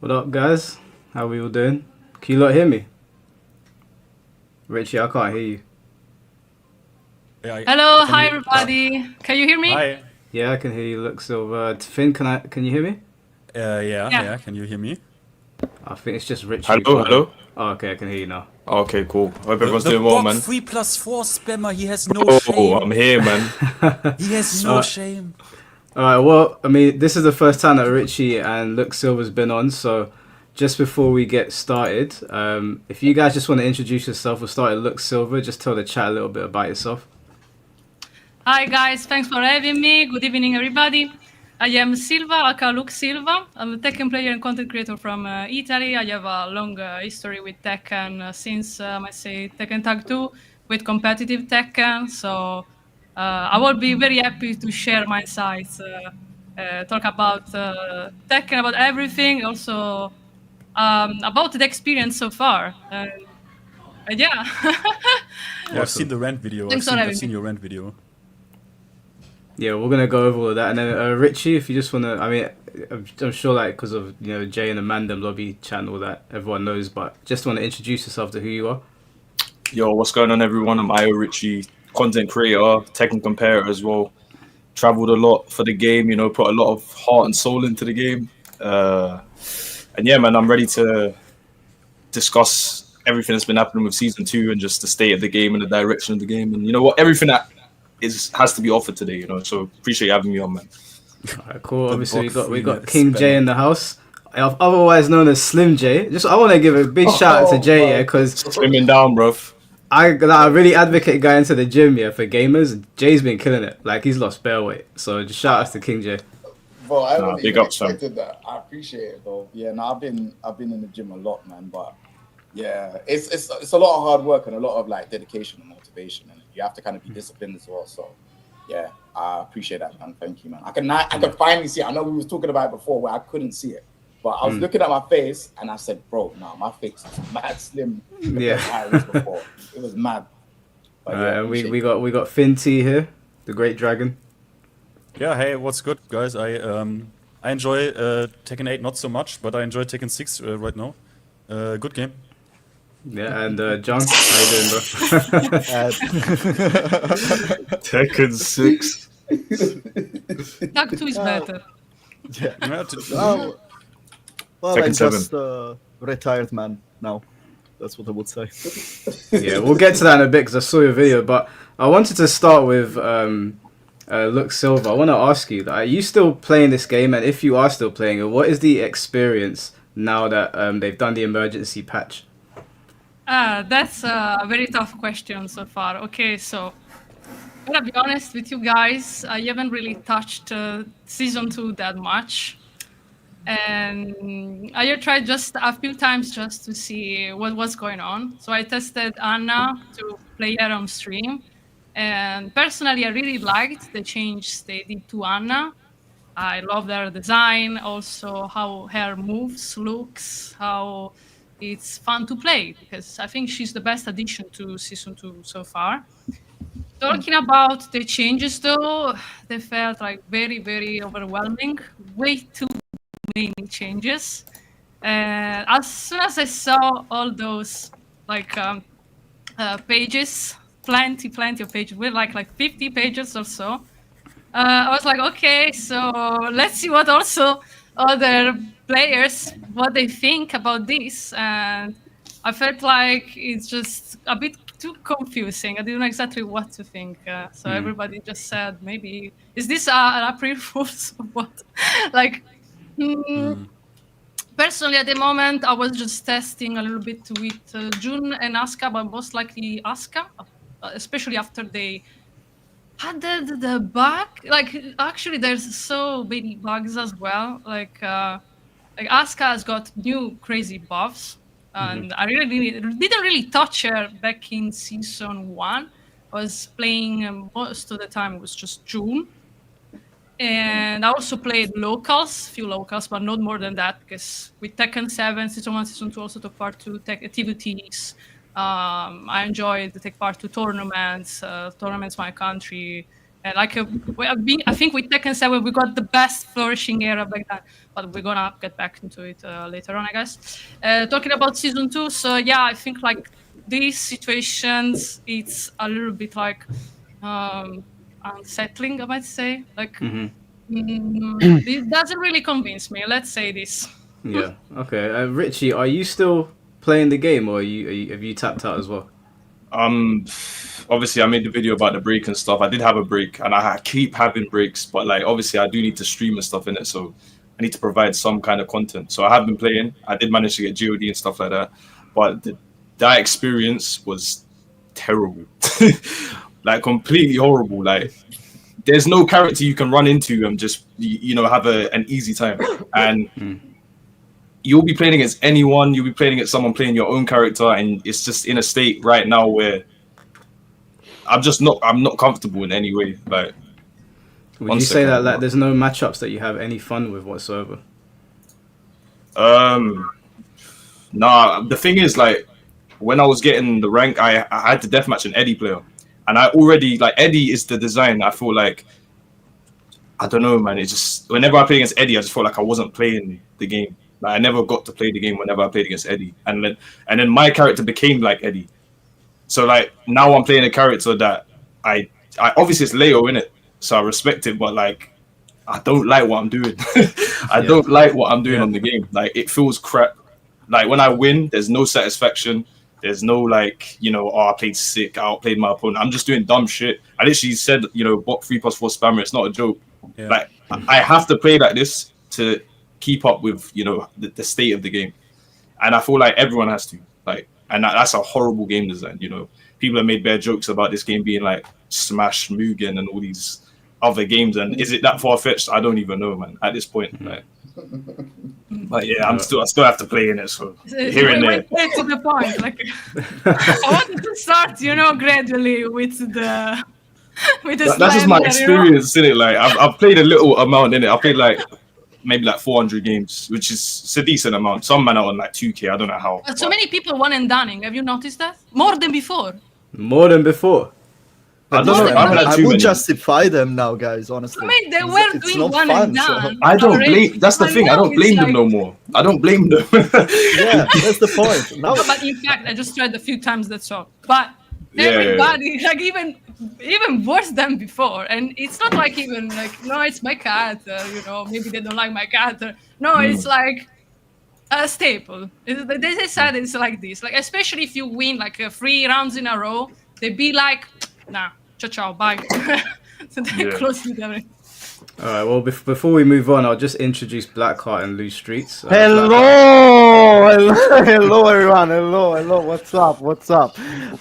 What up, guys? How we all doing? Can you lot hear me? Richie, I can't hear you. Yeah, Hello, hi everybody. Can you hear me? Hi. Yeah, I can hear you. LuxSylva. Finn, can you hear me? Yeah. Can you hear me? I think it's just Richie. Hello. Oh, okay, I can hear you now. Okay, cool. Hope everyone's The doing well, Bob man. 3+4 spammer, he has no Oh, shame. I'm here, man. He has no shame. All right. Well, I mean, this is the first time that Richie and LuxSylva's been on, so just before we get started, if you guys just want to introduce yourself, we'll start at LuxSylva. Just tell the chat a little bit about yourself. Hi guys, thanks for having me. Good evening everybody. I am Silva, aka LuxSylva. I'm a Tekken player and content creator from Italy. I have a long history with Tekken since, I say, Tekken Tag 2 with competitive Tekken. So I will be very happy to share my insights, talk about Tekken, about everything, also about the experience so far. Yeah. Yeah, I've seen the rant video. Thanks for I've having seen me. your rant video. Yeah, we're gonna go over all of that, and then Richie, if you just wanna, I mean, I'm sure like because of Jay and the Mandem Lobby channel that everyone knows, but just want to introduce yourself to who you are. Yo, what's going on, everyone? I'm Ayorichie, content creator, Tekken comparator as well. Traveled a lot for the game, put a lot of heart and soul into the game. And yeah, man, I'm ready to discuss everything that's been happening with season 2 and just the state of the game and the direction of the game. And you know what? Everything that has to be offered today, So appreciate you having me on, man. All right, cool. The Obviously, Bob we got 3 King Jay spammer. in the house, otherwise known as Slim J. I want to give a big shout out to Jay, yeah, because Slimming down, bruv. I really advocate going to the gym, yeah, for gamers. Jay's been killing it, like he's lost bare weight. So just shout out to King J. Bro, I wouldn't big even ups, fam. expected that. I appreciate it though. Yeah, no, I've been in the gym a lot, man. But yeah, it's a lot of hard work and a lot of like dedication and motivation, and you have to kind of be disciplined as well. So yeah, I appreciate that, man. Thank you, man. I can finally see it. I know we was talking about it before where I couldn't see it, but I was looking at my face and I said, bro, nah, my face is mad slim. Yeah. How it was before. It was mad. But yeah, And we appreciate got FinnT here, the Great Dragon. Yeah, hey, what's good, guys? I enjoy Tekken 8 not so much, but I enjoy Tekken 6 right now. Good game. Yeah, and John, how you doing, bro? Tekken 6. Tag 2 is better. Yeah. Yeah, Well, Tekken I'm 7. just a retired man now. That's what I would say. Yeah, we'll get to that in a bit because I saw your video, but I wanted to start with LuxSylva. I want to ask you, are you still playing this game? And if you are still playing it, what is the experience now that they've done the emergency patch? That's a very tough question so far. Okay, so I'm gonna be honest with you guys. I haven't really touched season 2 that much, and I tried just a few times just to see what was going on. So I tested Anna to play her on stream, and personally, I really liked the change they did to Anna. I love their design, also how her moves looks, how it's fun to play, because I think she's the best addition to season 2 so far. Talking about the changes though, they felt like very, very overwhelming, way too many changes. And as soon as I saw all those like pages, plenty of pages, with like 50 pages or so, I was like, okay, so let's see what also other players, what they think about this. And I felt like it's just a bit too confusing. I didn't know exactly what to think. So everybody just said, maybe, is this an April Fool's or what? Like, personally, at the moment, I was just testing a little bit with June and Asuka, but most likely Asuka, especially after they added the bug. Like, actually, there's so many bugs as well. Like Asuka has got new crazy buffs, and I didn't really touch her back in season 1. I was playing most of the time. It was just June. And I also played few locals, but not more than that, because with Tekken 7, Season 1, Season 2 also took part to TVTs. I enjoyed the take part to tournaments, my country. I think with Tekken 7 we got the best flourishing era back then, but we're gonna get back into it later on, I guess. Talking about season 2, so yeah, I think like these situations, it's a little bit like unsettling, I might say. Like, it doesn't really convince me. Let's say this. Yeah. Okay. Richie, are you still playing the game, or have you tapped out as well? Obviously I made the video about the break and stuff. I did have a break, and I keep having breaks, but like obviously I do need to stream and stuff in it, so I need to provide some kind of content. So I have been playing. I did manage to get GOD and stuff like that, but that experience was terrible. Like completely horrible. Like there's no character you can run into and just have an easy time. And you'll be playing against anyone. You'll be playing against someone playing your own character, and it's just in a state right now where I'm not comfortable in any way. Like, would you say that like there's no matchups that you have any fun with whatsoever? Nah. The thing is, like, when I was getting the rank, I had to deathmatch an Eddie player, and I already like Eddie is the design. I feel like I don't know, man. It's just whenever I play against Eddie, I just felt like I wasn't playing the game. Like I never got to play the game whenever I played against Eddie, and then my character became like Eddie. So like now I'm playing a character that I obviously it's Leo in it, so I respect it, but like I don't like what I'm doing. I don't like what I'm doing on the game. Like it feels crap. Like when I win, there's no satisfaction. There's no like, I played sick, I outplayed my opponent. I'm just doing dumb shit. I literally said, bot 3+4 spammer. It's not a joke. Yeah. Like I have to play like this to keep up with, the state of the game. And I feel like everyone has to. Like, and that's a horrible game design. People have made bad jokes about this game being like Smash, Mugen, and all these other games. And is it that far fetched? I don't even know, man. At this point, like. But yeah, I still have to play in it. So here and there. Wait to the point. Like, I wanted to start, gradually with the. That's just my experience in it. Like I've played a little amount in it. I played like maybe like 400 games, which is a decent amount. Some man are on like 2K. I don't know how. So many people one and dunning. Have you noticed that? More than before. More than before. I don't know. I would justify them now, guys. Honestly, I mean, they were doing one and done. I don't blame. That's the thing. I don't blame them no more. I don't blame them. Yeah, that's the point. No, but in fact, I just tried a few times. That's all. But everybody, like even worse than before. And it's not like even like no, it's my character. Maybe they don't like my character. No, it's like a staple. They said it's like this. Like especially if you win like 3 rounds in a row, they be like. Nah, ciao, bye. So they close with everything. All right. Well, before we move on, I'll just introduce Blackheart and Loose Streets. Hello, everyone. Hello. What's up?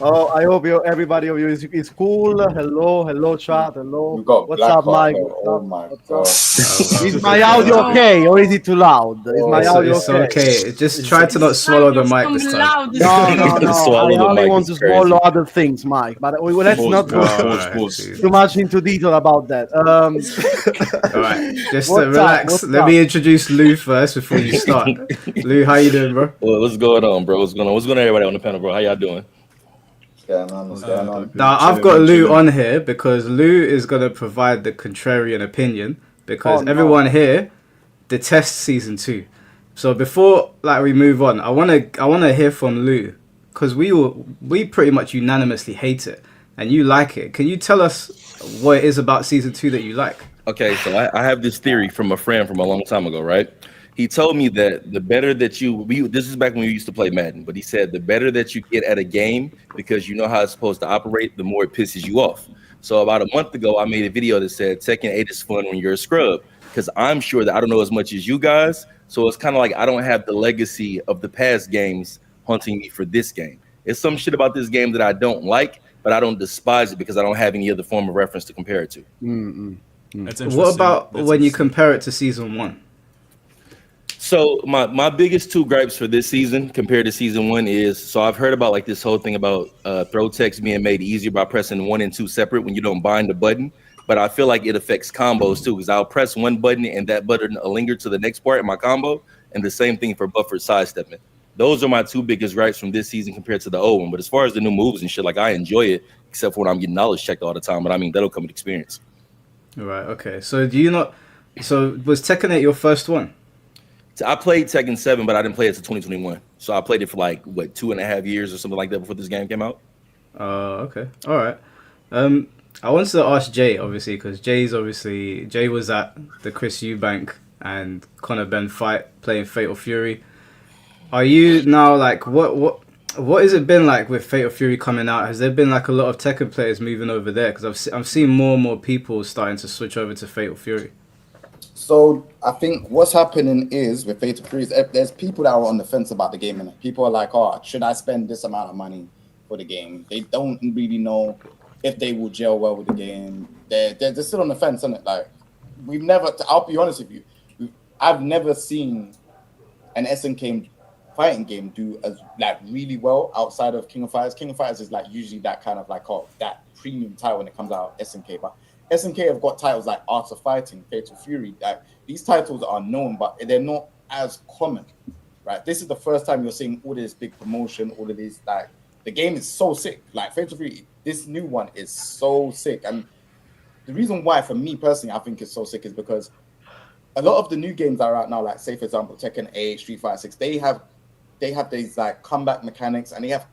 Oh, I hope everybody of you is cool. Hello, chat. Hello. What's up, Mike? Oh my god. Is my audio okay, or is it too loud? Is my audio okay? Just try to not swallow the mic this time. No. I only want to swallow other things, Mike. But let's not go too much into detail about that. All right, just relax. Let me introduce Lou first before you start. Lou, how you doing, bro? Well, what's going on, bro? What's going on, everybody on the panel, bro? How y'all doing? What's going on? Now, I've got Lou on here because Lou is going to provide the contrarian opinion because everyone here detests season 2. So before we move on, I want to hear from Lou because we pretty much unanimously hate it and you like it. Can you tell us what it is about season 2 that you like? Okay, so I have this theory from a friend from a long time ago, right? He told me that the better that this is back when we used to play Madden, but he said the better that you get at a game because you know how it's supposed to operate, the more it pisses you off. So about a month ago, I made a video that said Tekken 8 is fun when you're a scrub because I'm sure that I don't know as much as you guys. So it's kind of like I don't have the legacy of the past games haunting me for this game. It's some shit about this game that I don't like, but I don't despise it because I don't have any other form of reference to compare it to. What about when you compare it to season 1? So my biggest 2 gripes for this season compared to season 1 is, so I've heard about like this whole thing about throw text being made easier by pressing 1 and 2 separate when you don't bind the button. But I feel like it affects combos too, because I'll press one button and that button will linger to the next part in my combo. And the same thing for buffered sidestepping. Those are my 2 biggest gripes from this season compared to the old one. But as far as the new moves and shit, like I enjoy it, except for when I'm getting knowledge checked all the time. But I mean, that'll come with experience. Right. Okay. So do you not? So was Tekken 8 your first one? So I played Tekken 7, but I didn't play it until 2021. So I played it for like what 2.5 years or something like that before this game came out. Okay. All right. I wanted to ask Jay, obviously, because Jay was at the Chris Eubank and Conor Ben fight playing Fatal Fury. Are you now like what has it been like with Fatal Fury coming out? Has there been like a lot of Tekken players moving over there? Because I'm seeing more and more people starting to switch over to Fatal Fury. So I think what's happening is with Fatal Fury, there's people that are on the fence about the game, and people are like, "Oh, should I spend this amount of money for the game?" They don't really know if they will gel well with the game. They're still on the fence, isn't it? Like we've never. I'll be honest with you, I've never seen an SNK fighting game do as like really well outside of King of Fighters. King of Fighters is like usually that kind of like that premium title when it comes out SNK, but SNK have got titles like Art of Fighting, Fatal Fury. Like these titles are known, but they're not as common, right? This is the first time you're seeing all this big promotion, all of these like the game is so sick. Like Fatal Fury, this new one is so sick, and the reason why for me personally I think it's so sick is because a lot of the new games that are out now, like say for example Tekken 8, Street Fighter 6, they have these like comeback mechanics, and they have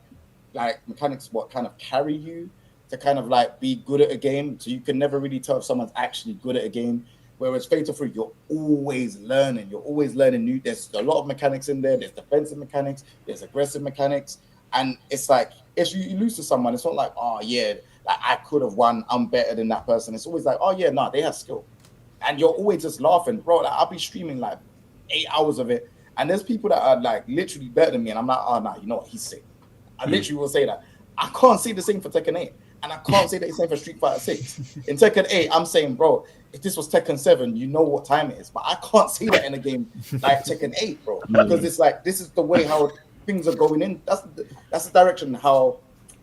like mechanics what kind of carry you to kind of like be good at a game, so you can never really tell if someone's actually good at a game. Whereas Fatal Free, you're always learning new. There's a lot of mechanics in there. There's defensive mechanics, there's aggressive mechanics, and it's like if you lose to someone, it's not like, oh yeah, like I could have won, I'm better than that person. It's always like, oh yeah, no, they have skill, and you're always just laughing, bro. Like I'll be streaming like 8 hours of it, and there's people that are like literally better than me, and I'm like, oh no, you know what, he's sick. I literally will say that. I can't say the same for Tekken 8. And I can't say that it's same for Street Fighter 6. In Tekken 8, I'm saying, bro, if this was Tekken 7, you know what time it is. But I can't say that in a game like Tekken 8, bro. Because it's like, this is the way how things are going in. That's the direction how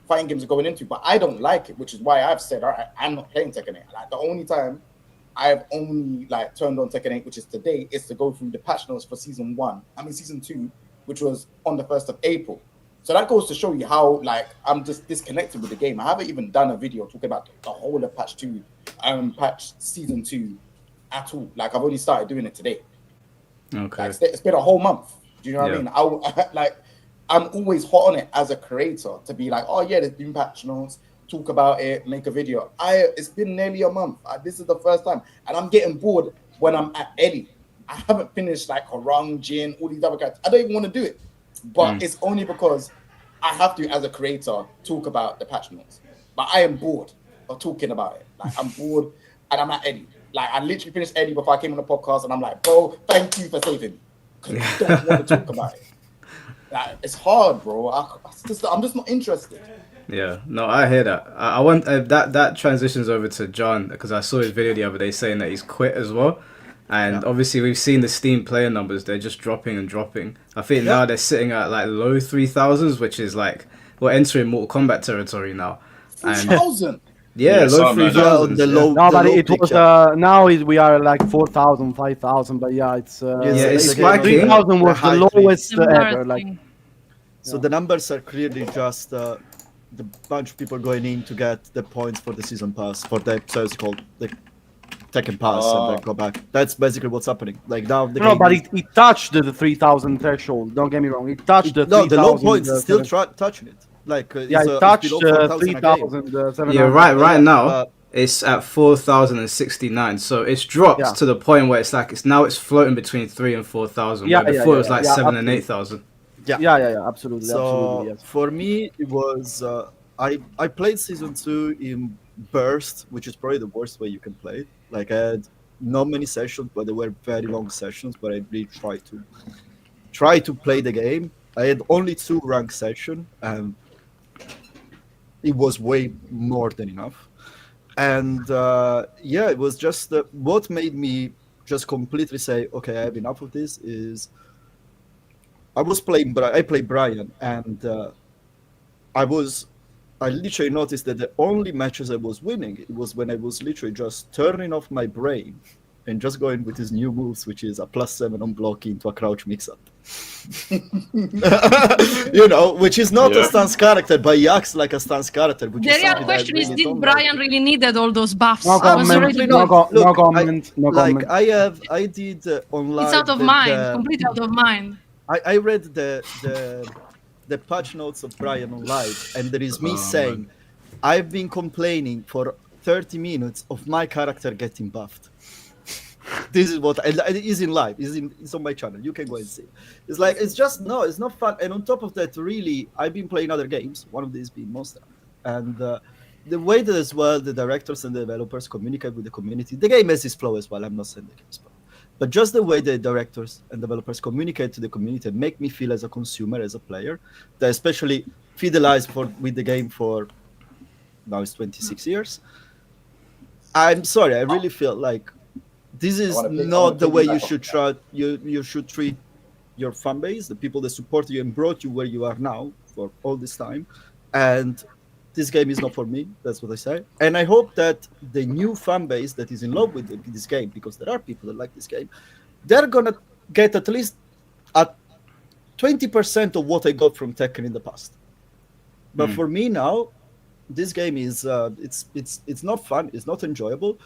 fighting games are going into. But I don't like it, which is why I've said, all right, I'm not playing Tekken 8. Like, the only time I've only like turned on Tekken 8, which is today, is to go through the patch notes for season 2, which was on the 1st of April. So that goes to show you how like I'm just disconnected with the game. I haven't even done a video talking about the whole of patch season 2 at all. Like I've only started doing it today. Okay. Like, it's been a whole month. Do you know what I mean? I'm always hot on it as a creator to be like, oh yeah, there's been patch notes, talk about it, make a video. It's been nearly a month. This is the first time, and I'm getting bored when I'm at Eddie. I haven't finished like Harang, Gian, all these other guys. I don't even want to do it. But it's only because I have to, as a creator, talk about the patch notes. But I am bored of talking about it. Like I'm bored, and I'm at Eddie. Like I literally finished Eddie before I came on the podcast, and I'm like, bro, thank you for saving me. Because I don't want to talk about it. Like it's hard, bro. I'm just not interested. Yeah, no, I hear that. I want that transitions over to John because I saw his video the other day saying that he's quit as well. And obviously we've seen the Steam player numbers, they're just dropping and dropping. I think now they're sitting at like low 3,000s, which is like we're entering Mortal Kombat territory now. 3,000? Yeah, low 3,000s. Now we are like 4,000, 5,000, but yeah, it's it's spiking. 3,000 was the lowest ever. Like, so the numbers are clearly just the bunch of people going in to get the points for the season pass for the it's called the Tekken Pass and then go back. That's basically what's happening. Like now, the but it touched the 3,000 threshold. Don't get me wrong. It touched the 3,000. No, the low points still touching it. Like it touched 3,000. Yeah, right now it's at 4,069. So it's dropped to the point where it's floating between 3,000 and 4,000. Where before it was like 7,000 and 8,000. Yeah, absolutely. So absolutely, yes. For me, it was I played season 2 in burst, which is probably the worst way you can play it. Like I had not many sessions, but they were very long sessions. But I really tried to play the game. I had only 2 ranked sessions, and it was way more than enough. And it was just what made me just completely say, okay, I have enough of this. Is I played Brian, and I literally noticed that the only matches I was winning, it was when I was literally just turning off my brain and just going with his new moves, which is a +7 on blocking into a crouch mix-up. Which is not a stance character, but he acts like a stance character. Which The is real something question I is, really did don't Brian like. really needed all those buffs? No It was comment. already No, good. no comment. No comment. I did online. It's out of mind, completely out of mind. I read the patch notes of Brian on live, and there is me saying, I've been complaining for 30 minutes of my character getting buffed. This is what it is in live. It's on my channel. You can go and see. It's like it's not fun. And on top of that, really, I've been playing other games. One of these being Monster, and the way that as well the directors and the developers communicate with the community. The game has its flow as well. I'm not saying the game's flow, but just the way the directors and developers communicate to the community make me feel as a consumer, as a player, that especially fidelized with the game for now it's 26 years. I'm sorry. I really feel like this is not the way you should try. You should treat your fan base, the people that support you and brought you where you are now for all this time. And this game is not for me. That's what I say. And I hope that the new fan base that is in love with this game, because there are people that like this game, they're gonna get at least at 20% of what I got from Tekken in the past. But for me now, this game is it's not fun. It's not enjoyable.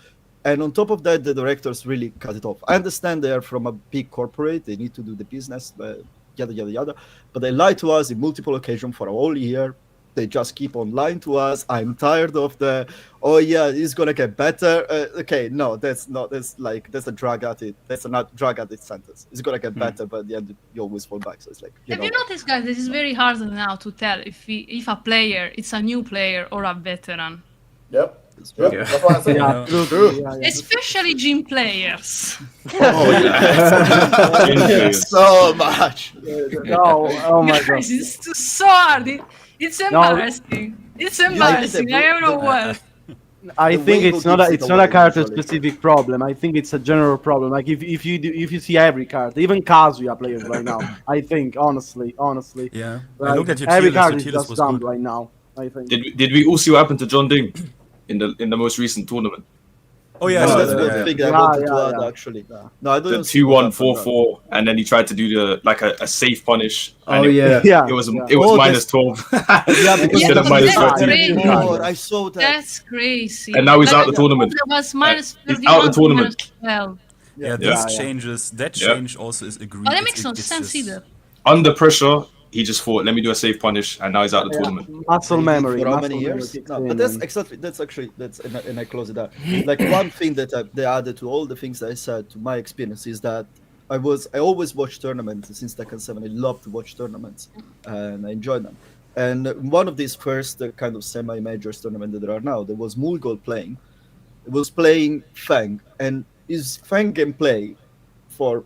And on top of that, the directors really cut it off. I understand they are from a big corporate. They need to do the business, yada, yada, yada. But they lied to us in multiple occasions for a whole year. They just keep on lying to us. I'm tired of it's going to get better. Okay, no, that's a drag at it. That's not drag at it sentence. It's going to get better, but at the end, you always fall back. So it's like, Have you noticed, guys, this is very hard now to tell if a player, it's a new player or a veteran. Yep. That's what I said. Yeah. Especially gym players. So much. No, oh my god. Guys, it's so hard. It's embarrassing. It's embarrassing. I have no word. I The think way it's Eagle not gives it a away, character usually. specific problem. I think it's a general problem. Like if you see every card, even Kazuya players right now. I think honestly, Yeah. I like, looked at your every tier list. card Your is tier list just was dumb good. right now. I think. Did we all see what happened to John Ding in the most recent tournament? Oh yeah, No, I that's saw the that, thing yeah. I Yeah, wanted to yeah, add, yeah. actually. No, I The don't see what 2-1, happened, 4-4, and then he tried to do a safe punish. Oh and yeah. Yeah, It was yeah. minus 12. Yeah, because Yeah, Instead of but minus that's 13. crazy. Lord, I saw that. That's crazy. And now he's out the I tournament. thought There was minus He's 31 out the tournament. to minus 12. Yeah, Yeah. these changes. That Yeah. change also is agreed. But that It's- makes no it's sense just- either. Under pressure, he just thought, let me do a safe punish, and now he's out the tournament. Muscle memory. For how muscle many memory years? kicks No, in but that's and- exactly and I close it out. Like one thing that they added to all the things that I said to my experience is that I always watch tournaments since Tekken 7. I love to watch tournaments and I enjoy them. And one of these first kind of semi-major tournaments that there are now, there was Mulgol playing. It was playing Fang, and his Fang gameplay for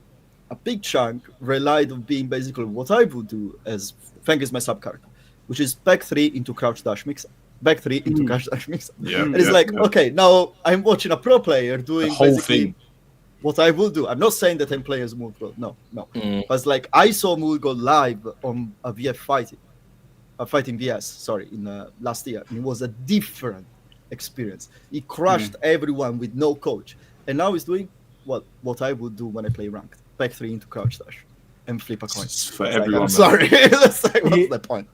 a big chunk relied on being basically what I would do as Fang is my sub character, which is back 3 into crouch dash mix, back 3 into crouch dash mix. Yeah, And it's like, okay, now I'm watching a pro player doing The whole basically thing. what I will do. I'm not saying that I'm playing as Mulgol. No. Mm. But it's like I saw Mulgol live on a VF fighting VS, sorry, in last year. And it was a different experience. He crushed everyone with no coach. And now he's doing what I would do when I play ranked. Back 3 into crouch dash and flip a coin. It's for It's like, everyone. I'm man. sorry. It's like, what's the point?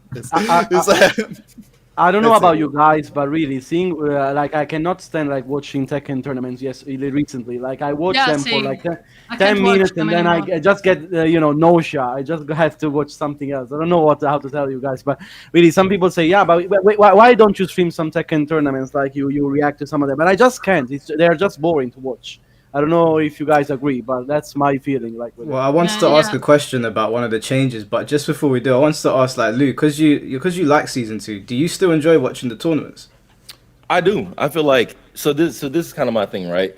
I don't know That's about it. you guys, but really, seeing like I cannot stand like watching Tekken tournaments. Yes, recently, like I watched Yeah, them for same. like 10 I can't watch minutes, them and then anymore. I just get nausea. I just have to watch something else. I don't know how to tell you guys, but really, some people say, yeah, but wait, why don't you stream some Tekken tournaments? Like you react to some of them, but I just can't. They're just boring to watch. I don't know if you guys agree, but that's my feeling. Like, with it. Well, I wanted to ask a question about one of the changes, but just before we do, I wanted to ask, like, Lou, because you like season 2, do you still enjoy watching the tournaments? I do. I feel like this is kind of my thing, right?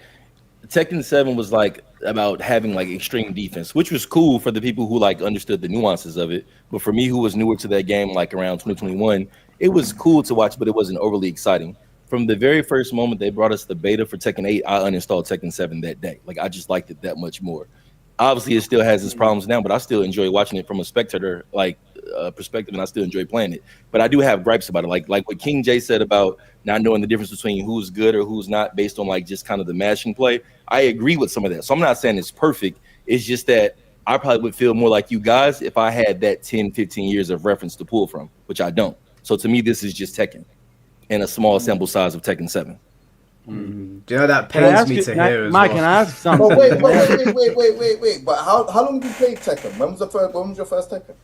Tekken 7 was like about having like extreme defense, which was cool for the people who like understood the nuances of it. But for me, who was newer to that game, like around 2021, it was cool to watch, but it wasn't overly exciting. From the very first moment they brought us the beta for Tekken 8, I uninstalled Tekken 7 that day. Like I just liked it that much more. Obviously, it still has its problems now, but I still enjoy watching it from a spectator, like perspective, and I still enjoy playing it. But I do have gripes about it, like what King J said about not knowing the difference between who's good or who's not based on like just kind of the mashing play. I agree with some of that. So I'm not saying it's perfect. It's just that I probably would feel more like you guys if I had that 10, 15 years of reference to pull from, which I don't. So to me, this is just Tekken and a small sample size of Tekken 7. Do you know that Can I pains ask me you, to hear as Mike, well? can I ask something? But wait. But how long have you played Tekken? When was your first Tekken?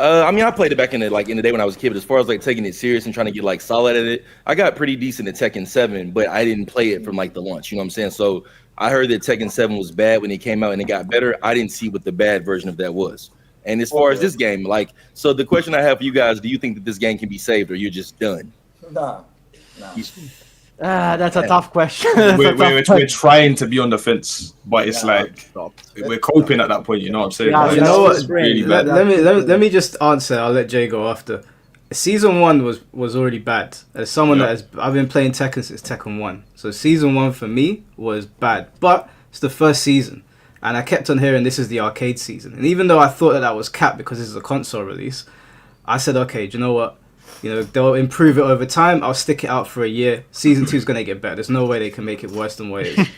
I mean, I played it back in the day when I was a kid. But as far as like taking it serious and trying to get like solid at it, I got pretty decent at Tekken 7, but I didn't play it from like the launch. You know what I'm saying? So I heard that Tekken 7 was bad when it came out and it got better. I didn't see what the bad version of that was. And as far as this game, like, so the question I have for you guys: do you think that this game can be saved, or you're just done? Nah. That's a tough question. We're trying to be on the fence, but it's we're coping at that point. You know what I'm saying? Yeah, Like, you know it's what? really bad. Let me just answer. I'll let Jay go after. Season 1 was already bad. As someone I've been playing Tekken since Tekken 1, so Season 1 for me was bad. But it's the first season, and I kept on hearing this is the arcade season. And even though I thought that was capped because this is a console release, I said, okay, do you know what? You know, they'll improve it over time. I'll stick it out for a year. Season 2 is going to get better. There's no way they can make it worse than what it is.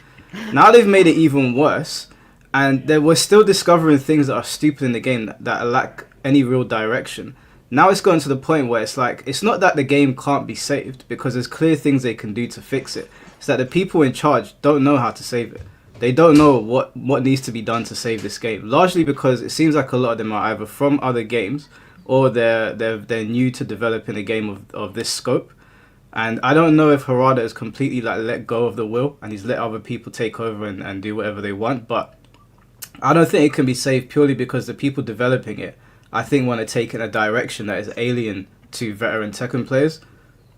Now they've made it even worse, and we're still discovering things that are stupid in the game that lack any real direction. Now it's gotten to the point where it's like, it's not that the game can't be saved, because there's clear things they can do to fix it. It's that the people in charge don't know how to save it. They don't know what needs to be done to save this game. Largely because it seems like a lot of them are either from other games, or they're new to developing a game of this scope. And I don't know if Harada has completely let go of the wheel and he's let other people take over and do whatever they want, but I don't think it can be saved purely because the people developing it, I think, want to take in a direction that is alien to veteran Tekken players.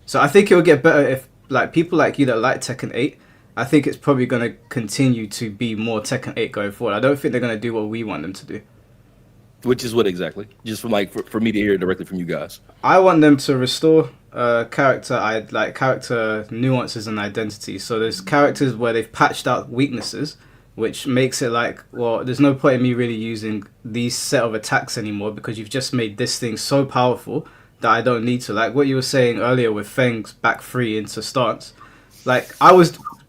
So I think it will get better if people like you that like Tekken 8, I think it's probably going to continue to be more Tekken 8 going forward. I don't think they're going to do what we want them to do. Which is what exactly? Just from for me to hear directly from you guys. I want them to restore character nuances and identity. So there's characters where they've patched out weaknesses, which makes it there's no point in me really using these set of attacks anymore because you've just made this thing so powerful that I don't need to. Like what you were saying earlier with Feng's back 3 into stance. The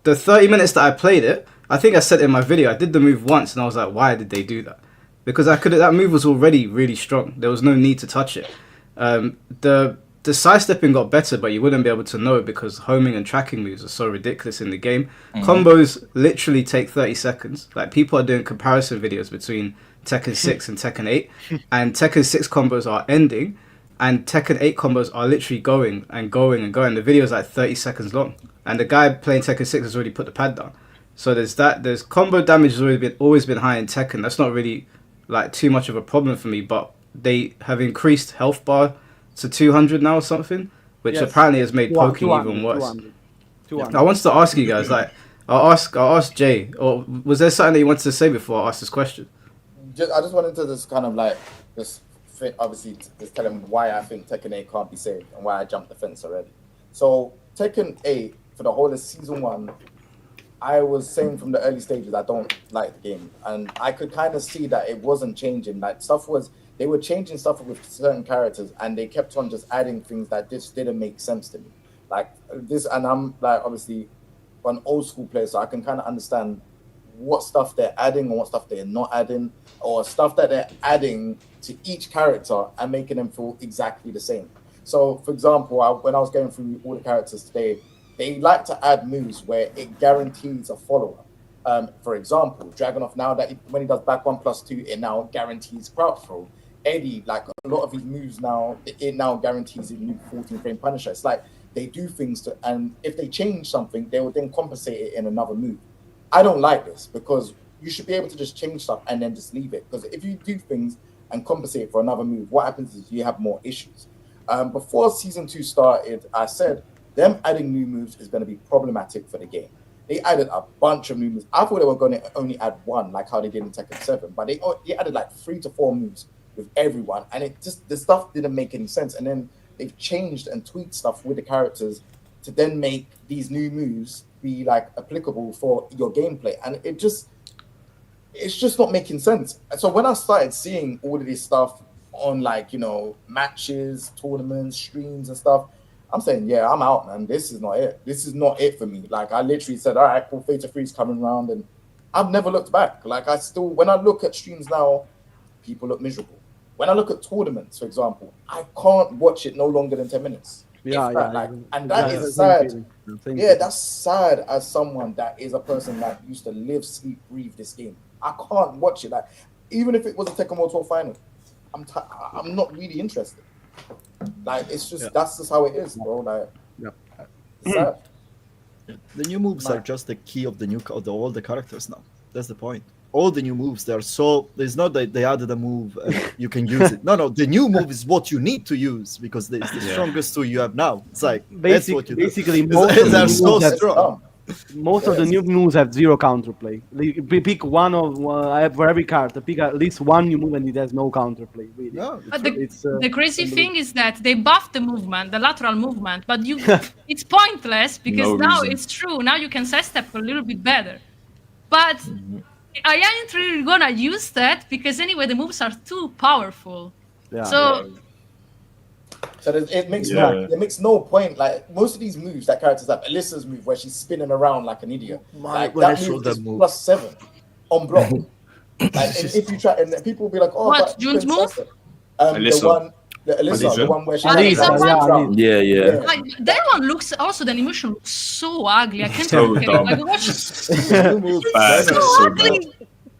30 minutes that I played it, I think I said in my video, I did the move once and I was like, why did they do that? Because that move was already really strong. There was no need to touch it. The sidestepping got better, but you wouldn't be able to know it because homing and tracking moves are so ridiculous in the game. Combos literally take 30 seconds. Like people are doing comparison videos between Tekken 6 and Tekken 8, and Tekken 6 combos are ending, and Tekken 8 combos are literally going and going and going. The video is like 30 seconds long, and the guy playing Tekken 6 has already put the pad down. So there's combo damage has always been high in Tekken. That's not really too much of a problem for me, but they have increased health bar to 200 now or something, which apparently has made poking even worse. 200. I wanted to ask you guys, I'll ask Jay, or was there something that you wanted to say before I asked this question? I just wanted to just kind of just tell him why I think Tekken 8 can't be saved and why I jumped the fence already. So Tekken 8, for the whole of Season 1, I was saying from the early stages I don't like the game, and I could kind of see that it wasn't changing. They were changing stuff with certain characters, and they kept on just adding things that just didn't make sense to me. And I'm obviously an old school player, so I can kind of understand what stuff they're adding and what stuff they're not adding, or stuff that they're adding to each character and making them feel exactly the same. So, for example, when I was going through all the characters today, they like to add moves where it guarantees a follow-up. For example, Dragunov, now that when he does back 1+2, it now guarantees crouch throw. Eddie, a lot of his moves now, it now guarantees a new 14-frame Punisher. It's like they do things and if they change something, they will then compensate it in another move. I don't like this because you should be able to just change stuff and then just leave it. Because if you do things and compensate for another move, what happens is you have more issues. Before Season 2 started, I said, them adding new moves is going to be problematic for the game. They added a bunch of new moves. I thought they were going to only add one, like how they did in Tekken 7, but they added 3 to 4 moves with everyone, and the stuff didn't make any sense. And then they've changed and tweaked stuff with the characters to then make these new moves be applicable for your gameplay, and it's just not making sense. And so when I started seeing all of this stuff on like, you know, matches, tournaments, streams and stuff, I'm saying, yeah, I'm out, man. This is not it. This is not it for me. Like, I literally said, all right, cool, Theta 3 is coming around, and I've never looked back. Like, I still, when I look at streams now, people look miserable. When I look at tournaments, for example, I can't watch it no longer than 10 minutes. Yeah, That, yeah. like, and that Yeah, is same sad. feeling. Same Yeah, feeling. that's sad as someone that is a person that used to live, sleep, breathe this game. I can't watch it. Like, even if it was a Tekken World Tour final, I'm not really interested. Like, it's just that's just how it is, bro. Like, it's sad. The new moves are just the key of the all the characters now. That's the point. All the new moves, they are so. It's not that they added a move and you can use it. No, the new move is what you need to use because it's the strongest tool you have now. It's like that's what you do. Basically, most of They're the so moves have- strong. Most of the new moves have zero counterplay. Pick one of for every character. Pick at least one new move and it has no counterplay. Really. No, But it's the crazy thing is that they buffed the movement, the lateral movement, but it's pointless because No now reason. it's true. Now you can sidestep a little bit better. But I ain't really gonna use that because anyway, the moves are too powerful. Yeah. So So it makes Yeah. it makes no point. Like, most of these moves that characters have, Alyssa's move where she's spinning around like an idiot. Like, when I that saw move that is move. +7 on block. Like, and if you try, and people will be like, "Oh, What, but you June's can move? sidestep." Alyssa. The Alyssa. one where she Alyssa, spins yeah, around. Yeah. like, that one looks also the animation looks so ugly. I can't So look at it. dumb. Like, watch new move. Bad. so So ugly.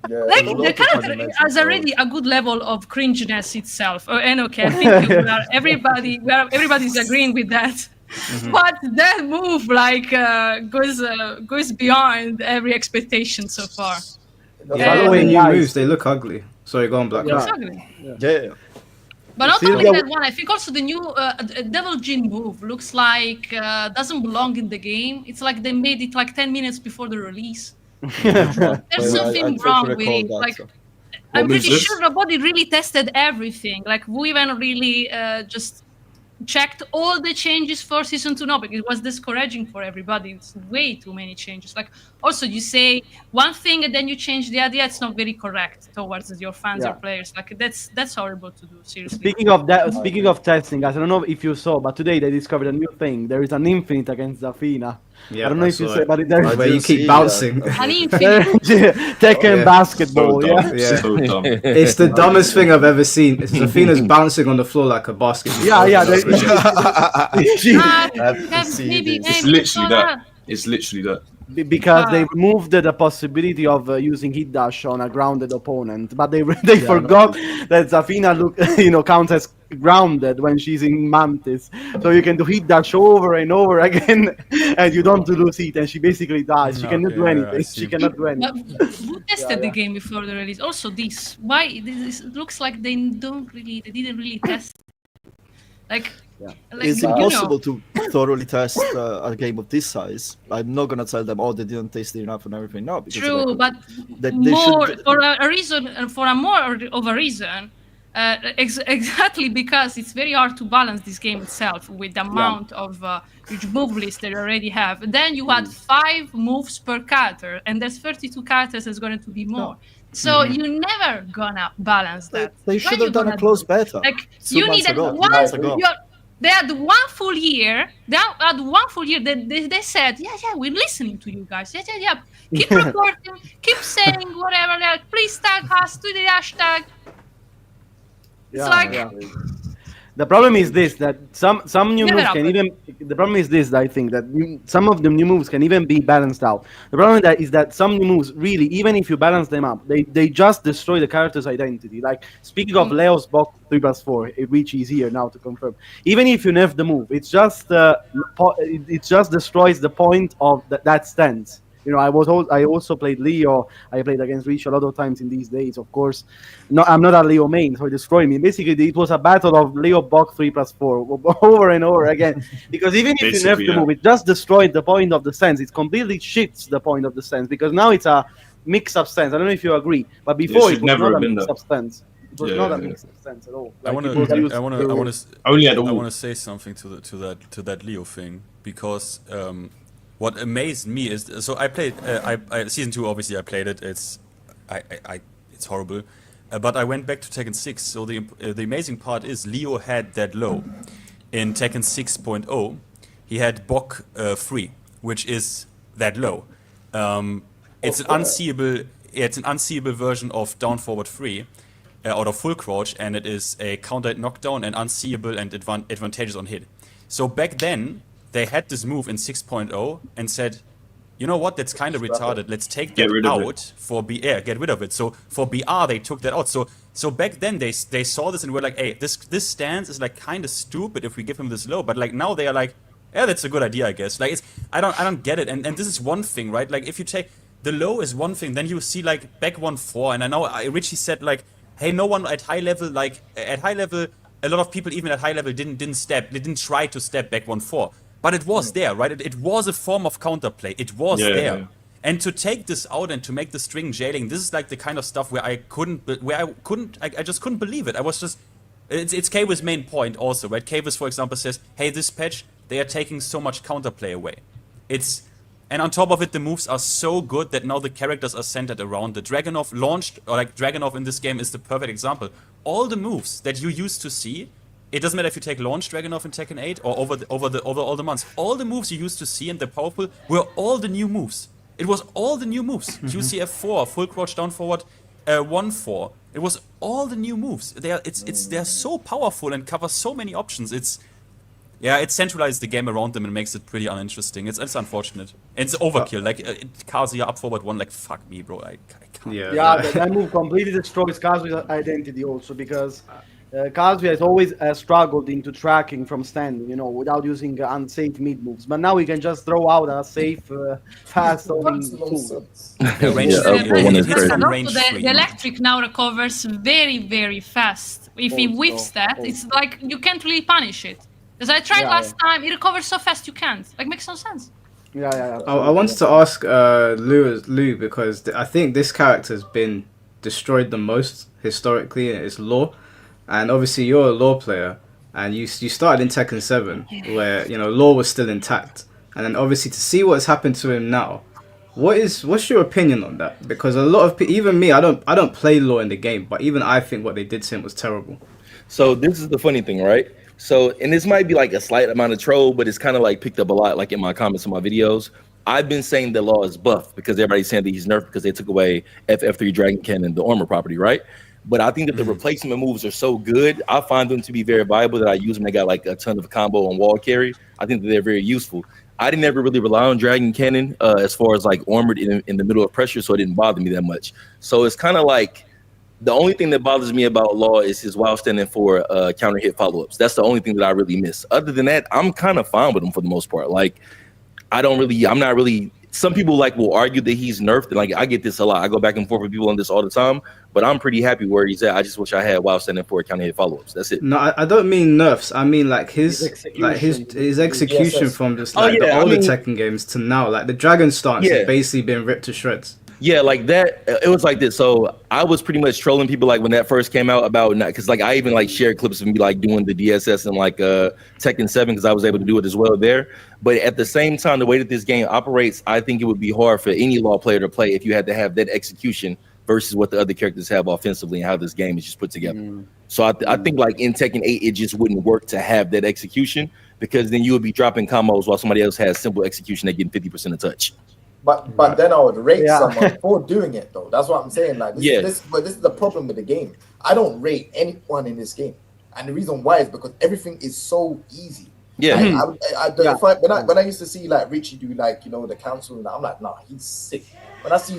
Yeah. Like a the lot of character animation, has already a good level of cringiness itself. And okay, I think everybody's agreeing with that. But that move like goes beyond every expectation so far. Yeah, by the way, new Guys. moves, they look ugly. Sorry, go on, Black. Yeah. It's ugly. Yeah. But not See, only yeah, that one, I think also the new Devil Jin move looks like doesn't belong in the game. It's like they made it like 10 minutes before the release. There's something wrong with it. Like, I'm means pretty this? sure nobody really tested everything. Like, who even really just checked all the changes for season 2? No, because it was discouraging for everybody. It's way too many changes. Like, also you say one thing and then you change the idea. It's not very correct towards your fans or Yeah. players. Like, that's horrible to do. Seriously. Speaking of that, speaking of testing, guys, I don't know if you saw, but today they discovered a new thing. There is an infinite against Zafina. Yeah, I don't know if you saw, but there where you didn't keep see bouncing. An infinite. Tekken Yeah. basketball, So yeah. dumb. Yeah. So dumb. It's the dumbest thing I've ever seen. It's Zafina's bouncing on the floor like a basketball. Yeah. Maybe It's we literally saw that. It's literally that. Because they removed the possibility of using hit dash on a grounded opponent, but they forgot that Zafina counts as grounded when she's in Mantis, so you can do hit dash over and over again, and you don't lose hit, and she basically dies. She cannot Okay, do yeah, I anything. see. She cannot do But anything. who tested the game before the release? Also, this why this it looks like they didn't really test. Like It's you know. impossible to thoroughly test a game of this size. I'm not gonna tell them, oh, they didn't taste it enough and everything. No, because True, like, but they more should- for a reason, for a more of a reason, exactly because it's very hard to balance this game itself with the amount of huge move list that you already have. Then you had 5 moves per character, and there's 32 characters. There's going to be more. So you're never gonna balance that. They What should you have done a gonna close do? beta. Like 2 you months needed ago, 2 one. months ago. They had 1 full year. They had 1 full year. They said, yeah, we're listening to you guys. Yeah. Keep reporting. Keep saying whatever. Like, please tag us to the hashtag. It's like The problem is this, that some new Never moves can happened. even. The problem is this, I think, that some of the new moves can even be balanced out. The problem is that some new moves, really, even if you balance them up, they just destroy the character's identity. Like, speaking of Leo's box 3+4, which is here now to confirm. Even if you nerf the move, it just destroys the point of that stance. You know, I also played Leo. I played against Reach a lot of times in these days, of course. No, I'm not a Leo main, so it destroyed me. Basically, it was a battle of Leo Bok 3+4 over and over again. Because even if you nerf Basically, the move, it just destroyed the point of the stance. It completely shifts the point of the stance because now it's a mix-up stance. I don't know if you agree, but before it should was never not a have been mix-up stance. It was Yeah, not a yeah. mix-up stance at all. I Like, want it was used to. Only at I all. want to say something to that Leo thing because what amazed me is I played I season 2 obviously I played it. It's horrible, But I went back to Tekken 6. So the amazing part is Leo had that low in Tekken 6.0. He had Bok 3, which is that low. It's an unseeable version of down forward 3 out of full crouch, and it is a counter knockdown and unseeable and advantageous on hit. So back then they had this move in 6.0 and said, you know what, that's kind of retarded. Let's take that out for BR. Get rid of it. So for BR, they took that out. So back then they saw this and were like, hey, this stance is like kind of stupid if we give him this low. But like now they are like, yeah, that's a good idea, I guess. Like I don't get it. And this is one thing, right? Like if you take the low is one thing, then you see like back 1-4, and I know Ayorichie said like, hey, no one at high level, a lot of people even at high level didn't try to step back 1-4. But it was there, right? It was a form of counterplay. It was there. Yeah. And to take this out and to make the string jailing, this is like the kind of stuff where I just couldn't believe it. I was just, it's Kayva's main point also, right? Kayva's, for example, says, hey, this patch, they are taking so much counterplay away. And on top of it, the moves are so good that now the characters are centered around the Dragunov launched, or like Dragunov in this game is the perfect example. All the moves that you used to see, it doesn't matter if you take launch Dragunov in Tekken 8 or over all the months. All the moves you used to see and the powerful were all the new moves. It was all the new moves. QCF4, full crouch down forward, 1-4. It was all the new moves. They're so powerful and cover so many options. It centralized the game around them and makes it pretty uninteresting. It's unfortunate. It's overkill. Like Kazuya up forward 1. Like fuck me, bro. I can't. Yeah, that move completely destroys Kazuya's identity also, because Kazuya has always struggled into tracking from standing, without using unsafe mid moves. But now we can just throw out a safe, fast only tool. The electric now recovers very, very fast. If he whiffs that, it's like you can't really punish it. Because I tried last time, it recovers so fast you can't. Like, makes no sense. Yeah. I wanted to ask Lou, because I think this character has been destroyed the most historically in its lore. And obviously you're a lore player, and you started in Tekken 7, where lore was still intact, and then obviously to see what's happened to him now, what's your opinion on that? Because a lot of people, even me, I don't play lore in the game, but even I think what they did to him was terrible. So this is the funny thing, right? So, and this might be like a slight amount of troll, but it's kind of like picked up a lot, like in my comments on my videos. I've been saying that law is buffed because everybody's saying that he's nerfed because they took away FF3 Dragon Cannon, the armor property, right? But I think that the replacement moves are so good. I find them to be very viable that I use them. They got like a ton of combo and wall carry. I think that they're very useful. I didn't ever really rely on Dragon Cannon as far as like armored in the middle of pressure, so it didn't bother me that much. So it's kind of like the only thing that bothers me about Law is his while standing for counter hit follow-ups. That's the only thing that I really miss. Other than that, I'm kind of fine with him for the most part. Like I'm not really. Some people will argue that he's nerfed, and I get this a lot. I go back and forth with people on this all the time, but I'm pretty happy where he's at. I just wish I had while standing for counter hit follow-ups. That's it. No, I don't mean nerfs. I mean his execution from just the older Tekken games to now. Like the Dragon stance has basically been ripped to shreds. Yeah, like that. It was like this. So I was pretty much trolling people when that first came out about because I even shared clips of me doing the DSS and Tekken 7 because I was able to do it as well there. But at the same time, the way that this game operates, I think it would be hard for any Law player to play if you had to have that execution versus what the other characters have offensively and how this game is just put together. So I think in Tekken 8, it just wouldn't work to have that execution because then you would be dropping combos while somebody else has simple execution that getting 50% of touch. But then I would rate someone for doing it though. That's what I'm saying. But this is the problem with the game. I don't rate anyone in this game, and the reason why is because everything is so easy. Yeah. When I used to see Richie do the council, and I'm like, nah, he's sick. When I see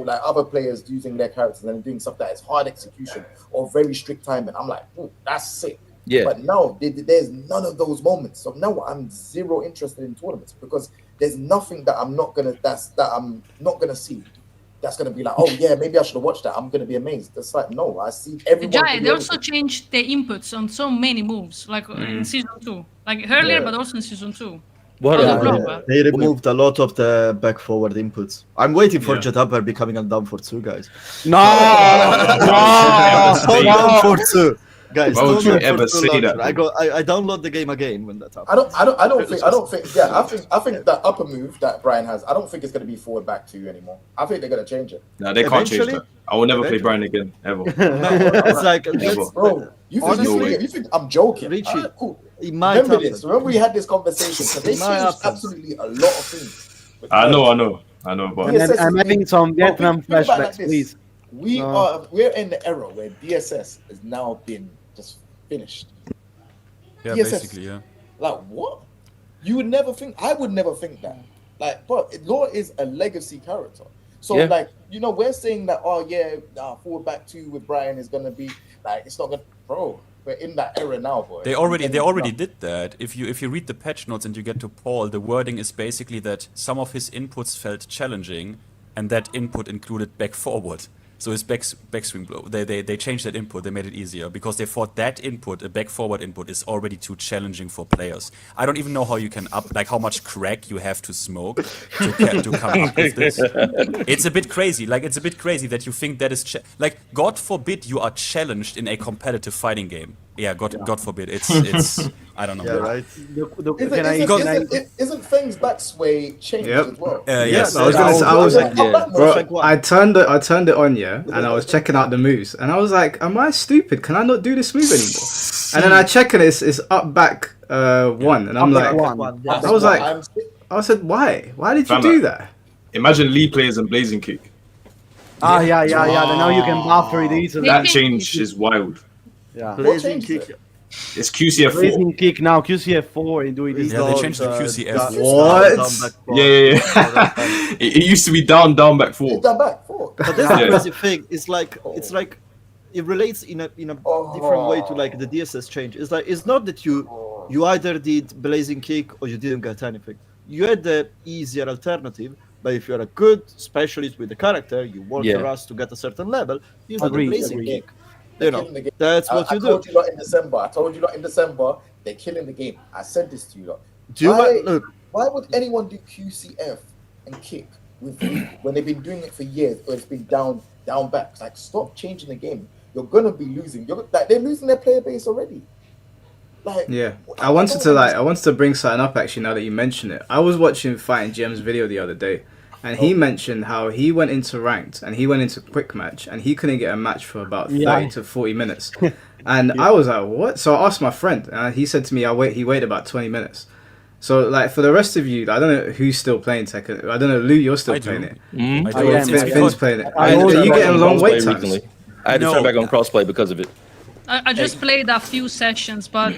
other players using their characters and doing stuff that is hard execution or very strict timing, I'm like, oh, that's sick. Yeah. But no, there's none of those moments. So no, I'm zero interested in tournaments because there's nothing that I'm not gonna see. That's gonna be oh yeah, maybe I should have watched that. I'm gonna be amazed. It's no, I see everyone. They also changed the inputs on so many moves, in season 2, earlier, but also in season 2. They removed a lot of the back forward inputs. I'm waiting for Jet Upper becoming a down for 2, guys. No, down for 2. Guys, Why would don't you look for ever true say that, launcher. I download the game again when that happens. I don't think. Yeah, I think that upper move that Brian has. I don't think it's going to be forward back to you anymore. I think they're going to change it. No, they can't change Eventually- that. I will never play Brian again ever. It's like Bro, you think, Honestly, you think I'm joking? Richie, Alright, cool. it might Remember happen. this. Remember we had this conversation. So they It might changed happen. absolutely a lot of things. I know, but DSS I'm is having big. some Bro, Vietnam think about it like flashbacks, this. please. We're in the era where DSS has now been just finished. Yeah, Yes, basically, yeah. Like what? You would never think. I would never think that. Like, but Law is a legacy character. So Yeah. like, we're saying that. Oh yeah, forward back two with Brian is gonna be like it's not gonna. Bro, we're in that era now, boy. They already did that. If you read the patch notes and you get to Paul, the wording is basically that some of his inputs felt challenging, and that input included back forward. So his backswing blow. They changed that input. They made it easier because they thought that input, a back forward input, is already too challenging for players. I don't even know how you can how much crack you have to smoke to come up with this. It's a bit crazy. Like it's a bit crazy that you think that is like God forbid you are challenged in a competitive fighting game. Yeah, God forbid. It's I don't know. Yeah, right. Isn't Feng's back sway changed Yep. as well? Yes. I was gonna say, Yeah. bro, I turned it on, and I was checking out the moves, and I was like, am I stupid? Can I not do this move anymore? And then I check it, it's up back one, and I'm like, I was like, I said, why? Why did you do that? Imagine Lee players and Blazing Kick. Yeah. Then now you can buffer it easily. That change is wild. Yeah. Blazing changed kick. it? It's QCF4. Blazing kick now, QCF4 and do it easy. Yeah, they changed the QCF. What? Yeah. It used to be down, back four. He's done back forward. But that's the crazy thing. It's like it relates in a Oh. different way to like the DSS change. It's like it's not that you either did Blazing Kick or you didn't get anything. You had the easier alternative. But if you're a good specialist with the character, you work your ass to get a certain level. You do the Blazing Kick. That's what you do. I told you lot in December. They're killing the game. I said this to you lot. Why would anyone do QCF and kick with when they've been doing it for years, or it's been down back? It's like, stop changing the game. You're gonna be losing. They're losing their player base already. Like, yeah, I wanted to bring something up actually. Now that you mention it, I was watching Fighting Gem's video the other day, and he mentioned how he went into ranked and he went into quick match and he couldn't get a match for about 30 to 40 minutes. And I was like, what? So I asked my friend, and he said to me, he waited about 20 minutes. So like for the rest of you, I don't know who's still playing Tekken. I don't know, Lou, you're still playing it. Finn's playing it. Are you getting long wait times? I had to turn back on crossplay because of it. I just played a few sessions, but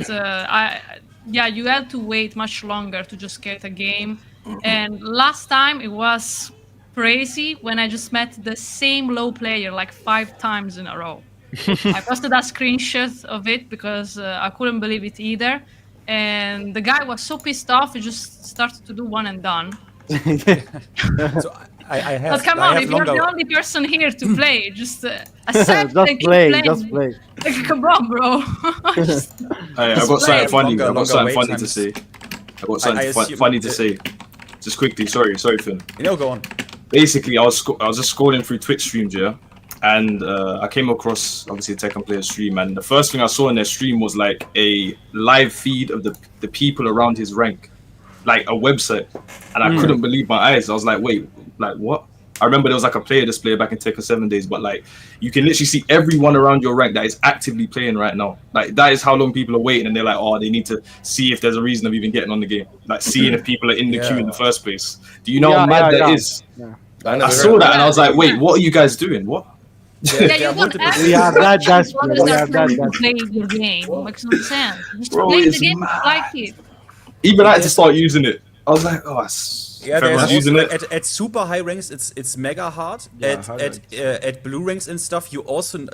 you had to wait much longer to just get a game. And last time it was crazy when I just met the same low player like 5 times in a row. I posted a screenshot of it because I couldn't believe it either. And the guy was so pissed off, he just started to do one and done. So but come on, if you're the only person here to play, just accept just play. Like, come on, bro. I've got something funny. I've got something funny to say. I've got something funny to say. Just quickly, sorry, Finn. Go on. Basically, I was just scrolling through Twitch streams, and I came across obviously a Tekken player stream, and the first thing I saw in their stream was like a live feed of the people around his rank, like a website, and I couldn't believe my eyes. I was like, wait, like what? I remember there was like a player display back in Tekken 7 days, but like you can literally see everyone around your rank that is actively playing right now. Like that is how long people are waiting, and they're like, oh, they need to see if there's a reason of even getting on the game, like seeing if people are in the queue in the first place. Do you know how mad that is? I saw that and I was like, wait, what are you guys doing? What? You want we are that desperate. Play your game. Makes no sense. Just Bro, play the it's game mad. like it. Even I had to start using it. I was like, oh, everyone's using it. At super high ranks, it's mega hard. At blue ranks and stuff, you also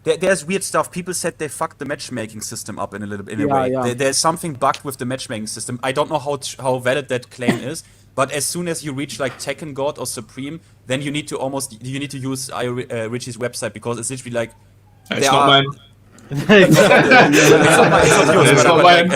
there's weird stuff. People said they fucked the matchmaking system up in a way. Yeah. There's something bugged with the matchmaking system. I don't know how valid that claim is. But as soon as you reach like Tekken God or Supreme, then you need to use Ayorichie's website, because it's literally like It's not mine. It's not mine.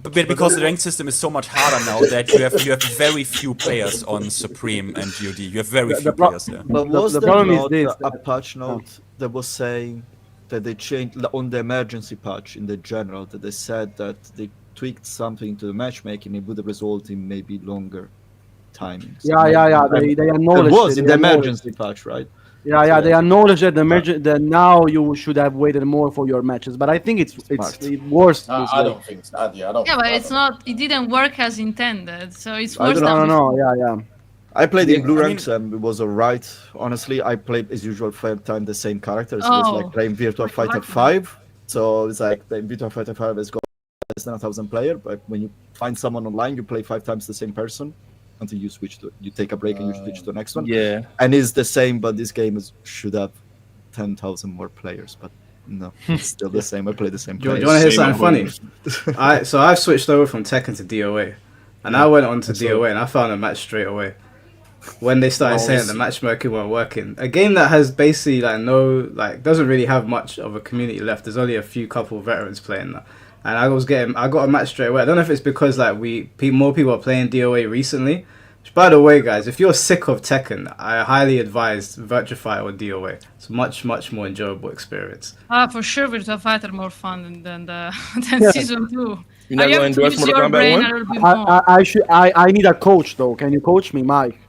But because the rank system is so much harder now that you have very few players on Supreme and GOD. You have very few players there. But was the there problem is not this, a patch note that was saying that they changed on the emergency patch in the general, that they said that they tweaked something to the matchmaking. It would have resulted in maybe longer timings. Yeah. They acknowledged it was in they the acknowledged emergency patch, right? Yeah, they acknowledge that that now you should have waited more for your matches, but I think it's worse. This I way. don't think so. I don't. Yeah, but I it's don't- not. It didn't work as intended, so it's I worse don't than No, before. yeah. I played in blue I ranks and it was alright. Honestly, I played as usual 5 times the same characters. It was Oh. like playing Virtua Fighter 5. So it's like playing Virtua Fighter 5 has got less than 1,000 players, but when you find someone online, you play 5 times the same person until you take a break and you switch to the next one. Yeah. And it's the same, but this game should have 10,000 more players, but no, it's still the same. I play the same Do you players. want to hear Same something funny? So I've switched over from Tekken to DOA, and I went on to I saw. DOA and I found a match straight away. When they started saying the matchmaking weren't working, a game that has basically doesn't really have much of a community left. There's only a few couple veterans playing that, and I got a match straight away. I don't know if it's because more people are playing DOA recently. Which, by the way, guys, if you're sick of Tekken, I highly advise Virtua or DOA. It's a much more enjoyable experience. For sure, Virtua Fighter more fun than than season 2. You're not I going have to to endorse use Mortal your Kombat brain 1? a little bit more. I need a coach though. Can you coach me, Mike?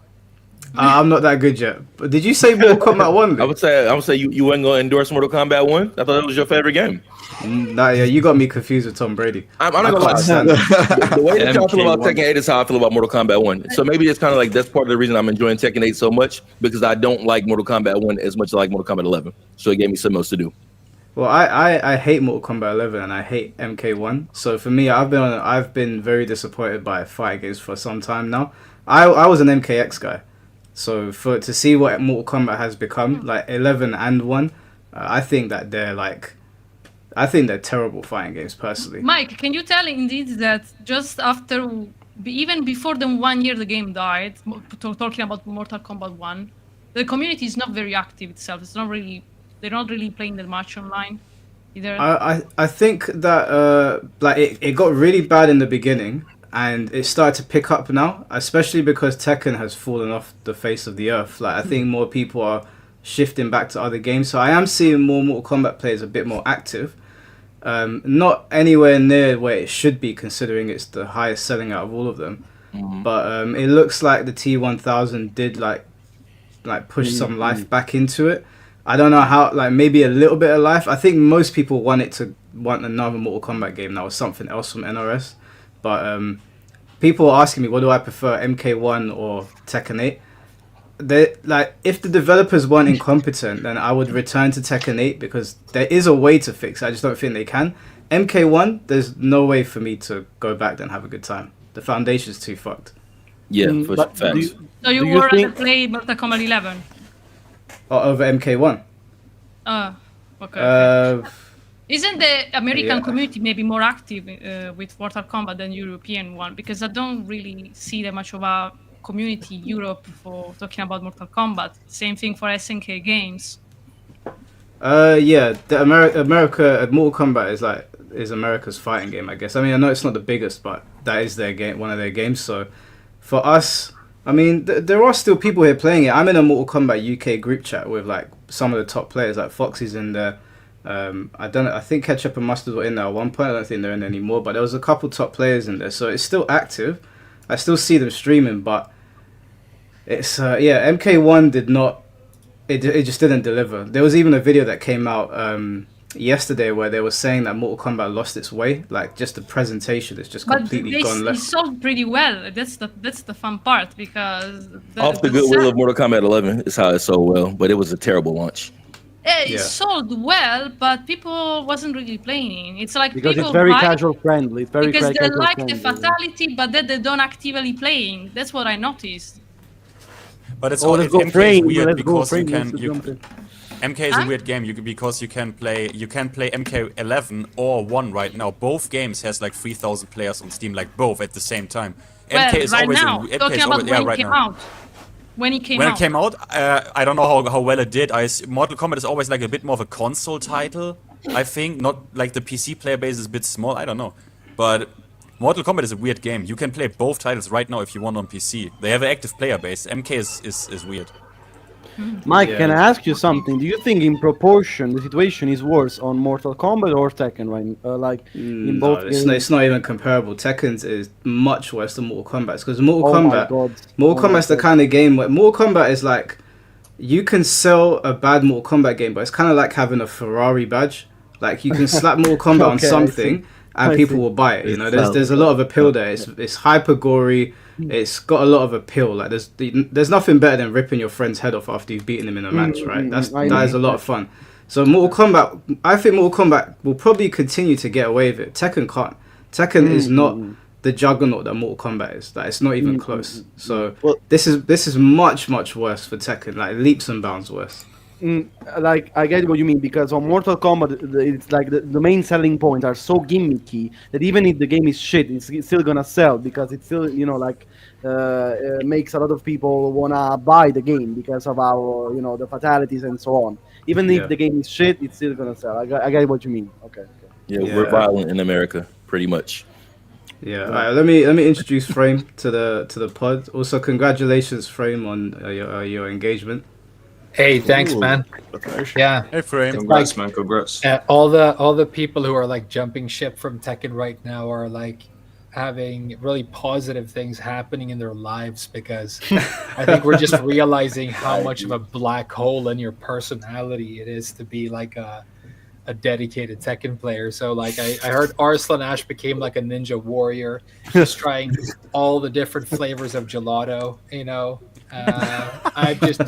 I'm not that good yet. But did you say Mortal Kombat 1? I would say you weren't going to endorse Mortal Kombat 1. I thought it was your favorite game. Nah, yeah, you got me confused with Tom Brady. I'm not gonna I lie. can't stand it. The way that y'all feel about MK1. Tekken 8 is how I feel about Mortal Kombat 1. So maybe it's kind of like that's part of the reason I'm enjoying Tekken 8 so much, because I don't like Mortal Kombat 1 as much as I like Mortal Kombat 11. So it gave me something else to do. Well, I hate Mortal Kombat 11 and I hate MK1. So for me, I've been very disappointed by fighting games for some time now. I was an MKX guy, so to see what Mortal Kombat has become, like 11 and 1, I think that they're terrible fighting games personally. Mike, can you tell indeed that just after, even before the 1 year the game died, talking about Mortal Kombat 1, the community is not very active itself. They're not really playing that much online either. I think that it got really bad in the beginning and it started to pick up now, especially because Tekken has fallen off the face of the earth. Like I think more people are shifting back to other games, so I am seeing more Mortal Kombat players a bit more active. Not anywhere near where it should be, considering it's the highest selling out of all of them. But it looks like the T1000 did like push some life back into it. I don't know how, maybe a little bit of life. I think most people want another Mortal Kombat game now or something else from NRS. But people are asking me, what do I prefer, MK1 or Tekken 8? If the developers weren't incompetent, then I would return to Tekken 8 because there is a way to fix it. I just don't think they can. MK1, there's no way for me to go back and have a good time. The foundation's too fucked. Yeah, for But facts. So you do you were think- to play Mortal Kombat 11? Over MK1. Okay. Isn't the American Yeah. community maybe more active with Mortal Kombat than European one? Because I don't really see that much of a community Europe for talking about Mortal Kombat. Same thing for SNK games. Yeah, the America Mortal Kombat is America's fighting game, I guess. I mean, I know it's not the biggest, but that is their game, one of their games. So for us, I mean, there are still people here playing it. I'm in a Mortal Kombat UK group chat with some of the top players, like Foxy's in there. I think Ketchup and Mustard were in there at one point. I don't think they're in anymore, but there was a couple top players in there, so it's still active. I still see them streaming, but it's MK1 did not. It just didn't deliver. There was even a video that came out yesterday where they were saying that Mortal Kombat lost its way. Like just the presentation is just completely gone It left. sold pretty well. That's the fun part because Off the goodwill of Mortal Kombat 11 is how it sold well, but it was a terrible launch. It sold well, but people wasn't really playing. It's like Because people it's very buy casual friendly. It's very because they casual like friendly. the fatality, but then they don't actively playing. That's what I noticed. But it's Oh, all let's if go MK is Frame. weird Let's go because Frame. MK is a weird game because you can play MK11 or 1 right now. Both games has like 3,000 players on Steam, like both at the same time. Well, MK is right always now, MK talking is about always, when it right came now. out. When it came When out. it came out, I don't know how well it did. Mortal Kombat is always like a bit more of a console title, I think. Not like the PC player base is a bit small, I don't know. But Mortal Kombat is a weird game. You can play both titles right now if you want on PC. They have an active player base. MK is weird. Mike, Yeah. can I ask you something? Do you think in proportion the situation is worse on Mortal Kombat or Tekken, right? In No, both it's games? not, it's not even comparable. Tekken's is much worse than Mortal Kombat's because Mortal Oh my Kombat, god. Mortal Oh my Kombat's the God. kind of game where Mortal Kombat is like, you can sell a bad Mortal Kombat game, but it's kind of like having a Ferrari badge. Like you can slap Mortal Kombat on Okay, I something, see. and I people see. will buy it. You know, It's there's a lot of appeal there. It's hyper gory. It's got a lot of appeal. Like there's nothing better than ripping your friend's head off after you've beaten him in a match, right? That is a lot of fun. So Mortal Kombat, I think Mortal Kombat will probably continue to get away with it. Tekken can't. Tekken is not the juggernaut that Mortal Kombat is. Like it's not even close. So Well- this is much worse for Tekken. Like leaps and bounds worse. Like I get what you mean, because on Mortal Kombat it's like the main selling points are so gimmicky that even if the game is shit, it's still gonna sell because it's still makes a lot of people wanna buy the game because of our the fatalities and so on. Even if Yeah. the game is shit, it's still gonna sell. I get what you mean. Okay. Yeah, Yeah. we're violent in America, pretty much. Yeah. All right, let me introduce Frame to the pod. Also, congratulations, Frame, on your engagement. Hey, thanks, Ooh. man. Okay. Yeah, Hey, Frame. Congrats, man. Congrats. all the people who are like jumping ship from Tekken right now are like having really positive things happening in their lives because I think we're just realizing how much of a black hole in your personality it is to be like a dedicated Tekken player. So like I heard Arslan Ash became like a ninja warrior, just trying all the different flavors of gelato,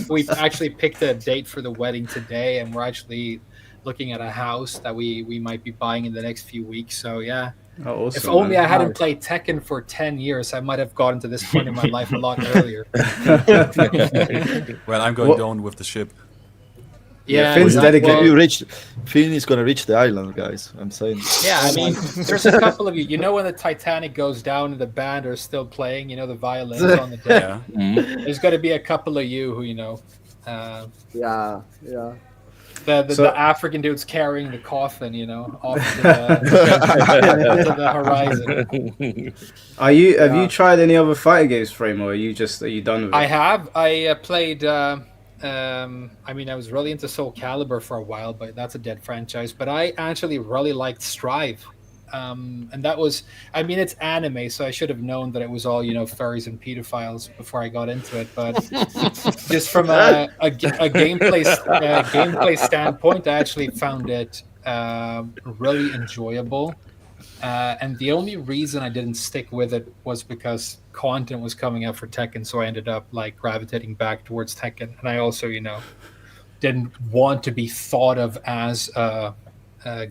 we've actually picked a date for the wedding today, and we're actually looking at a house that we might be buying in the next few weeks. So yeah, Oh, awesome. if only man. I hadn't played Tekken for 10 years, I might have gotten to this point in my life a lot earlier. Well, I'm going What- down with the ship. Yeah, Finn's dedicated. Finn is gonna reach the island, guys. I'm saying. Yeah, I mean, there's a couple of you. You know when the Titanic goes down and the band are still playing, the violins on the deck? Yeah. Mhm. There's got to be a couple of you who, Yeah. the African dudes carrying the coffin, off to to the horizon. Have you tried any other fighting games, Frame, or are you done with it? I have. I played. I was really into Soul Calibur for a while, but that's a dead franchise. But I actually really liked Strive. And that was, it's anime, so I should have known that it was all, furries and pedophiles before I got into it. But just from a gameplay standpoint, I actually found it really enjoyable. And the only reason I didn't stick with it was because content was coming out for Tekken, so I ended up like gravitating back towards Tekken. And I also, didn't want to be thought of as a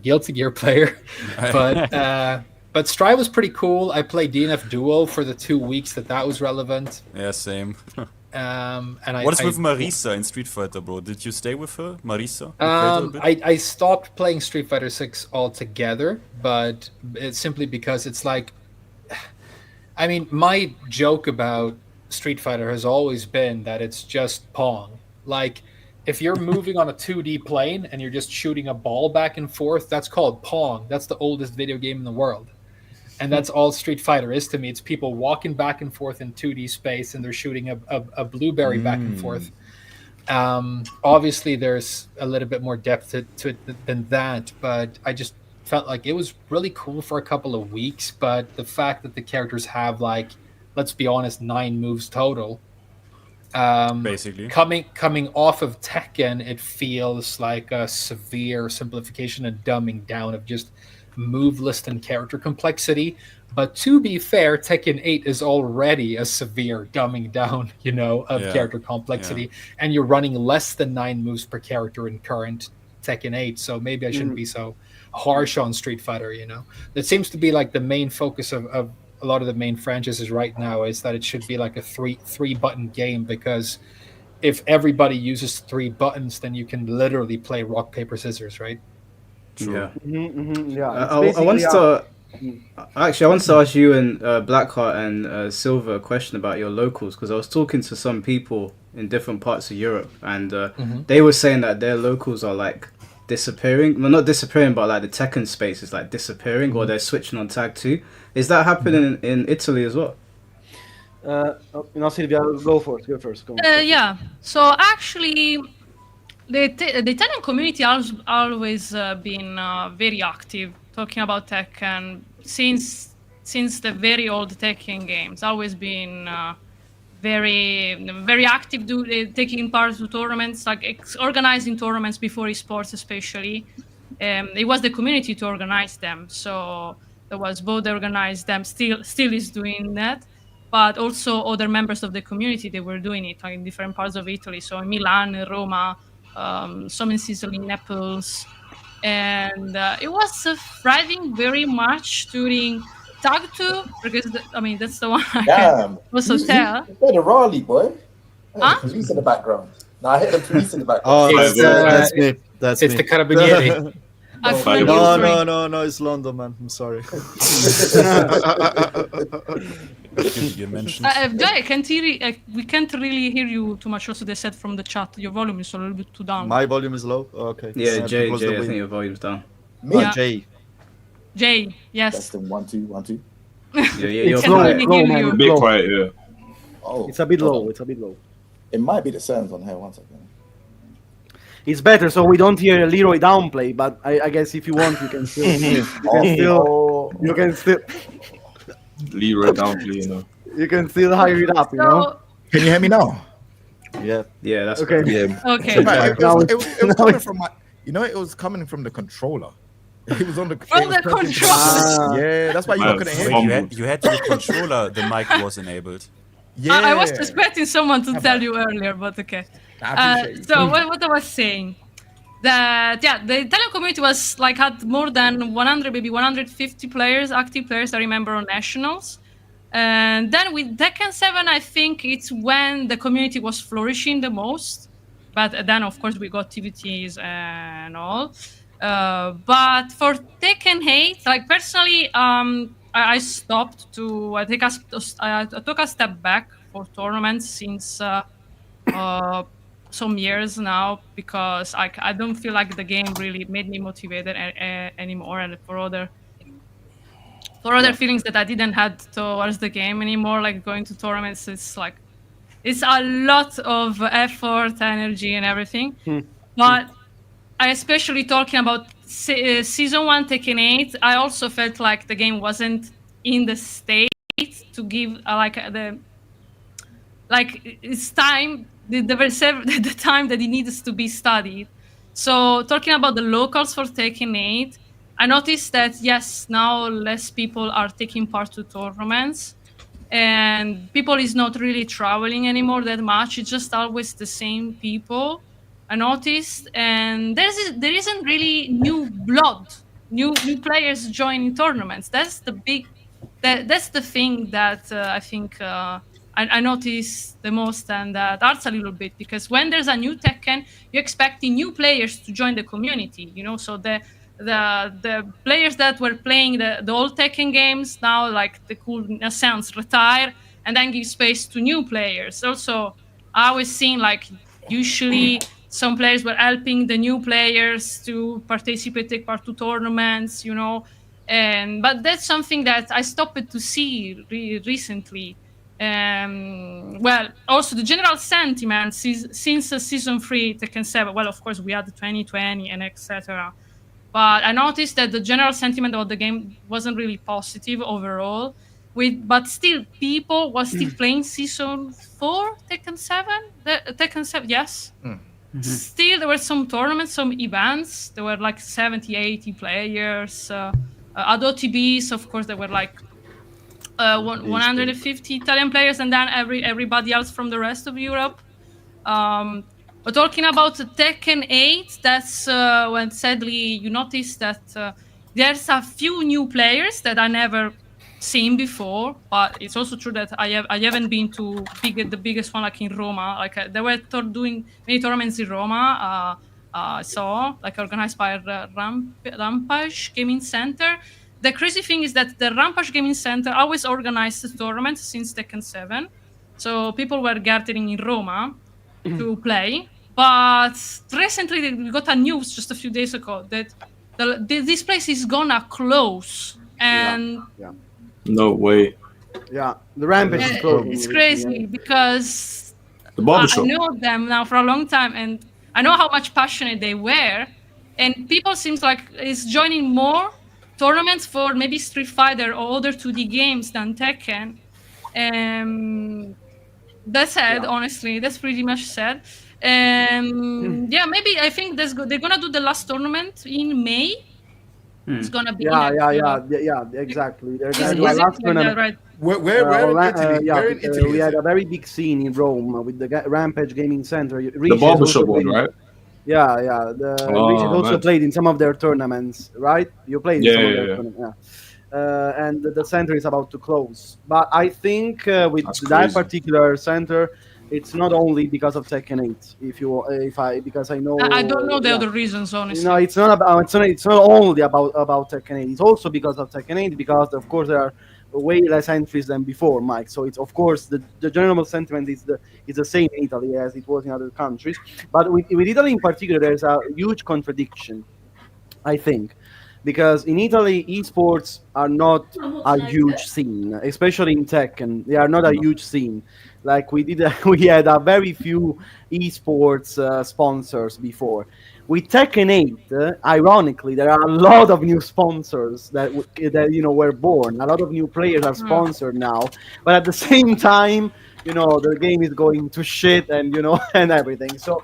Guilty Gear player, but Strive was pretty cool. I played DNF Duo for the 2 weeks that was relevant. Yeah, same. And What is with Marisa in Street Fighter, bro? Did you stay with her, Marisa? You played her a bit? I stopped playing Street Fighter 6 altogether, but it's simply because it's like, my joke about Street Fighter has always been that it's just Pong. Like, if you're moving on a 2D plane and you're just shooting a ball back and forth, that's called Pong. That's the oldest video game in the world. And that's all Street Fighter is to me. It's people walking back and forth in 2D space and they're shooting a blueberry back and forth. Obviously, there's a little bit more depth to it than that, but I just felt like it was really cool for a couple of weeks. But the fact that the characters have, like, let's be honest, 9 moves total. Basically. Coming off of Tekken, it feels like a severe simplification and dumbing down of just move list and character complexity. But to be fair, Tekken 8 is already a severe dumbing down, of character complexity. And you're running less than 9 moves per character in current Tekken 8. So maybe I shouldn't be so harsh on Street Fighter, That seems to be like the main focus of a lot of the main franchises right now, is that it should be like a three button game, because if everybody uses 3 buttons, then you can literally play rock, paper, scissors, right? Yeah. Yeah. I want to ask you and Blackheart and Silver a question about your locals, because I was talking to some people in different parts of Europe, and they were saying that their locals are like disappearing. Well, not disappearing, but like the Tekken space is like disappearing, or they're switching on Tag 2. Is that happening in Italy as well? Sylvia, go for it. Go first. Go. Yeah. So actually, the Italian community has always been very active, talking about Tekken since the very old Tekken games. Always been very active, taking part to tournaments, like organizing tournaments before esports, especially. It was the community to organize them, so there was both organized them, still is doing that, but also other members of the community, they were doing it like, in different parts of Italy, so in Milan, Roma, some in Sicily, Naples, and it was thriving very much during Tag 2, because that's the one I can Damn. also tell. You played a Raleigh, boy. Huh? The police in the background. No, I hear the police in the background. Oh, It's, that's me. That's It's me. the Carabinieri. I No, find no, it strange. No, it's London, man. I'm sorry. You mentioned. Jay, we can't really hear you too much. Also, they said from the chat, your volume is a little bit too down. My volume is low. Oh, okay. Yeah, I have to Jay, close the I window. think your volume's down. Me? Yeah. Jay. Jay, Less yes. than 1 2 1 2. Yeah, you're Can low, quiet. really low, hear man. you. A bit Low. quiet, yeah. Oh, It's a bit hold low. on. It's a bit low. It might be the sounds on here. 1 second. It's better, so we don't hear Leroy downplay. But I guess if you want, you can still. Oh, You can still. Leroy downplay, you know. You can still hire it up. You know. So, Can you hear me now? Yeah. Yeah, that's Okay. Yeah. okay. Right, Now it was coming from my. You know, it was coming from the controller. It was on the. From it was the pressing- controller. Yeah, that's why you Man, couldn't hear from- me. You had your controller, the mic was enabled. Yeah. I was expecting someone to tell you earlier, but okay. I appreciate you. So what I was saying, that the Italian community was like had more than 100, maybe 150 players, active players. I remember on nationals, and then with Tekken 7, I think it's when the community was flourishing the most. But then of course we got TVTs and all. But for Tekken 8, like personally, I stopped to. I took a step back for tournaments since some years now, because I don't feel like the game really made me motivated anymore, and for other feelings that I didn't had towards the game anymore, like going to tournaments, it's a lot of effort, energy, and everything. But I especially talking about season 1 Tekken 8, I also felt like the game wasn't in the state to give it's time, the time that it needs to be studied. So talking about the locals for Tekken 8, I noticed that yes, now less people are taking part to tournaments, and people is not really traveling anymore that much. It's just always the same people, I noticed, and there isn't really new blood, new players joining tournaments. That's the thing that I think I notice the most, and that hurts a little bit, because when there's a new Tekken, you're expecting new players to join the community, so the players that were playing the old Tekken games now, like the cool, in a sense, retire and then give space to new players. Also, I was seeing like usually some players were helping the new players to take part to tournaments, but that's something that I stopped to see recently. Well, also the general sentiment since season 3 Tekken 7, well, of course we had the 2020 and etc. But I noticed that the general sentiment of the game wasn't really positive overall. But still, people was still playing season 4 Tekken 7. Tekken 7, yes. Still, there were some tournaments, some events. There were like 70, 80 players. At OTBs, of course, there were like 150 Italian players, and then everybody else from the rest of Europe. But talking about Tekken 8, that's when sadly you notice that there's a few new players that I never seen before. But it's also true that I haven't been to the biggest one, like in Roma. Like they were doing many tournaments in Roma. I saw, like organized by Rampage Gaming Center. The crazy thing is that the Rampage Gaming Center always organizes tournaments since Tekken 7. So people were gathering in Roma to play. But recently we got a news just a few days ago that this place is gonna close. And No way. Yeah, the Rampage is closing. It's crazy because The I barbershop. know them now for a long time, and I know how much passionate they were. And people seems like is joining more tournaments for maybe Street Fighter or other 2D games than Tekken. That's sad, honestly. That's pretty much sad. Yeah, maybe I think they're gonna do the last tournament in May. It's gonna be Yeah, exactly. They're Is, gonna do a is it last like that, tournament. right? Where in Italy? Yeah, Where in Italy we is had it? a very big scene in Rome with the Rampage Gaming Center. The barbershop one, right? Yeah. The Reach has also man. played in some of their tournaments, right? You played in some of their Yeah. tournaments, yeah. And the center is about to close. But I think with That's that crazy. particular center, it's not only because of Tekken 8. Because I know I don't know the yeah. other reasons, honestly. No, it's not about. It's not only about Tekken 8. It's also because of Tekken 8. Because of course there are way less entries than before, Mike. So it's of course the general sentiment is the same in Italy as it was in other countries. But with Italy in particular, there's a huge contradiction, I think, because in Italy esports are not a huge scene, especially in Tekken. They are not a huge scene. Like we had a very few esports sponsors before. With Tekken 8, ironically, there are a lot of new sponsors that were born. A lot of new players are sponsored now, but at the same time, the game is going to shit and and everything. So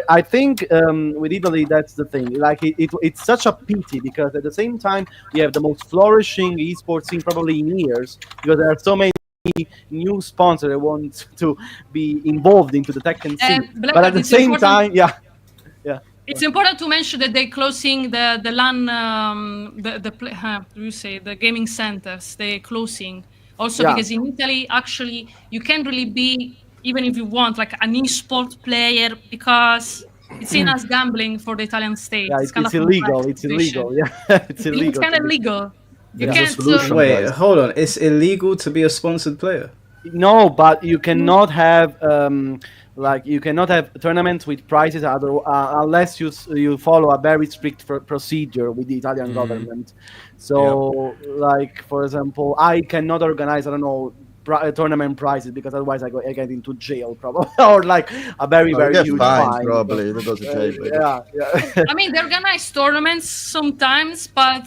I think with Italy that's the thing. Like it's such a pity because at the same time we have the most flourishing esports scene probably in years because there are so many new sponsors that want to be involved into the Tekken scene. But at the same time, yeah. It's important to mention that they're closing the LAN, how do you say, the gaming centers. They're closing also because in Italy, actually, you can't really be, even if you want, like an esport player because it's seen as gambling for the Italian state. Yeah, it's illegal. It's illegal. Yeah, it's illegal. It's kind of illegal. You There's a can't. solution. Wait, guys. hold on. It's illegal to be a sponsored player. No, but you cannot have you cannot have tournaments with prizes unless you follow a very strict procedure with the Italian government. So, like for example, I cannot organize tournament prizes because otherwise I get into jail probably or like a very huge fine. Probably that goes to jail. Yeah. I mean, they organize tournaments sometimes, but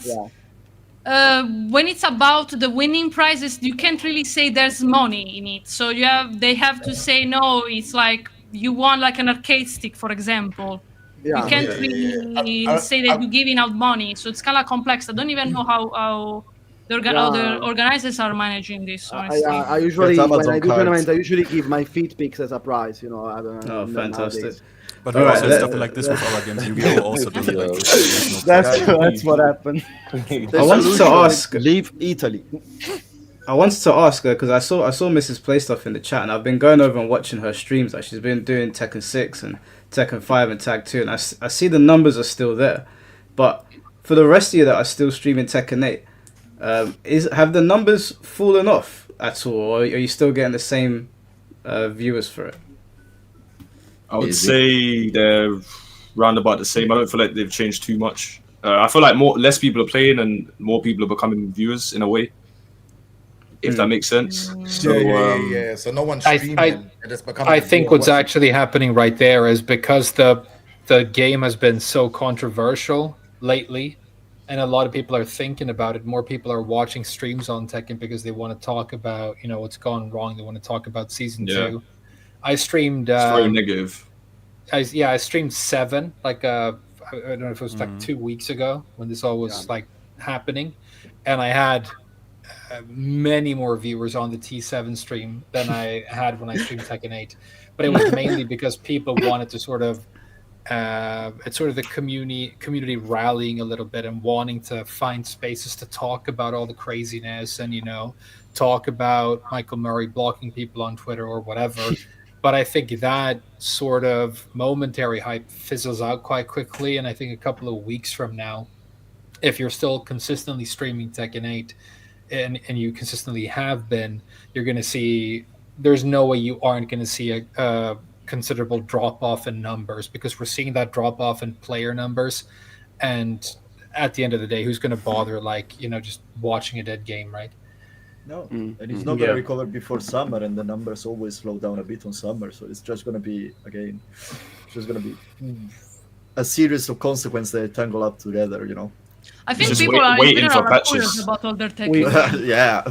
when it's about the winning prizes, you can't really say there's money in it. So they have to say no. It's like you won like an arcade stick, for example. You can't really say that you're giving out money. So it's kind of complex. I don't even know how the organizers are managing this. Honestly, I usually when I do tournaments, I usually give my feet picks as a prize. I don't know. Oh, fantastic. Nowadays. But we also have stuff like this with our games. Yu-Gi-Oh! Also does it like this. That's what happened. I wanted to ask. Leave Italy. I wanted to ask her because I saw Mrs. Play stuff in the chat, and I've been going over and watching her streams. Like she's been doing Tekken 6 and Tekken 5 and Tag 2, and I see the numbers are still there. But for the rest of you that are still streaming Tekken 8, have the numbers fallen off at all, or are you still getting the same viewers for it? I would say they're round about the same. I don't feel like they've changed too much. I feel like less people are playing and more people are becoming viewers in a way, if that makes sense. So Yeah. So no one's streaming. and it's becoming I think more what's actually happening right there is because the game has been so controversial lately, and a lot of people are thinking about it. More people are watching streams on Tekken because they want to talk about what's gone wrong. They want to talk about season 2. I streamed. It's very negative. I streamed 7. Like I don't know if it was like 2 weeks ago when this all was like happening, and I had many more viewers on the T7 stream than I had when I streamed Tekken 8. But it was mainly because people wanted to sort of it's sort of the community rallying a little bit and wanting to find spaces to talk about all the craziness and talk about Michael Murray blocking people on Twitter or whatever. But I think that sort of momentary hype fizzles out quite quickly, and I think a couple of weeks from now, if you're still consistently streaming Tekken 8 and you consistently have been, you're going to see there's no way you aren't going to see a considerable drop-off in numbers, because we're seeing that drop-off in player numbers, and at the end of the day, who's going to bother just watching a dead game, right? No, Mm. and it's not gonna Yeah. recover before summer, and the numbers always slow down a bit on summer. So it's just gonna be again, it's just gonna be a series of consequences that tangle up together. You know. I think Just people are in waiting general for are curious patches. about all their tech. We- Yeah.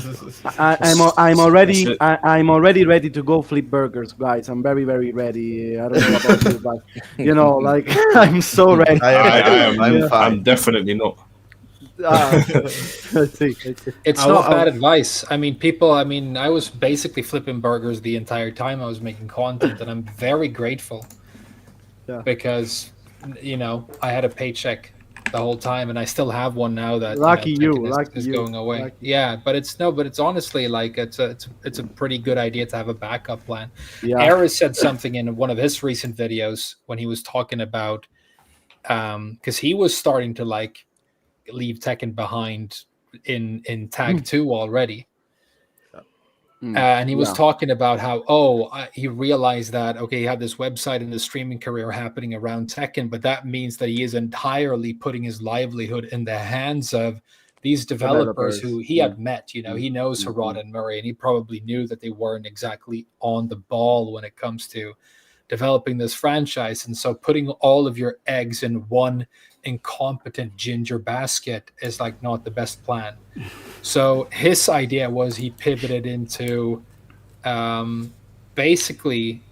I'm already That's it. I'm already ready to go flip burgers, guys. I'm very ready. I don't know about you, but you know, like I'm so ready. I'm fine. I'm definitely not. Let's see. It's I- not I- bad advice. I mean, people. I mean, I was basically flipping burgers the entire time I was making content, and I'm very grateful. Yeah. Because, you know, I had a paycheck the whole time, and I still have one now that Lucky you, Tekken lucky is you, going away. lucky. Yeah, but it's honestly like it's a pretty good idea to have a backup plan. Yeah. Eris said something in one of his recent videos when he was talking about because he was starting to like leave Tekken behind in Tag 2 already. And he was Yeah. talking about how he realized that he had this website and the streaming career happening around Tekken, but that means that he is entirely putting his livelihood in the hands of these developers who he had met. You know, he knows Harada and Murray, and he probably knew that they weren't exactly on the ball when it comes to developing this franchise. And so putting all of your eggs in one incompetent ginger basket is like not the best plan. So his idea was he pivoted into basically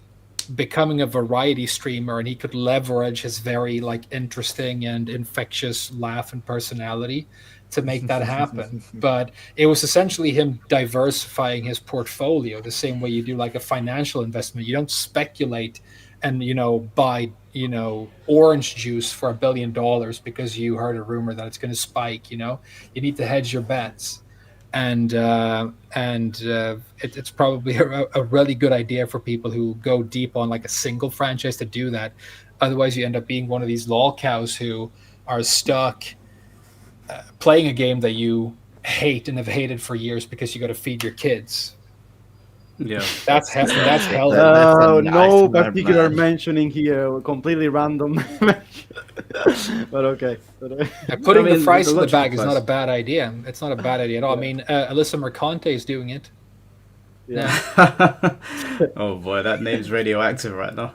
becoming a variety streamer, and he could leverage his very like interesting and infectious laugh and personality to make that happen. But it was essentially him diversifying his portfolio the same way you do like a financial investment. You don't speculate and, you know, buy, you know, orange juice for $1 billion because you heard a rumor that it's going to spike. You know, you need to hedge your bets. And it's probably a really good idea for people who go deep on like a single franchise to do that. Otherwise, you end up being one of these lol cows who are stuck playing a game that you hate and have hated for years because you got to feed your kids. Yeah. That's hell. That's hell. That's a No nightmare, particular man. mentioning here, completely random. But okay. Putting I mean, the fries the in the logical bag is not place. a bad idea. It's not a bad idea at all. I mean, Alyssa Mercante is doing it. Yeah. Oh boy, that name's radioactive right now.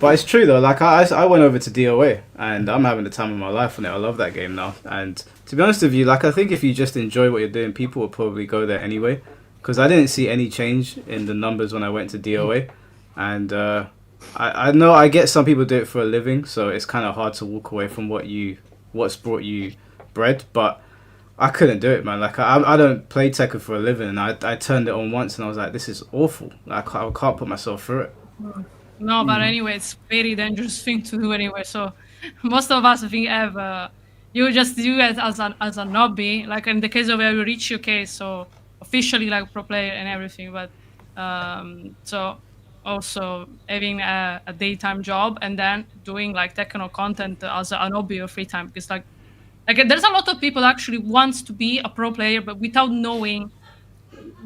But it's true though. Like I went over to DOA and I'm having the time of my life on it. I love that game now. And to be honest with you, like I think if you just enjoy what you're doing, people will probably go there anyway. Because I didn't see any change in the numbers when I went to DOA, and I know I get some people do it for a living, so it's kind of hard to walk away from what's brought you bread. But I couldn't do it, man. Like I don't play Tekken for a living, and I turned it on once, and I was like, this is awful. Like, I can't put myself through it. No, but anyway, it's very dangerous thing to do anyway. So most of us, I think, have you just do it as a hobby. Like in the case of Ayorichie, okay, so officially like pro player and everything, but so also having a daytime job and then doing like technical content as an hobby or free time, because like there's a lot of people actually wants to be a pro player but without knowing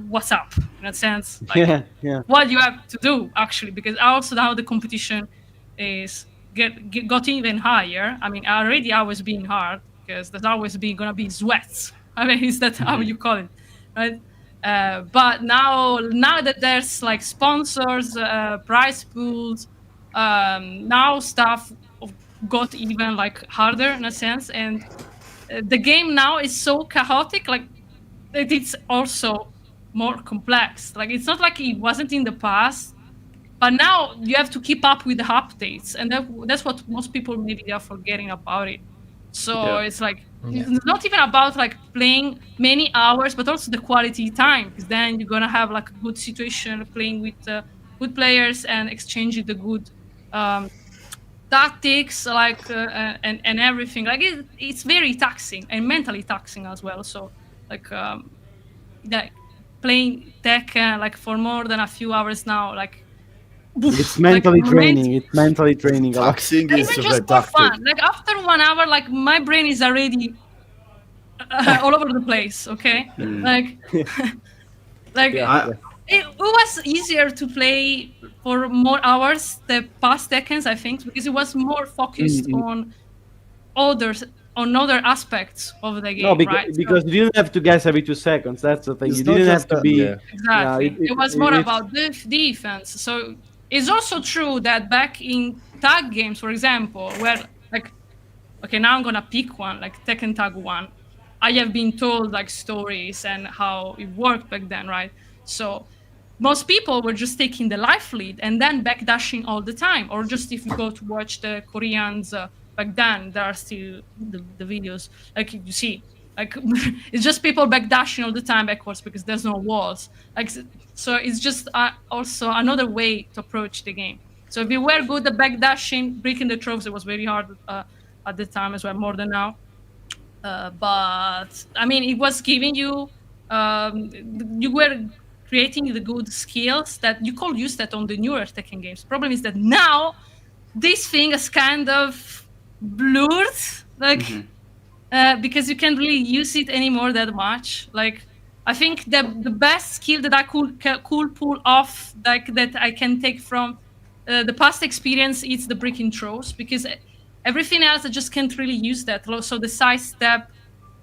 what's up in a sense, like Yeah. what you have to do actually, because also now the competition is got even higher. I mean, already always being hard because there's always gonna be sweats. I mean, is that how you call it, right? But now that there's like sponsors, prize pools, now stuff got even like harder in a sense, and the game now is so chaotic, like that it's also more complex. Like it's not like it wasn't in the past, but now you have to keep up with the updates, and that's what most people maybe are forgetting about it. So it's like it's not even about like playing many hours, but also the quality time, because then you're gonna have like a good situation playing with good players and exchanging the good tactics, like and everything. Like it's very taxing and mentally taxing as well. So like playing Tekken like for more than a few hours now, like It's mentally draining. It's mentally draining. a lot. Taxing and is even just for reductive. fun. Like after 1 hour, like my brain is already all over the place. Okay, like it was easier to play for more hours the past Tekkens, I think, because it was more focused on on other aspects of the game, No, because, right? because you didn't have to guess every 2 seconds. That's the thing. It's You not didn't have just to that, be. yeah. Exactly. Yeah, it was more it's- about defense. So it's also true that back in tag games, for example, where like, okay, now I'm gonna pick one, like Tekken Tag 1. I have been told like stories and how it worked back then, right? So most people were just taking the life lead and then backdashing all the time. Or just if you go to watch the Koreans back then, there are still the videos, like you see, like it's just people backdashing all the time backwards because there's no walls. Like, so it's just also another way to approach the game. So if you were good at backdashing, breaking the tropes, it was very hard at the time as well, more than now. But I mean, it was giving you, you were creating the good skills that you could use that on the newer Tekken games. Problem is that now this thing is kind of blurred, like, because you can't really use it anymore that much. Like, I think the best skill that I could pull off, like that I can take from the past experience, is the breaking throws, because everything else I just can't really use that. So the side step,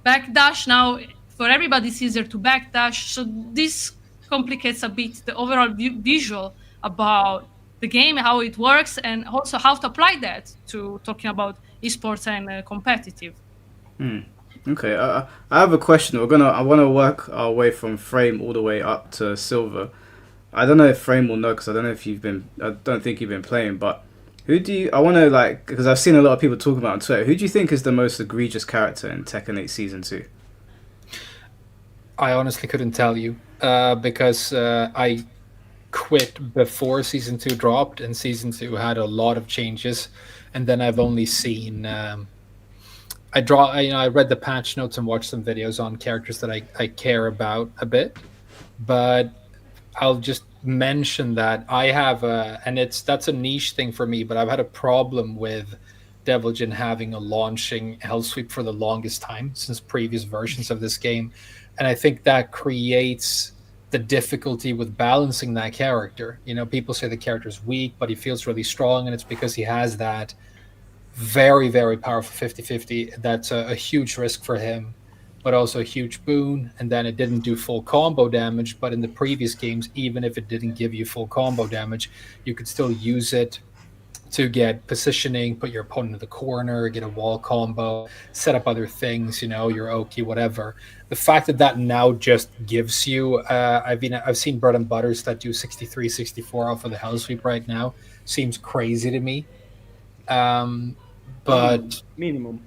backdash, now for everybody it's easier to backdash. So this complicates a bit the overall visual about the game, how it works, and also how to apply that to talking about esports and competitive. Okay, I have a question. I want to work our way from Frame all the way up to Silver. I don't know if Frame will know, because I don't know if I don't think you've been playing, but I want to, like, because I've seen a lot of people talking about on Twitter, who do you think is the most egregious character in Tekken 8 Season 2? I honestly couldn't tell you because I quit before Season 2 dropped, and Season 2 had a lot of changes, and then I've only seen... I read the patch notes and watched some videos on characters that I care about a bit, but I'll just mention that I have that's a niche thing for me, but I've had a problem with Devil Jin having a launching hell sweep for the longest time since previous versions of this game, and I think that creates the difficulty with balancing that character. You know, people say the character's weak, but he feels really strong, and it's because he has that very, very powerful 50-50. That's a huge risk for him, but also a huge boon. And then it didn't do full combo damage, but in the previous games, even if it didn't give you full combo damage, you could still use it to get positioning, put your opponent in the corner, get a wall combo, set up other things, your Oki, whatever. The fact that now just gives you, I've seen bread and butters that do 63, 64 off of the hell sweep right now, seems crazy to me. But minimum.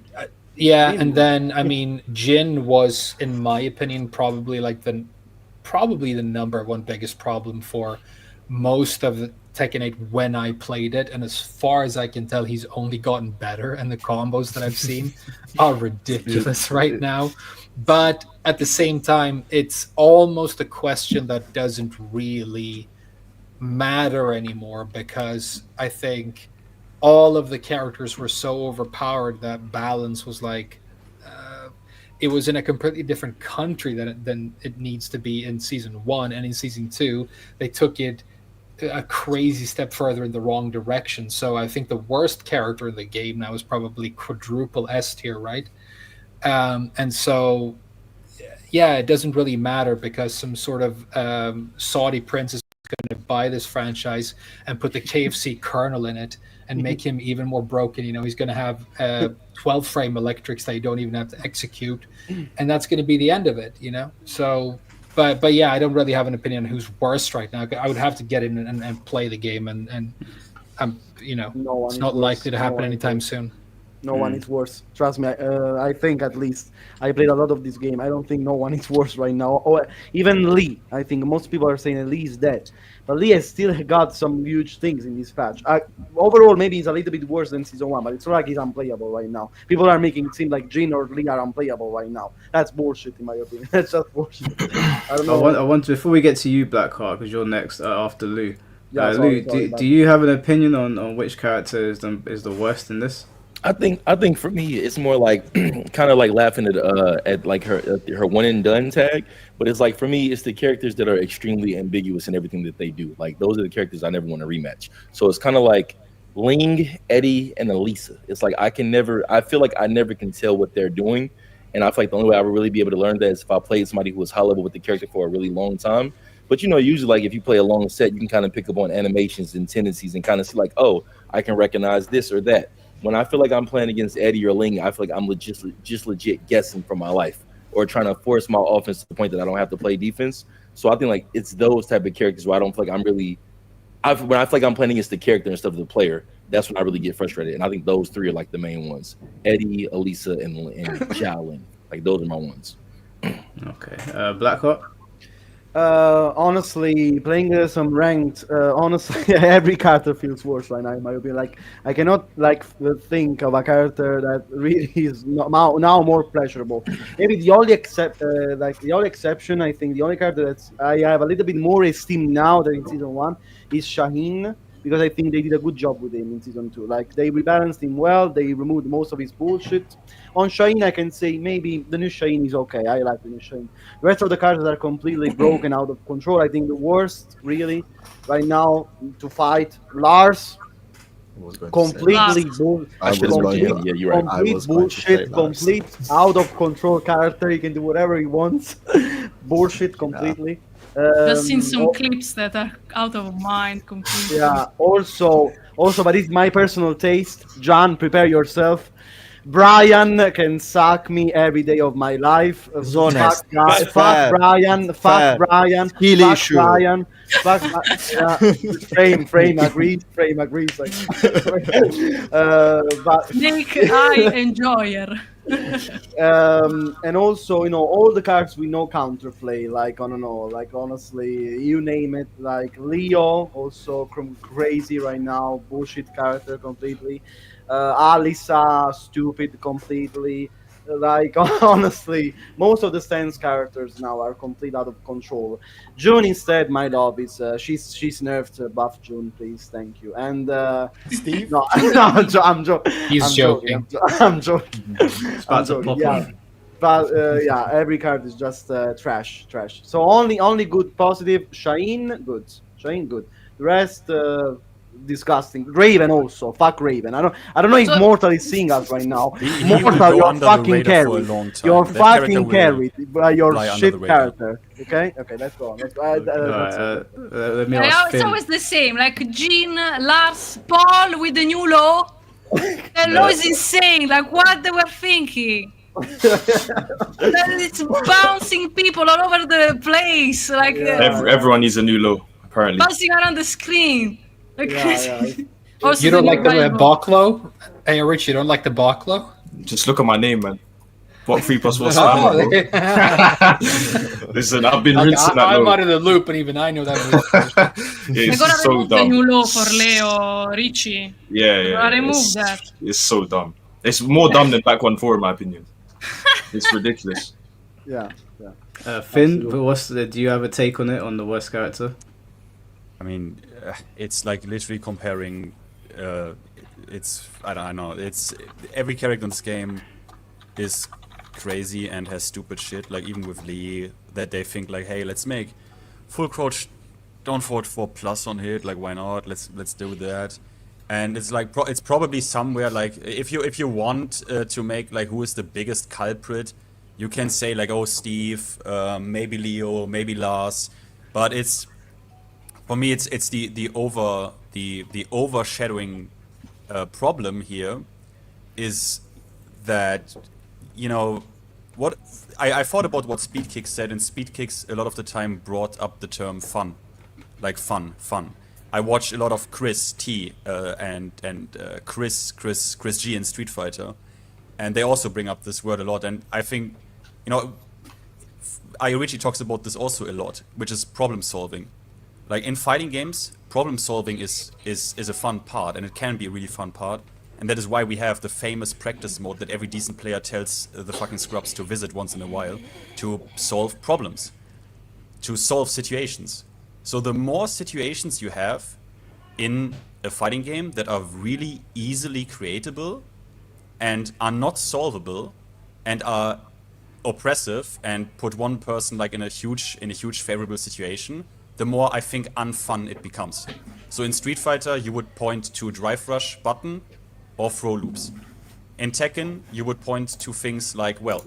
Yeah, minimum. And then I mean, Jin was, in my opinion, probably the number one biggest problem for most of the Tekken 8 when I played it, and as far as I can tell, he's only gotten better, and the combos that I've seen are ridiculous right now. But at the same time, it's almost a question that doesn't really matter anymore, because I think all of the characters were so overpowered that balance was like it was in a completely different country than it needs to be in Season 1, and in Season 2 they took it a crazy step further in the wrong direction. So I think the worst character in the game now is probably quadruple S tier, right? And so yeah, it doesn't really matter, because some sort of Saudi prince is going to buy this franchise and put the KFC kernel in it and make him even more broken. He's going to have 12 frame electrics that you don't even have to execute, and that's going to be the end of it. So but yeah, I don't really have an opinion on who's worst right now. I would have to get in and play the game, and it's not likely to happen anytime soon. No one is worse. Trust me. I think, at least, I played a lot of this game. I don't think no one is worse right now. Or even Lee. I think most people are saying that Lee is dead. But Lee has still got some huge things in this patch. Overall, maybe he's a little bit worse than Season 1, but it's not like he's unplayable right now. People are making it seem like Jin or Lee are unplayable right now. That's bullshit, in my opinion. That's just bullshit. I don't know. I want to, before we get to you, Blackheart, because you're next after Lou. Yeah, Lou, do you have an opinion on which character is the worst in this? I think for me it's more like kind of like laughing at like her one and done tag, but it's like, for me, it's the characters that are extremely ambiguous in everything that they do. Like, those are the characters I never want to rematch. So it's kind of like Ling, Eddie, and Elisa. It's like I feel like I never can tell what they're doing. And I feel like the only way I would really be able to learn that is if I played somebody who was high level with the character for a really long time. But usually like if you play a long set, you can kind of pick up on animations and tendencies and kind of see like, oh, I can recognize this or that. When I feel like I'm playing against Eddie or Ling, I feel like I'm legit guessing for my life or trying to force my offense to the point that I don't have to play defense. So I think like it's those type of characters where I don't feel like I'm really when I feel like I'm playing against the character instead of the player, that's when I really get frustrated. And I think those three are like the main ones: Eddie, Elisa, and Xiaolin. Like those are my ones. Okay, Blackheart. Honestly, playing some ranked, honestly, every character feels worse right now. In my opinion, like I cannot think of a character that really is now more pleasurable. Maybe the only exception, I think, the only character that I have a little bit more esteem now than in season 1 is Shaheen, because I think they did a good job with him in season 2. Like they rebalanced him well, they removed most of his bullshit. On Shaheen, I can say maybe the new Shaheen is okay. I like the new Shaheen. The rest of the characters are completely broken out of control. I think the worst, really, right now to fight Lars. Completely bullshit, complete out of control character. He can do whatever he wants. Bullshit completely. Just seen some clips that are out of mind completely. Yeah. Also, but it's my personal taste. Gian, prepare yourself. Brian can suck me every day of my life. Fuck Brian. Fuck Brian. Fuck Brian. Fuck. Frame agrees. Like, but Nick, I enjoyer. And also, all the cards we know counterplay. Like, I don't know. Like, honestly, you name it. Like Leo, also crazy right now. Bullshit character completely. Alisa, stupid completely. Like, honestly, most of the Stance characters now are complete out of control. June instead, my love, is she's nerfed. Buff June, please, thank you. And Steve? No, I'm joking. He's joking. I'm joking. It's about to pop Yeah. off. But yeah, every card is just trash. So only good, positive. Shaheen, good. The rest, disgusting. Raven also. Fuck Raven. I don't know if Mortal is seeing us right now. He will Mortal, go you're under the fucking radar for a carried. long time. You're That character fucking will carried by your fly under shit the radar. character. Okay, let's go on. That's Let me ask It's Finn. always the same. Like Jean, Lars, Paul with the new law. The law is insane. Like what they were thinking. It's bouncing people all over the place. Like Everyone needs a new low, apparently. bouncing around the screen. Like, also You don't the like new the rival. Boklo? Hey, Rich, you don't like the Boklo? Just look at my name, man. What 3+1 Oh, spam, bro. Listen, I've been rinsing that I'm low. out of the loop, and even I know that. They're It's gonna so remove the dumb. new law for Leo Ricci. Yeah. Gonna remove It's, that. it's so dumb. It's more dumb than back 1-4, in my opinion. It's ridiculous. Yeah. Finn, do you have a take on it, on the worst character? I mean, it's like literally comparing. I don't know. It's every character in this game is crazy and has stupid shit. Like even with Lee, that they think like, hey, let's make full crouch, don't forward 4+ on hit. Like why not? Let's do that. And it's like it's probably somewhere like if you want to make like who is the biggest culprit, you can say like, oh, Steve, maybe Leo, maybe Lars, but it's. For me, it's the overshadowing problem here is that, what I thought about what Speedkicks said, and Speedkicks a lot of the time brought up the term fun, like fun. I watched a lot of Chris T and Chris G in Street Fighter, and they also bring up this word a lot. And I think, Ayorichie talks about this also a lot, which is problem solving. Like in fighting games, problem solving is a fun part, and it can be a really fun part. And that is why we have the famous practice mode that every decent player tells the fucking scrubs to visit once in a while to solve problems, to solve situations. So the more situations you have in a fighting game that are really easily creatable and are not solvable and are oppressive and put one person like in a huge favorable situation, the more I think unfun it becomes. So in Street Fighter, you would point to drive rush button or throw loops. In Tekken, you would point to things like, well,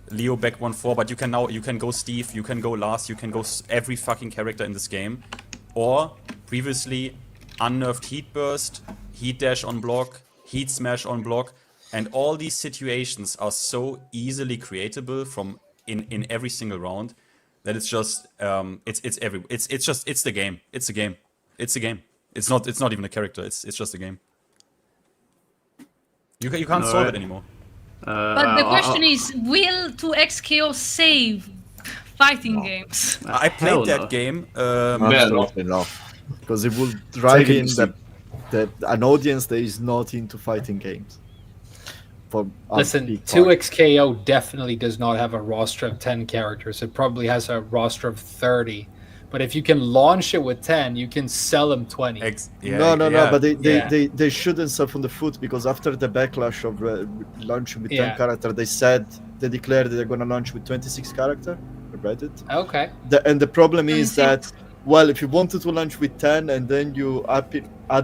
Leo back 1-4, but you can go Steve, you can go Lars, you can go every fucking character in this game. Or previously, unnerved heat burst, heat dash on block, heat smash on block, and all these situations are so easily creatable from in every single round that it's just it's the game. It's a game. It's a game. It's not even a character. It's just a game. You can't solve it anymore. But the question is, will 2XKO save fighting games? I played that game. Absolutely not, because it will drive in that an audience that is not into fighting games. Listen, 2XKO definitely does not have a roster of 10 characters. It probably has a roster of 30. But if you can launch it with 10, you can sell them 20. No, but they shouldn't sell from the foot, because after the backlash of launching with 10 characters, they declared that they're going to launch with 26 characters. I read it. Okay. And the problem is that, well, if you wanted to launch with 10 and then you add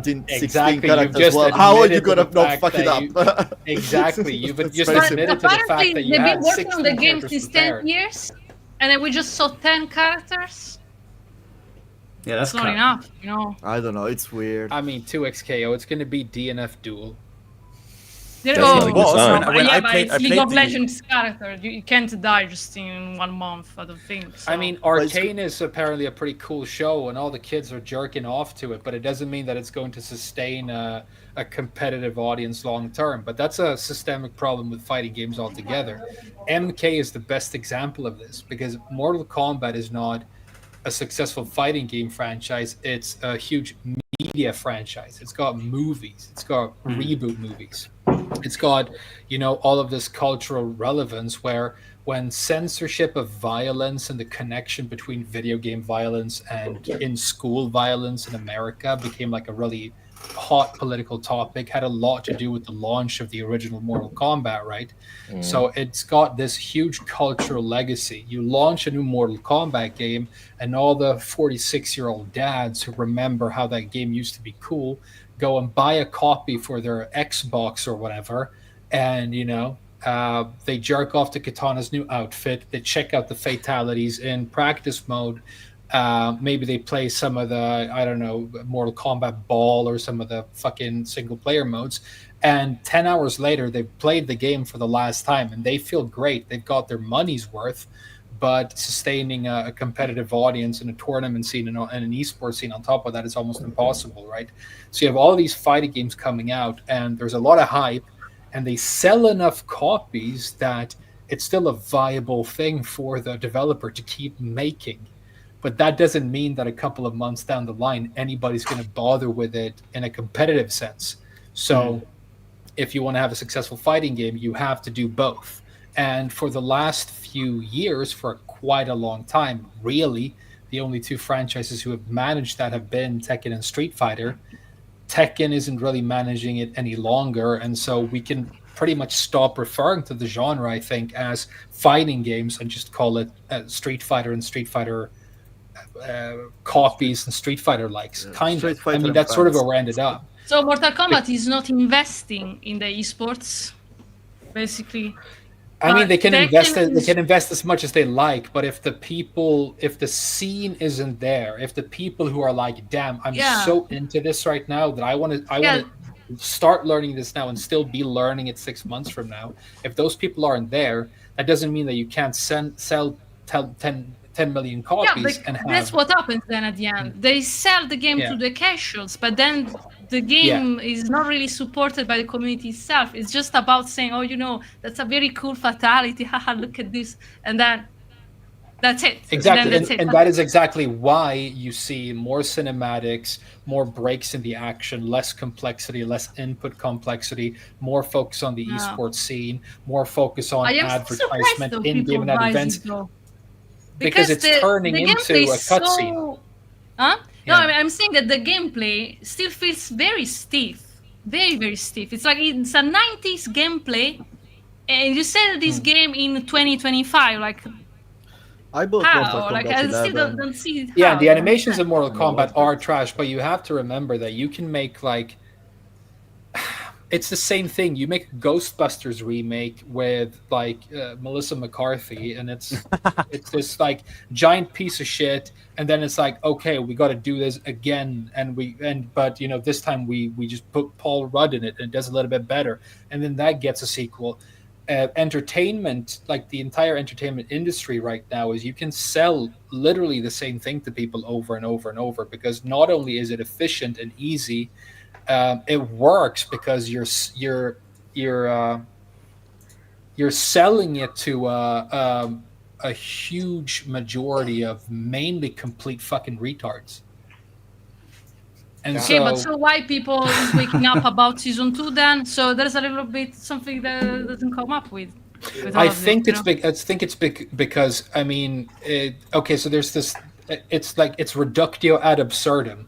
in 16 characters, well, how are you going to not fuck it up? Exactly. You've just admitted to the fact that you had 16 characters. They've been working on the game since 10 years, and then we just saw 10 characters. Yeah, that's not enough, you know. I don't know. It's weird. I mean, 2XKO. It's going to be DNF Duel. League of Legends character. You can't die just in 1 month, I don't think. So. I mean, Arcane is apparently a pretty cool show, and all the kids are jerking off to it, but it doesn't mean that it's going to sustain a competitive audience long term. But that's a systemic problem with fighting games altogether. MK is the best example of this, because Mortal Kombat is not a successful fighting game franchise. It's a huge media franchise. It's got movies. It's got reboot movies. It's got, all of this cultural relevance where when censorship of violence and the connection between video game violence and in-school violence in America became like a really hot political topic, had a lot to do with the launch of the original Mortal Kombat, right? So it's got this huge cultural legacy. You launch a new Mortal Kombat game, and all the 46-year-old dads who remember how that game used to be cool go and buy a copy for their Xbox or whatever, and they jerk off to Katana's new outfit. They check out the fatalities in practice mode. Maybe they play some of the, I don't know, Mortal Kombat Ball or some of the fucking single player modes. And 10 hours later, they've played the game for the last time and they feel great. They've got their money's worth, but sustaining a competitive audience in a tournament scene and an esports scene on top of that is almost impossible, right? So you have all these fighting games coming out and there's a lot of hype and they sell enough copies that it's still a viable thing for the developer to keep making. But that doesn't mean that a couple of months down the line, anybody's going to bother with it in a competitive sense. So if you want to have a successful fighting game, you have to do both. And for the last few years, for quite a long time, really, the only two franchises who have managed that have been Tekken and Street Fighter. Tekken isn't really managing it any longer. And so we can pretty much stop referring to the genre, I think, as fighting games and just call it Street Fighter and Street Fighter copies and Street Fighter likes. Kind of. I mean, that's sort of where we ended up. So Mortal Kombat is not investing in the esports, basically. I mean, they can invest. They can invest as much as they like, but if the scene isn't there, if the people who are like, "Damn, I'm so into this right now that I want to start learning this now and still be learning it 6 months from now," if those people aren't there, that doesn't mean that you can't sell 10 million copies. And that's what happens then at the end. They sell the game to the casuals, but then the game is not really supported by the community itself. It's just about saying, oh, that's a very cool fatality. Haha, look at this. And then that's it. Exactly. And that is exactly why you see more cinematics, more breaks in the action, less complexity, less input complexity, more focus on the esports scene, more focus on advertisement, in-game and events. Because it's turning into a cutscene. No, I mean, I'm saying that the gameplay still feels very stiff. Very, very stiff. It's like it's a 90s gameplay, and you sell this game in 2025. Like, I bought Mortal How? Like, Kombat I still 11. don't see how. Yeah, the animations Yeah. in Mortal No, Kombat what? are trash, but you have to remember that you can make like it's the same thing. You make a Ghostbusters remake with like Melissa McCarthy, and it's this like giant piece of shit. And then it's like, okay, we got to do this again, but you know, this time we just put Paul Rudd in it, and it does a little bit better, and then that gets a sequel. Entertainment, like the entire entertainment industry right now, is you can sell literally the same thing to people over and over and over, because not only is it efficient and easy, it works because you're selling it to a huge majority of mainly complete fucking retards. And Okay, but so why people is waking up about season 2 then? So there's a little bit something that doesn't come up with all I of think this, it's big. I think it's big because I mean, okay. So there's this. It's like it's reductio ad absurdum.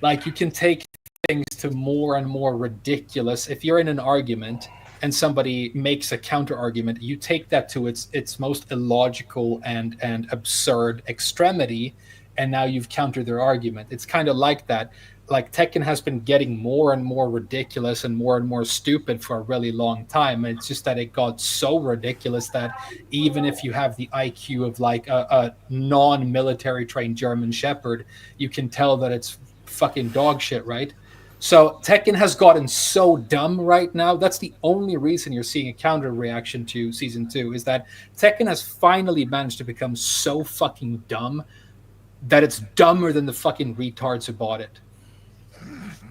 Like you can take things to more and more ridiculous. If you're in an argument and somebody makes a counter argument, you take that to its most illogical and absurd extremity, and now you've countered their argument. It's kind of like that. Like Tekken has been getting more and more ridiculous and more stupid for a really long time. And it's just that it got so ridiculous that even if you have the IQ of like a non-military trained German Shepherd, you can tell that it's fucking dog shit, right? So Tekken has gotten so dumb right now. That's the only reason you're seeing a counter reaction to season 2, is that Tekken has finally managed to become so fucking dumb that it's dumber than the fucking retards who bought it.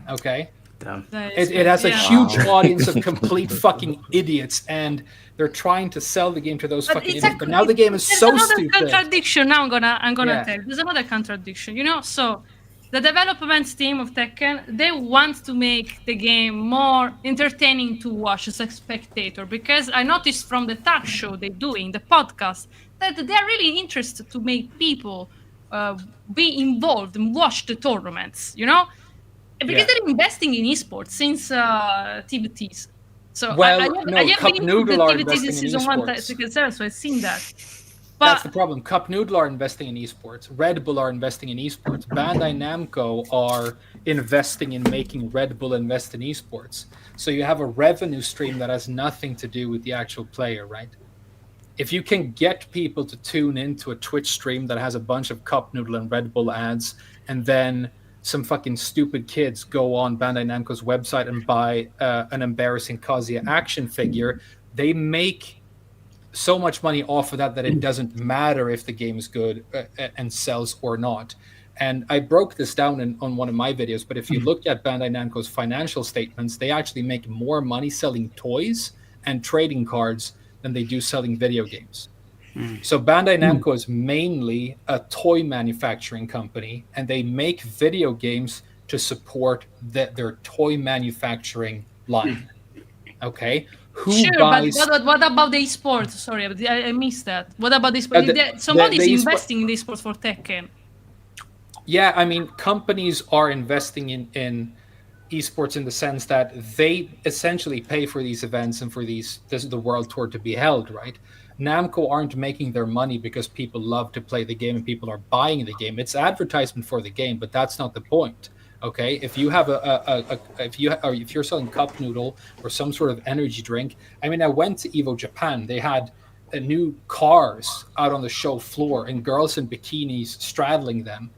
Okay? Damn. It has a huge audience of complete fucking idiots, and they're trying to sell the game to those fucking idiots. But now the game is so another stupid. contradiction. Now I'm gonna Yeah. tell. There's another contradiction. You know, so the development team of Tekken, they want to make the game more entertaining to watch as a spectator, because I noticed from the talk show they do in the podcast that they're really interested to make people be involved and watch the tournaments, you know, because Yeah. they're investing in esports since TVTs. So Well, I no, have Cup been into Noodle the are TVTs in investing in season 1 esports. Tekken 7, so I've seen that. That's But the problem. Cup Noodle are investing in esports. Red Bull are investing in esports. Bandai Namco are investing in making Red Bull invest in esports. So you have a revenue stream that has nothing to do with the actual player, right? If you can get people to tune into a Twitch stream that has a bunch of Cup Noodle and Red Bull ads, and then some fucking stupid kids go on Bandai Namco's website and buy an embarrassing Kazuya action figure, they make so much money off of that it doesn't matter if the game is good and sells or not. And I broke this down on one of my videos, but if you look at Bandai Namco's financial statements, they actually make more money selling toys and trading cards than they do selling video games. So Bandai Namco is mainly a toy manufacturing company, and they make video games to support their toy manufacturing line. Okay? Who sure, buys... but what about the esports? Sorry, I missed that. What about the esports? Somebody's the investing in the esports for Tekken. Yeah, I mean, companies are investing in esports in the sense that they essentially pay for these events and for the world tour to be held, right? Namco aren't making their money because people love to play the game and people are buying the game. It's advertisement for the game, but that's not the point. Okay, if you have if you're selling Cup Noodle or some sort of energy drink, I mean, I went to Evo Japan. They had new cars out on the show floor and girls in bikinis straddling them.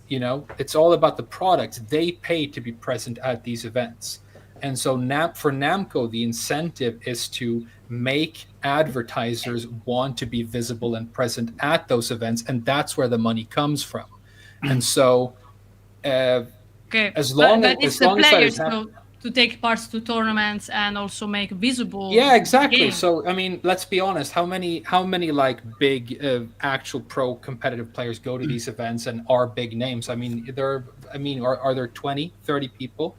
You know, it's all about the product. They pay to be present at these events. And so for Namco, the incentive is to make advertisers want to be visible and present at those events. And that's where the money comes from. And so as long as that is happening, to take parts to tournaments and also make visible. Yeah, exactly. Games. So I mean, let's be honest. How many like big actual pro competitive players go to these events and are big names? I mean, are there 20, 30 people?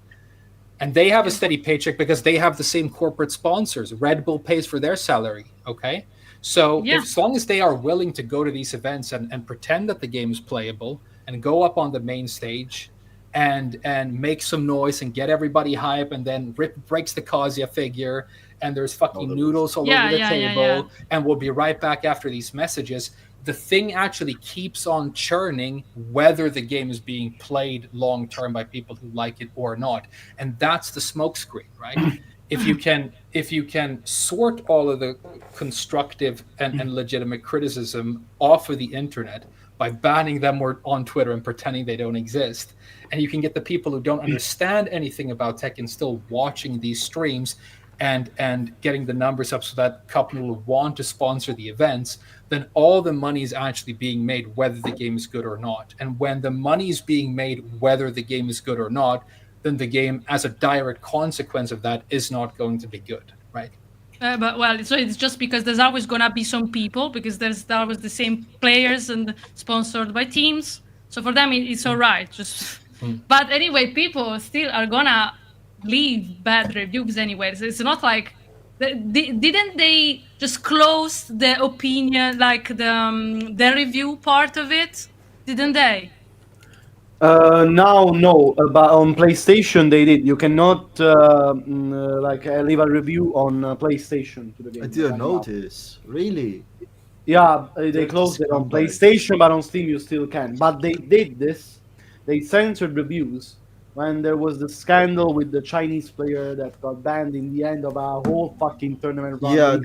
And they have a steady paycheck because they have the same corporate sponsors. Red Bull pays for their salary. Okay, so as long as they are willing to go to these events and pretend that the game is playable and go up on the main stage and make some noise and get everybody hype, and then breaks the Kazuya figure and there's fucking noodles all Yeah, over the yeah, yeah, table, and we'll be right back after these messages. The thing actually keeps on churning whether the game is being played long term by people who like it or not. And that's the smokescreen, right? If you can sort all of the constructive and legitimate criticism off of the internet by banning them on Twitter and pretending they don't exist, and you can get the people who don't understand anything about Tekken still watching these streams and getting the numbers up so that company will want to sponsor the events, then all the money is actually being made whether the game is good or not. And when the money is being made whether the game is good or not, then the game, as a direct consequence of that, is not going to be good, right? So it's just because there's always gonna be some people, because there's always the same players and sponsored by teams. So for them, it's all right. But anyway, people still are gonna leave bad reviews anyway. So it's not like didn't they just close the opinion, like the review part of it? Didn't they? Now, no, but on PlayStation they did. You cannot leave a review on PlayStation to the game. I didn't notice. Really? Yeah, they closed it on PlayStation, but on Steam you still can. But they did this. They censored reviews when there was the scandal with the Chinese player that got banned in the end of a whole fucking tournament run. Yeah,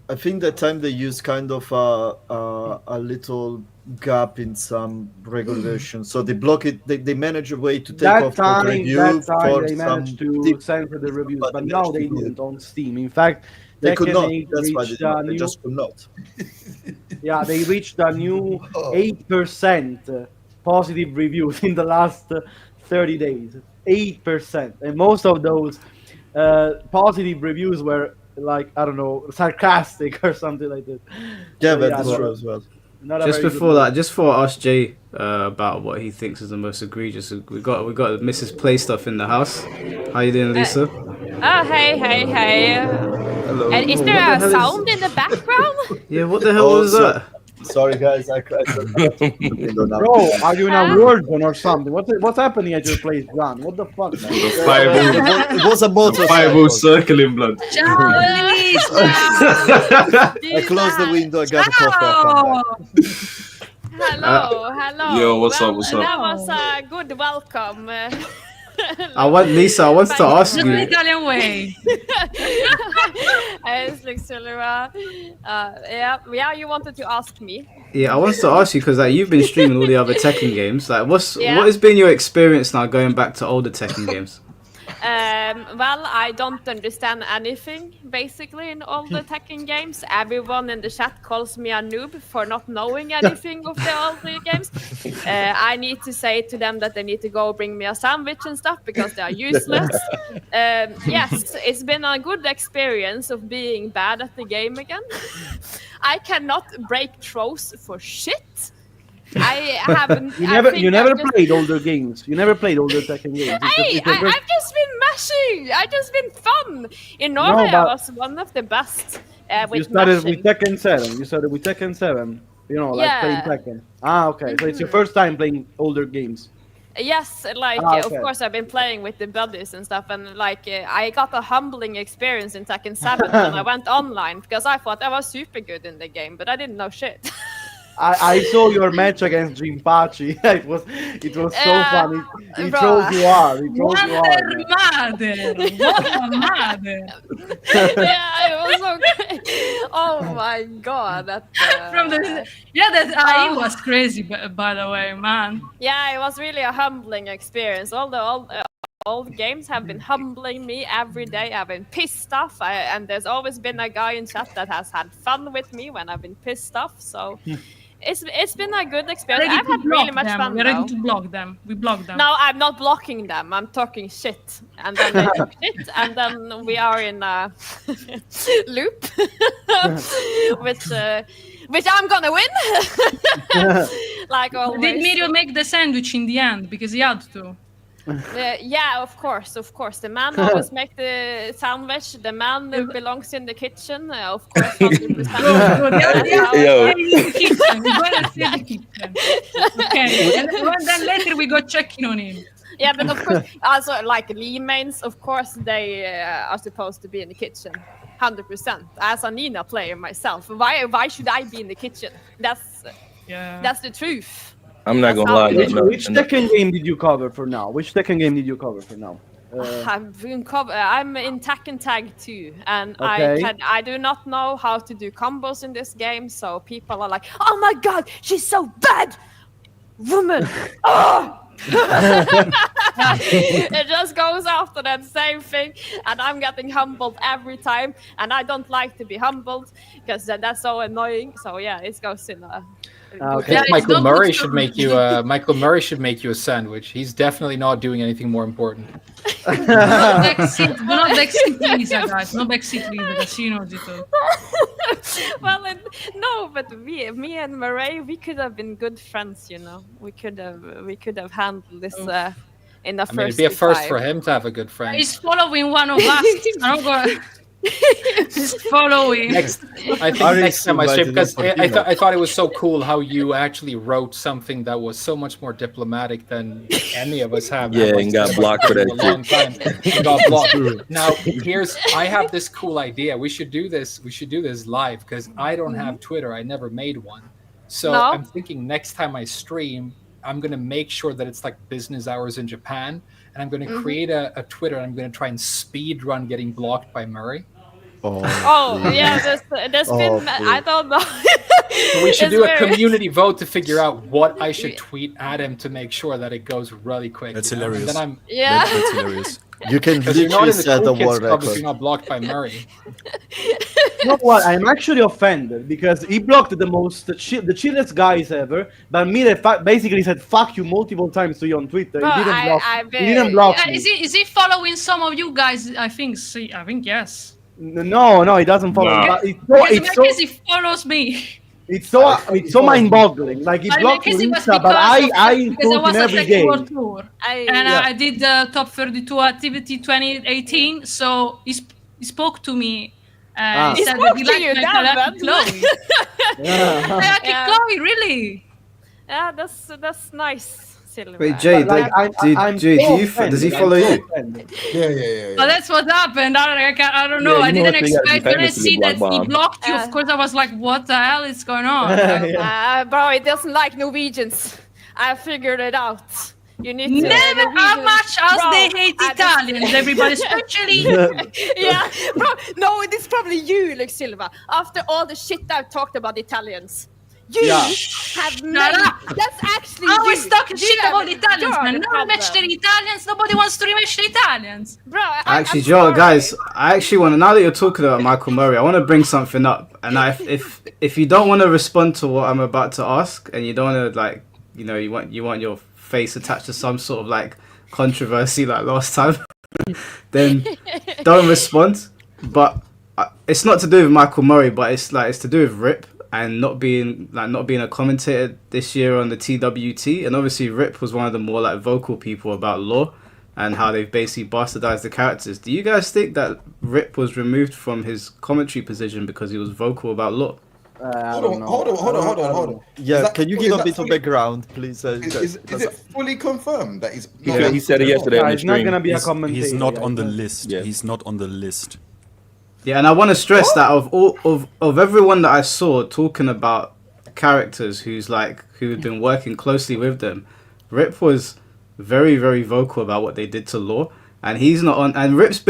I think that time they used kind of a little gap in some regulation, so they block it. They manage a way to take off the review. They managed to censor the reviews, but now they didn't on Steam. In fact, they could not. That's why they just could not. Yeah, they reached a new 8% positive reviews in the last 30 days. 8%, and most of those positive reviews were like, I don't know, sarcastic or something like that. Yeah, so, that's true as well. Just before that, just for ask Jay about what he thinks is the most egregious. We got Mrs. Play Stuff in the house. How you doing, Lisa? Hey. Hello. And is there a sound in the background? Yeah, what the hell was that? Sorry, guys. Bro, are you in a war zone or something? What's happening at your place, John? What the fuck, man? It was a motorcycle. Fireball circling, blood. I closed the window. I got a coffee. Hello. Yo, what's up? That was a good welcome. I wanted to ask you. The Italian way. It's LuxSylva. Yeah, you wanted to ask me. Yeah, I wanted to ask you because you've been streaming all the other Tekken games. What has been your experience now going back to older Tekken games? Well, I don't understand anything, basically, in all the Tekken games. Everyone in the chat calls me a noob for not knowing anything of the older games. I need to say to them that they need to go bring me a sandwich and stuff because they are useless. Yes, it's been a good experience of being bad at the game again. I cannot break throws for shit. I haven't. You never played older games. You never played older Tekken games. I've just been mashing. I've just been fun. In Norway, I was one of the best with You started mashing. with Tekken 7. You started with Tekken 7. You know, like playing Tekken. Okay. So it's your first time playing older games. Yes, okay. Of course I've been playing with the buddies and stuff, and I got a humbling experience in Tekken 7 when I went online because I thought I was super good in the game, but I didn't know shit. I saw your match against Jinpachi. It was so funny. He chose you out. Madre. Yeah, it was so great. Oh my god, that it was crazy. By the way, man. Yeah, it was really a humbling experience. All the old games have been humbling me every day. I've been pissed off, and there's always been a guy in chat that has had fun with me when I've been pissed off. So. It's been a good experience. I've had really much fun. We're ready to block them. We block them. No, I'm not blocking them. I'm talking shit, and then they talk shit, and then we are in a loop, which I'm gonna win. Like always. Did Mirio make the sandwich in the end because he had to? Yeah, of course. The man always make the sandwich. The man belongs in the kitchen, of course, 100%. Okay, and then later we go checking on him. Yeah, but of course, also like Lee mains, of course, they are supposed to be in the kitchen, 100%. As a Nina player myself, why should I be in the kitchen? That's the truth. I'm not That's gonna lie. how it is. Which Tekken game did you cover for now? I'm in Tekken Tag 2, and Okay. I do not know how to do combos in this game, so people are like, "Oh my god, she's so bad, woman!" Oh! It just goes after that same thing, and I'm getting humbled every time, and I don't like to be humbled because that's so annoying. So yeah, it goes in a. I think Michael Murray should make you a sandwich. He's definitely not doing anything more important. Do not backseat, please, guys. No backseat, please, because she knows it all. Well, no, but me and Murray, we could have been good friends, you know. We could have handled this in the first. I mean, it'd be a first 5. for him to have a good friend. He's following one of us. I'm going. He's following. I think next time I stream, because I thought it was so cool how you actually wrote something that was so much more diplomatic than any of us have. Yeah, and got blocked for that a long time. And got blocked. Now I have this cool idea. We should do this live because I don't have Twitter. I never made one. So I'm thinking next time I stream, I'm gonna make sure that it's like business hours in Japan, and I'm gonna create a Twitter, and I'm gonna try and speed run getting blocked by Murray. Yeah, there's been I don't know. So we should do a community vote to figure out what I should tweet at him to make sure that it goes really quick. That's hilarious. Then That's hilarious. You can because you're not literally in the set cool a kids world club if record. you're not blocked by Murray. You know what? I'm actually offended because he blocked the chillest guys ever, but me basically said "fuck you" multiple times to you on Twitter. Well, he didn't block. he didn't block me. Is he following some of you guys? I think yes. No, he doesn't follow. Nah. Me. Because he follows me. It's so mind-boggling. Like he blocked Because it was Lisa, but I because told was in a every Tekken game. World Tour, I did the top 32 activity 2018. So he spoke to me. And He said spoke that he to liked you, my damn galactic Chloe. Galactic Chloe, really? Yeah, that's nice. Silver. Wait, Jay, does he follow you? Yeah. Well, that's what happened. I don't know. Yeah, I didn't what they got, expect you when I famously see get that he block blocked you. Of course, I was like, what the hell is going on? Bro, it doesn't like Norwegians. I figured it out. You need to Never how much as they hate Italians, everybody, especially. Yeah, bro. No, it's probably you, LuxSylva. After all the shit I've talked about Italians. You have made. That's actually I you. was talking shit about Italians, man. No No match the Italians. Nobody wants to rematch the Italians. Bro, Actually, Joe, guys, I actually want to. Now that you're talking about Michael Murray, I want to bring something up. And if you don't want to respond to what I'm about to ask, and you don't want to you want your face attached to some sort of like controversy like last time, then don't respond. But it's not to do with Michael Murray, but it's to do with Rip. And not being a commentator this year on the TWT, and obviously Rip was one of the more like vocal people about lore and how they've basically bastardized the characters. Do you guys think that Rip was removed from his commentary position because he was vocal about lore? Hold on. Yeah, can you give a bit of background, please? Is it fully confirmed that he's? He said it yesterday on the He's not stream. gonna be a commentator. He's not on the list. Yeah. He's not on the list. Yeah, and I want to stress that of everyone that I saw talking about characters who had been working closely with them, Rip was very, very vocal about what they did to lore, and he's not on. And Rip's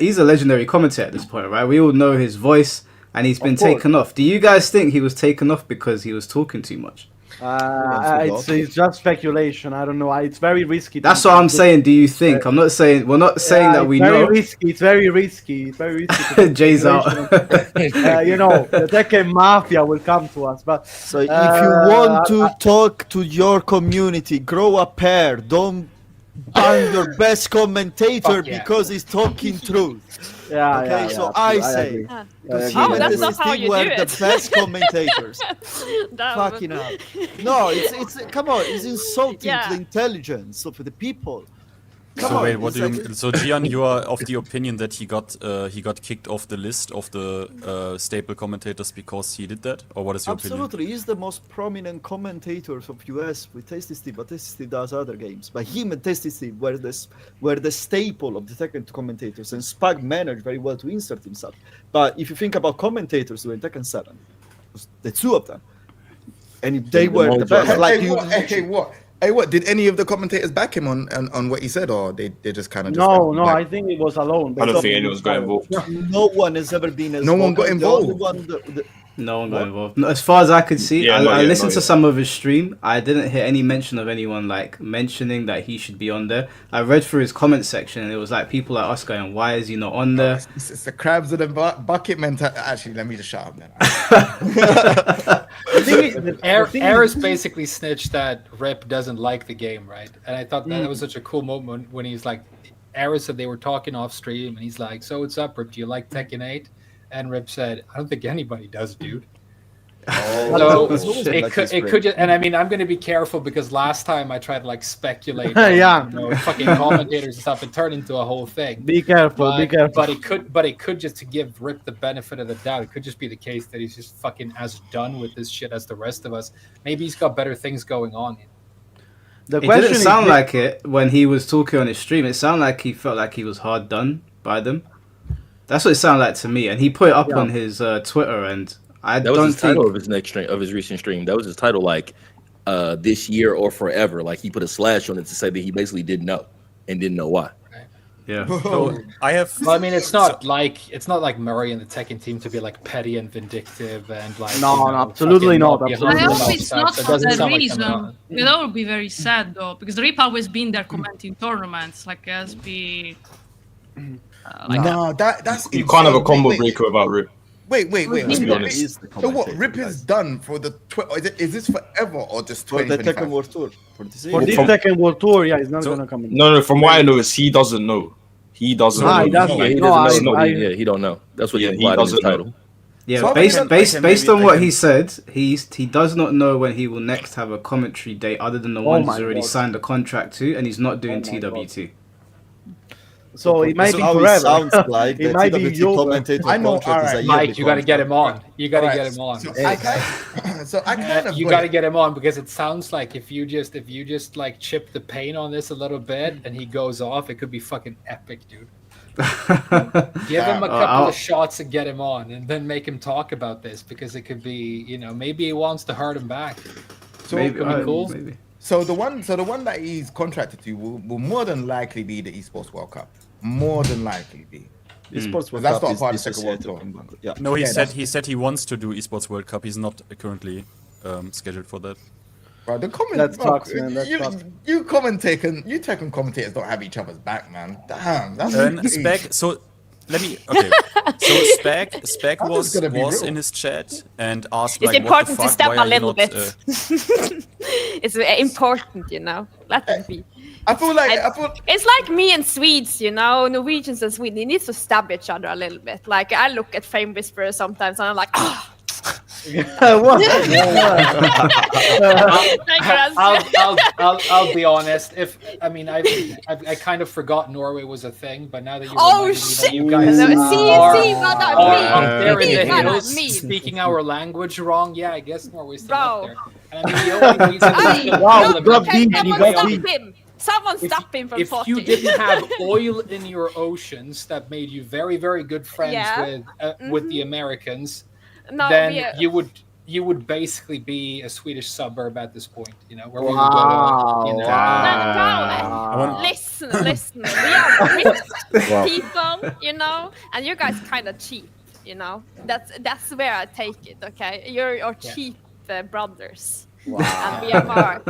he's a legendary commentator at this point, right? We all know his voice, and he's been taken off. Do you guys think he was taken off because he was talking too much? It's just speculation. I don't know. It's very risky. That's what I'm saying. Do you think? I'm not saying. We're not saying that we know. It's very risky. It's very risky. Jay's out. The Tekken Mafia will come to us. But so if you want to talk to your community, grow a pair. Don't ban your best commentator because he's talking truth. I say, because that's not how you were do the it. best commentators. Fucking hell. No, it's come on, it's insulting to the intelligence of the people. Come So on, wait, what it's do you? like- So Gian, you are of the opinion that he got kicked off the list of the staple commentators because he did that, or what is your Absolutely, he's the most prominent commentators of US with Tasty Steve, but Tasty Steve does other games. But him and Tasty Steve were the staple of the Tekken commentators, and Spag managed very well to insert himself. But if you think about commentators during Tekken 7, it was the two of them, and they The were the ones best. that- Like Hey, you, what? Hey, what? Did any of the commentators back him on what he said, or they just kind of No, I think it was alone. I don't think anyone's got involved. no one has ever been as No one got vocal. The only involved? one No one got What? involved. As far as I could see, Yeah, I not yet, listened not to yet. some of his stream. I didn't hear any mention of anyone like mentioning that he should be on there. I read through his comment section, and it was like people like us going, "Why is he not on there?" It's the crabs in the bucket mentality. Actually, let me just shut up then. The thing is- the thing is- Aris basically snitched that Rip doesn't like the game, right? And I thought that was such a cool moment when he's like, Aris said they were talking off stream, and he's like, "So what's up, Rip? Do you like Tekken 8?" And Rip said, "I don't think anybody does, dude." So It's always been it like could, this, it Rip. could just, and I mean, I'm going to be careful because last time I tried to like speculate, Yeah. fucking commentators and stuff, it turned into a whole thing. Be careful, be careful. But it could just to give Rip the benefit of the doubt. It could just be the case that he's just fucking as done with this shit as the rest of us. Maybe he's got better things going on. The It question didn't is, sound like it when he was talking on his stream. It sounded like he felt like he was hard done by them. That's what it sounded like to me. And he put it up Yeah. on his Twitter, and I That was don't his title think. of his next stream, of his recent stream. That was his title, like this year or forever. Like he put a slash on it to say that he basically didn't know and didn't know why. Yeah. So I have. Well, I mean, it's not like Murray and the Tekken team to be like petty and vindictive and like No, absolutely fucking not, be absolutely I humble hope about it's stuff. not That for doesn't that sound like reason. them. That would be very sad though, because Rip always been there commenting tournaments, like as be. No, that's You can't have a insane. combo Wait, breaker about Rip. Wait. Let's be honest. He's the So what commentator, Rip guys. has done for the is this forever or just For the Tekken 2025? World Tour. For this for year. this From- Tekken World Tour, yeah, he's not So- gonna come in. No, from what I know is he doesn't know. He doesn't Ah, know. he doesn't. Yeah, he No, doesn't know. I- He don't know. That's what Yeah, he he implied in his doesn't know. title. Yeah, So I based can- based I can based maybe- on I what can- he said, he does not know when he will next have a commentary date other than the ones my he's already God. signed a contract to, and he's not doing Oh my TWT. So it might be how forever. it sounds like It the might be TWT over. commentator I know, contract is a alright. yearly Mike, you got to get him contract. on. You got to Alright, get him on. So I kind of You got to get him on because it sounds like if you just like chip the paint on this a little bit and he goes off, it could be fucking epic, dude. Give him a couple I'll- of shots and get him on, and then make him talk about this because it could be, maybe he wants to hurt him back. So Maybe, could be cool. maybe. So the one that he's contracted to will more than likely be the Esports World Cup. More than likely be. Esports World That's Cup not is part of the Second World dissociated Tour. from- Yeah. No, he Yeah, said that's- he wants to do Esports World Cup. He's not currently scheduled for that. Bro, the comment, That bro, sucks, man, that you, sucks. you Tekken commentators don't have each other's back, man. Damn, that's And crazy. Spec, so let me. Okay, so Spec I'm was just gonna be real. in his chat and asked It's like, what the important to fuck? step Why a are you little not, bit. It's important, Let them be. I feel like I feel It's like me and Swedes, Norwegians and Swedes. They need to stab each other a little bit. Like I look at Fame Whisperer sometimes, and I'm like, ah. What? I'll be honest. I kind of forgot Norway was a thing, but now that you Oh reminded me shit! that you guys See what I are mean? up there in See the what I hills mean? speaking our language wrong, yeah, I guess Norway's still Bro. up there. And I mean, the only reason Hey, Wow, look, got okay, deep, you someone got stop deep. him! Someone stop him from if talking. you didn't have oil in your oceans that made you very, very good friends Yeah. with the Americans, no, then we, you would basically be a Swedish suburb at this point, where we would Wow, go to, wow. Listen. We are rich people, and you guys kind of cheap, That's where I take it, okay? You're cheap brothers. And we are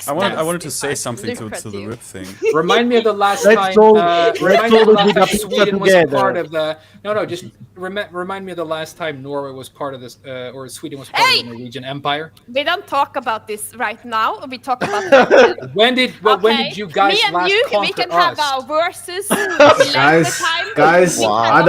I wanted to say something to the Rip thing. Remind me of the last Let's time. all- Remind me of the let's all last do time the Sweden was together. part of the. No, just remind me of the last time Norway was part of this, or Sweden was part Hey! of the Norwegian Empire. We don't talk about this right now. We talk about it. When did you guys Me and last you, conquer we can us? have our verses. Guys, I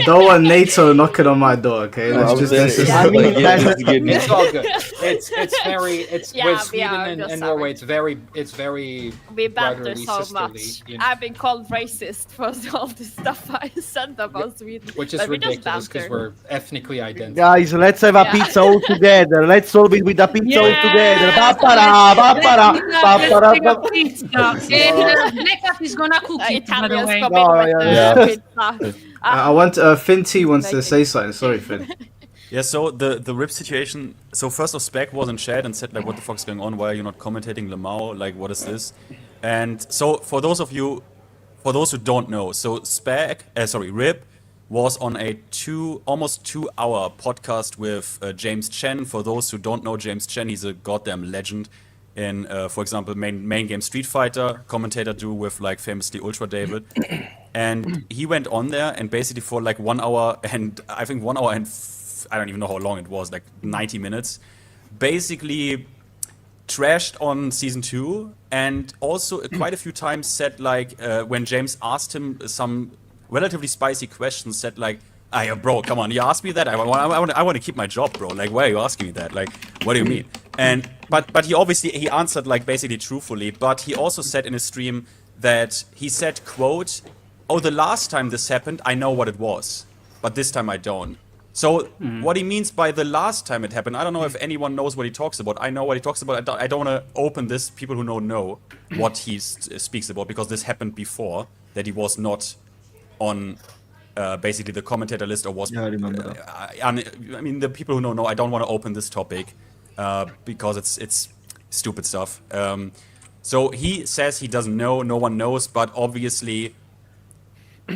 don't want NATO knocking on my door. Okay, let's just. I was let's just saying, I mean, like, yeah, it's getting- It's all good. good. It's Yeah, with we Sweden are and just Norway. sorry. It's very We banter brotherly, so sisterly, much. you know, I've been called racist for all the stuff I said about Sweden. which is but we just ridiculous because banter. we're ethnically identical. Guys, let's have a Yeah. pizza all together. Let's solve it with a pizza all together. Ba-ba-da, ba-ba-da, ba-ba-da, Let's ba- take a pizza. And Blackheart is gonna cook it, by the Italians way. come Oh, in with yeah, the yeah. pizza. I want FinnT wants to Making. say something. Sorry, Finn. Yeah, so the RIP situation. So first off, Spec was in chat and said like, "What the fuck's going on? Why are you not commentating Lamau? Like, what is this?" And so for those who don't know, so RIP was on a almost 2 hour podcast with James Chen. For those who don't know James Chen, he's a goddamn legend in, for example, main game Street Fighter, commentator duo with like famously Ultra David. And he went on there and basically for like 1 hour and I think 1 hour and I don't even know how long it was, like 90 minutes, basically trashed on season 2 and also quite a few times said like when James asked him some relatively spicy questions, said like, "Ah, bro, come on, you asked me that. I want to keep my job, bro. Like, why are you asking me that? Like, what do you mean?" And but he answered like basically truthfully. But he also said in his stream that he said, "quote, oh, the last time this happened, I know what it was, but this time I don't." So what he means by the last time it happened, I don't know if anyone knows what he talks about. I know what he talks about. I don't want to open this. People who know what he speaks about because this happened before that he was not on basically the commentator list or was. Yeah, I remember that. I mean, the people who know. I don't want to open this topic because it's stupid stuff. So he says he doesn't know. No one knows, but obviously.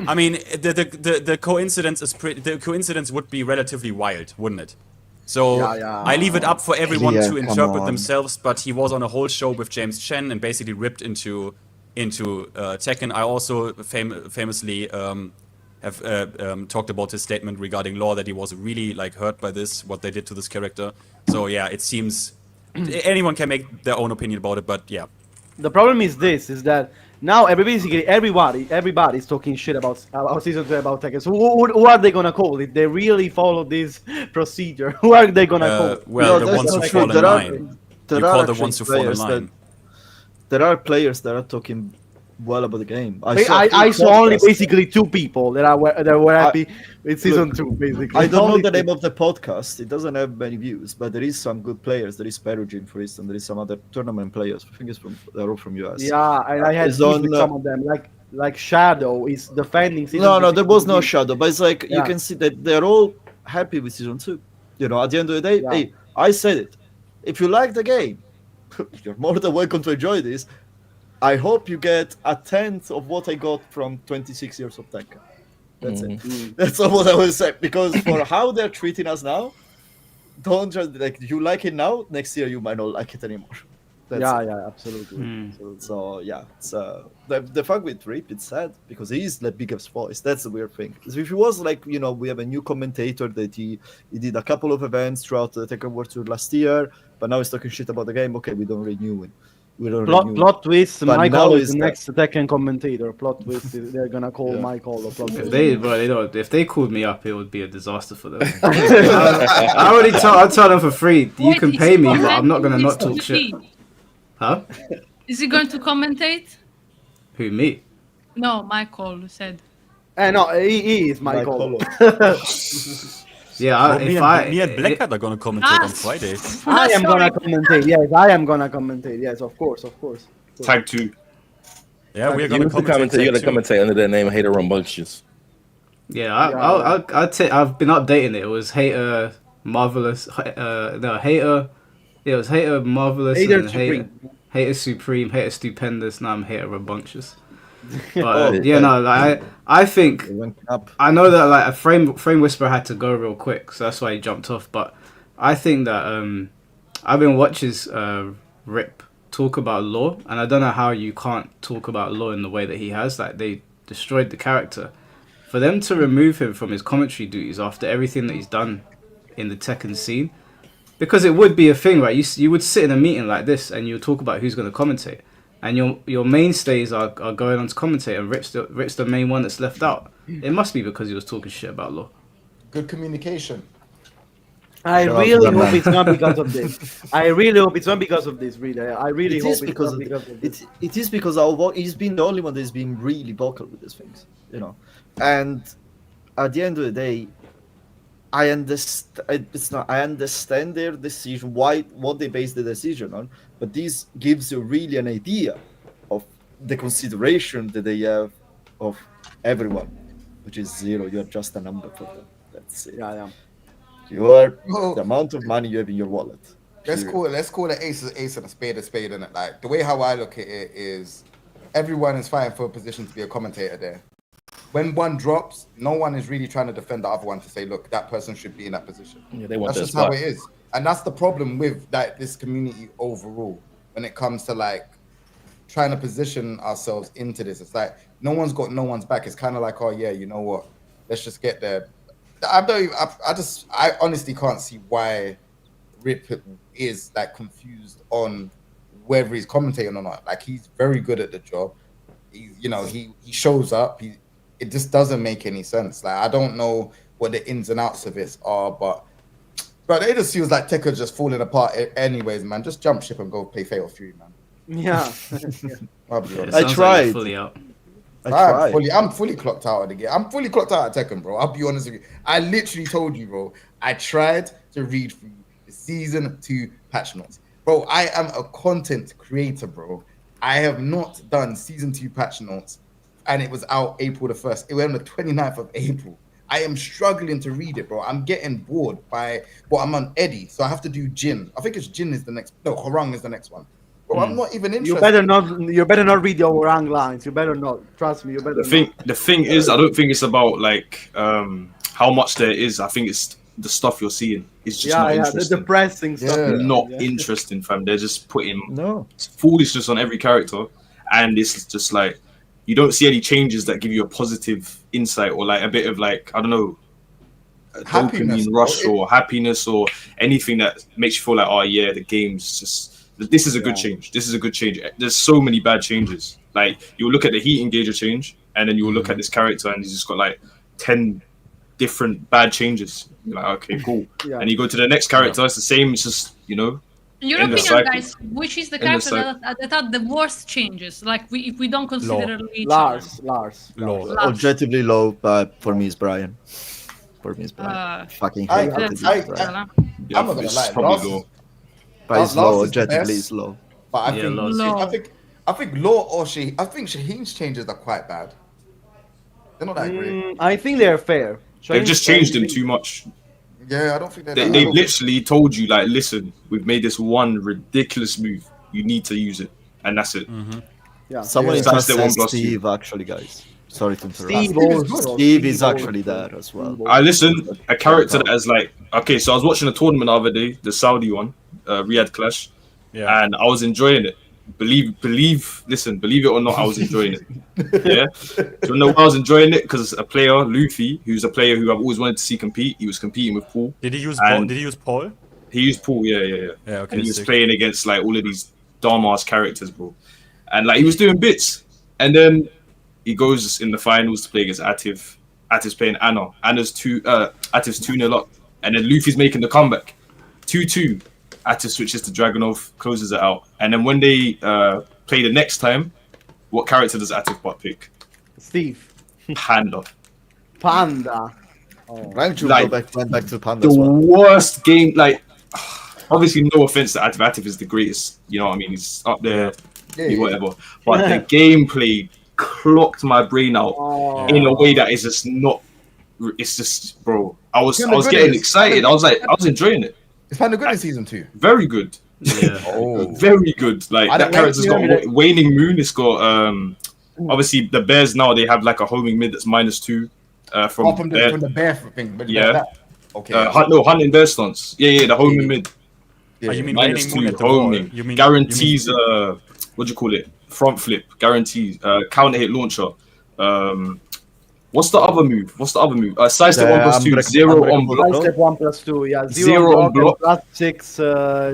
I mean, the coincidence is the coincidence would be relatively wild, wouldn't it? So I leave it up for everyone to interpret themselves. But he was on a whole show with James Chen and basically ripped into Tekken. I also famously have talked about his statement regarding Law that he was really like hurt by this, what they did to this character. So yeah, it seems anyone can make their own opinion about it, but yeah. The problem is that now everybody's talking shit about season 2 about Tekken. So who are they gonna call if they really follow this procedure? Who are they gonna call? Well, No, the that's ones who not fall true. in line. You call the actually ones who fall in players line. there are players that are talking well about the game. I saw only basically 2 people that were happy with season 2. Basically, I don't know Only the 2. name of the podcast. It doesn't have many views, but there is some good players. There is Perugin, for instance. There is some other tournament players. I think they're all from US. Yeah, and I had It's beef on, with some of them. Like Shadow is defending season. No, 2 there was no Shadow, but it's like you Yeah. can see that they're all happy with season 2. You know, at the end of the day, hey, I said it. If you like the game, you're more than welcome to enjoy this. I hope you get a tenth of what I got from 26 years of Tekken. That's it. That's all what I will say. Because for how they're treating us now, don't just like you like it now. Next year you might not like it anymore. That's it. Yeah, absolutely. So yeah, it's the fact with Rip, it's sad because he's the biggest voice. That's the weird thing. So if he was like, you know, we have a new commentator that he did a couple of events throughout the Tekken World Tour last year, but now he's talking shit about the game. Okay, we don't renew him. Plot twist. But Michael now is the is next Tekken commentator. Plot twist. They're gonna call Michael or plot twist. If they called me up, it would be a disaster for them. I already I told them for free. You can pay me, but I'm not gonna not talk shit. Huh? Is he going to commentate? Who, me? No, Michael said. No, he is Michael. Yeah, me and Blackheart are gonna commentate on Friday. I am gonna commentate. Yes, I am gonna commentate. Yes, of course. Tag 2. Yeah, we're You gonna commentate. you gotta commentate under that name, Hater Rambunctious. Yeah, I've been updating it. It was Hater Marvelous. Hater. It was Hater Marvelous. Hater Supreme. Hater Supreme. Hater Stupendous. Now I'm Hater Rambunctious. But I think I know that like a frame whisperer had to go real quick, so that's why he jumped off. But I think that I've been watching Rip talk about Law, and I don't know how you can't talk about Law in the way that he has. Like they destroyed the character. For them to remove him from his commentary duties after everything that he's done in the Tekken scene, because it would be a thing, right? You would sit in a meeting like this and you would talk about who's going to commentate. And your mainstays are going on to commentate, and Rip's the main one that's left out. It must be because he was talking shit about Law. Good communication. I Shout out to really that hope man. it's not because of this. I really hope it's not because of this. Really, I really It hope is it's because not of because of this. it is because he's been the only one that's been really vocal with these things, you know. And at the end of the day, I understand. It's not. I understand their decision, what they base the decision on, but this gives you really an idea of the consideration that they have of everyone, which is zero. You're just a number for them. That's it. Yeah, yeah. You are Well, the amount of money you have in your wallet. let's Period. call it ace and a spade, and it. Like the way how I look at it is, everyone is fighting for a position to be a commentator there. When one drops, no one is really trying to defend the other one to say, look, that person should be in that position. Yeah, they want That's that just how spot. it is, and that's the problem with like this community overall when it comes to like trying to position ourselves into this. It's like no one's got no one's back. It's kind of like, oh yeah, you know what? Let's just get there. I honestly can't see why Rip is like confused on whether he's commentating or not. Like he's very good at the job. He shows up. It just doesn't make any sense. Like I don't know what the ins and outs of it are, but it just feels like Tekken's just falling apart anyways, man. Just jump ship and go play Fatal 3, man. Yeah. I'll be honest. It sounds like tried. you're fully out. I'm fully clocked out of the game. I'm fully clocked out at Tekken, bro. I'll be honest with you. I literally told you, bro. I tried to read through the season 2 patch notes. Bro, I am a content creator, bro. I have not done season 2 patch notes, and it was out April the 1st. It went on the 29th of April. I am struggling to read it, bro. I'm getting bored I'm on Eddie, so I have to do Jin. I think it's Jin is the next. No, Horang is the next one. Bro, I'm not even interested. You better not read your Orang lines. You better not. Trust me. You better. The thing is, I don't think it's about like how much there is. I think it's the stuff you're seeing. It's just not the interesting. depressing stuff. Not interesting, fam. They're just putting No. foolishness on every character, and it's just like you don't see any changes that give you a positive insight or like a bit of like, I don't know, a Happiness, dopamine rush bro. or happiness or anything that makes you feel like, oh yeah, the game's just, this is a good change. This is a good change. There's so many bad changes. Like you look at the heat engager change, and then you will look at this character, and he's just got like 10 different bad changes. You're like, okay, cool. Yeah. And you go to the next character, it's the same. It's just, you know. In your Endless opinion, cycle. guys, which is the Endless character that are the worst changes? Like, if we don't consider each Lars. Objectively low, but for me it's Brian. Fucking hate I'm Brian. not gonna it's lie. probably low. But it's Lars low. is the Objectively, best. it's low. But I Yeah, think Lars. I think Law or I think Shaheen's changes are quite bad. They're not that great. I think they're fair. They've just changed him too much. Yeah, I don't think they're. They literally told you, like, listen, we've made this one ridiculous move. You need to use it, and that's it. Yeah. Someone Yeah. That's the interested 1+2. Steve, actually, guys. Sorry to interrupt. Steve Steve is actually there as well. I listen, a character that is like, okay, so I was watching a tournament the other day, the Saudi one, Riyadh Clash, and I was enjoying it. Believe it or not, I was enjoying it. Yeah. So no, I was enjoying it because a player, Luffy, who's a player who I've always wanted to see compete, he was competing with Paul. Did he use Paul? He used Paul, yeah. Yeah, okay. And he was sick. playing against like all of these dumbass characters, bro. And like he was doing bits. And then he goes in the finals to play against Atif. Atif's playing Anna. Atif's 2-0 up. And then Luffy's making the comeback. 2-2. Atif switches to Dragunov, closes it out. And then when they play the next time, what character does Atif but pick? Steve. Panda. Panda. Went Like, back to Panda The as well. worst game, like, obviously no offense to Atif. Atif is the greatest, you know what I mean? He's up there, whatever. But the gameplay clocked my brain out in a way that is just not, it's just, bro, I was getting excited. I was enjoying it. It's kind of good in season 2. Very good. Yeah. Very good. Like I that don't character's like got waning moon. It's got obviously the bears now they have like a homing mid that's -2 from the bear thing. But Yeah. that. Okay. hunting bear stance. Yeah, the homing mid. Oh, you mean waning moon -2 at the wall? homing. You mean Guarantees what do you call it? Front flip. Guarantees counter hit launcher. What's the other move? Sidestep 1+2, 0 on block. Step 1+2, yeah. 0 on block. +6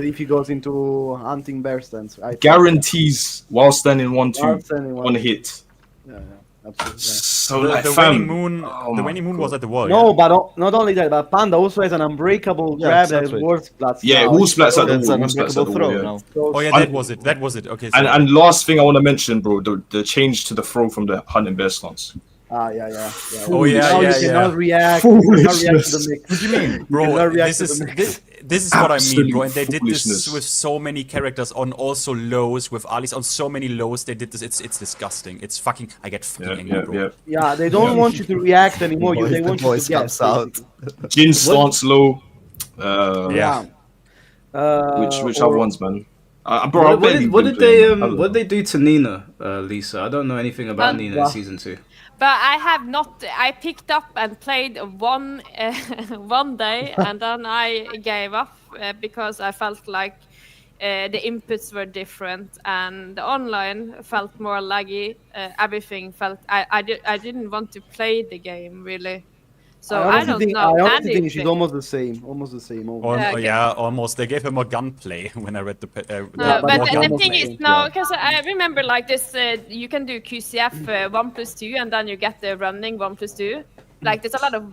if he goes into hunting bear stance. Guarantees while standing 1-2 While standing on hit. Yeah. Absolutely. So The, like, the fam, waning moon, oh the my waning moon was God. at the wall. No, yeah? but not only that, but Panda also has an unbreakable Yeah, grab that exactly. is worth splats. Yeah, now. wall splats at the That's wall. an Wall splats at unbreakable the throw wall. Yeah. now. So Oh yeah, And- that was it. That was it. Okay. So And last thing I want to mention, bro, the change to the throw from the hunting bear stance. yeah. Oh, yeah, Now yeah, you cannot react. You cannot react to the Foolishness. mix. What do you mean? bro, you cannot react this to is the mix. this is what I mean, bro. And they did Foolishness. this with so many characters on also lows with Ali's on so many lows. They did this. It's disgusting. It's fucking. I get fucking Yeah, angry, yeah, bro. yeah. Yeah, they don't want you to react anymore. The They want you voice to guess. comes out. basically. Jin stance low. Yeah. Which or- other ones, man? Bro, I've barely What been did they playing, man. what did they do to Nina, Lisa? I don't know anything about Nina in yeah. season 2. But I have not. I picked up and played one one day, and then I gave up because I felt like the inputs were different, and the online felt more laggy. Everything felt. I didn't want to play the game really. So I don't know I honestly think anything. she's almost the same. Almost the same. Almost. Okay. Yeah, almost. They gave him a gunplay when I read the. Yeah, But more the gunplay. thing is, no, because I remember like this, you can do QCF 1+2, and then you get the running 1+2. Like there's a lot of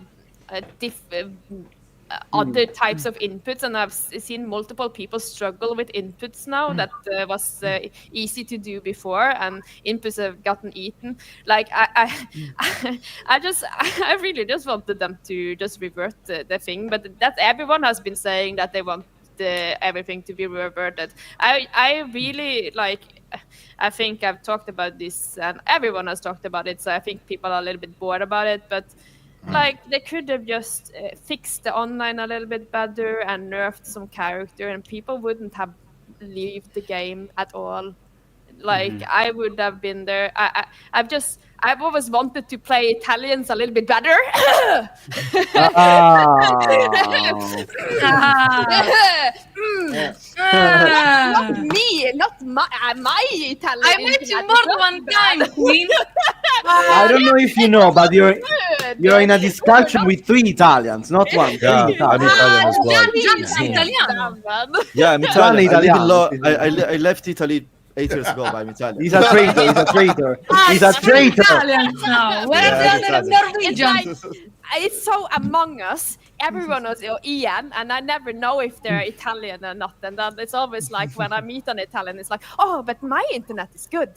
other types of inputs, and I've seen multiple people struggle with inputs now that was easy to do before, and inputs have gotten eaten. Like I really just wanted them to just revert the thing, but that everyone has been saying that they want everything to be reverted. I really like. I think I've talked about this, and everyone has talked about it. So I think people are a little bit bored about it, but. Like they could have just fixed the online a little bit better and nerfed some character, and people wouldn't have left the game at all. Like I would have been there. I've always wanted to play Italians a little bit better. Not me, not my Italian. I met you more than one time, Queen. I don't know if you know, but you're in a discussion with 3 Italians, not one. Yeah, 3 I'm Italian as well. Gian sei italiano. Yeah, I'm Italian. I, live in Italiano. Lo- I left Italy 8 years ago, but I'm Italian. He's a traitor. He's a traitor. He's a It's traitor. Italians now. Where are the other Norwegians? It's so among us. Everyone knows Ian, and I never know if they're Italian or not. And then it's always like when I meet an Italian, it's like, oh, but my internet is good.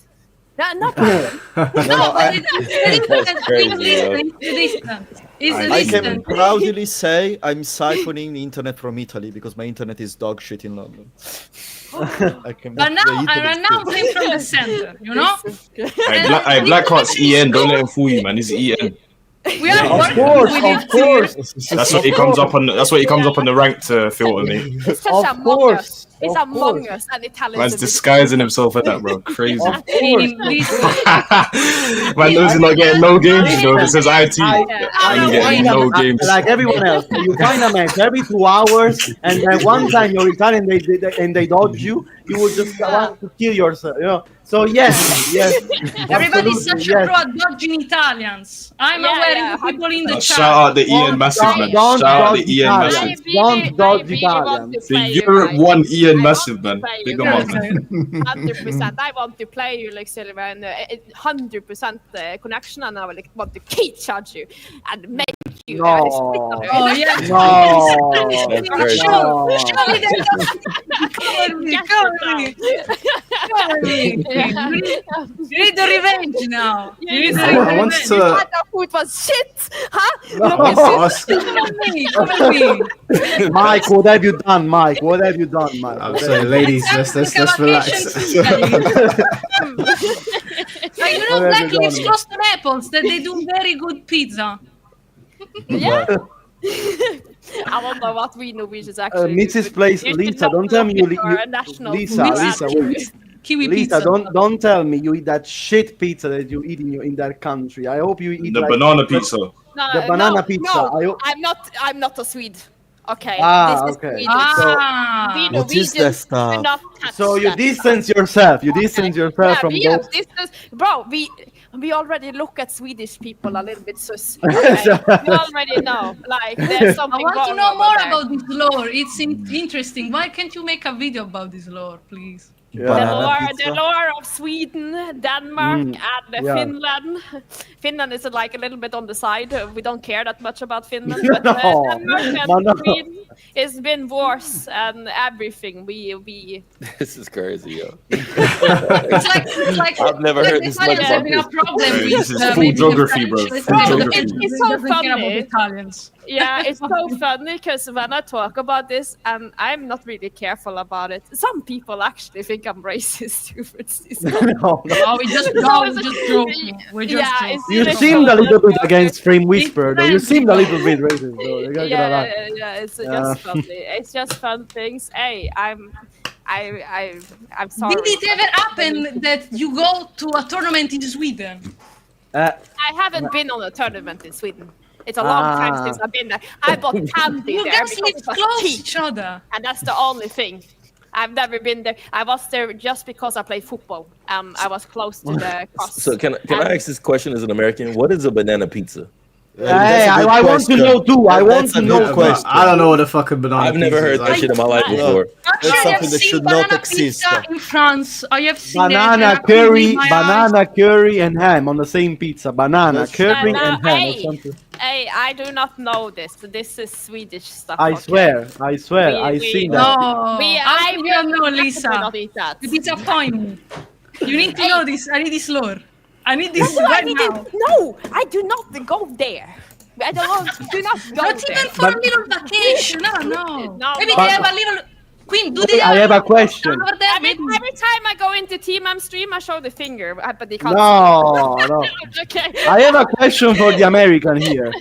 No problem. No, but That's crazy, I can proudly say I'm siphoning the internet from Italy because my internet is dog shit in London. I can But now, the internet I'm now is playing from the center, you know? Hey, Blackheart's EN. Don't let him fool you, man. He's EN. We are Of working course, with of it. course. That's what he comes up on. That's what he comes up on the rank to filter me. It's such Of among course, us. It's of among course. us and Italians. Man's disguising himself at that, bro. Crazy. Of course. Man knows he's not getting no games, you know. This is IT. I I'm getting no games. like everyone else. You find a match every 2 hours, and then one time you're Italian and they dodge you, you will just want to kill yourself, you know. So yes. Everybody's absolutely, such a yes. pro at dodging Italians. I'm aware of the people in the chat. Shout out the Ian Massive, man. Don't Shout out dodge the Ian Italians. Massive. Don't dodge Italians. The Europe won Ian Massive, man. Big him up, man. 100%. I want to play you like Silver and 100% connection, and I will want to key charge you and make you. No. Oh, yeah. No. That's crazy. Show me that. Cover me, cover me. Cover me. You need the revenge now. You need the I want revenge. to. That food was shit, huh? Ask, Come on me. Mike, what have you done, Mike? What have you done, Mike? I'm sorry, ladies. Let's relax. Like, you know, What have you Blackheart done? close to Naples that they do very good pizza. Yeah. I wonder what we Norwegians actually. Mrs. Place, You should Lisa, not don't tell me look you, at our national Lisa, food. Lisa, wait. Kiwi Lisa, pizza. don't tell me you eat that shit pizza that you eat in that country. I hope you eat the like banana pizza. No, the banana pizza. No, I'm not a Swede. Okay. Ah, this is okay. Swedish. Ah. We What is Norwegians that do stuff? not touch So you that. distance yourself. You distance yourself Yeah, from we those. have distance, bro. We already look at Swedish people a little bit sus. Okay? We already know, like there's I something want to wrong know over more there. about this lore. It's interesting. Why can't you make a video about this lore, please? The lore of Sweden, Denmark, and Finland. Finland is like a little bit on the side. We don't care that much about Finland, but Denmark and Sweden, it's been worse and everything. We This is crazy, yo. It's like I've never heard this much about having a this. problem with This is full geography, bro. It's so funny. Italians. Yeah, it's so funny because when I talk about this, and I'm not really careful about it, some people actually think I'm racist towards this. No, we're just joking. We're just joking. You seemed a little bit against Frame Whisper, though. You seemed a little bit racist, though. Yeah, it's just funny. It's just fun things. Hey, I'm sorry. Did it ever happen that you go to a tournament in Sweden? I haven't been on a tournament in Sweden. It's a long time since I've been there. I bought candy You there guys because live it was close cheap, each other. and that's the only thing. I've never been there. I was there just because I played football. I was close to the cross. So can I ask this question as an American? What is a banana pizza? Hey, I want to know too. I want to know. I don't know what the fuck a banana I've never pizza heard is. that shit in my life before. Actually, That's I have something that seen should not banana exist. pizza in France. I have seen Banana it. curry, banana curry, and ham on the same pizza. Banana curry and ham. Or Hey, something. hey, I do not know this. This is Swedish stuff. I okay? swear, I We- seen No, that. I don't know, definitely Lisa. not eat that. You disappoint me. You need to know this. I need this lore. I need this No, I right need now. no, I do not go there. I don't. Do not go Not there. even for a little vacation. No. No, Maybe but- they have a little. Queen, do they I have a question. over there? Every time I go into Team stream, I show the finger, but they can't. No. See. Okay. I have a question for the American here.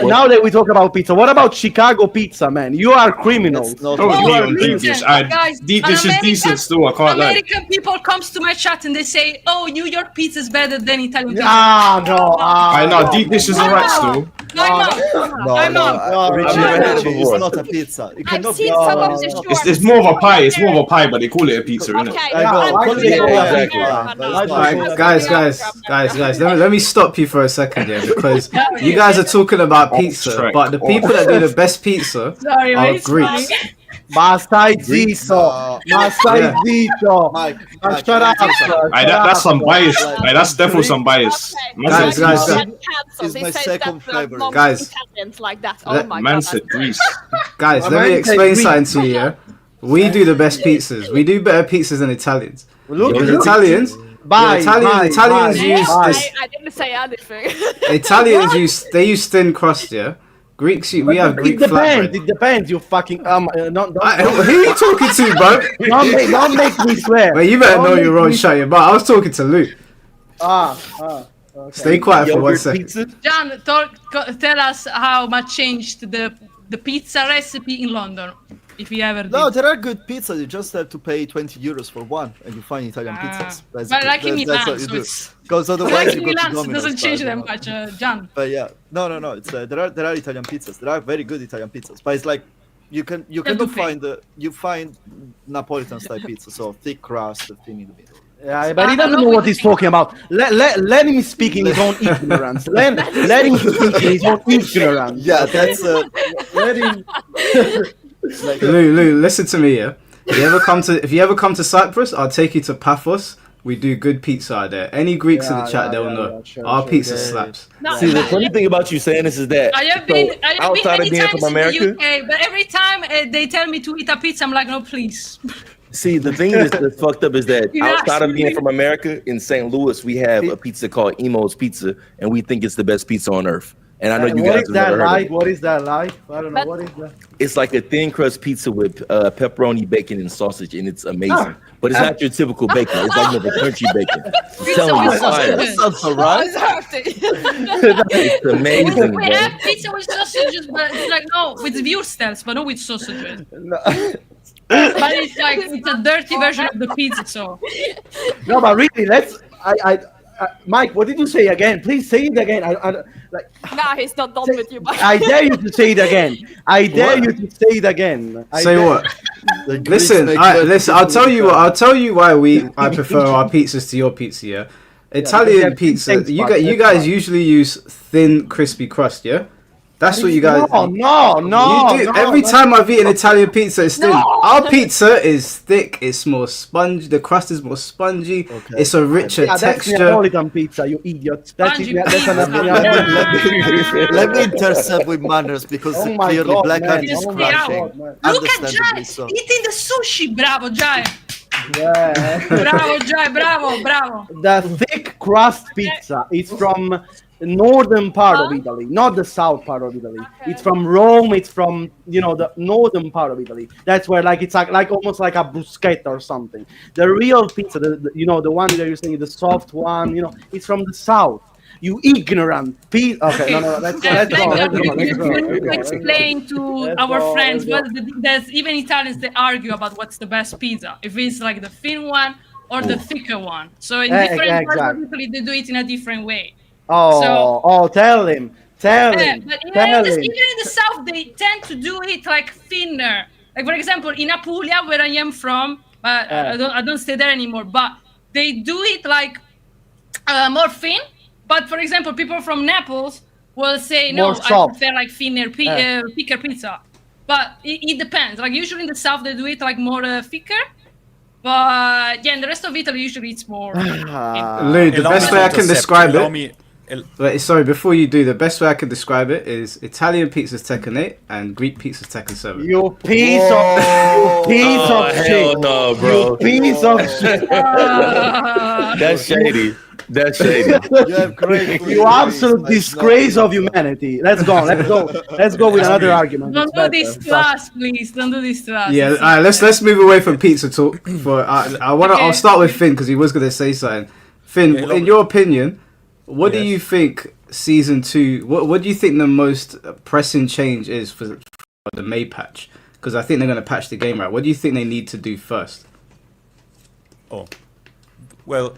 Now that we talk about pizza, what about Chicago pizza, man? You are criminals. That's not Oh, Oh, deep listen, dish. guys, Deep an dish is American- decent still, I can't lie. American people comes to my chat and they say, "Oh, New York pizza is better than Italian pizza." I know, no. deep dish is alright still. I'm not. Richie, it's not a pizza. It I've cannot seen be. some of the shorts. It's more of a pie, it's more of a pie, but they call it a pizza, innit? Okay, I know, I'm call it sorry, a I'm pizza. sorry, But I'm it's not- not- Guys, let me stop you for a second here, because you guys are talking about pizza, track. but the people that do the best pizza Sorry, are mate. Greeks. Masai Zito. Masai Zito. Mike, Shut up. Aye, that's some bias. Aye, that's definitely some bias. Okay. Guys, Like, guys, get guys. cancelled. It's They my say second that favorite. non- Guys. Italians like that. Oh Let- my Man god. said that's Greece. Guys, let me American explain Greeks. something to you. Yeah? We do the best pizzas. We do better pizzas than Italians. Look, The look. Italians, Bye, Italians bye. use this. I didn't say anything. Italians use thin crust. Yeah, Greeks we have It Greek depends. flatbread. It depends. You fucking don't Who are you talking to, bro? don't make me swear. Well, you better Don't know make your own me- shut your mouth. I was talking to Luke. Okay. Stay quiet for 1 Yogurt second. pizza? John, tell us how much changed the pizza recipe in London, if you ever did. No, there are good pizzas. You just have to pay 20 euros for one, and you find Italian pizzas. But like in Milan, what you so do. it's Because like otherwise in you go to Milan, it Domino's. doesn't change but, that you know. much, John. But yeah, no. It's there are Italian pizzas. There are very good Italian pizzas. But it's like you cannot find you find Napolitan style pizza, so thick crust, thin in the middle. Yeah, but he doesn't know what he's talking about. Let him speak in his own ignorance. Let him speak in his own ignorance. Yeah, that's Let him. like Lou, listen to me, yeah. If you ever come to Cyprus, I'll take you to Paphos. We do good pizza out there. Any Greeks in the chat, they'll know. sure, Our sure. pizza Yeah. slaps. No, See, the but- funny thing about you saying this is that I have been outside of many being times from America, in the UK, but every time they tell me to eat a pizza, I'm like, no, please. see, the thing that's fucked up is that You're outside of being actually- from America, in St. Louis, we have a pizza called Emo's Pizza, and we think it's the best pizza on earth. And I know you What guys is have that never heard of like? it. What is that like? I don't know. But- What is that? It's like a thin crust pizza with pepperoni, bacon, and sausage, and it's amazing. But it's not your typical bacon. It's like more of a crunchy bacon. I'm telling you, it's fire. Oh, sounds alright. It's amazing, We bro. have pizza with sausages, but it's like, no, with würstels, but not with sausages. But it's like, it's a dirty version of the pizza, so. No, but really, Mike, what did you say again? Please say it again. Nah, he's not done with you. I dare you to say it again. I dare you to say it again. Say what? The Greeks Listen, make listen. I'll tell you what. pizza. I'll tell you why I prefer our pizzas to your pizza. Yeah, Italian because pizza. thanks, You Mark, guys thanks, usually use thin, crispy crust. Yeah, That's what you guys. No. You do. Every time I've eaten Italian pizza, it's thin. Our pizza is thick. It's more spongy. The crust is more spongy. Okay. It's a richer That's texture. Neapolitan pizza, you idiot. That's Let me intercept with manners because Oh my clearly God, Blackheart man. is Oh my crashing. God, Look at Understandably Jai so. eating the sushi. Bravo, Jai. Yeah. Bravo, Jai. Bravo. The thick crust pizza is from the northern part of Italy, not the south part of Italy. Okay. It's from Rome. It's from the northern part of Italy. That's where it's like almost like a bruschetta or something. The real pizza, the one that you're saying, the soft one, it's from the south. You ignorant pizza. Okay, no, let's go. You need to explain to our friends. There's even Italians that argue about what's the best pizza. If it's like the thin one or the thicker one. So in different parts of Italy, they do it in a different way. Tell him. But even in the south, they tend to do it like thinner. Like for example, in Apulia, where I am from, but I don't stay there anymore. But they do it like more thin. But for example, people from Naples will say no, I prefer like thinner, thicker pizza. But it depends. Like usually in the south, they do it like more thicker. But yeah, in the rest of Italy, usually it's more. Lou, the best way I can describe it. Sorry, before you do, the best way I can describe it is Italian pizza's Tekken 8 and Greek pizza's Tekken 7. You piece of shit. Hell no, bro. You piece of shit. That's shady. That's shady. You absolute disgrace of humanity. Let's go with another argument. Don't do this to us, please. Don't do this to us. Yeah, all right, let's move away from pizza talk. I'll start with Finn because he was going to say something. Finn, in your opinion, what do you think season 2? What do you think the most pressing change is for the May patch? Because I think they're going to patch the game right. What do you think they need to do first? Well,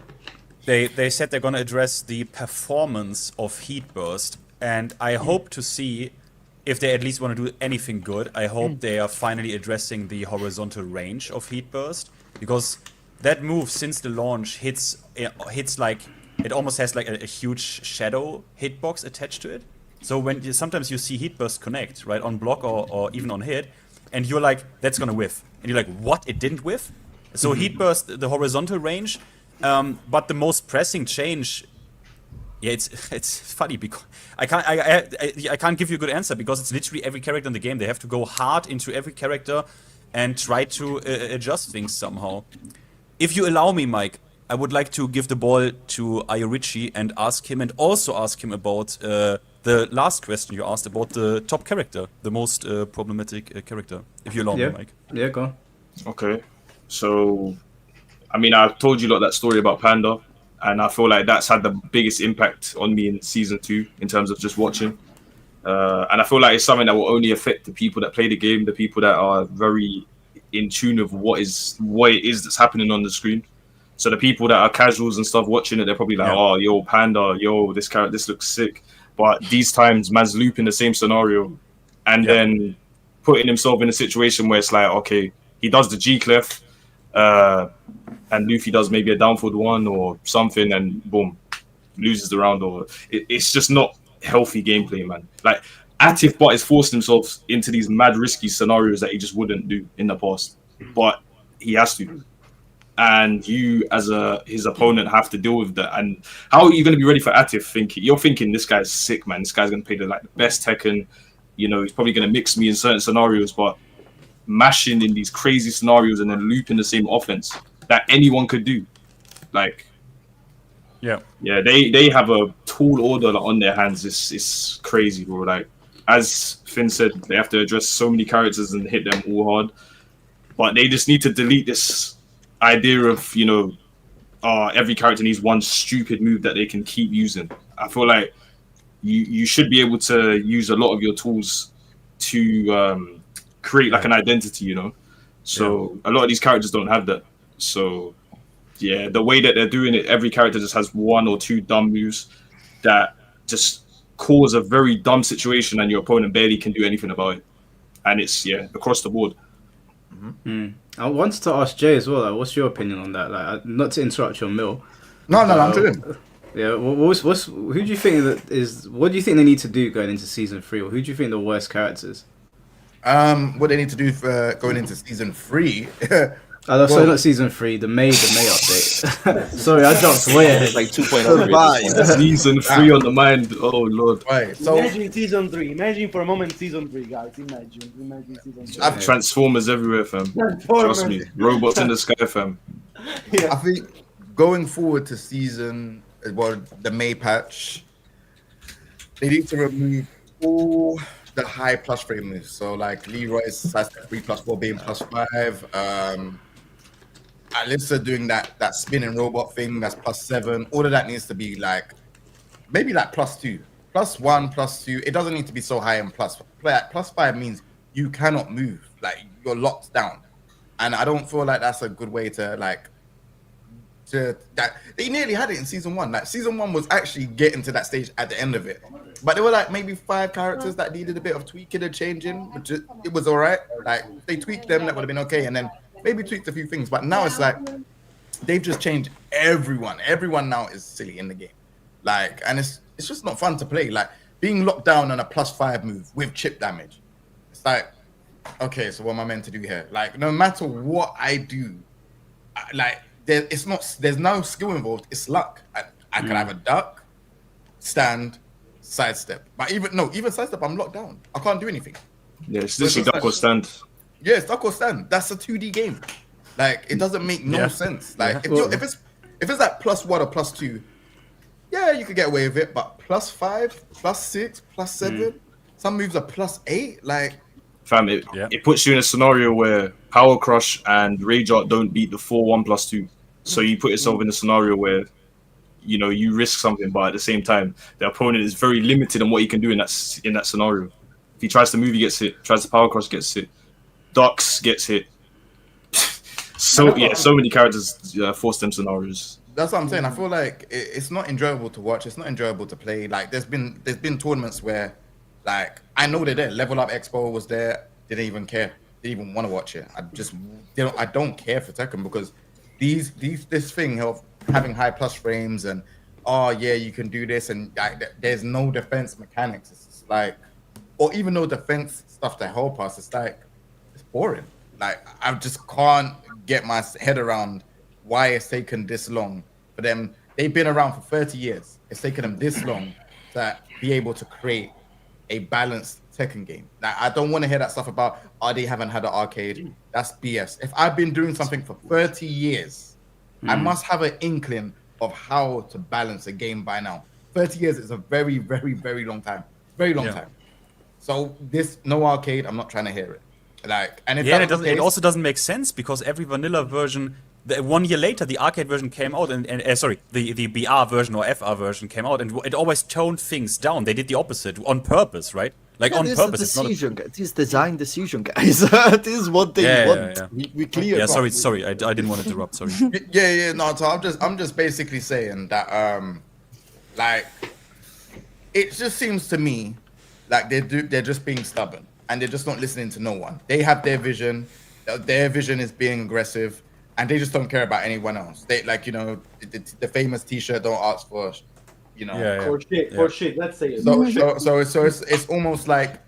they said they're going to address the performance of Heat Burst, and I hope to see if they at least want to do anything good. I hope they are finally addressing the horizontal range of Heat Burst, because that move since the launch hits like it almost has like a huge shadow hitbox attached to it. So when sometimes you see Heat Burst connect right on block or even on hit, and you're like, that's gonna whiff, and you're like, what? It didn't whiff. So Heat Burst, the horizontal range. But the most pressing change, it's funny because I can't give you a good answer because it's literally every character in the game. They have to go hard into every character and try to adjust things somehow. If you allow me, Mike, I would like to give the ball to Ayorichie and ask him about the last question you asked about the top character, the most problematic character. If you allow me, Mike. Yeah, go on. Okay, so. I mean, I've told you that story about Panda, and I feel like that's had the biggest impact on me in season 2 in terms of just watching. And I feel like it's something that will only affect the people that play the game, the people that are very in tune of what it is that's happening on the screen. So the people that are casuals and stuff watching it, they're probably like, oh, yo, Panda, yo, this looks sick. But these times, man's looping the same scenario and then putting himself in a situation where it's like, okay, he does the G-Clef, and Luffy does maybe a downforward one or something, and boom, loses the round. Or it's just not healthy gameplay, man. Like Atif Bot is forced himself into these mad risky scenarios that he just wouldn't do in the past, but he has to. And you, as his opponent, have to deal with that. And how are you going to be ready for Atif? You're thinking this guy's sick, man. This guy's going to play the best Tekken. He's probably going to mix me in certain scenarios, but mashing in these crazy scenarios and then looping the same offense that anyone could do. They have a tall order on their hands. It's crazy, bro. Like, as Finn said, they have to address so many characters and hit them all hard. But they just need to delete this idea of, every character needs one stupid move that they can keep using. I feel like you should be able to use a lot of your tools to create an identity, So a lot of these characters don't have that. So yeah, the way that they're doing it, every character just has one or two dumb moves that just cause a very dumb situation, and your opponent barely can do anything about it. And it's across the board. I wanted to ask Jay as well. What's your opinion on that? Not to interrupt your meal. No, I'm doing. Yeah, who do you think what do you think they need to do going into season 3, or who do you think the worst characters? What they need to do for going into season 3. Sorry, not season 3, the May update. Sorry, I jumped way ahead. It's like 2.0. Season 3 on the mind. Oh lord. Right. So Imagine season 3. Imagine for a moment season 3, guys. Imagine season 3. I've Transformers everywhere, fam. Trust me. Robots in the sky, fam. I think going forward to the May patch, they need to remove all the high plus frame moves. So like Leroy's sidestep 3+4 being +5. Alyssa doing that spinning robot thing that's +7. All of that needs to be like maybe like +2, +1, +2. It doesn't need to be so high and plus. Like +5 means you cannot move. Like you're locked down, and I don't feel like that's a good way to like. That they nearly had it in season 1. Like season 1 was actually getting to that stage at the end of it, but there were like maybe 5 characters that needed a bit of tweaking and changing, which it was all right. Like if they tweaked them, that would have been okay, and then maybe tweaked a few things. But now it's like they've just changed everyone. Everyone now is silly in the game, like, and it's just not fun to play. Like being locked down on a +5 move with chip damage. It's like, okay, so what am I meant to do here? Like no matter what I do, like. There's no skill involved. It's luck. I can either duck, stand, sidestep. But even sidestep, I'm locked down. I can't do anything. Yeah, it's literally duck or stand. Yeah, it's duck or stand. That's a 2D game. Like it doesn't make no sense. Like if it's like +1 or +2, yeah, you could get away with it. But +5, +6, +7, some moves are +8. Like. Fam, it puts you in a scenario where Power Crush and Rage Art don't beat the 4-1+2. So you put yourself in a scenario where, you risk something, but at the same time, the opponent is very limited on what he can do in that scenario. If he tries to move, he gets hit. Tries to Power Crush, gets hit. Ducks, gets hit. So many characters force them scenarios. That's what I'm saying. I feel like it's not enjoyable to watch. It's not enjoyable to play. Like there's been tournaments where. Like I know they're there. Level Up Expo was there. Didn't even care. Didn't even want to watch it. I don't care for Tekken because this thing of having high plus frames and you can do this and there's no defense mechanics. It's just like, or even no defense stuff to help us. It's like it's boring. Like I just can't get my head around why it's taken this long for them. They've been around for 30 years. It's taken them this long to be able to create a balanced Tekken game. Now, I don't want to hear that stuff about they haven't had an arcade. That's BS. If I've been doing something for 30 years, I must have an inkling of how to balance a game by now. 30 years is a very, very, very long time. Very long time. So this no arcade, I'm not trying to hear it. Like, and if it also doesn't make sense because every vanilla version. 1 year later, the arcade version came out, and the BR version or FR version came out, and it always toned things down. They did the opposite on purpose, right? Like on purpose. This is design decision, guys. This is what they want. Yeah. We clear. Yeah, sorry. I didn't want to interrupt. Sorry. No. So I'm just basically saying that like it just seems to me like they're just being stubborn and they're just not listening to no one. They have their vision. Their vision is being aggressive. And they just don't care about anyone else. They the famous T-shirt don't ask for, For shit. Let's say it. So it's almost like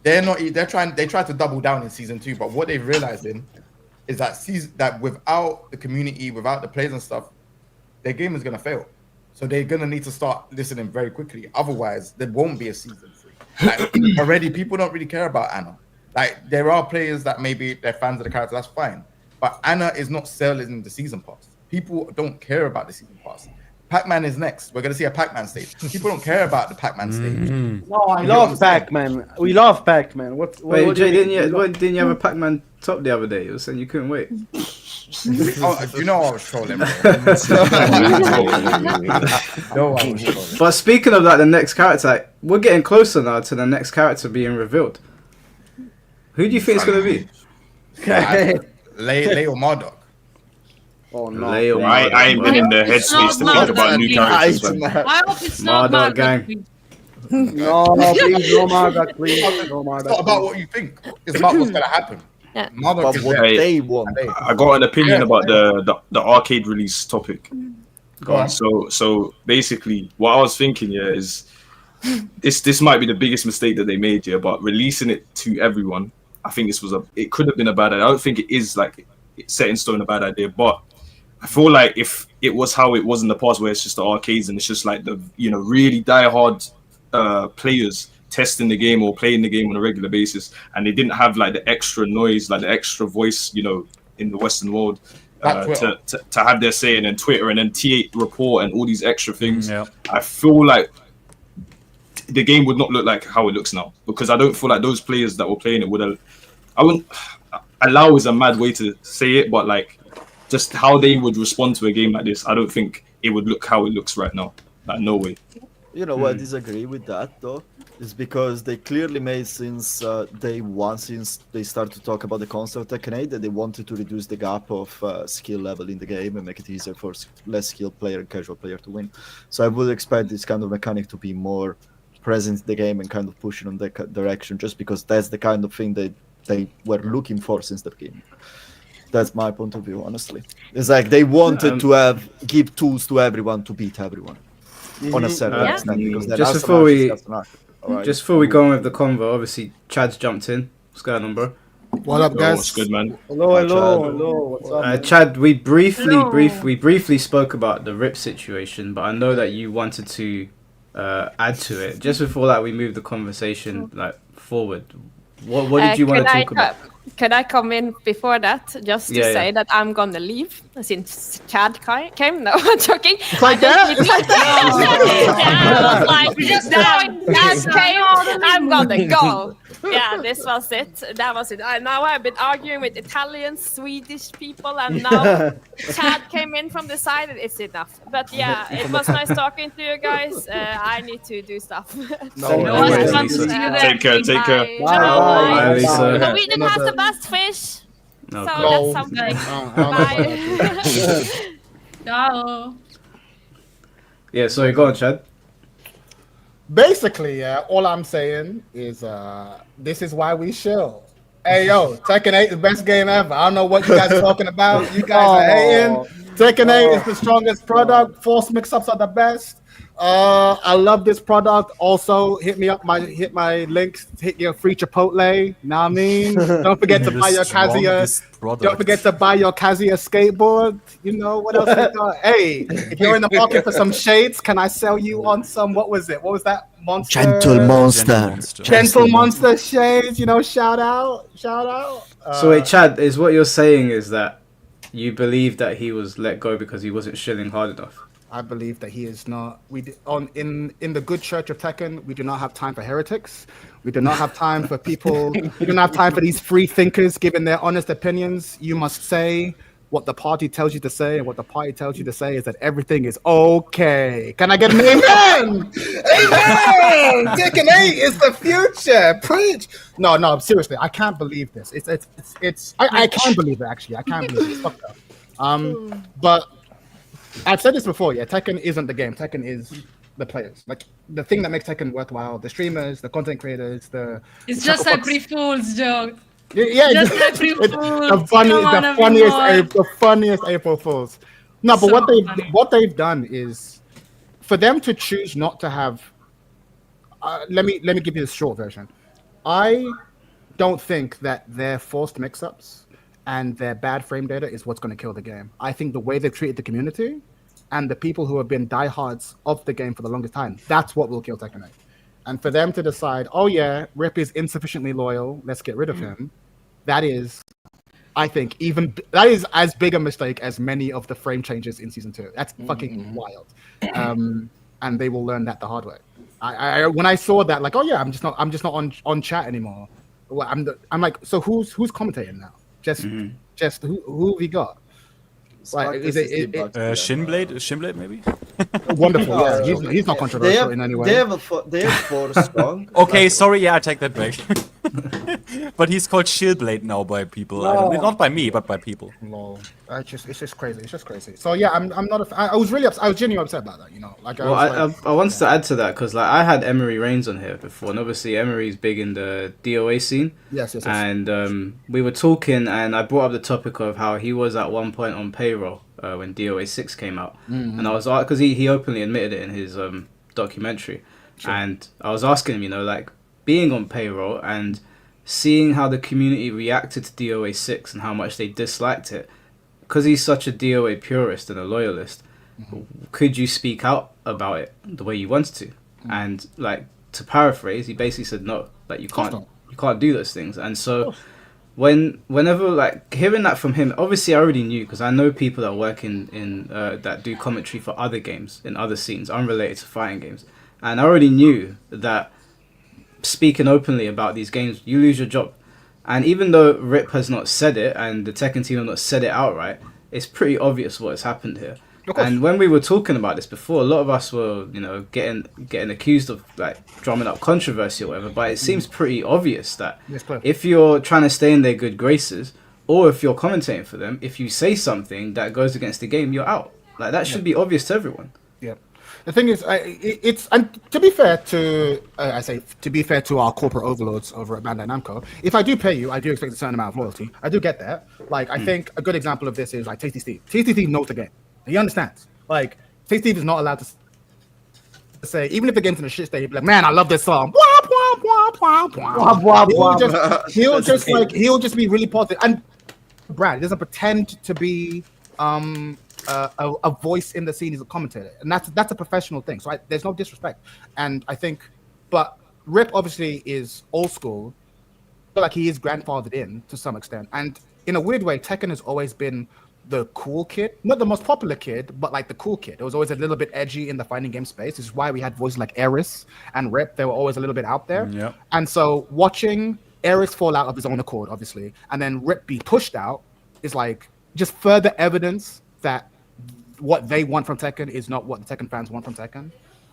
they try to double down in season 2, but what they've realized is that without the community, without the players and stuff, their game is gonna fail. So they're gonna need to start listening very quickly. Otherwise, there won't be a season 3. Like already, people don't really care about Anna. Like there are players that maybe they're fans of the character. That's fine. But Anna is not selling the season pass. People don't care about the season pass. Pac-Man is next. We're going to see a Pac-Man stage. People don't care about the Pac-Man stage. No, I love Pac-Man. We love Pac-Man. Wait, Jay, didn't you have a Pac-Man top the other day? You were saying you couldn't wait. You know I was trolling, bro. But speaking of that, the next character, we're getting closer now to the next character being revealed. Who do you think it's going to be? Leo Marduk. Oh no! Leo I ain't been in the headspace to think about new characters. I hope it's not Marduk Marduk. gang. No, please, no Marduk, please. No Marduk. It's not about what you think. It's about what's going to happen. Yeah. Marduk is what there. they want. I got an opinion about the arcade release topic. Go on. So basically, what I was thinking, is this might be the biggest mistake that they made, but releasing it to everyone, I think it could have been a bad idea. I don't think it is like set in stone a bad idea, but I feel like if it was how it was in the past, where it's just the arcades and it's just like the really diehard players testing the game or playing the game on a regular basis, and they didn't have like the extra noise, like the extra voice, in the Western world. To have their say, and then Twitter and then T8 report and all these extra things. I feel like the game would not look like how it looks now, because I don't feel like those players that were playing it I wouldn't allow is a mad way to say it, but like just how they would respond to a game like this, I don't think it would look how it looks right now. Like, no way. You know what? I disagree with that though. Is because they clearly made since day one, since they started to talk about the concept of Tekken 8, that they wanted to reduce the gap of skill level in the game and make it easier for less skilled player and casual player to win. So I would expect this kind of mechanic to be more present in the game and kind of pushing on that direction, just because that's the kind of thing that they were looking for since the beginning. That's my point of view, honestly. It's like they wanted to give tools to everyone to beat everyone on a certain extent. Because just before we go on with the convo, obviously Chad's jumped in. What's going on, bro? What up, guys? What's good, man? Hello. What's up, Chad, we briefly spoke about the RIP situation, but I know that you wanted to add to it. Just before that, we move the conversation forward. What did you want to talk about? Can I come in before that, just to say that I'm gonna leave since Chad came? No, I'm joking. Like that? Chad came, I'm gonna go. Yeah, this was it. That was it. Now I've been arguing with Italian, Swedish people, and now Chad came in from the side. It's enough. But yeah, it was nice talking to you guys. I need to do stuff. Take care. Bye, Lisa. Norwegian has the best fish. So that's something. Bye. Ciao. Yeah, sorry, go on, Chad. Basically, all I'm saying is this is why we chill. Hey, yo, Tekken 8 is the best game ever. I don't know what you guys are talking about. You guys are hating. Tekken 8 is the strongest product. Force mix-ups are the best. I love this product. Also, hit my links. Hit your free Chipotle. Know what I mean? Don't forget to buy your Kazuya. Don't forget to buy your Kazuya skateboard. You know what else? Hey, if you're in the market for some shades, can I sell you on some? What was it? What was that monster? Gentle monster shades. Shout out. So wait, Chad, is what you're saying is that you believe that he was let go because he wasn't shilling hard enough? I believe that he is not. In the good church of Tekken, we do not have time for heretics. We do not have time for people. We do not have time for these free thinkers giving their honest opinions. You must say what the party tells you to say, and what the party tells you to say is that everything is okay. Can I get an amen? Amen! Tekken 8 is the future. Preach. No, seriously, I can't believe this. I can't believe it, actually. I can't believe it. It's fucked up. But I've said this before, Tekken isn't the game. Tekken is the players. Like, the thing that makes Tekken worthwhile, the streamers, the content creators, It's just a April Fool's joke. Yeah, just April Fool's. The funniest April Fools. No, but what they've done is, for them to choose not to have. Let me give you the short version. I don't think that their forced mix-ups and their bad frame data is what's going to kill the game. I think the way they've treated the community and the people who have been diehards of the game for the longest time, that's what will kill Tekken 8. And for them to decide, oh yeah, Rip is insufficiently loyal, let's get rid of him, that is, I think, that is as big a mistake as many of the frame changes in Season 2. That's fucking wild. And they will learn that the hard way. When I saw that, like, oh yeah, I'm just not on chat anymore. Well, I'm like, so who's commentating now? Just who have we got? Like, is it Shinblade maybe? Wonderful. Yeah, he's not controversial in any way. They have four strong. Okay, sorry. Yeah, I take that back. But he's called Shieldblade now by people. Not by me, but by people. No, it's just crazy. It's just crazy. So yeah, I'm not. I was really upset. I was genuinely upset about that. Like, I wanted to add to that because I had Emery Reigns on here before, and obviously Emery's big in the DOA scene. Yes. And we were talking, and I brought up the topic of how he was at one point on payroll when DOA 6 came out, and I was because he openly admitted it in his documentary, and I was asking him, you know, like being on payroll and seeing how the community reacted to DOA 6 and how much they disliked it, because he's such a DOA purist and a loyalist. Could you speak out about it the way you wanted to? And like, to paraphrase, he basically said no, like you can't do those things. And so whenever like hearing that from him, obviously I already knew, because I know people that work in that do commentary for other games in other scenes unrelated to fighting games, and I already knew that speaking openly about these games, you lose your job. And even though Rip has not said it and the Tekken team have not said it outright, it's pretty obvious what has happened here. And when we were talking about this before, a lot of us were, you know, getting accused of like drumming up controversy or whatever. But it seems pretty obvious that if you're trying to stay in their good graces, or if you're commentating for them, if you say something that goes against the game, you're out. Like that should be obvious to everyone. Yeah. The thing is, it's, and to be fair to to be fair to our corporate overlords over at Bandai Namco, if I do pay you, I do expect a certain amount of loyalty. I do get that. Like I think a good example of this is like Tasty Steve. Tasty Steve knows the game. He understands. Like, Tasty Steve is not allowed to say, even if the game's in a shit state, he'll be like, man, I love this song. He'll just be really positive. And Brad, he doesn't pretend to be a voice in the scene as a commentator. And that's a professional thing. So there's no disrespect. And I think, but Rip obviously is old school. I feel like he is grandfathered in to some extent. And in a weird way, Tekken has always been the cool kid, not the most popular kid, but like the cool kid. It was always a little bit edgy in the fighting game space. This is why we had voices like Eris and Rip. They were always a little bit out there. Yeah. And so watching Eris fall out of his own accord, obviously, and then Rip be pushed out is like just further evidence that what they want from Tekken is not what the Tekken fans want from Tekken.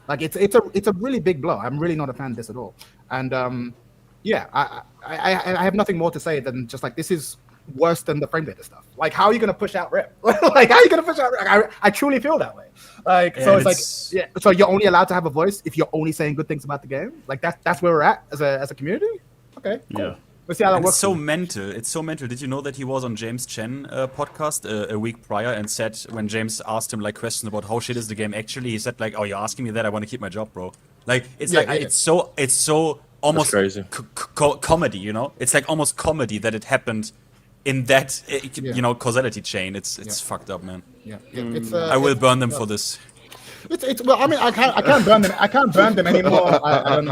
Like it's a really big blow. I'm really not a fan of this at all. And yeah, I have nothing more to say than just like this is worse than the frame data stuff. Like, how are you going to push out Rip? Like, how are you going to push out Rip? I truly feel that way. Like, yeah, so it's like, yeah. So you're only allowed to have a voice if you're only saying good things about the game. Like that's where we're at as a community. Okay, cool. Yeah. Let's see how that works. It's so mental. It's so mental. Did you know that he was on James Chen podcast a week prior and said when James asked him like questions about how shit is the game actually, he said like, "Oh, you're asking me that? I want to keep my job, bro." Like it's it's so almost comedy. You know, it's like almost comedy that it happened in that you know causality chain. It's fucked up, man. Yeah. It's, I will burn them for this. It's well, I mean, I can't burn them. I can't burn them anymore. I don't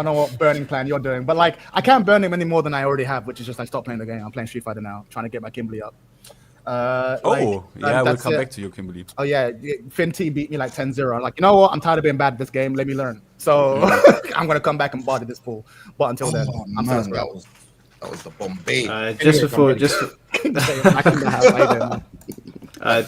know what burning plan you're doing, but like I can't burn them any more than I already have, which is just like stop playing the game. I'm playing Street Fighter now, trying to get my Kimberly up. We'll come back to you, Kimberly. Oh yeah, FinnT beat me like 10-0. I'm like, you know what? I'm tired of being bad at this game. Let me learn. So I'm gonna come back and body this pool. But until then, I'm man, that was the Bombay. I can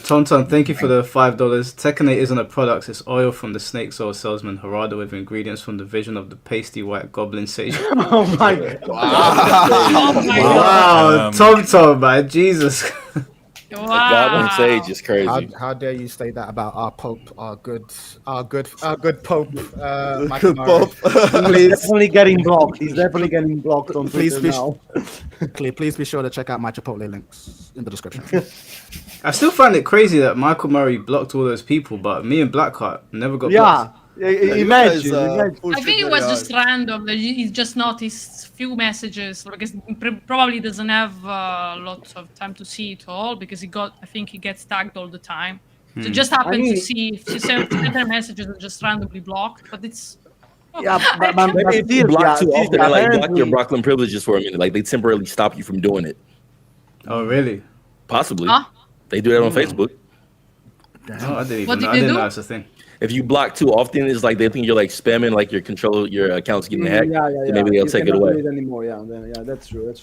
Tonton, thank you for the $5. Tekken 8 isn't a product, it's oil from the snake oil salesman Harada with ingredients from the vision of the pasty white goblin sage. Oh my god. Wow, Tom, man, Jesus. The goblin sage is crazy. How dare you say that about our Pope, our good Pope, Good Pope. He's definitely getting blocked. He's definitely getting blocked on Twitter now. Please be sure to check out my Chipotle links in the description. I still find it crazy that Michael Murray blocked all those people, but me and Blackheart never got blocked. Imagine. I think it was just random. He just noticed few messages because he probably doesn't have lots of time to see it all because I think he gets tagged all the time. So just happened to see certain messages are just randomly blocked, but it's. Yeah, but maybe if you block too often, they like block your Brooklyn privileges for a minute. Like they temporarily stop you from doing it. Oh, really? Possibly. Huh? They do that on Facebook. Oh, I didn't know that's a thing. If you block too often, it's like they think you're like spamming, like your account's getting hacked. Maybe they'll take it away. Do it anymore. Yeah, that's true.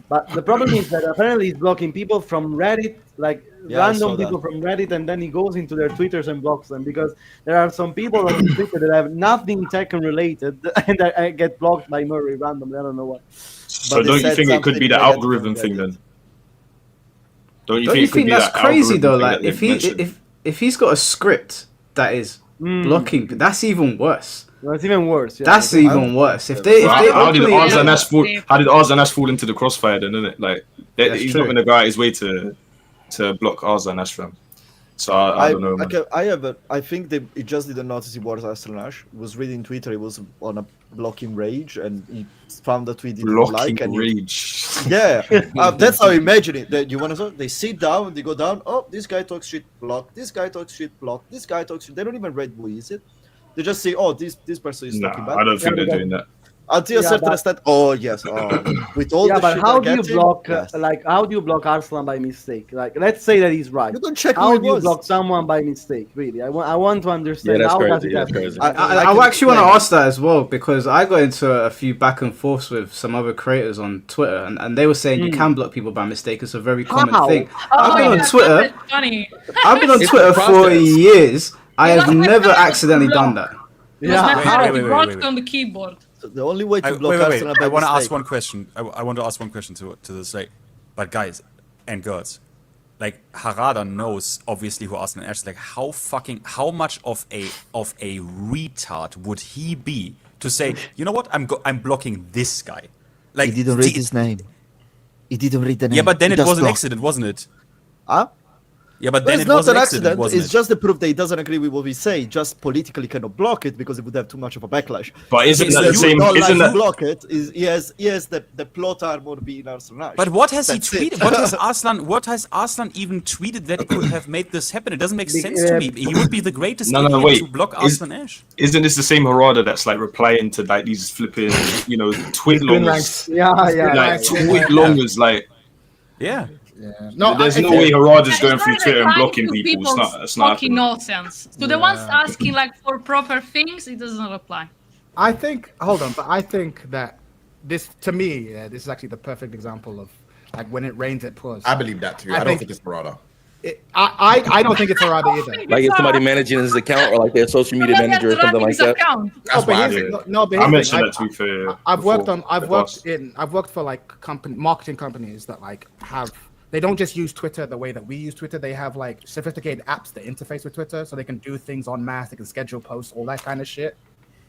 But the problem is that apparently he's blocking people from Reddit, like random people from Reddit, and then he goes into their Twitters and blocks them because there are some people on Twitter that have nothing Tekken related and I get blocked by Murray randomly. I don't know why. So don't you think it could be the algorithm thing then? Don't you think that's crazy though? Like if he's got a script that is blocking, that's even worse. Well, it's even worse. Yeah. That's even worse. How did Arzanash fall into the crossfire then, isn't it? Like he's not going to go out his way to block Arzanash from. So I don't know. Man. I think he just didn't notice it was Ash. Was reading Twitter. He was on a blocking rage, and he found a tweet he didn't like. And rage. Yeah, that's how I imagine it. That you want to? They sit down, they go down. Oh, this guy talks shit. Block. This guy talks shit. Block. This guy talks shit. They don't even read who is it. They just say, oh, this person is talking bad. I don't think they're doing that. Until a certain extent, oh yes, with all the but shit how I do you get block? yes. How do you block Arslan by mistake? Like, let's say that he's right. You don't check how who it do you was. block someone by mistake? Really, I want to understand that's how crazy. does it happen. Crazy. I actually want to ask that as well, because I got into a few back and forths with some other creators on Twitter, and they were saying you can block people by mistake. It's a very common thing. I've been on Twitter. Funny. I've been on It's Twitter the for process. years. I have never accidentally done that. It was my friend who wait, brought wait. it on the keyboard. So the only way to block Wait. Arsenal by I want to mistake- ask one question. I want to ask one question to this. Like, but guys and girls, like Harada knows obviously who Arsenal is. Like, how much of a retard would he be to say, you know what, I'm blocking this guy? Like, He didn't read his name. He didn't read the name. Yeah, but then He it just was an blocked. accident, wasn't it? Huh? Yeah, but But then it's it was not an accident, accident. wasn't It's it? just the proof that he doesn't agree with what we say. Just politically cannot block it because it would have too much of a backlash. But isn't that the You same? would not Isn't like to that? block it? He has the plot armor being Arsenal. But what has he That's it. tweeted? What has Arslan even tweeted that could have made this happen? It doesn't make sense to me. He would be the greatest No, idiot wait. to block Is- Arslan Ash. Isn't this the same Harada that's like replying to like these flipping, twit longers? Yeah. Like tweet longers, like Yeah. No, there's I- no I- way Harada's It's going not through even Twitter and replying blocking to people. It's people's not. It's not fucking happening. nonsense. To the ones asking like for proper things, it doesn't reply. I think. Hold on, but I think that this, to me, this is actually the perfect example of like when it rains, it pours. I believe that too. I I don't think- think it's Barada. I don't think it's Harada either. Like it's somebody managing his account or like their social media Somebody manager or has something running like his that. account. That's what I here's think. the- no, but I here's mentioned the that thing. to be fair. I've worked before. I've worked for like marketing companies that like they don't just use Twitter the way that we use Twitter. They have like sophisticated apps that interface with Twitter, so they can do things en masse. They can schedule posts, all that kind of shit.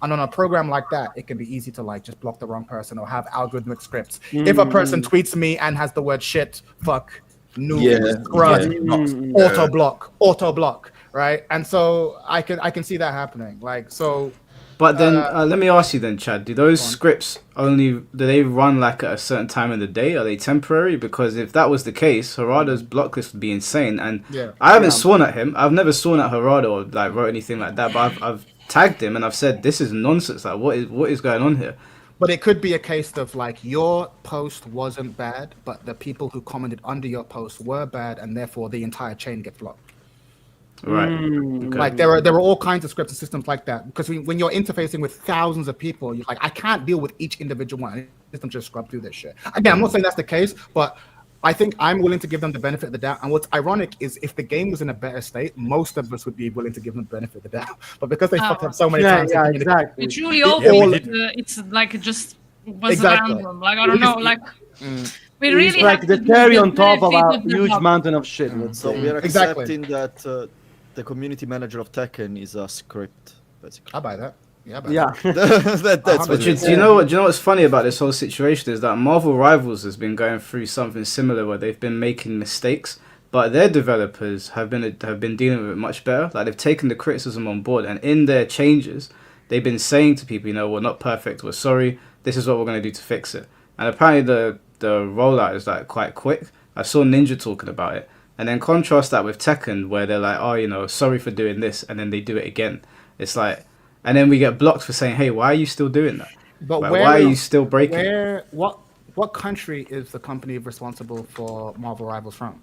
And on a program like that, it can be easy to like just block the wrong person or have algorithmic scripts. If a person tweets me and has the word shit, fuck, noob, scrub, auto block, right? And so I can see that happening. Like so. But then let me ask you then, Chad. Do those scripts do they run like at a certain time of the day? Are they temporary? Because if that was the case, Harada's block list would be insane. And I haven't sworn at him. I've never sworn at Harada or like wrote anything like that. But I've tagged him and I've said this is nonsense. Like what is going on here? But it could be a case of like your post wasn't bad, but the people who commented under your post were bad, and therefore the entire chain gets blocked. Right. Okay. Like there are all kinds of scripts and systems like that, because when you're interfacing with thousands of people, you're like, I can't deal with each individual one. System just scrub through this shit. Again, I'm not saying that's the case, but I think I'm willing to give them the benefit of the doubt. And what's ironic is if the game was in a better state, most of us would be willing to give them the benefit of the doubt. But because they fucked up so many times, Yeah, exactly. It's really all it's like just was Exactly. random. Like I don't know, like we really It's like have the to do cherry the on top of benefit a of the huge doubt. mountain of shit. Let's So say. we are Exactly. accepting that the community manager of Tekken is a script, basically. I buy that. Yeah, that's But what do you know what's funny about this whole situation is that Marvel Rivals has been going through something similar where they've been making mistakes, but their developers have been dealing with it much better. Like they've taken the criticism on board, and in their changes, they've been saying to people, we're not perfect, we're sorry, this is what we're going to do to fix it. And apparently the rollout is like quite quick. I saw Ninja talking about it, and then contrast that with Tekken where they're like, sorry for doing this, and then they do it again. It's like. And then we get blocked for saying, "Hey, why are you still doing that? But Like, why are you still breaking?" What country is the company responsible for Marvel Rivals from?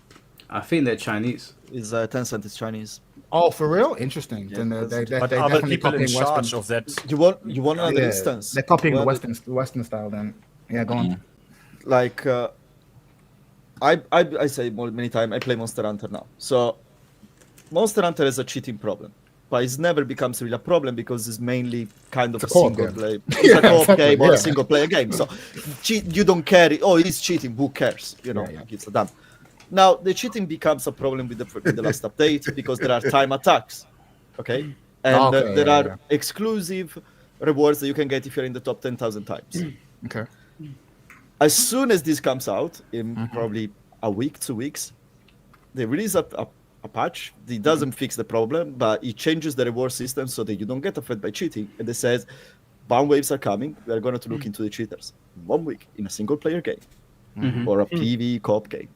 I think they're Chinese. Is Tencent is Chinese. Oh, for real? Interesting. Yeah, then they But they are the definitely people in copying charge Western. of that? You want another instance? They're copying the Where Western style. Then go on. Like I say many times I play Monster Hunter now. So Monster Hunter has a cheating problem, but it never becomes really a problem because it's mainly kind of a co-op single game. play. It's a co-op exactly, game or yeah. a single player game. So you don't care. Oh, he's cheating. Who cares? It's a dumb. Now the cheating becomes a problem with the last update because there are time attacks. Okay, and there are exclusive rewards that you can get if you're in the top 10,000 times. Okay. As soon as this comes out, in probably a week, 2 weeks, they release a a patch. It doesn't fix the problem, but it changes the reward system so that you don't get affected by cheating. And it says, ban waves are coming. We are going to look into the cheaters. 1 week in a single player game or a PvE co-op game.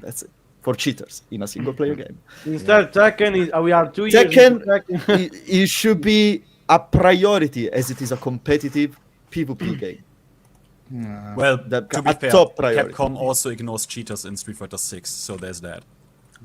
That's it. For cheaters in a single player game. Instead, Tekken is we are 2 years. Tekken, into Tekken. it should be a priority as it is a competitive PvP game. Well, That- to be a fair, top priority. Capcom also ignores cheaters in Street Fighter 6, so there's that.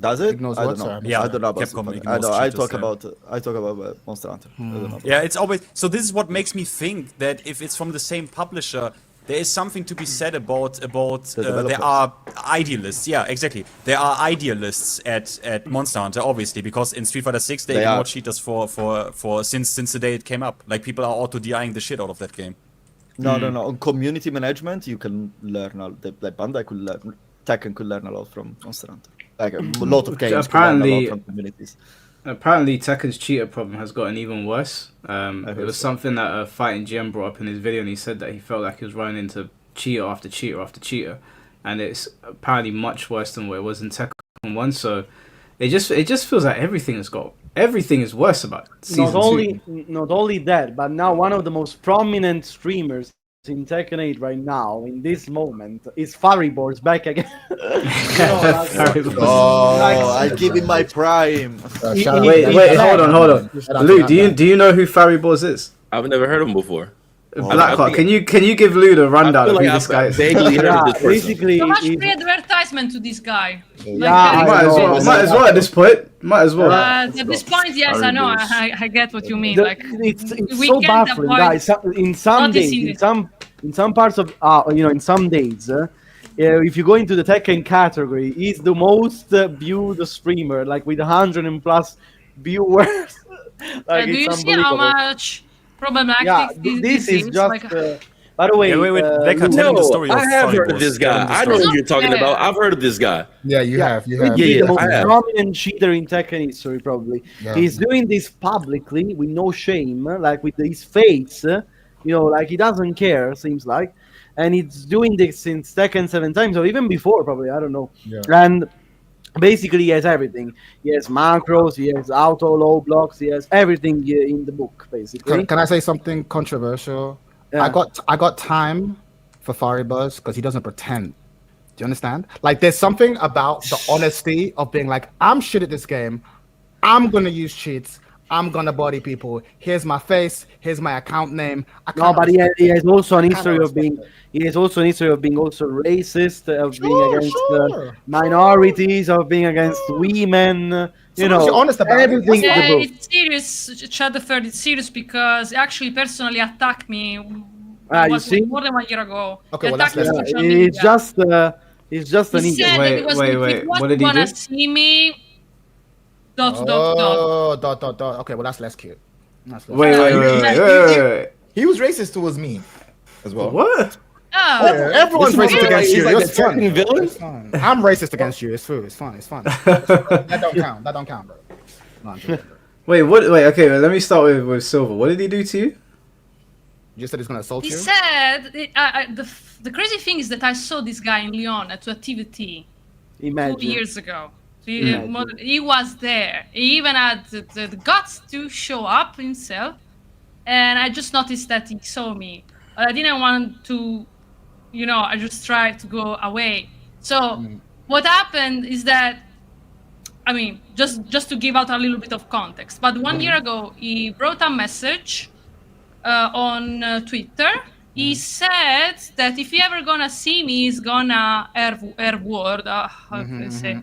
Does it? Ignores I what, don't know. sorry? Yeah, I don't know about Capcom Super- I ignores know. I cheaters talk there. about Monster Hunter. I don't know. Yeah, it's always so. This is what makes me think that if it's from the same publisher, there is something to be said about developers. there are idealists. Yeah, exactly. There are idealists at Monster Hunter, obviously, because in Street Fighter 6 they ignore are. cheaters for since the day it came up. Like people are auto DIing the shit out of that game. No. On community management, you can learn a lot. Like Bandai could learn, Tekken could learn a lot from Monster Hunter. Like a lot of games could learn a Apparently- lot from communities. Apparently, Tekken's cheater problem has gotten even worse. It heard was so. something that Fighting Gian brought up in his video, and he said that he felt like he was running into cheater after cheater after cheater, and it's apparently much worse than what it was in Tekken 1. So it just feels like everything is worse about season Not only that, but now one of the most prominent streamers in Tekken 8 right now, in this moment, is Faribor's back again. Oh, I give him my prime. Shout out Wait, to wait, that. hold on. Shout out to Lou, that, do you know who Faribor's is? I've never heard of him before. Blackheart, can you give Lou the rundown of who Like this guy is? vaguely heard of this person. basically, So much he's- free advertisement to this guy. Yeah, Might as well at this point. Might as well. At this point, yes, I know. I get what you mean. the- Like it's we so can't baffling, avoid guys. In some days, noticing in some parts of in some days, if you go into the Tekken category, he's the most viewed streamer, like with 100 and plus viewers. Like, do you it's see how unbelievable. much problematic Yeah, this this is seems? just. Like, By the way, Yeah, wait, Blackheart, Lou- tell him the No, story of I have heard Faribor's. of this Tell him guy. the I know story. who you're talking about. I've heard of this guy. Yeah, you have. He's Yeah, the most I have. prominent cheater in Tekken history, probably. Yeah. He's doing this publicly with no shame, like with his face. Like he doesn't care, seems like. And he's doing this since Tekken 7 times, or even before, probably. I don't know. Yeah. And basically, he has everything. He has macros, he has auto low blocks, he has everything in the book, basically. Can I say something controversial? Yeah. I got time for Faribuzz because he doesn't pretend. Do you understand? Like, there's something about the honesty of being like, I'm shit at this game. I'm gonna use cheats. I'm gonna body people. Here's my face. Here's my account name. No, but he has also an kinda history of respect being. it. He has also an history of being also racist, of being Sure, against sure. minorities, of being against women. So long as you're honest about it, everything that's in the book. it's serious, Chad the Third. It's serious because he actually personally attacked me. You was see? more than 1 year ago. Okay, He well, that's attacked me on less- social It's just an He idiot. said Wait, that it was wait, if wait. it was What did he gonna do? see me. Dot. Oh, dot. Okay, well, that's less cute. That's less Wait. He was racist towards me as well. What? Oh, Everyone's This is racist like- against he's you. like It's the fun. Tekken villain? It's fine. I'm racist against you. It's true. It's fine. It's fine. That don't count. That don't count, bro. No, I'm joking, bro. Wait, what? Wait, okay. Well, let me start with Silver. What did he do to you? You just said he's gonna assault he you. said the crazy thing is that I saw this guy in Lyon at a TVT 2 Imagine. years ago. He was there. He even had the guts to show up himself, and I just noticed that he saw me. I didn't want to, I just tried to go away. So what happened is that, I mean, just to give out a little bit of context, but 1 year ago he wrote a message on Twitter. He said that if he ever gonna see me, he's gonna air word. How can I say?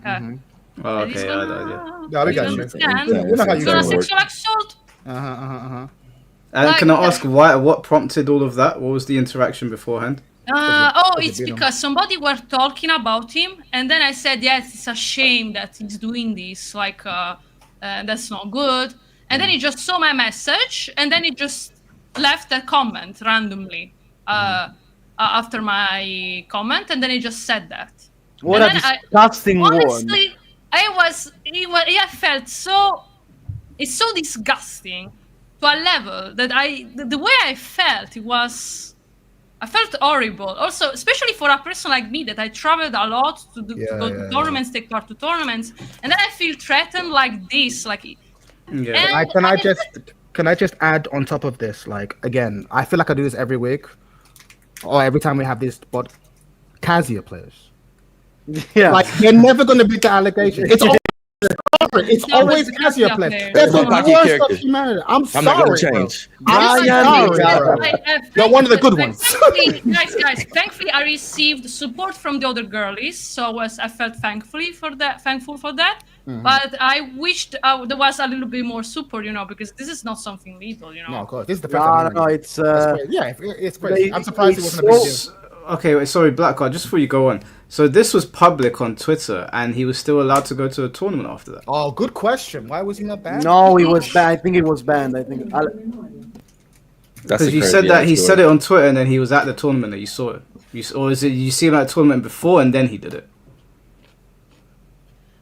Oh, He's okay. gonna, Yeah, we got you. understand? We know how you He's gonna guys work. sexual assault. And can I Like- ask what prompted all of that? What was the interaction beforehand? It's because somebody were talking about him, and then I said, yes, it's a shame that he's doing this. Like, that's not good. And then he just saw my message, and then he just left a comment randomly after my comment, and then he just said that. What And a then disgusting word. Honestly, I felt so. It's so disgusting to a level that the way I felt, it was I felt horrible. Also, especially for a person like me that I traveled a lot to go to tournaments, take part to tournaments, and then I feel threatened like this. Like, Yeah. Can I just add on top of this? Like, again, I feel like I do this every week, or every time we have this, but Kazuya players. Yeah. Like, they're never going to beat the allegation. It's always, always Kazuya players. They're the worst of humanity. I'm sorry. not going to change. I'm sorry. You're one of the good ones. Guys, thankfully I received support from the other girlies, so I felt thankful for that. But I wished there was a little bit more support, because this is not something little, No, of course. This is the first time. No, it's it's crazy. I'm surprised it wasn't a big deal. Okay, wait, sorry, Blackheart, just before you go on. So this was public on Twitter, and he was still allowed to go to a tournament after that. Oh, good question. Why was he not banned? No, he was banned. I think it was banned. I think. Because you said that he said it on Twitter, and then he was at the tournament that you saw it. Or is it you see him at the tournament before, and then he did it?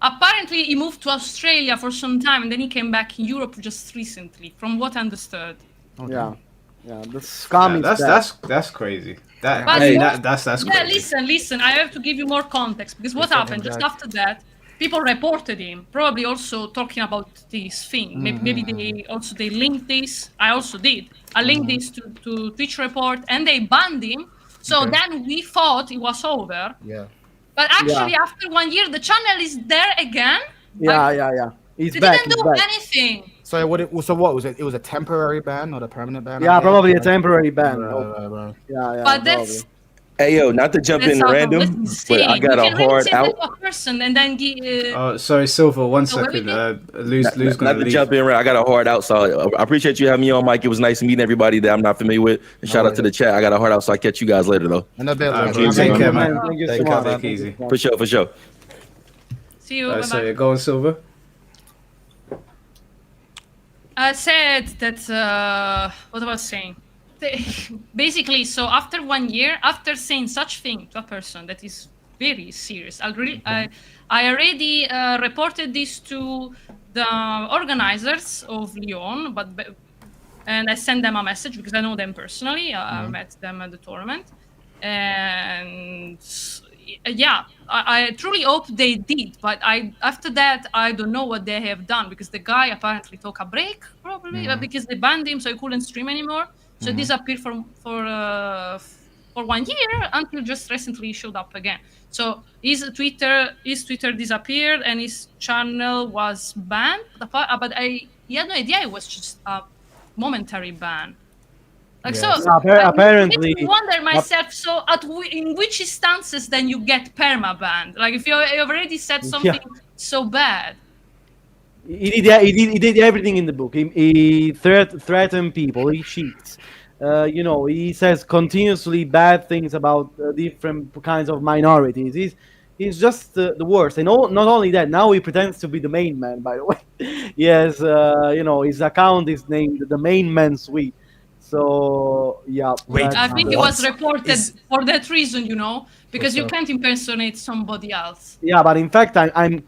Apparently, he moved to Australia for some time, and then he came back in Europe just recently, from what I understood. Okay. Yeah, the scum is that's crazy. That's Yeah, crazy. listen. I have to give you more context because what happened just after that? People reported him, probably also talking about this thing. Maybe they linked this. I also did. I linked this to Twitch report, and they banned him. So then we thought it was over. Yeah. But actually, after 1 year, the channel is there again. Yeah. He's They back. didn't do anything. So what was it? It was a temporary ban, not a permanent ban? Yeah, probably a temporary ban. Right. Yeah. But that's Hey, yo, not to jump in out of random, this but I thing. got You a can really hard say that out. to a person and then Sorry, Silver, one So what we second. Lou's Not gonna to leave. jump in, I got a hard out, so I appreciate you having me on, Mike. It was nice meeting everybody that I'm not familiar with. And shout out to the chat. I got a hard out, so I'll catch you guys later, though. Take care, man. Thank you so Take much. care, take it easy. For sure. see you. So Bye-bye. yeah, go on, Silver. I said that what I was saying. Basically, so after 1 year, after saying such thing to a person that is very serious, I already reported this to the organizers of Lyon, and I sent them a message because I know them personally. I met them at the tournament, and yeah, I truly hope they did. But after that, I don't know what they have done because the guy apparently took a break, probably because they banned him, so he couldn't stream anymore. So disappeared for 1 year until just recently he showed up again. So his Twitter disappeared and his channel was banned. But he had no idea it was just a momentary ban. Like so, apparently. I wonder myself. So, in which instances then you get perma banned? Like if you already said something so bad. He did everything in the book. He threatened people. He cheats. He says continuously bad things about different kinds of minorities. He's just the worst. And not only that, now he pretends to be the main man. By the way, yes, his account is named the Main Man Suite. So yeah. Wait, I think it was reported for that reason, because you sure. can't impersonate somebody else. Yeah, but in fact, I'm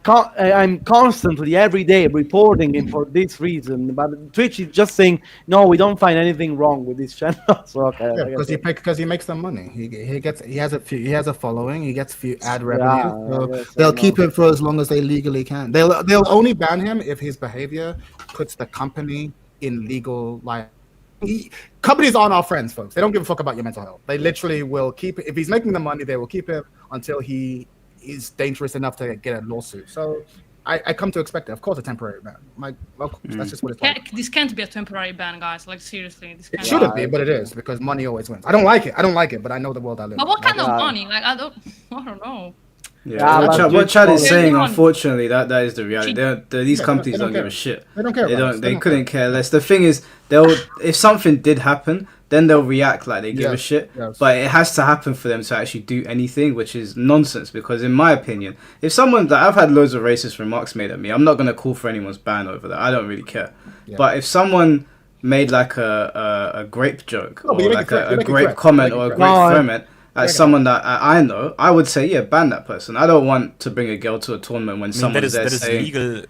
constantly every day reporting him for this reason. But Twitch is just saying no, we don't find anything wrong with this channel. So okay, because he makes some money. He has a following. He gets few ad revenue. So they'll keep it for as long as they legally can. They'll only ban him if his behavior puts the company in legal liability. Companies aren't our friends, folks. They don't give a fuck about your mental health. They literally will keep it. If he's making the money, they will keep him until he is dangerous enough to get a lawsuit. So I come to expect it. Of course, a temporary ban. That's just what it's like. This can't be a temporary ban, guys. Like seriously, this can't It shouldn't be, but it is because money always wins. I don't like it, but I know the world I live in. But what kind of money? Like I don't know. Yeah, what Chad is saying, Everyone- unfortunately, that is the reality. These companies they don't don't give care. a shit. They don't care. They couldn't care less. The thing is, if something did happen, then they'll react like they give a shit. Yes. But it has to happen for them to actually do anything, which is nonsense. Because in my opinion, if someone I've had loads of racist remarks made at me, I'm not gonna call for anyone's ban over that. I don't really care. Yeah. But if someone made like a grape joke No, but or you like make it a correct. grape comment or a grape comment as it. someone that I know, I would say, yeah, ban that person. I don't want to bring a girl to a tournament when someone's there that is saying... legal.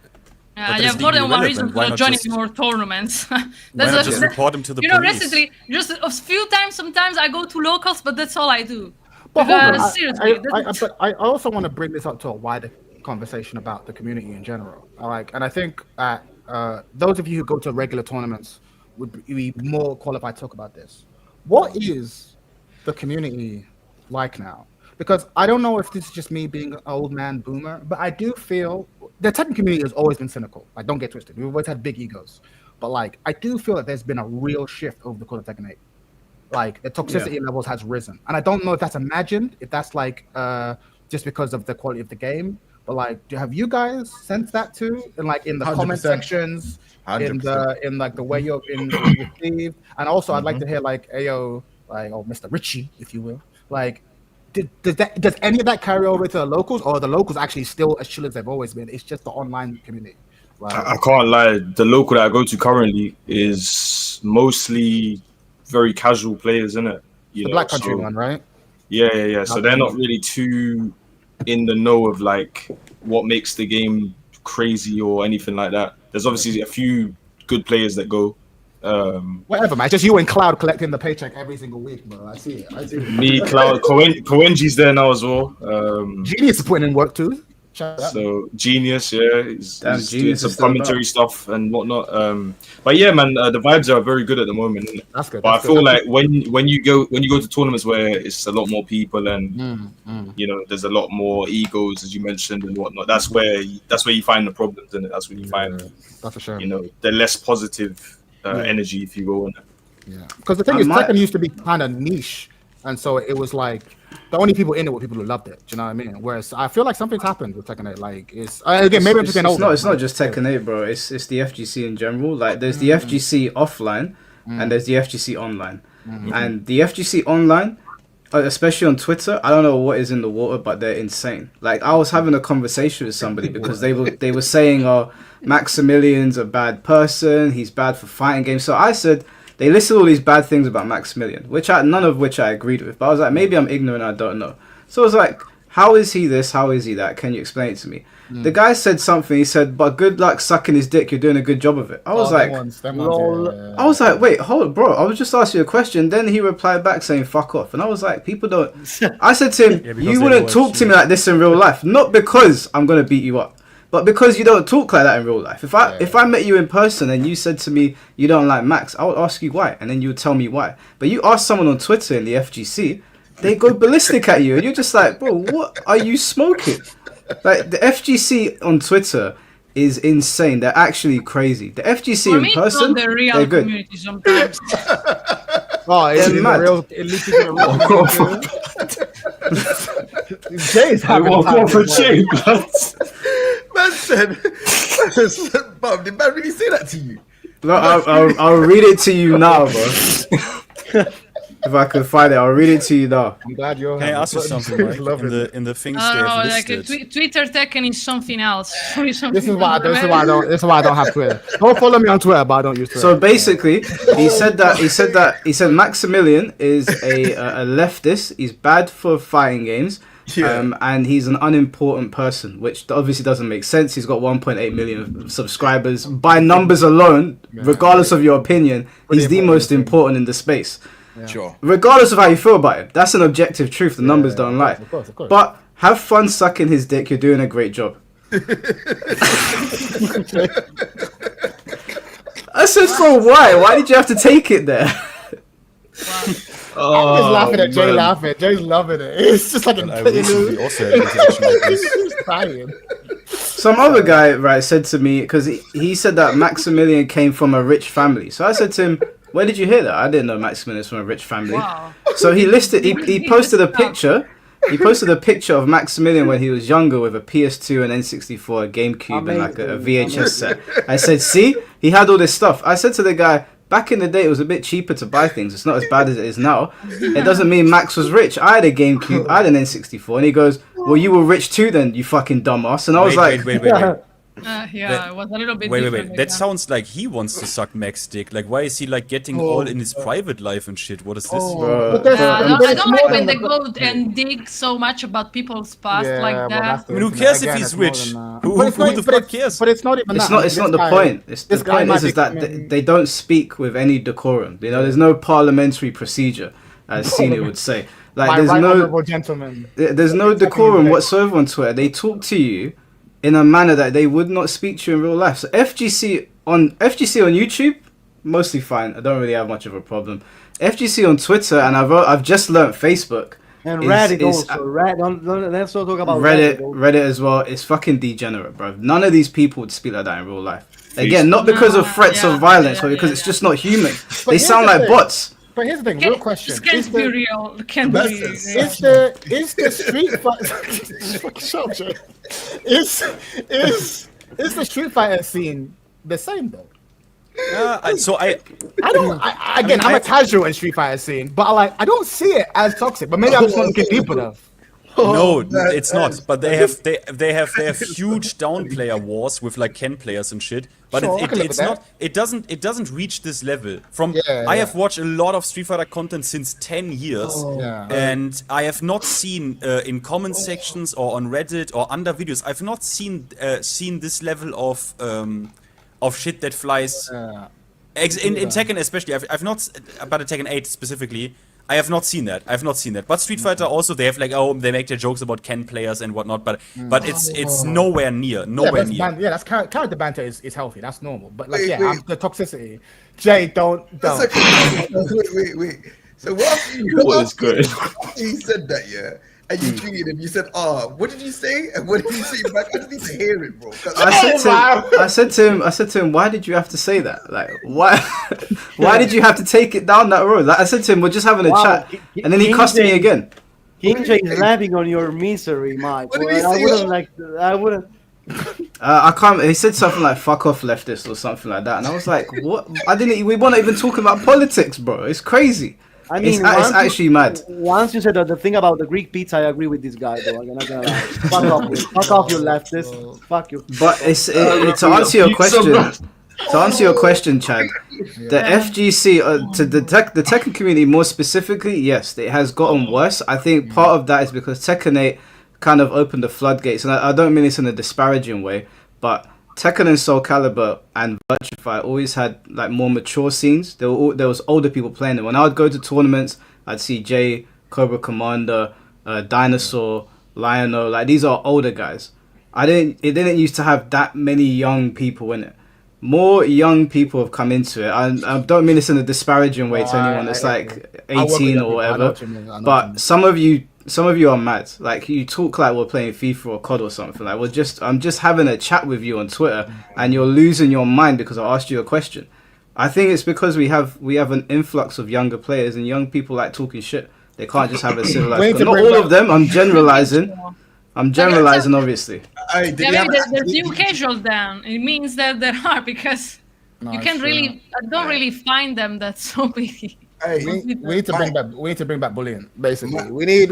Yeah, that you is have more than legally one relevant. reason Why for not joining just- more tournaments. Why not just report him to the You know, police? recently, just a few times, sometimes I go to locals, but that's all I do. But hold on, Because seriously, but I also want to bring this up to a wider conversation about the community in general. And I think that those of you who go to regular tournaments would be more qualified to talk about this. What is the community like now? Because I don't know if this is just me being an old man boomer, but I do feel the Tekken community has always been cynical. Like, don't get twisted. We've always had big egos. But, like, I do feel that there's been a real shift over the course of Tekken 8. Like, the toxicity levels has risen. And I don't know if that's imagined, if that's, like, just because of the quality of the game. But, like, have you guys sensed that, too? And, like, in the comment 100%. sections, 100%. in like, the way you're received. And also, I'd like to hear, like, Ayo, like, or Mr. Richie, if you will. Like, does any of that carry over to the locals, or are the locals actually still as chill as they've always been? It's just the online community. Like, I can't lie. The local that I go to currently is mostly very casual players, isn't it? the Black Country one, right? Yeah. So they're not really too in the know of like what makes the game crazy or anything like that. There's obviously a few good players that go. Whatever, man. It's just you and Cloud collecting the paycheck every single week, bro. I see it. Me, Cloud, Koenji's there now as well. Genius is putting in work too. Shout out. So Genius, yeah, he's doing Genius some is still commentary about. stuff and whatnot. But yeah, man, the vibes are very good at the moment. Isn't it? That's good. But That's I feel good. like when you go to tournaments where it's a lot more people and you know there's a lot more egos as you mentioned and whatnot, that's where you find the problems in it. That's when you find That's a shame. you know the less positive energy, if you will. In it. Yeah, because the thing is, Tekken used to be kind of niche, and so it was like the only people in it were people who loved it. Do you know what I mean? Whereas I feel like something's happened with Tekken 8. Like it's again, maybe I'm just getting older. It's not just Tekken 8, bro. It's the FGC in general. Like there's the FGC offline and there's the FGC online. And the FGC online, especially on Twitter, I don't know what is in the water, but they're insane. Like I was having a conversation with somebody because they were saying, "Oh, Maximilian's a bad person. He's bad for fighting games." So I said. They listed all these bad things about Maximilian, none of which I agreed with. But I was like, maybe I'm ignorant, I don't know. So I was like, how is he this? How is he that? Can you explain it to me? The guy said something. He said, but good luck sucking his dick. You're doing a good job of it. I was like, I was like, wait, hold on, bro. I was just asking you a question. Then he replied back saying, fuck off. And I was like, people don't. I said to him, you wouldn't talk to me like this in real life. Not because I'm going to beat you up. But because you don't talk like that in real life. If I met you in person and you said to me you don't like Max, I would ask you why, and then you would tell me why. But you ask someone on Twitter in the FGC, they go ballistic at you, and you're just like, bro, what are you smoking? Like the FGC on Twitter is insane. They're actually crazy. The FGC in person, the real they're good. community sometimes. Oh, it's They're in mad. the real. At least it's in the real. Jay's having Walk time off a as well. chain, blood. Man said, "Bob, did man really say that to you?" No, I'll read it to you now, bro. If I could find it, I'll read it to you now. I'm glad you're. Can I ask you something, Mike? In the things I they don't know, have like listed. Twitter Tekken is something else. This is why I don't have Twitter. Don't follow me on Twitter, but I don't use Twitter. So basically, he said Maximilian is a leftist. He's bad for fighting games, and he's an unimportant person, which obviously doesn't make sense. He's got 1.8 million subscribers. By numbers alone, regardless of your opinion, he's the most important in the space. Sure. Regardless of how you feel about it, that's an objective truth. The numbers don't lie. Of course. But have fun sucking his dick. You're doing a great job. I said, so why? Why did you have to take it there? I'm just laughing at Jay man. laughing. Jay's loving it. It's just like I recently also had an interaction like this. He's crying. Some other guy, said to me, because he said that Maximilian came from a rich family. So I said to him, where did you hear that? I didn't know Maximilian is from a rich family. Wow. So he posted a picture. He posted a picture of Maximilian when he was younger with a PS2 and N64, a GameCube, and like a VHS set. I said, see, he had all this stuff. I said to the guy, back in the day, it was a bit cheaper to buy things. It's not as bad as it is now. It doesn't mean Max was rich. I had a GameCube, I had an N64, and he goes, well, you were rich too then, you fucking dumbass. And I was Wait. Yeah, it was a little bit Wait. different. That sounds like he wants to suck Mac's dick. Like, why is he like getting all in his private life and shit? What is this? But there's- I but don't it's like more when than they the- go and dig so much about people's past like but that. that's the I mean, who internet. cares if Again, he's it's more rich? than that. Who But it's not- the but fuck it's- cares? But it's not even It's that. not. It's This not the guy- point. It's the this guy point might is that become- they don't speak with any decorum. You know, there's no parliamentary procedure, as Senior would say. Like, My there's right no. honourable gentleman. There's no decorum whatsoever on Twitter. They talk to you in a manner that they would not speak to you in real life. So FGC on YouTube, mostly fine. I don't really have much of a problem. FGC on Twitter, and I've just learnt Facebook. And is- Reddit is- also. Let's not talk about Reddit as well. It's fucking degenerate, bro. None of these people would speak like that in real life. Again, not because of threats of violence, but because it's just not human. They here's sound the like thing. bots. But here's the thing, real question. This can't be real. It can't be real. Is the Street Fighter shut up, Jay. Is the Street Fighter scene the same though? I'm a casual in Street Fighter scene, but I don't see it as toxic. But maybe I'm just not looking deep enough. No, it's not. But they have huge down player wars with like Ken players and shit. But Sure, I can live it's with not. It doesn't reach this level. From Yeah, I yeah. have watched a lot of Street Fighter content since 10 years, Yeah. and I have not seen in comment sections or on Reddit or under videos. I've not seen this level of shit that flies. In Tekken especially, I've not, but in Tekken 8 specifically, I have not seen that. But Street Fighter also, they have like, they make their jokes about Ken players and whatnot, but it's nowhere near. That's character banter is healthy. That's normal. But like, the toxicity. Jay, don't. Wait. So What is good? He said that, yeah. And you tweeted him. You said, what did you say? And what did he say back? I just need to hear it, bro. I said to him, why did you have to say that? Like, why did you have to take it down that road? Like, I said to him, we're just having a chat, and then he cussed me again. King J is laughing on your misery, Mike. What did he say? I wouldn't. I can't. He said something like "fuck off, leftist" or something like that, and I was like, "What? We weren't even talking about politics, bro. It's crazy. I mean, it's actually mad." Once you said that the thing about the Greek pizza, I agree with this guy, though. I'm not gonna lie. Fuck off, you leftist. Fuck you. But to answer your question. To answer your question, Chad, the FGC, to the Tekken community more specifically, yes, it has gotten worse. I think part of that is because Tekken 8 kind of opened the floodgates, and I don't mean this in a disparaging way, but Tekken and Soul Calibur and Virtuify always had like more mature scenes. There was older people playing it. When I would go to tournaments, I'd see Jay, Cobra Commander, Dinosaur, Lionel. Like, these are older guys. It didn't used to have that many young people in it. More young people have come into it. I don't mean this in a disparaging way to anyone that's like 18 or whatever. But some of you are mad. Like, you talk like we're playing FIFA or COD or something. Like, I'm just having a chat with you on Twitter, and you're losing your mind because I asked you a question. I think it's because we have an influx of younger players, and young people like talking shit. They can't just have a civilized. Not all of them. I'm generalizing. Obviously. Maybe there's new casual then. It means that there are, because you can't really, I don't really find them that so big. Hey, we need to bring back bullying. Basically, we need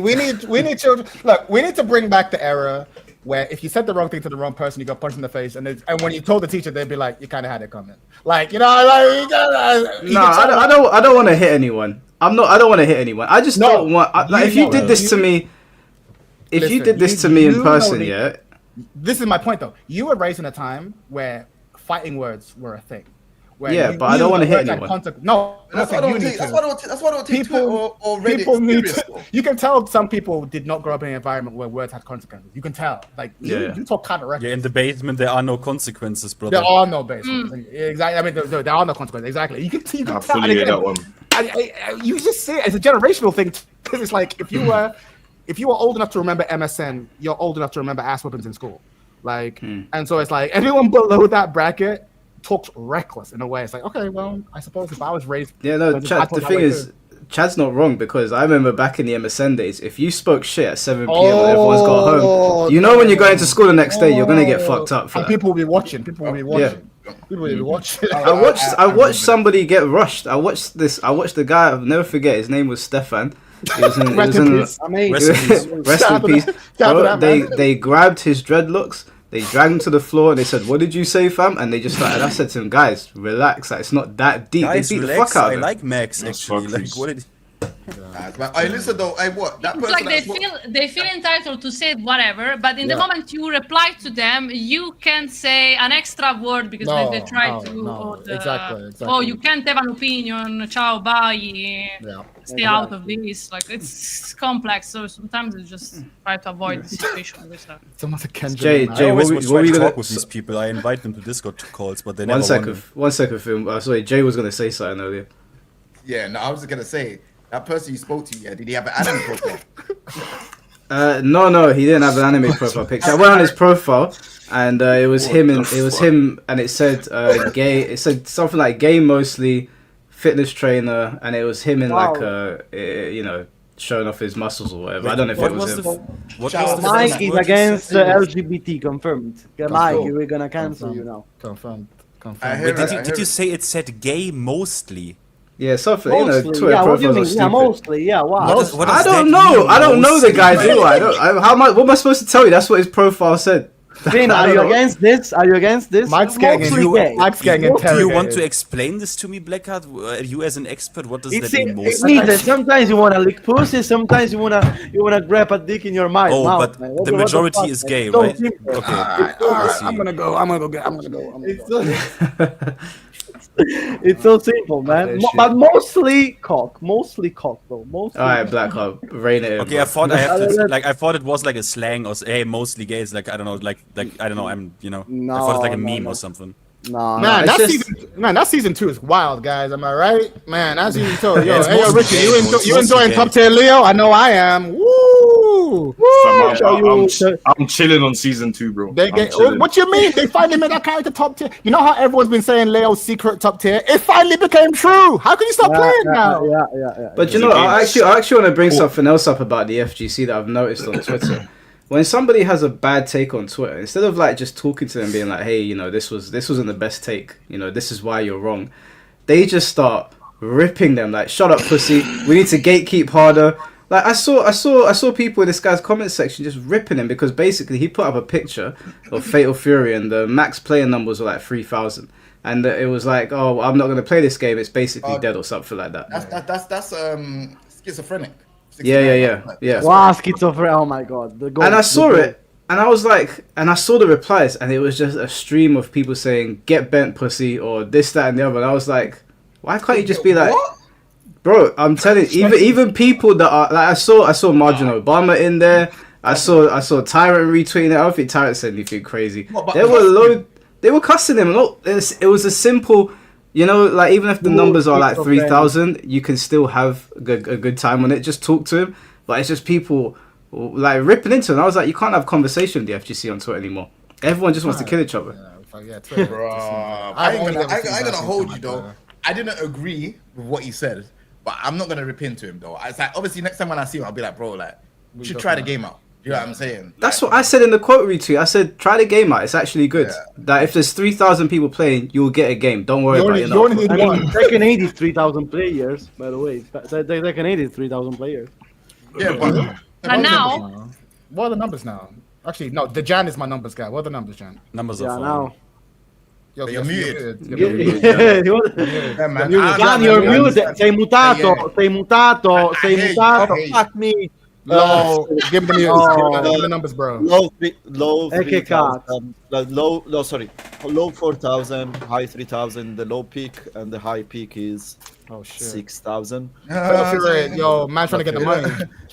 children. Look, we need to bring back the era where if you said the wrong thing to the wrong person, you got punched in the face, and when you told the teacher, they'd be like, "You kind of had it coming." Like, you know, like you gotta, no, I don't want to hit anyone. I don't want to hit anyone. I just don't want. If you did this to me, in person, yeah. This is my point, though. You were raised in a time where fighting words were a thing. Yeah, but I don't want to hit anyone. No, that's why I don't take Twitter or Reddit. People need to, you can tell some people did not grow up in an environment where words had consequences. You can tell. Like, you talk kind of reckless. Yeah, in the basement there are no consequences, brother. There are no basements. Exactly. I mean, there are no consequences. Exactly. You can tell. Fully get that one. You just see it as a generational thing, because it's like if you were old enough to remember MSN, you're old enough to remember ass whippings in school. Like, and so it's like everyone below that bracket talks reckless in a way. It's like, okay, well, I suppose if I was raised, Chad, the thing is, Chad's not wrong, because I remember back in the MSN days, if you spoke shit at 7 p.m. and everyone's got home, you know when you're going to school the next day, you're gonna get fucked up for that. People will be watching. I watched somebody get rushed. I watched the guy. I'll never forget. His name was Stefan. Rest in peace. Rest in peace. Bro, they grabbed his dreadlocks. They dragged him to the floor and they said, "What did you say, fam?" And they just started. I said to him, "Guys, relax. Like, it's not that deep." Guys, they beat relax. the fuck out I of him. like Max actually. Like, what did? I listen though. What that It's person? like that's they feel entitled to say whatever, but in the Yeah. moment you reply to them, you can say an extra word because they try to. Or the, exactly. Oh, you can't have an opinion. Ciao, bye. Yeah. Stay out of this. Like it's complex, so sometimes you just try to avoid the situation. With that. It's almost a Kendrick. Jay, man. I Jay, always what would were try you to gonna? talk with these people. I invite them to Discord calls, but they One never second, want one second, film. Sorry, Jay was gonna say something earlier. Yeah, no, I was just gonna say that person you spoke to. Yeah, did he have an anime profile? No, he didn't have an anime profile picture. I went on his profile, and it was him, and it said gay. It said something like gay mostly, fitness trainer, and it was him in like showing off his muscles or whatever. I don't know if What it was was the him. what Shout was out the to Mike first is word you against said? LGBT confirmed. Mike, we're gonna cancel you now. Confirmed. I Wait, heard it. did you say it said gay mostly? Yeah, something. Mostly, Twitter yeah. What do you profiles mean? are Yeah, stupid. mostly, yeah. Wow. What I does don't that know. mean, I don't know the mostly? guy, do I? What am I supposed to tell you? That's what his profile said. Finn, I are don't you know. against this? Are you against this? Mike's getting Mostly gay. Mike's getting Do you want interrogated. to explain this to me, Blackheart? You as an expert, what does It's that mean it's mostly? neither. Sometimes you wanna lick pussy. Sometimes you wanna grab a dick in your mouth. Oh, but man. the What majority fuck, is man? gay, It's so right? simple. Okay. Alright, see. I'm gonna go. It's so simple, man. But mostly cock, bro. Mostly. All right, Blackheart, rein it in. Okay, bro. I thought I have to I thought it was like a slang or hey, mostly gay. It's like I don't know, like I don't know. I thought it's like a meme or something. No, Man, it's that season 2 is wild, guys. Am I right? Man, that's season 2. Yo, Yeah, it's hey, yo, mostly Richie, gay, you, bro. It's you mostly enjoying gay. top tier Leo? I know I am. Woo! I'm chilling on season 2, bro. They I'm get, chilling. what you mean? They finally made that character top tier. You know how everyone's been saying Leo's secret top tier? It finally became true. How can you stop playing now? Yeah. But you know, I actually want to bring something else up about the FGC that I've noticed on Twitter. When somebody has a bad take on Twitter, instead of like just talking to them, being like, "Hey, this wasn't the best take. This is why you're wrong," they just start ripping them like, "Shut up, pussy. We need to gatekeep harder." Like I saw people in this guy's comment section just ripping him because basically he put up a picture of Fatal Fury and the max player numbers were like 3,000, and it was like, "Oh, I'm not going to play this game. It's basically dead," or something like that. That's schizophrenic. Yeah. Wow, schizophrenic. Oh my god. And I saw it, and I was like, and I saw the replies, and it was just a stream of people saying, "Get bent, pussy," or this, that, and the other. And I was like, why can't you just be like, bro? I'm telling you, even people that are like, I saw Margin Obama in there. I saw Tyrant retweeting it. I don't think Tyrant said anything crazy. They were cussing him. Look, it was a simple. Like even if the numbers are like 3,000, you can still have a good time on it. Just talk to him. But it's just people like ripping into him. I was like, you can't have conversation with the FGC on Twitter anymore. Everyone just wants to kill each other. Bro, I ain't gonna hold you though. I didn't agree with what he said, but I'm not gonna rip into him though. It's like obviously next time when I see him, I'll be like, bro, like we should try the game out. You know what I'm saying? That's what I said in the quote retweet. I said, try the game out. It's actually good. That if there's 3,000 people playing, you'll get a game. Don't worry about it. I mean, Tekken 8 is 3,000 players, by the way. Tekken 8 is 3,000 players. Yeah, but And now, what are the numbers now? Actually, no. The Jan is my numbers guy. What are the numbers, Jan? Numbers are Yeah, fine. now. you're muted. Yeah, man. Gian, you're muted. Sei mutato. Sei mutato. I hear you. Fuck me. No, give me the news. Give me the numbers, bro. Low Eke 3,000. Low 4,000, high 3,000. The low peak and the high peak is 6,000. Yo, man, trying to get the money.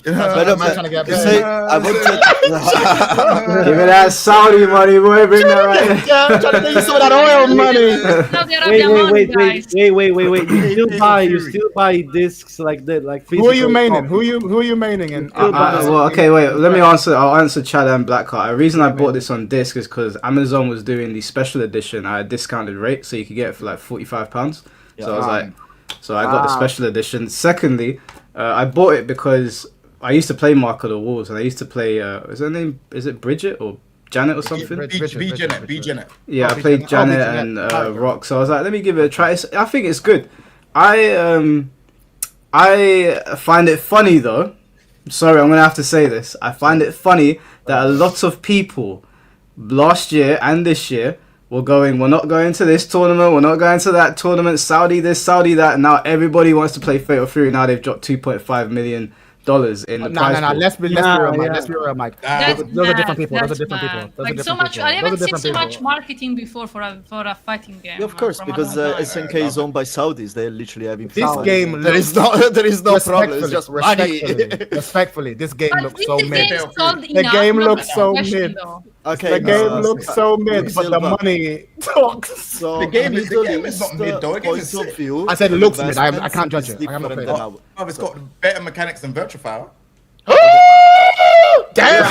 Man trying to get you say, I want to. Give me that Saudi money, boy. Bring that right there. Yeah, I'm trying to get you some of that oil money. Saudi Arabia money, guys. Wait. You still buy discs like that, like Who are you physical maining? copy. Who are you maining? And Well, okay, wait. Let me answer. I'll answer Chad and Blackheart. The reason I bought this on disc is because Amazon was doing the special edition at a discounted rate, so you could get it for like £45. So I was like, so I got the special edition. Secondly, I bought it because I used to play Mark of the Wolves, and I used to play. Is her name? Is it Bridget or Janet or something? B Janet. Yeah, I played Janet and Rock, so I was like, let me give it a try. I think it's good. I find it funny though. Sorry, I'm gonna have to say this. I find it funny that a lot of people last year and this year, we're not going to this tournament, we're not going to that tournament, Saudi this, Saudi that. Now everybody wants to play Fatal Fury. Now they've dropped $2.5 million in the prize No. pool. Let's be real, Mike. Let's be real, Mike. Those are different people. Those are different people. Those are Like so different much, people. I haven't Those are seen so different much people. marketing before for a fighting game. Yeah, of course, from a because long time. SNK is owned by Saudis. They're literally having This fun. game there is no problem. It's just money. Respectfully, this game But looks if so the mid. game sold The enough, game not looks a so question, mid. though. Okay, The game looks so mid, but the LuxSylva. money talks. So The game is not mid, though. The game is point of sick. view. I said it looks mid. I investment can't judge is it. I haven't different played than it. our- It's got better mechanics than Virtual. Damn!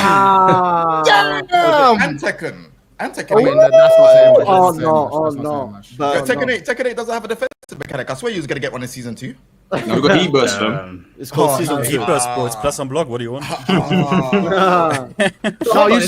And Tekken. I mean, that's not saying much. Oh, That's not saying no, much. oh, That's not no. saying much. But Tekken 8 doesn't have a defensive mechanic. I swear you was gonna get one in season 2. No, we got E-Burst, fam. it's called Oh, season no, 2. Hyper Sports plus on block. What do you want? No, you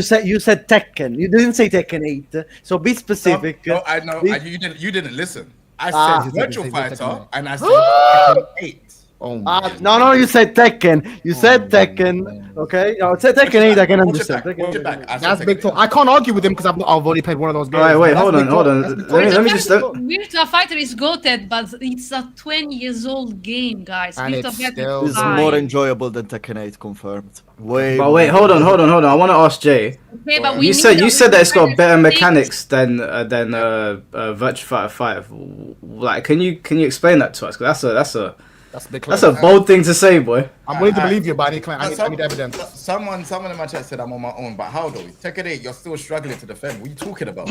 said you said Tekken. You didn't say Tekken 8. So be specific. No, I know. Be- You didn't listen. I Ah. said Virtual Fighter, and I said Tekken 8. Oh my no, you said Tekken. You said Tekken. Okay, no, said Tekken 8. I can Watch it understand. back. Watch it back. I said That's Tekken big 8. talk. I can't argue with him because I've only played one of those games. Alright, wait, That's hold big on. talk. That's big talk. Let me just. Virtua Fighter is goated, but it's a 20 years old game, guys. And Virtua it's Fighter still- is It's fine. more enjoyable than Tekken 8, confirmed. Way. But wait, hold on. I want to ask Jay. Okay, but we You need said a that it's got better Fighter mechanics than Virtua Fighter 5. Like, can you explain that to us? 'Cause That's a big that's claim. a bold thing to say, boy. I'm willing to believe you, but I need evidence. Someone in my chat said I'm on my own, but how though? Tekken 8, you're still struggling to defend. What are you talking about?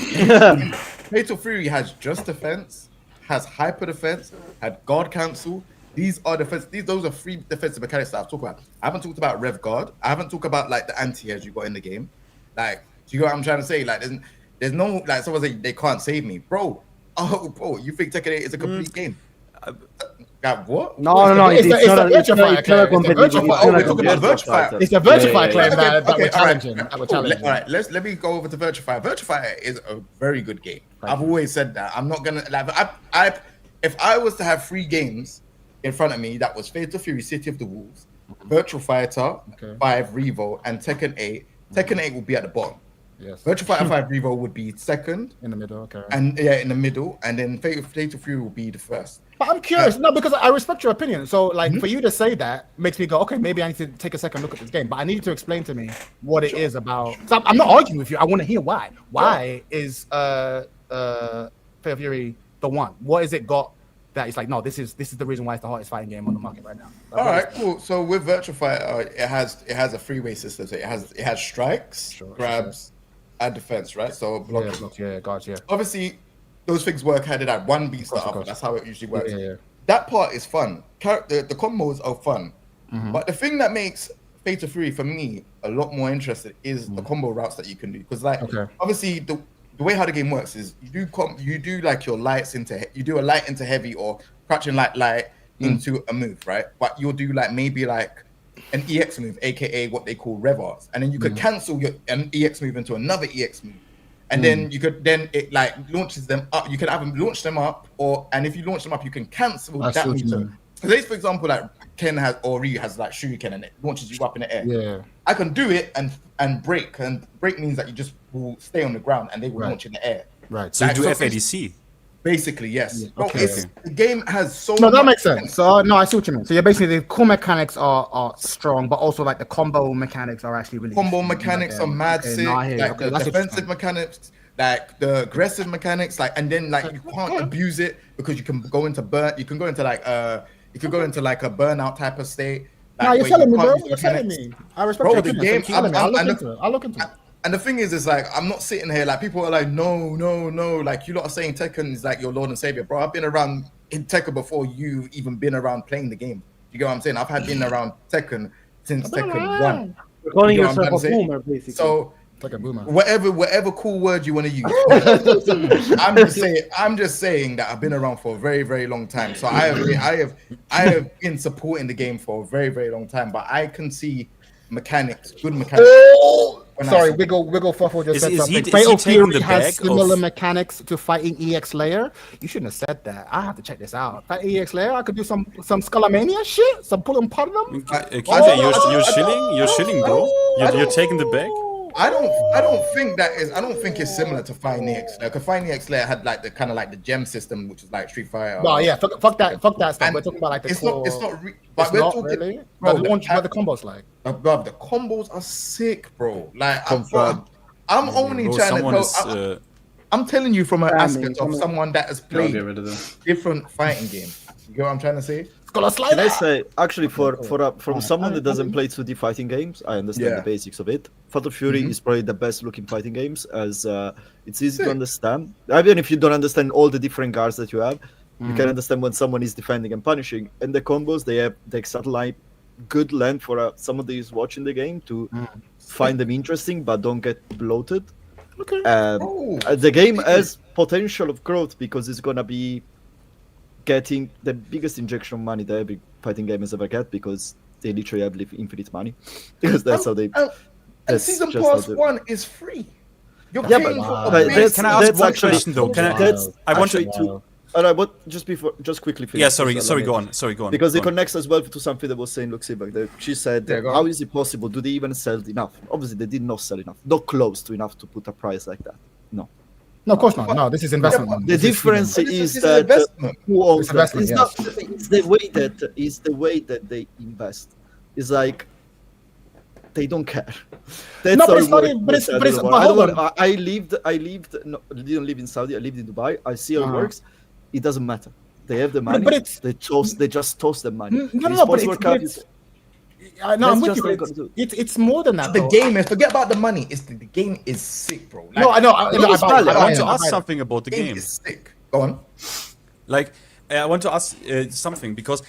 Fatal Fury has just defense, has hyper defense, had guard cancel. These are those are 3 defensive mechanics that I've talked about. I haven't talked about rev guard. I haven't talked about like the anti-edge you got in the game. Like, do you know what I'm trying to say? Like, there's no like someone say they can't save me, bro. Oh, bro, you think Tekken 8 is a complete game? What? No. It's It's not a Virtua Fighter claim. It's a competitive. Virtua Oh, Fighter. we're talking about Virtua Fighter. It's the Virtua Yeah, Fighter claim yeah. that we're all right. challenging. That we're Cool. challenging. All right, let me go over to Virtua Fighter. Virtua Fighter is a very good game. I've always said that. I'm not gonna like. If I was to have 3 games in front of me, that was Fatal Fury, City of the Wolves, Virtua Fighter 5 Revo, and Tekken 8. Tekken 8 will be at the bottom. Yes. Virtua Fighter 5 Revo would be second, In the middle, okay. and in the middle, and then Fatal Fury will be the first. But I'm curious, no, because I respect your opinion. So, like, for you to say that makes me go, okay, maybe I need to take a second look at this game. But I need you to explain to me what it is about. So I'm not arguing with you. I want to hear why. Why is Fatal Fury the one? What has it got that it's like, no, this is the reason why it's the hottest fighting game on the market right now? All right, cool. So with Virtua Fighter, it has a 3-way system. So it has strikes, grabs, and defense, right? So blocking. Yeah, God, yeah. Obviously, those things work hand in hand. One beats the other. That's how it usually works. Yeah. That part is fun. The combos are fun. But the thing that makes Fatal Fury for me a lot more interested is the combo routes that you can do. Because obviously the way how the game works is you do like your lights you do a light into heavy or crouching light into a move, right? But you'll do like maybe like an EX move, aka what they call rev arts, and then you could cancel an EX move into another EX move, and then it like launches them up. You can have them launch them up, and if you launch them up, you can cancel that move. So say for example, like Ken has or Ryu has like Shuriken, and it launches you up in the air. Yeah. I can do it and break, and break means that you just will stay on the ground and they will launch in the air. Right. So you Like, do so FADC. Basically, yes. Okay. The game has so No, that much makes sense. So no, I see what you mean. So you're basically the core mechanics are strong, but also like the combo mechanics are actually really combo interesting. mechanics Okay, are mad okay, sick. no, I hear you. Like Okay, the that's defensive interesting. mechanics, like the aggressive mechanics, like and then like you can't abuse it because you can go into like a burnout type of state. Like, No, you're where telling you me, can't bro. use You're telling mechanics. me. I respect Bro, your the opinion. game. So you're telling me. I'll look and into it. I'll look into it. And the thing is like I'm not sitting here like people are like no, like you lot are saying Tekken is like your Lord and Savior, bro. I've been around in Tekken before you even been around playing the game. You get what I'm saying? I've been around Tekken since Tekken 1. You're calling You know what I'm yourself a trying to say? boomer, basically. So Like a boomer. whatever cool word you want to use. I'm just saying that I've been around for a very, very long time. So I have been supporting the game for a very, very long time. But I can see good mechanics. Sorry, Wiggle Fuffle just said is something. he Fatal taking Fury the has bag similar of- mechanics to fighting EX Layer. You shouldn't have said that. I have to check this out. That EX Layer, I could do some Skullomania shit, some pull and put them. KJ, you're shilling, bro. You're taking the bag. I don't think it's similar to FinnT. Like, FinnT Slayer had like the kind of like the gem system, which is like Street Fighter. No, yeah, fuck that stuff. And We're talking about like the it's core. but we're talking really. bro, But what the combos like? Bro, the combos are sick, bro. Like Confirmed. I'm only Bro, trying someone to is, tell. I'm telling you from an Damn, aspect of man. someone that has I'll played get rid of them. different fighting games. You get what I'm trying to say? Gonna slide Can I it. say, actually, from someone that doesn't play 2D fighting games, I understand Yeah. the basics of it. Fatal Fury is probably the best looking fighting games, as it's easy to understand. Even if you don't understand all the different guards that you have, you can understand when someone is defending and punishing. And the combos, they have the exactly good length for someone that is watching the game to find them interesting, but don't get bloated. Okay. The game has potential of growth because it's gonna be getting the biggest injection of money that every fighting game has ever get, because they literally have infinite money. Because that's how they. And that's season just pass how they- 1 is free. You're Yeah, paying but- for but a base. Can I ask that's one actually- question though? Can I? That's I want actually to. Alright, but just quickly finish. Yeah, sorry, because, sorry. Go on. Sorry, go on. Because go it on. connects as well to something that was saying LuxSylva. She said, Yeah, go on. how is it possible? Do they even sell enough? Obviously, they did not sell enough. Not close to enough to put a price like that. No. No, of course not. No, this is investment. money. The This is difference investment. is This is that investment. who owns It's them. investment, It's not. It's the way that they invest. It's like they don't care. That's No, but how it's it not works even- but it's- with but it's- everyone. but I don't hold want- I lived. No, I didn't live in Saudi. I lived in Dubai. I see how it works. It doesn't matter. They have the money. but it's- They just toast the money. No, The no, but Esports it's, World Cup it's is- no, I'm That's with just you. what I But gotta do. it's more than that. The though. game is forget about the money. It's the game is sick, bro. Like, No, I know. I No, it's valid. I want to know. ask something about the the game game. is sick. Go on. Like, I want to ask something because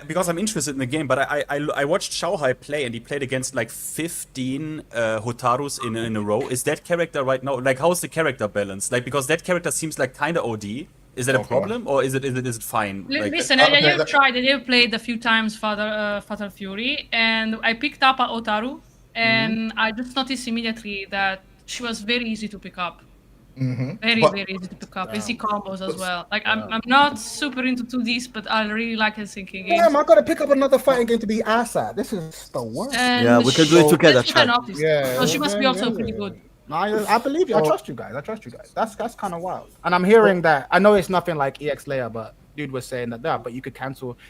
because I'm interested in the game, but I watched Xiaohai play and he played against like 15 Hotarus in a row. Is that character right now like how's the character balance? Like because that character seems like kind of OD. Is that a problem or is it fine? Like, Listen, I played a few times Fatal Fury, and I picked up a Otaru, and I just noticed immediately that she was very easy to pick up. Very easy to pick up. Easy combos as well. Like I'm not super into 2Ds, but I really like his thinking games. Damn, I gotta pick up another fighting game to be ass at. This is the worst. And Yeah, we can do it together, that's what I Chad. noticed. Yeah, So she must be yeah, also yeah, pretty yeah. good. No, I believe you. I trust you guys. That's kind of wild. And I'm hearing that. I know it's nothing like EX layer, but dude was saying that you could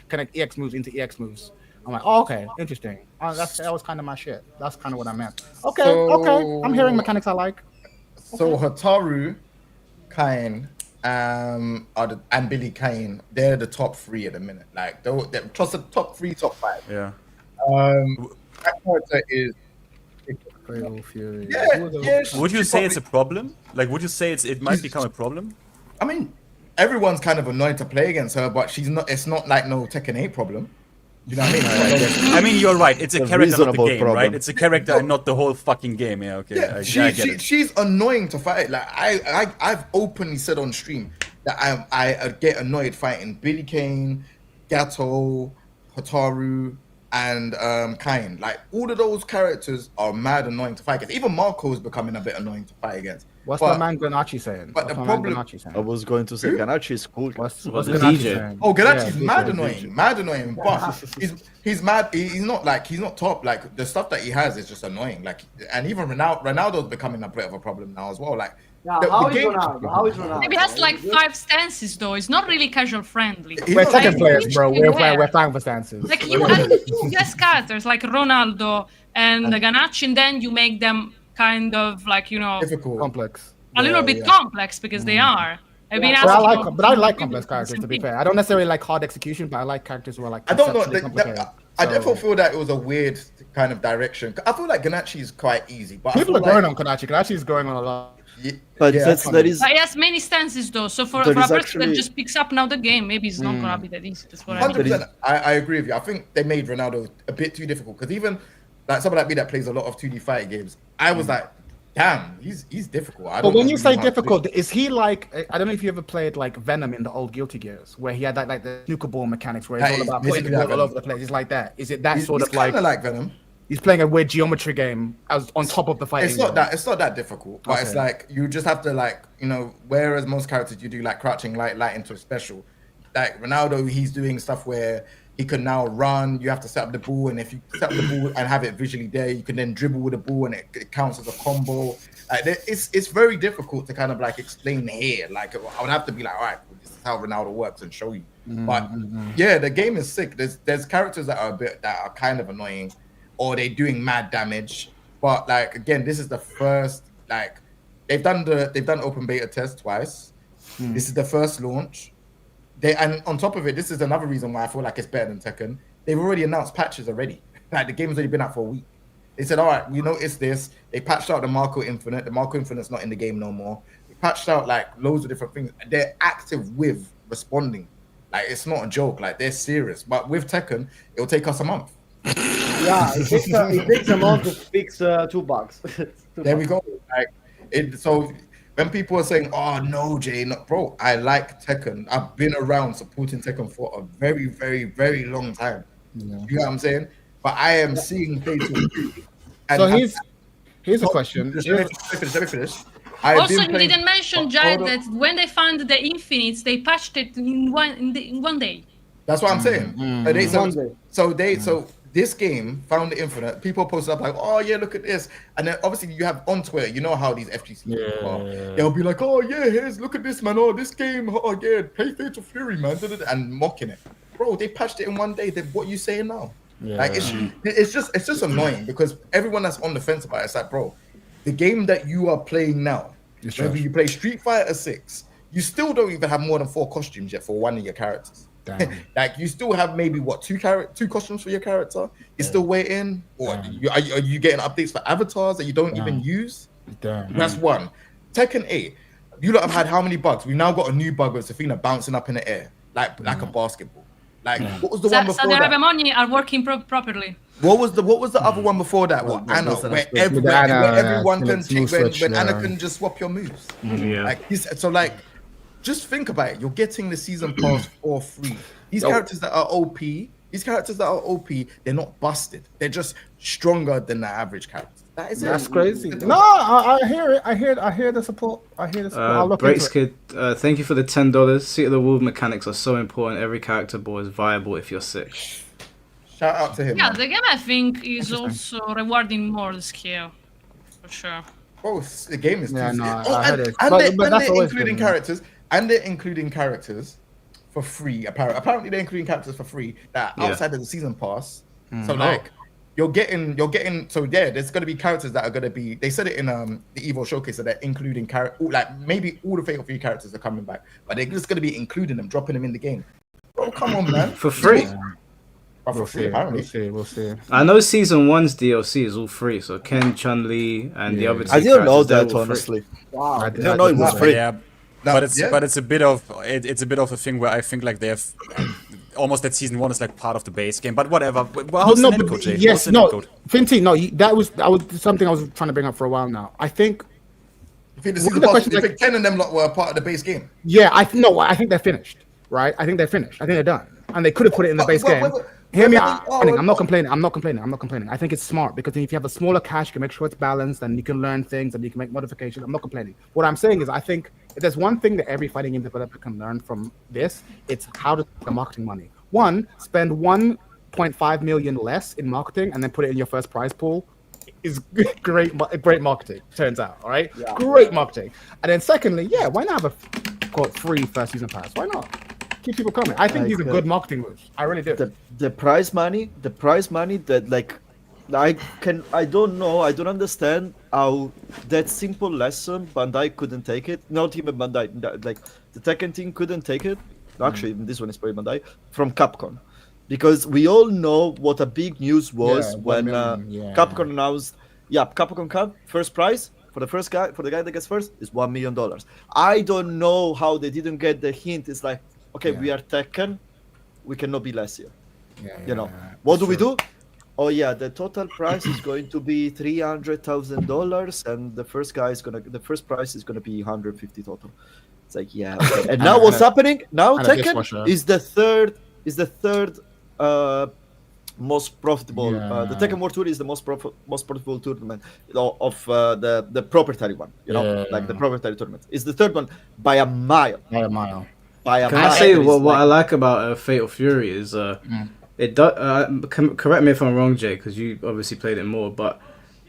connect EX moves into EX moves. I'm like, oh, okay, interesting. That was kind of my shit. That's kind of what I meant. Okay, okay. I'm hearing mechanics I like. So Hotaru, Kain, and Billy Kane, they're the top 3 at the minute. Like they're trust the top 3, top 5. yeah. That character is Would you say it's a problem? Like, would you say it might become a problem? I mean, everyone's kind of annoyed to play against her, but she's not. It's not like no Tekken 8 problem. You know what I mean? I mean, you're right. It's a character, not the reasonable game, problem. right? It's a character and not the whole fucking game. Yeah, okay. Yeah, I get it. she's annoying to fight. Like I've openly said on stream that I get annoyed fighting Billy Kane, Gato, Hotaru, and Kain. Like all of those characters are mad annoying to fight against. Even Marco is becoming a bit annoying to fight against. What's But- my man Ganachi saying? but What's the my man problem- Ganachi saying? I was going to say Ganachi is cool. What's the Ganachi DJ? saying? Oh, Galaxi's Yeah, mad DJ. annoying, mad annoying. But he's mad. He's not top. Like the stuff that he has is just annoying. Like, and even Ronaldo's becoming a bit of a problem now as well. Like, Yeah, the how is game- Ronaldo? How is Ronaldo? Maybe has like 5 stances though. It's not really casual friendly. He's We're not second like- players, bro. We're Yeah. flying for stances. Like you have two guest characters like Ronaldo and Ganache, and then you make them kind of like difficult. Complex. a little bit complex because they are. I've been But asking I you- like complex characters, to be fair. I don't necessarily like hard execution, but I like characters who are like I don't know. conceptually complicated. I So- definitely feel that it was a weird kind of direction. I feel like Ganache is quite easy, but People I are feel going like, on Kodachi. Kodachi is going on a lot. But yeah, that is But he has many stances though, so for There a is person actually- that just picks up now the game, maybe it's not gonna be that easy. That's what I mean. 100%. I agree with you. I think they made Ronaldo a bit too difficult because even like someone like me that plays a lot of 2D fighting games, I was like, damn, he's difficult. I But don't when know you really say how to do difficult, it. is he like? I don't know if you ever played like Venom in the old Guilty Gears, where he had like the snooker ball mechanics, where it's That all is about putting the basically ball that all over the place. It's like that. Is it that He's sort of kind of like like Venom. he's playing a weird geometry game as on top of the fighting? It's not game? that. It's not that difficult, but it's Okay. like you just have to like whereas most characters you do like crouching light into a special. Like Ronaldo, he's doing stuff where he can now run. You have to set up the ball, and if you set up the ball and have it visually there, you can then dribble with the ball, and it counts as a combo. It's very difficult to kind of like explain here. Like I would have to be like, all right, well, this is how Ronaldo works, and show you. But yeah, the game is sick. There's characters that are kind of annoying, or they're doing mad damage. But like again, this is the first like they've done open beta test twice. This is the first launch. And on top of it, this is another reason why I feel like it's better than Tekken. They've already announced patches already. Like the game's already been out for a week. They said, all right, we noticed this. They patched out the Marco Infinite. The Marco Infinite's not in the game no more. They patched out like loads of different things. They're active with responding. Like it's not a joke. Like they're serious. But with Tekken, it'll take us a month. Yeah, it takes a month to fix 2 bugs. There we go. Like so. When people are saying, "Oh no, Jay, no, bro," I like Tekken. I've been around supporting Tekken for a very, very, very long time. You know what I'm saying? But I am seeing Fatal. So here's a question. Let me finish. Also, you didn't mention, Jai, that when they found the infinites, they patched it in one day. That's what I'm saying. So this game found the infinite. People posted up like, "Oh yeah, look at this," and then obviously you have on Twitter. You know how these FGC people are. They'll be like, "Oh yeah, look at this, man. Oh, this game. Oh yeah, play Fatal Fury, man," and mocking it. Bro, they patched it in one day. What are you saying now? Like it's just annoying because everyone that's on the fence about it's like, bro, the game that you are playing now, whether you play Street Fighter 6, you still don't even have more than 4 costumes yet for one of your characters. Like you still have maybe two costumes for your character. You're still waiting, or are you getting updates for avatars that you don't even use? That's one. Tekken 8, you lot have had how many bugs? We've now got a new bug with Safina bouncing up in the air like a basketball. Like what was the one before that? Sadirabamoni are working properly. What was the other one before that? What Anna, where everyone can when Anna can just swap your moves. Like so like. Just think about it. You're getting the season pass for free. These characters that are OP, they're not busted. They're just stronger than the average character. That's crazy. No, I hear it. I hear the support. I'll look Breaks into it. Kid, thank you for the $10. Seat of the Wolf mechanics are so important. Every character ball is viable if you're sick. Shout out to him. Yeah, the game I think is also rewarding more the skill, for sure. Oh, the game is I heard it. And But that's they're always including good, characters. And they're including characters for free. Apparently, they're including characters for free that are outside of the season pass. So like, you're getting. So yeah, there's gonna be characters that are gonna be. They said it in the Evo showcase that they're including like maybe all the Fatal Fury characters are coming back, but they're just gonna be including them, dropping them in the game. Bro, come on, man. For free. For free, apparently. We'll see. I know Season 1's DLC is all free, so Ken, Chun-Li, and the other two I didn't know characters, that honestly. Wow. I didn't know it was free. Yeah. But it's a bit of a thing where I think like they have almost that Season 1 is like part of the base game. But whatever. How's the netcode, Jay? Yes, FinnT, no, that was something I was trying to bring up for a while now. I think. You think the season pass? You think 10 of them lot were part of the base game? Yeah, I think they're finished. Right? I think they're finished. I think they're done, and they could have put it in the base game. Hear me out. I'm not complaining. I think it's smart because if you have a smaller cache, you can make sure it's balanced and you can learn things and you can make modifications. I'm not complaining. What I'm saying is I think if there's one thing that every fighting game developer can learn from this, it's how to spend marketing money. One, spend 1.5 million less in marketing and then put it in your first prize pool is great marketing, turns out. All right? Yeah. Great marketing. And then secondly, why not have a free first season pass? Why not? Keep people coming. I think these are good marketing moves. I really do. The prize money that like I don't know. I don't understand how that simple lesson Bandai couldn't take it. Not even Bandai. Like the Tekken team couldn't take it. Actually, this one is probably Bandai from Capcom, because we all know what a big news was when Capcom announced. Yeah, Capcom Cup first prize for the guy that gets first is $1 million. I don't know how they didn't get the hint. It's like, okay, we are Tekken, we cannot be less here. What do we do? Oh yeah, the total price is going to be $300,000, and the first prize is gonna be 150 total. It's like okay. And now what's happening? Now Tekken is the third most profitable. The Tekken World Tour is the most profitable tournament of the proprietary one. Like the proprietary tournament. It's the third one by a mile. Can I say what I like about Fatal Fury is it does. Correct me if I'm wrong, Jay, because you obviously played it more. But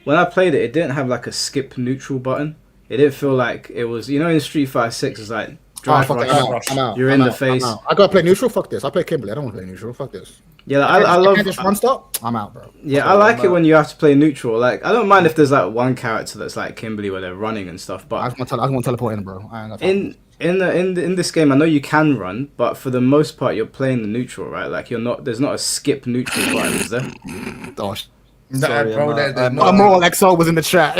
when I played it, it didn't have like a skip neutral button. It didn't feel like it was. You know, in Street Fighter 6, it's like drive rush. I'm out. You're in the face. I gotta play neutral. Fuck this. I play Kimberly. I don't want to play neutral. Fuck this. Yeah, I love. Just one stop. I'm out, bro. Yeah, I like it when you have to play neutral. Like, I don't mind if there's like one character that's like Kimberly where they're running and stuff. But I just want to teleport in, bro. I ain't got time. in this game, I know you can run, but for the most part, you're playing the neutral, right? Like, you're not. There's not a skip neutral button, is there? Gosh. Sorry, bro, there's no, more Exo was in the chat.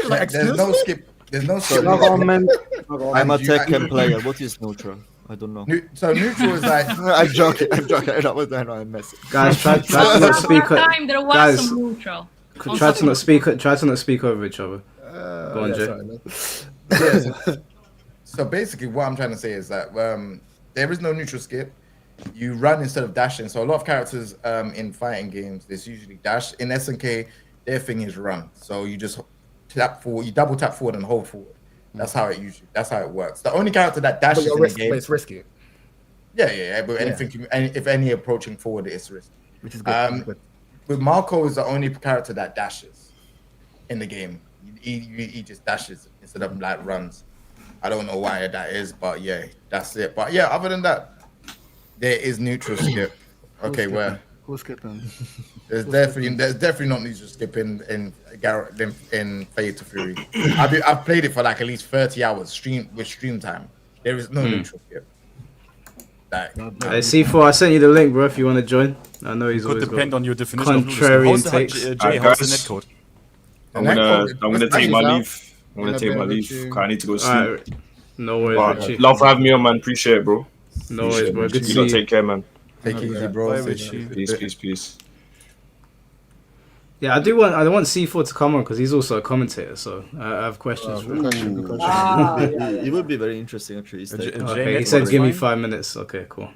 like, there's no skip. There's no skip. I'm a Tekken player. What is neutral? I don't know. So neutral is like I'm joking. I'm messing. Guys, try to not speak. Time there was Guys, some neutral. try to not speak. Try to not speak over each other. Go on, Jay. So basically, what I'm trying to say is that there is no neutral skip. You run instead of dashing. So a lot of characters in fighting games, there's usually dash. In SNK, their thing is run. So you just tap forward, you double tap forward and hold forward. That's how it works. The only character that dashes in the game, but it's risky. Yeah. But anything, if any approaching forward, it's risky. Which is good. With Marco is the only character that dashes in the game. He just dashes instead of like runs. I don't know why that is, but yeah, that's it. But yeah, other than that, there is neutral skip. Okay, where? Who's skipping? There's definitely not neutral skip in Fade to Fury. I've played it for like at least 30 hours stream time. There is no neutral skip. Like, C4, I sent you the link, bro. If you want to join, I know he's always depend got on your definition of contrarian takes. Jay, how's the netcode? I'm gonna take my leave. I'm gonna take my leave. I need to go sleep. Alright, no worries, Richie. Love for having me on, man. Appreciate it, bro. No worries, bro. Good to You see lot you. take care, man. take it easy, bro. Bye, Richie. Peace. Yeah, I want C4 to come on because he's also a commentator, so I have questions for him. Good question. It would be very interesting actually. Okay, he said give me 5 minutes. Okay, cool.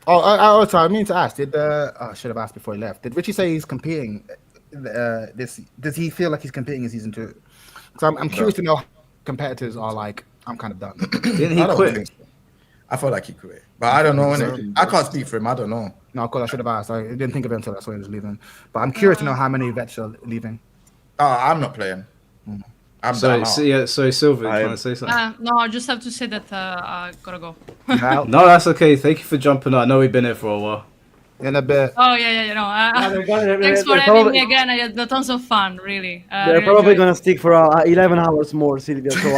Oh, sorry. I mean to ask. I should have asked before he left. Did Richie say he's competing? Does he feel like he's competing in season 2? So I'm curious to know how competitors are like. I'm kind of done. Didn't he quit? I feel like he quit, but I don't know. Innit? I can't speak for him. I don't know. No, of course I should have asked. I didn't think of it until I saw he was leaving. But I'm curious to know how many vets are leaving. Oh, I'm not playing. I'm done. So Sylvia, you want to say something? No, I just have to say that I gotta go. No, that's okay. Thank you for jumping on. I know we've been here for a while. In a bit. Oh yeah. No, thanks for having me again. I had tons of fun, really. They're really probably enjoyed gonna stick for 11 hours more, Sylvia. So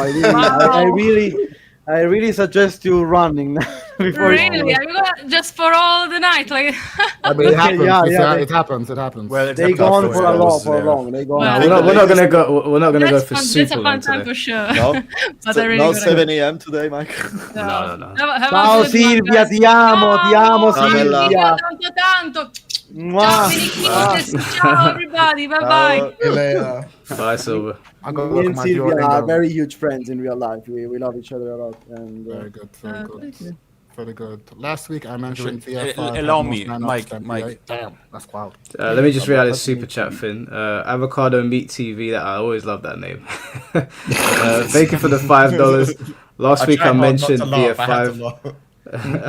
I really suggest you running before. Really? Are you gonna just for all the night, like? I mean, it happens. Yeah, It happens. Well, They go on for long. They go on. We're not gonna go. We're not gonna go for That's super a long fun time today. for sure. No, But I really not gotta 7 a.m. today, Mike. go. No. Have a Ciao good one, Silvia, guys. ti amo Bella. Silvia. Tanto. Ciao, Mwah. Vinikites. Ciao, everybody. Bye bye. See you later. Bye, Silver. I go Me work and on my Silvia are Duolingo. very huge friends in real life. We love each other a lot. And Very good. Very good. Last week I mentioned Wait, VF5. allow had me, most Mike, lineups, Mike. 78. Damn, that's wild. Let me just read out this super chat, Finn. Avocado Meat TV. That I always love that name. Thank you for the $5. Last week I mentioned VF5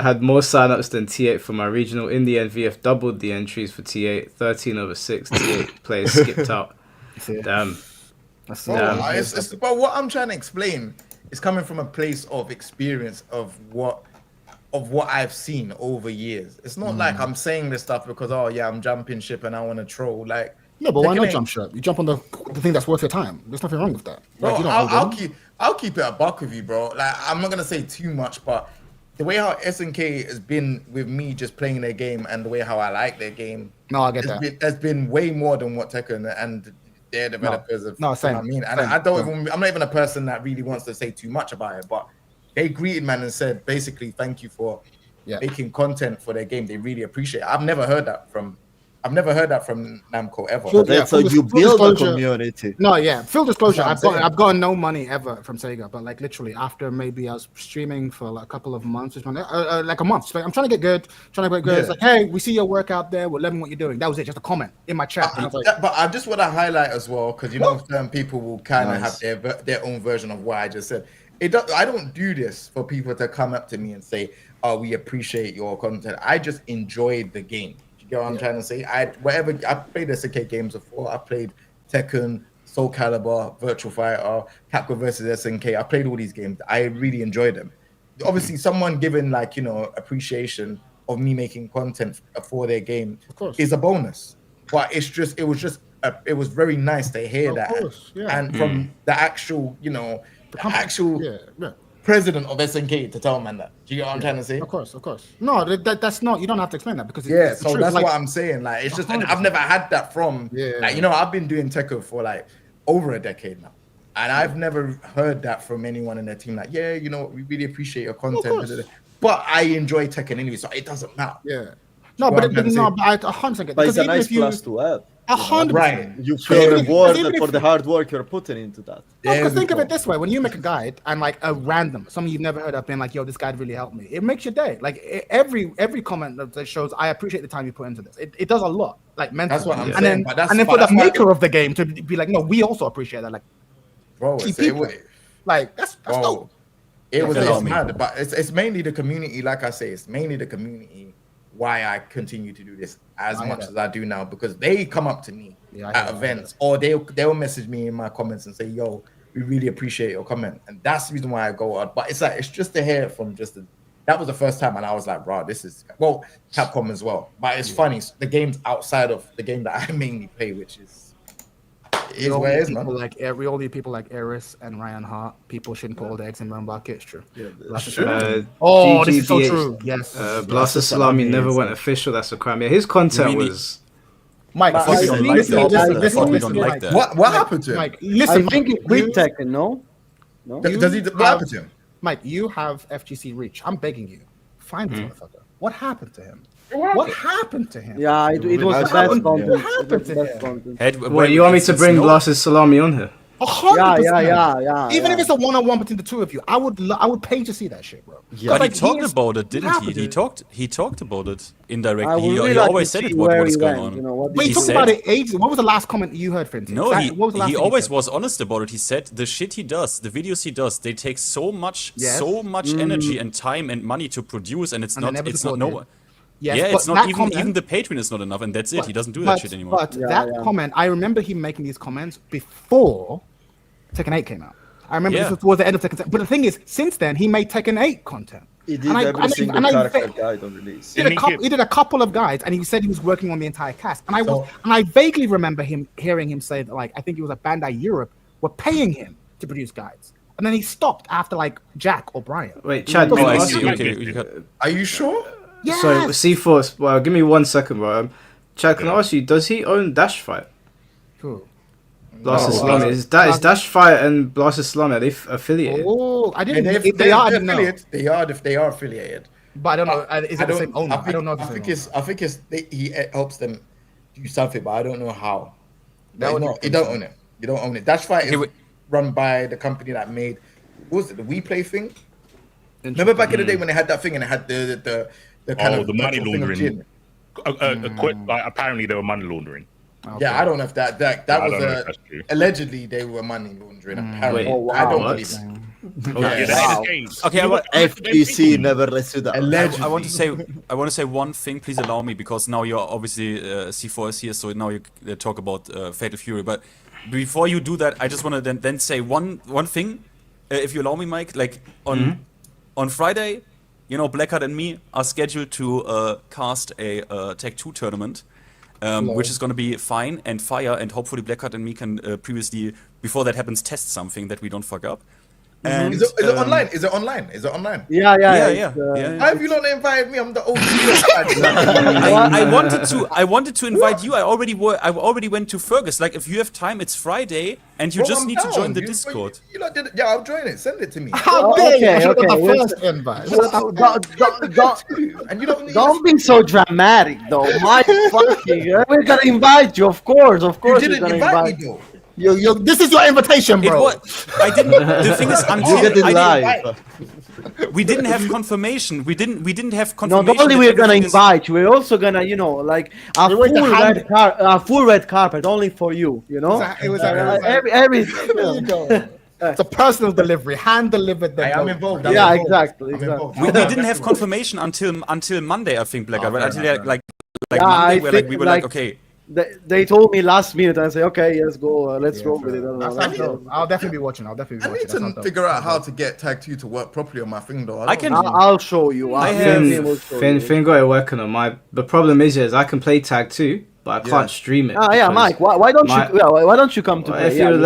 had more signups than T8 for my regional. In the end, VF doubled the entries for T8. 13/6. T8 players skipped out. Damn. But what I'm trying to explain is coming from a place of experience of what I've seen over years. It's not like I'm saying this stuff because I'm jumping ship and I want to troll. Like, No, but why not jump ship? You jump on the thing that's worth your time. There's nothing wrong with that. bro, Like, you don't I'll keep it a buck with you, bro. Like, I'm not gonna say too much, but the way how SNK has been with me just playing their game and the way how I like their game, No, I get that. There's been way more than what Tekken and their developers have. No, same. You know what I mean, and Same. I don't even. I'm not even a person that really wants to say too much about it, but they greeted man and said basically thank you for making content for their game. They really appreciate it. I've never heard that from I've never heard that from Namco ever. But that's how you build a community. No, yeah. Full disclosure, That's what I'm saying. I've gotten no money ever from Sega, but like literally after maybe I was streaming for like a couple of months, like a month. Like, I'm trying to get good, It's like, hey, we see your work out there. We're loving what you're doing. That was it. Just a comment in my chat. And I was like, But I just want to highlight as well, because you know certain people will kind of have their own version of what I just said. I don't do this for people to come up to me and say, "Oh, we appreciate your content." I just enjoyed the game. You get what I'm trying to say? I played SNK games before. I played Tekken, Soul Calibur, Virtual Fighter, Capcom vs SNK. I played all these games. I really enjoyed them. Obviously, someone giving like appreciation of me making content for their game is a bonus. But it was very nice to hear that, and from the actual president of SNK to tell man that. Do you get what I'm trying to say? Of course. No, that's not. You don't have to explain that because it's so that's like, what I'm saying. Like it's just, and I've never had that from. Like I've been doing Tekken for like over a decade now, and I've never heard that from anyone in their team. Like, we really appreciate your content, but I enjoy Tekken anyway, so it doesn't matter. Yeah. No, but I 100% get. But it's a nice plus to have. 100%. Right. You feel rewarded for the hard work you're putting into that. Because think of it this way: when you make a guide and like a random, someone you've never heard of, being like, "Yo, this guide really helped me," it makes your day. Like every comment that shows, "I appreciate the time you put into this." It does a lot, like mentally. That's what I'm saying. And then for the maker of the game to be like, "No, we also appreciate that." Like, bro, that's dope. It was mad, but it's mainly the community. Like I say, it's mainly the community why I continue to do this as much as I do now, because they come up to me at events, or they'll message me in my comments and say, "Yo, we really appreciate your comment," and that's the reason why I go out. But it's just to hear from that was the first time, and I was like, "Bro, this is Capcom as well." But it's funny, the games outside of the game that I mainly play, which is where it is, man. We all need people like Eris and Ryan Hart. People shouldn't put all the eggs in one basket. It's true. Yeah, this is so true. Yes. Blaster Salami never went official. That's a crime. Yeah, his content was. Mike, What happened to him? Mike, listen. I think he quit Tekken. No. What happened to him? Mike, you have FGC reach. I'm begging you, find this motherfucker. What happened to him? What happened to him? Yeah, it was the best content. What happened to him? Wait, you want me to bring Blaster Salami on here? 100%. Yeah. Even if it's a one-on-one between the two of you, I would pay to see that shit, bro. Yeah. But he talked about it, didn't he? He talked about it indirectly. He always said it. What is going on? Wait, he talked about it ages. What was the last comment you heard, FinnT? No, he always was honest about it. He said the shit he does, the videos he does, they take so much energy and time and money to produce, and it's not no. Yes, it's not even the Patreon is not enough, and that's it. He doesn't do that shit anymore. But that comment, I remember him making these comments before Tekken 8 came out. I remember this was towards the end of Tekken 7. But the thing is, since then, he made Tekken 8 content. He did every single character guide on release. He did a couple of guides, and he said he was working on the entire cast. And I vaguely remember hearing him say that, like, I think it was a Bandai Europe were paying him to produce guides. And then he stopped after like Jack or Brian. Wait, Chad, are you sure? Yes. So C4, well, give me 1 second, bro. Chad, can I ask you, does he own Dash Fight? Who? Blaster Salami. Is Dash Fight and Blaster Salami, are they affiliated? Oh, I didn't know. They are affiliated. They are affiliated. But I don't know. Is it the same owner? I don't know. I think he helps them do something, but I don't know how. You don't own it. You don't own it. Dash Fight is run by the company that made, what was it, the We Play thing? Remember back in the day when they had that thing and they had the kind of the money laundering. Apparently they were money laundering. Okay. Yeah, I don't know if that was allegedly they were money laundering. Apparently, I don't believe that. Okay, FTC never lets you down. I want to say one thing. Please allow me, because now you're obviously C4 is here, so now you talk about Fatal Fury. But before you do that, I just want to then say one thing, if you allow me, Mike. Like on Friday, Blackheart and me are scheduled to cast a Tech 2 tournament. Which is going to be fine and fire, and hopefully Blackheart and me can before that happens, test something that we don't fuck up. And Is it online? Is it online? Is it online? Yeah. Yeah. Why have you not invited me? I'm the OG. I wanted to invite you. I already went to Fergus. Like, if you have time, it's Friday, and you Bro, just I'm need to join down. the You- Discord. You lot did it. Yeah, I'll join it. Send it to me. How dare you? I should have got okay. the first invite. And you don't. Don't be so dramatic, though. My fucking, we're gonna invite you, of course. You We're didn't gonna invite me though. This is your invitation, It bro. was. I didn't. The thing is, until Get it I live. we didn't have confirmation. We didn't have Not confirmation. only that we're gonna everything is- invite you, we're also gonna, like a We went to full red carpet only for you. It was Everything. There you go. It's a personal delivery, hand delivered. Hey, I'm involved. Yeah, I'm involved. exactly. I'm involved. We didn't have confirmation until Monday, I think, Blackheart. Oh, Right? fair Until enough, like Yeah, Monday, I where think, we were like, okay. They told me last minute, and I say, okay, let's go, let's roll with it. I don't know. That's dope. I'll definitely be watching. I need to figure out how to get Tag 2 to work properly on my thing, though. I can- I'll show you. I have- Finn got it working on my. The problem is I can play Tag 2, but I can't stream it. Yeah, because- Mike. Why don't why don't you come to Well, play? if Yeah, you you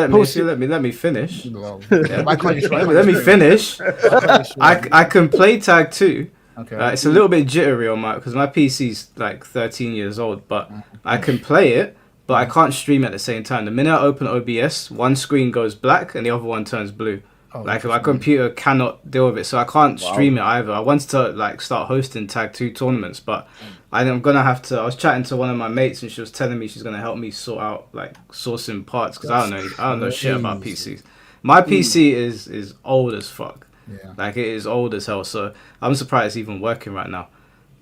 let me finish. Why can't you try? Let me finish. I can play Tag 2. Okay. It's a little bit jittery on my because my PC's like 13 years old, but I can play it, but I can't stream at the same time. The minute I open OBS, one screen goes black and the other one turns blue. Like my computer cannot deal with it, so I can't stream it either. I wanted to like start hosting Tag 2 tournaments, but I'm gonna have to. I was chatting to one of my mates and she was telling me she's gonna help me sort out like sourcing parts because I don't know shit about PCs. My PC is old as fuck. Yeah. Like it is old as hell, so I'm surprised it's even working right now.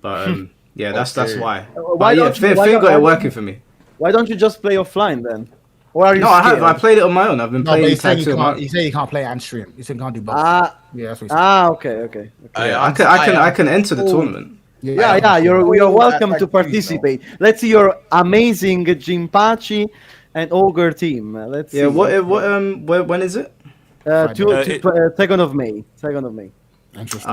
But yeah, that's why. Why But, yeah, don't you- Finn why got don't- it working for me. Why don't you just play offline then? Or are you No, I have. scared? I played it on my own. I've been No, but playing you say Tag 2 you on my can't. own. You say you can't play and stream. You say you can't do both. Ah, Yeah, that's what you said. okay. Yeah, I can enter the tournament. Yeah, you're welcome to participate. Let's see your amazing Jinpachi and Ogre team. Let's see. Yeah, when is it? 2nd of May. 2nd of May. Interesting.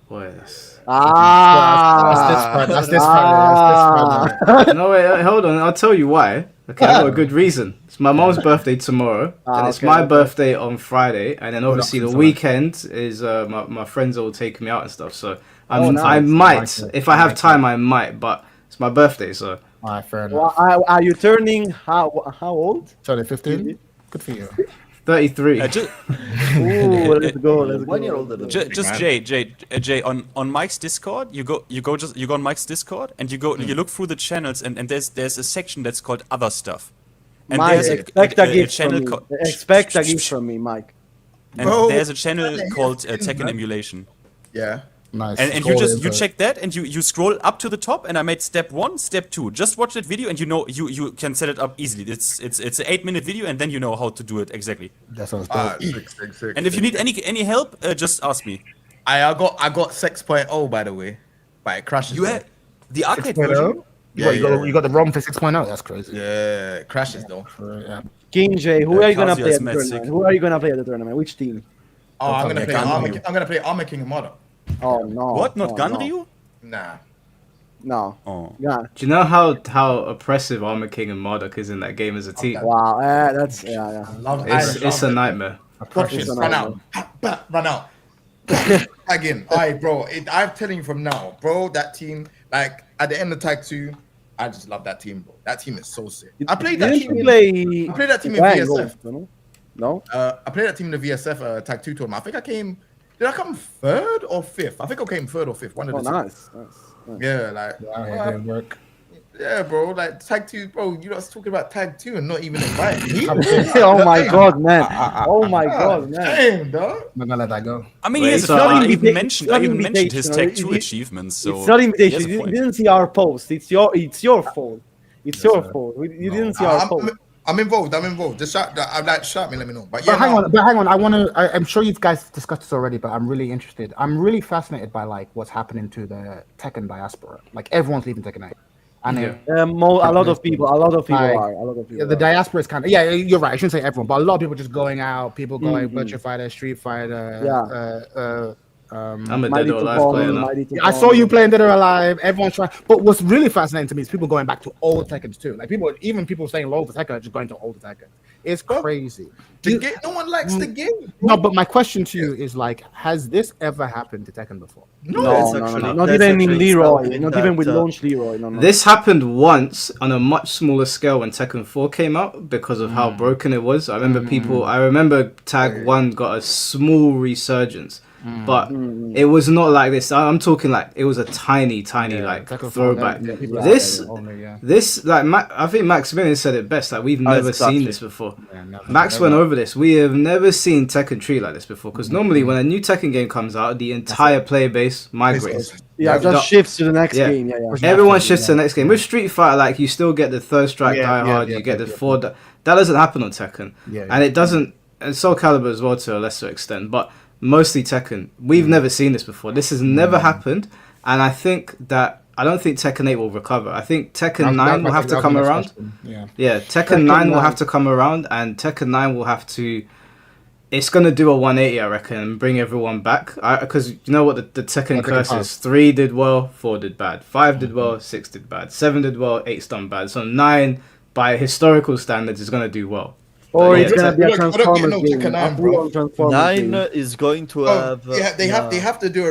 Boy, that's... That's this Friday. No, wait, hold on. I'll tell you why. Okay, I got a good reason. It's my mom's birthday tomorrow, and it's my birthday on Friday, and then obviously the weekend is my friends all taking me out and stuff. So I might, if I have time, I might. But it's my birthday, so. All right, fair enough. Well, are you turning how old? Turning 15. Good for you. 33. Ooh, let's go. 1 year older than Just Jay, on Mike's Discord, you go on Mike's Discord and you look through the channels and there's a section that's called other stuff. And Mike, there's expect a gift from me. called Expect a gift from me, Mike. and Bro, there's a channel what the called hell is Tekken that? Emulation. Yeah. Nice. And you check that and you scroll up to the top and I made step 1, step 2. Just watch that video and you can set it up easily. It's an 8-minute video and then you know how to do it exactly. That sounds dope. Sick. And if you need any help, just ask me. I got 6.0 by the way, but it crashes. You though. had the arcade 6.0? version. You got the ROM for 6.0. That's crazy. Yeah, it crashes though. Yeah. King J, who are you gonna Kazuya play is at the mad tournament? sick. Who are you gonna play at the tournament? Which team? Oh, I'm gonna yeah, play Ganryu. I'm gonna play Armor King and Modder. Oh no. What? Not no, Ganryu? Nah. No. Oh. Yeah. Do you know how oppressive Armor King and Marduk is in that game as a team? Wow. That's yeah. It's a nightmare. Watch this. Run out. Run out. Again. Alright, bro. I'm telling you from now, bro, that team, like at the end of Tag 2, I just love that team, bro. That team is so sick. I played that team. I played that team in VSF. No? I played that team in the VSF Tag 2 tournament. I think I came. Did I come 3rd or 5th? I think I came 3rd or 5th. One of the two. Nice. Yeah, like. Yeah, it work. Yeah, bro. Like Tag 2, bro. You know, talking about Tag 2 and not even inviting me. Oh my god, man. Oh my god, man. Damn, dog. I'm not gonna let that go. I mean, Wait, here's so a I I even mentioned his invitational. Tag 2 achievements. So It's not he invitation. has a You point. didn't see our post. It's your fault. It's your fault. You didn't see our post. I'm involved. Just shout me, let me know. But But yeah, hang on. I'm sure you guys discussed this already, but I'm really interested. I'm really fascinated by like what's happening to the Tekken diaspora. Like everyone's leaving Tekken 8. And A lot of people Like, are. yeah, the diaspora is kind of you're right. I shouldn't say everyone, but a lot of people just going out. People going Virtua Fighter, Street Fighter, I'm a Mighty Dead or Alive Fall, player now. Mighty to I Fall. saw you playing Dead or Alive. Everyone's trying. But what's really fascinating to me is people going back to old Tekkens too. Like even people saying low Tekken are just going to old Tekken. It's crazy. No one likes the game. No, but my question to you is like, has this ever happened to Tekken before? No, That's not that's even in actually Leroy, something not even with that, launch Leroy. No. This happened once on a much smaller scale when Tekken 4 came out because of how broken it was. I remember Tag 1 got a small resurgence, but it was not like this. I'm talking like it was a tiny like Tekken 4, throwback. people This only, yeah. this like I think Maximilian said it best. Like we've never exactly. seen this before. Yeah, never, Max never. went over this. We have never seen Tekken treat like this before. Because normally when a new Tekken game comes out, the entire player base migrates. Yeah, The- just shifts to the next Yeah. game. Yeah. Everyone shifts to the next game. With Street Fighter, like you still get the third strike die hard, you get the four. That doesn't happen on Tekken, and it doesn't. And Soul Calibur as well to a lesser extent, but mostly Tekken. We've never seen this before. This has never happened, and I think that I don't think Tekken 8 will recover. I think Tekken 9 will have to come around. Yeah, Tekken 9 will have to come around, and Tekken 9 will have to. It's gonna do a 180, I reckon, and bring everyone back. Because you know what the Tekken curse is: 3 did well, 4 did bad, 5 did well, 6 did bad, 7 did well, 8's done bad. So 9, by historical standards, is gonna do well. Or Yeah, it's gonna be a I don't get Transformers no game. Tekken 9, A bro. full-on Transformers 9 game. is going to Oh, have. yeah, they have to do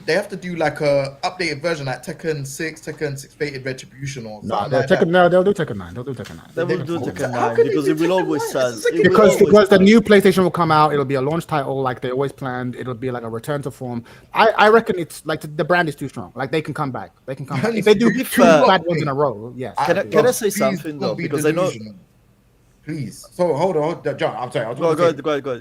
they have to do like a updated version like Tekken 6, Tekken 6 Fated Retribution or No, something they'll like take that. it. No, they'll do Tekken 9. They'll do Tekken 9. They will do Tekken How 9 can they because do it will Tekken always 9? sell. It's a It will Because always the sell. new PlayStation will come out, it'll be a launch title like they always planned. It'll be like a return to form. I reckon it's like the brand is too strong. Like they can come back. They can come back. If they do two bad ones in a row, yes. Can I say Please something don't though? be Because I know. delusional. Please. So hold on, John. I'm sorry. I was Go gonna say,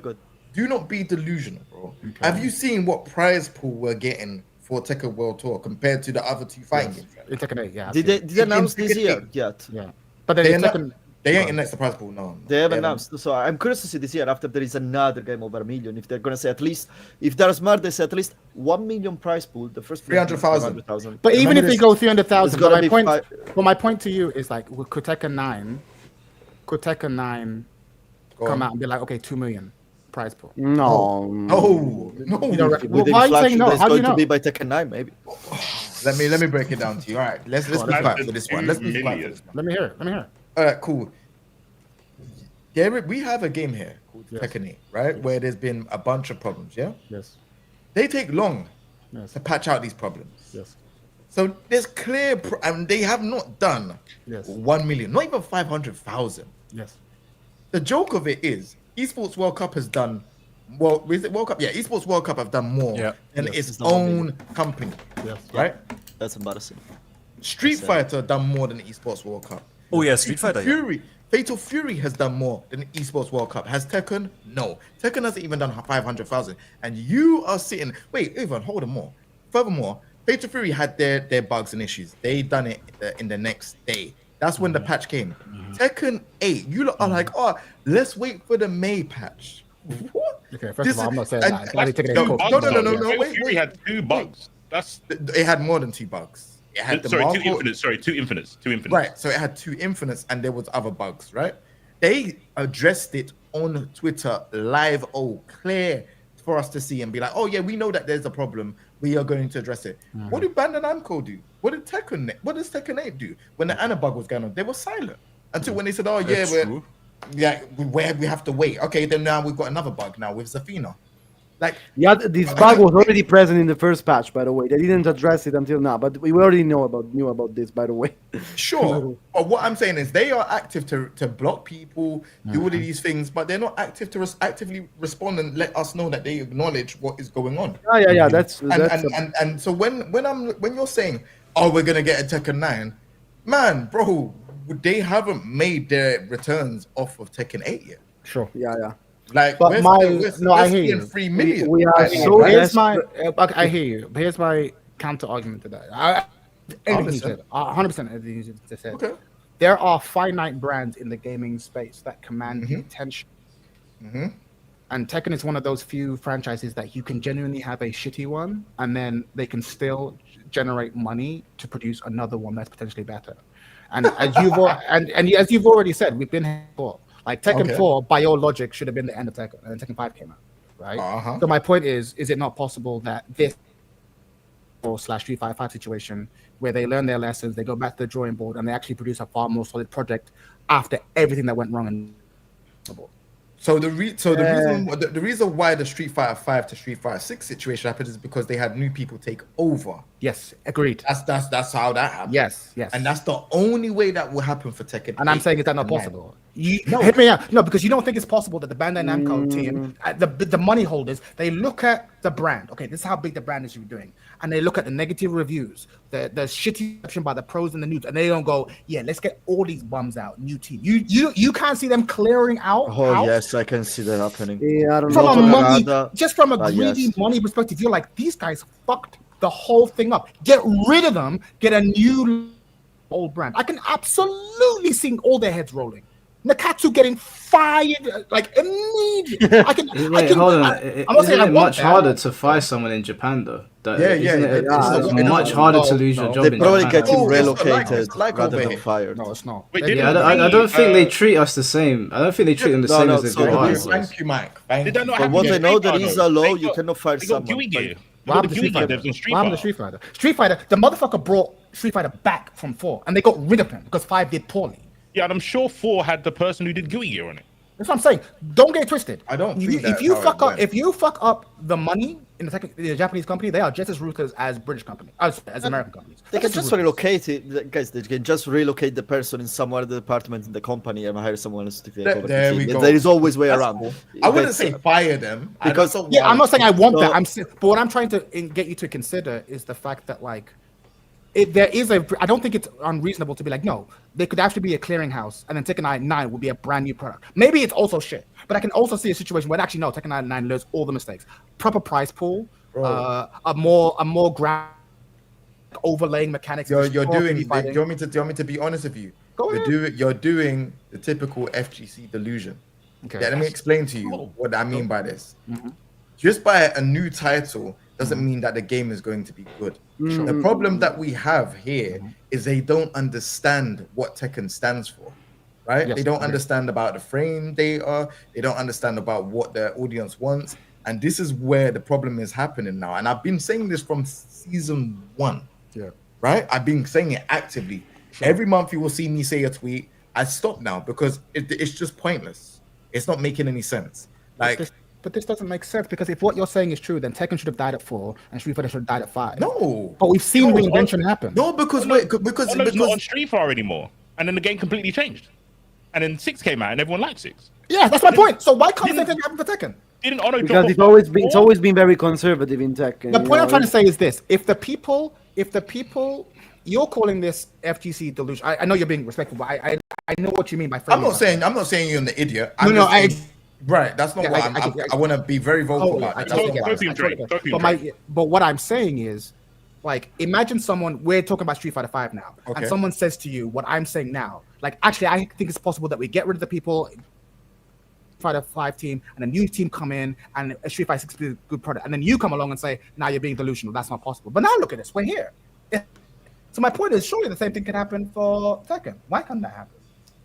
ahead. do not be delusional, bro. Have you seen what prize pool we're getting for Tekken World Tour compared to the other two fighting games? It's Tekken 8, yeah. Did they announce this Tekken year 8. yet? Yeah. But then They, it's Tekken. they ain't announced the prize pool, no. They have announced. So I'm curious to see this year after there is another game over 1 million. If they're gonna say at least, if they're smart, they say at least 1 million prize pool. The first 300,000. But even if they go it's 300,000, gonna but be my point to you is like, could Tekken 9 come out and be like, okay, 2 million prize pool? No. No. You know, With why are you saying inflation, no? that's How do you going to know? be by Tekken 9 maybe. Let me break it down to you. All right, let's be quiet for this one. Let's be quiet for this one. Let me hear it. All right, cool. Garrett, we have a game here called Tekken 8, right? Where there's been a bunch of problems, yeah? Yes. They take long Yes. to patch out these problems. Yes. So there's clear, and they have not done Yes. 1 million, not even 500,000. Yes. The joke of it is, Esports World Cup has done, well, is it World Cup? Yeah, Esports World Cup have done more than Yes, its it's not 1 own million. company, Yes. right? That's embarrassing. Street Fighter done more than Esports World Cup. Oh yeah, Street Fighter. Yeah. Fatal Fury has done more than Esports World Cup. Has Tekken? No. Tekken hasn't even done 500,000. And you are sitting. Wait, even hold on more. Furthermore, Fatal Fury had their bugs and issues. They done it in the next day. That's when the patch came. Tekken 8. You lot are like, oh, let's wait for the May patch. What? Okay, first of all, I'm not saying that. Why are you taking no, it cold? no, Fatal wait. Fury had 2 bugs. That's It had more than 2 bugs. It had the sorry, 2 Marco- infinites. Sorry, 2 infinites. 2 infinites. Right, so it had 2 infinites and there was other bugs, right? They addressed it on Twitter live, clear for us to see and be like, oh yeah, we know that there's a problem. We are going to address it. What did Bandai Namco do? What does Tekken 8 do? When the Ana bug was going on, they were silent until when they said, oh yeah, we have to wait. Okay, then now we've got another bug now with Zafina. Like, Yeah, this bug was already present in the first patch, by the way. They didn't address it until now, but we already knew about this, by the way. sure. But what I'm saying is they are active to block people, do all of these things, but they're not active to actively respond and let us know that they acknowledge what is going on. Yeah. That's And so when you're saying, oh, we're gonna get a Tekken 9, man, bro, they haven't made their returns off of Tekken 8 yet. Sure. yeah. Like, But I hear seeing you. 3 million. We are Like, so Here's my. desperate. I hear you. But here's my counter argument to that. Everything you said, 100% everything you just said. Okay. There are finite brands in the gaming space that command the attention. And Tekken is one of those few franchises that you can genuinely have a shitty one, and then they can still generate money to produce another one that's potentially better. And as as you've already said, we've been here before. Like Tekken 4, by your logic, should have been the end of Tekken, and then Tekken 5 came out. right? Uh-huh. So my point is it not possible that this or slash 355 situation where they learn their lessons, they go back to the drawing board, and they actually produce a far more solid project after everything that went wrong in So the reason why the Street Fighter 5 to Street Fighter 6 situation happened is because they had new people take over. Yes, agreed. That's how that happened. Yes. And that's the only way that will happen for Tekken. And I'm 8 saying, is that not and 9. possible? Hit me out. No, because you don't think it's possible that the Bandai Namco team, the money holders, they look at the brand. Okay, this is how big the brand is you're doing, and they look at the negative reviews, the shitty reception by the pros and the news, and they don't go, yeah, let's get all these bums out, new team. You can't see them clearing out. Oh yes, I can see that happening. Yeah, I don't From know. a money, Canada, just from a greedy yes. money perspective, you're like, these guys fucked the whole thing up. Get rid of them. Get a new old brand. I can absolutely see all their heads rolling. Nakatsu getting fired like immediately. Wait, hold on. Isn't it much harder to fire someone in Japan though? It's much harder to lose your job They in probably Japan. get him relocated it's like rather over than here. fired. No, it's not. Wait, Yeah, I don't think they treat us the same. I don't think they treat them the same as they so do the ours. Thank you, Mike. Thank Did you. that not But happen what in I know, Street there is Fighter? a law, They you got- cannot fire They got someone. Dewey gear. What happened to Dewey Street gear Fighter? devs on Street What happened to Fighter. Street Fighter? Street Fighter, the motherfucker brought Street Fighter back from 4, and they got rid of him because 5 did poorly. Yeah, and I'm sure 4 had the person who did GUI gear on it. That's what I'm saying. Don't get it twisted. I don't You- think if that's you how it fuck up, went. if you fuck up the money in the Japanese company, they are just as ruthless as British company, as American companies. They can just relocate it, guys. They can just relocate the person in some other department in the company and hire someone else to take over. There the we team. go. There is always way That's around. cool. I wouldn't Guys, say fire them because- Yeah, I'm not saying I want that. So- But what I'm trying to get you to consider is the fact that like, there is I don't think it's unreasonable to be like, no, there could actually be a clearinghouse, and then Tekken 9 will be a brand new product. Maybe it's also shit, but I can also see a situation where actually no, Tekken 9 learns all the mistakes. Proper prize pool, a more ground overlaying mechanics. You're into doing. Do fighting. you want me to be honest with you? Go ahead. You're doing the typical FGC delusion. Okay. Yeah, let me explain to you what I mean by this. Just by a new title doesn't mean that the game is going to be good. The problem that we have here is they don't understand what Tekken stands for, right? Yes, they don't agreed. understand about the frame data. They don't understand about what the audience wants. And this is where the problem is happening now. And I've been saying this from season 1. Yeah. Right? I've been saying it actively. Every month you will see me say a tweet. I stop now because it's just pointless. It's not making any sense. Like, But this doesn't make sense, because if what you're saying is true, then Tekken should have died at 4 and Street Fighter should have died at 5. no. But we've seen No, reinvention happen. No, because because It's not on Street Fighter anymore. And then the game completely changed. And then 6 came out and everyone liked 6. Yeah, that's my point. So why can't the same thing happen for Tekken? Didn't Ono Because drop it's off it's 4? always been very conservative in Tekken. The you point I'm know, trying to say is this: if the people, you're calling this FGC delusion. I know you're being respectful, but I know what you mean by. I'm framing not it. saying you're an idiot. No, no, right. That's not Yeah, what I want to be very vocal about. I That's totally not get what I'm that. I saying. totally get that. Talking But what I'm saying is, like, imagine someone. We're talking about Street Fighter 5 now, Okay. and someone says to you what I'm saying now. Like, actually, I think it's possible that we get rid of the people. Fighter 5 team and a new team come in and a Street Fighter 6 is a good product, and then you come along and say, now you're being delusional, that's not possible. But now look at this, we're here. So my point is, surely the same thing could happen for Tekken. Why can't that happen?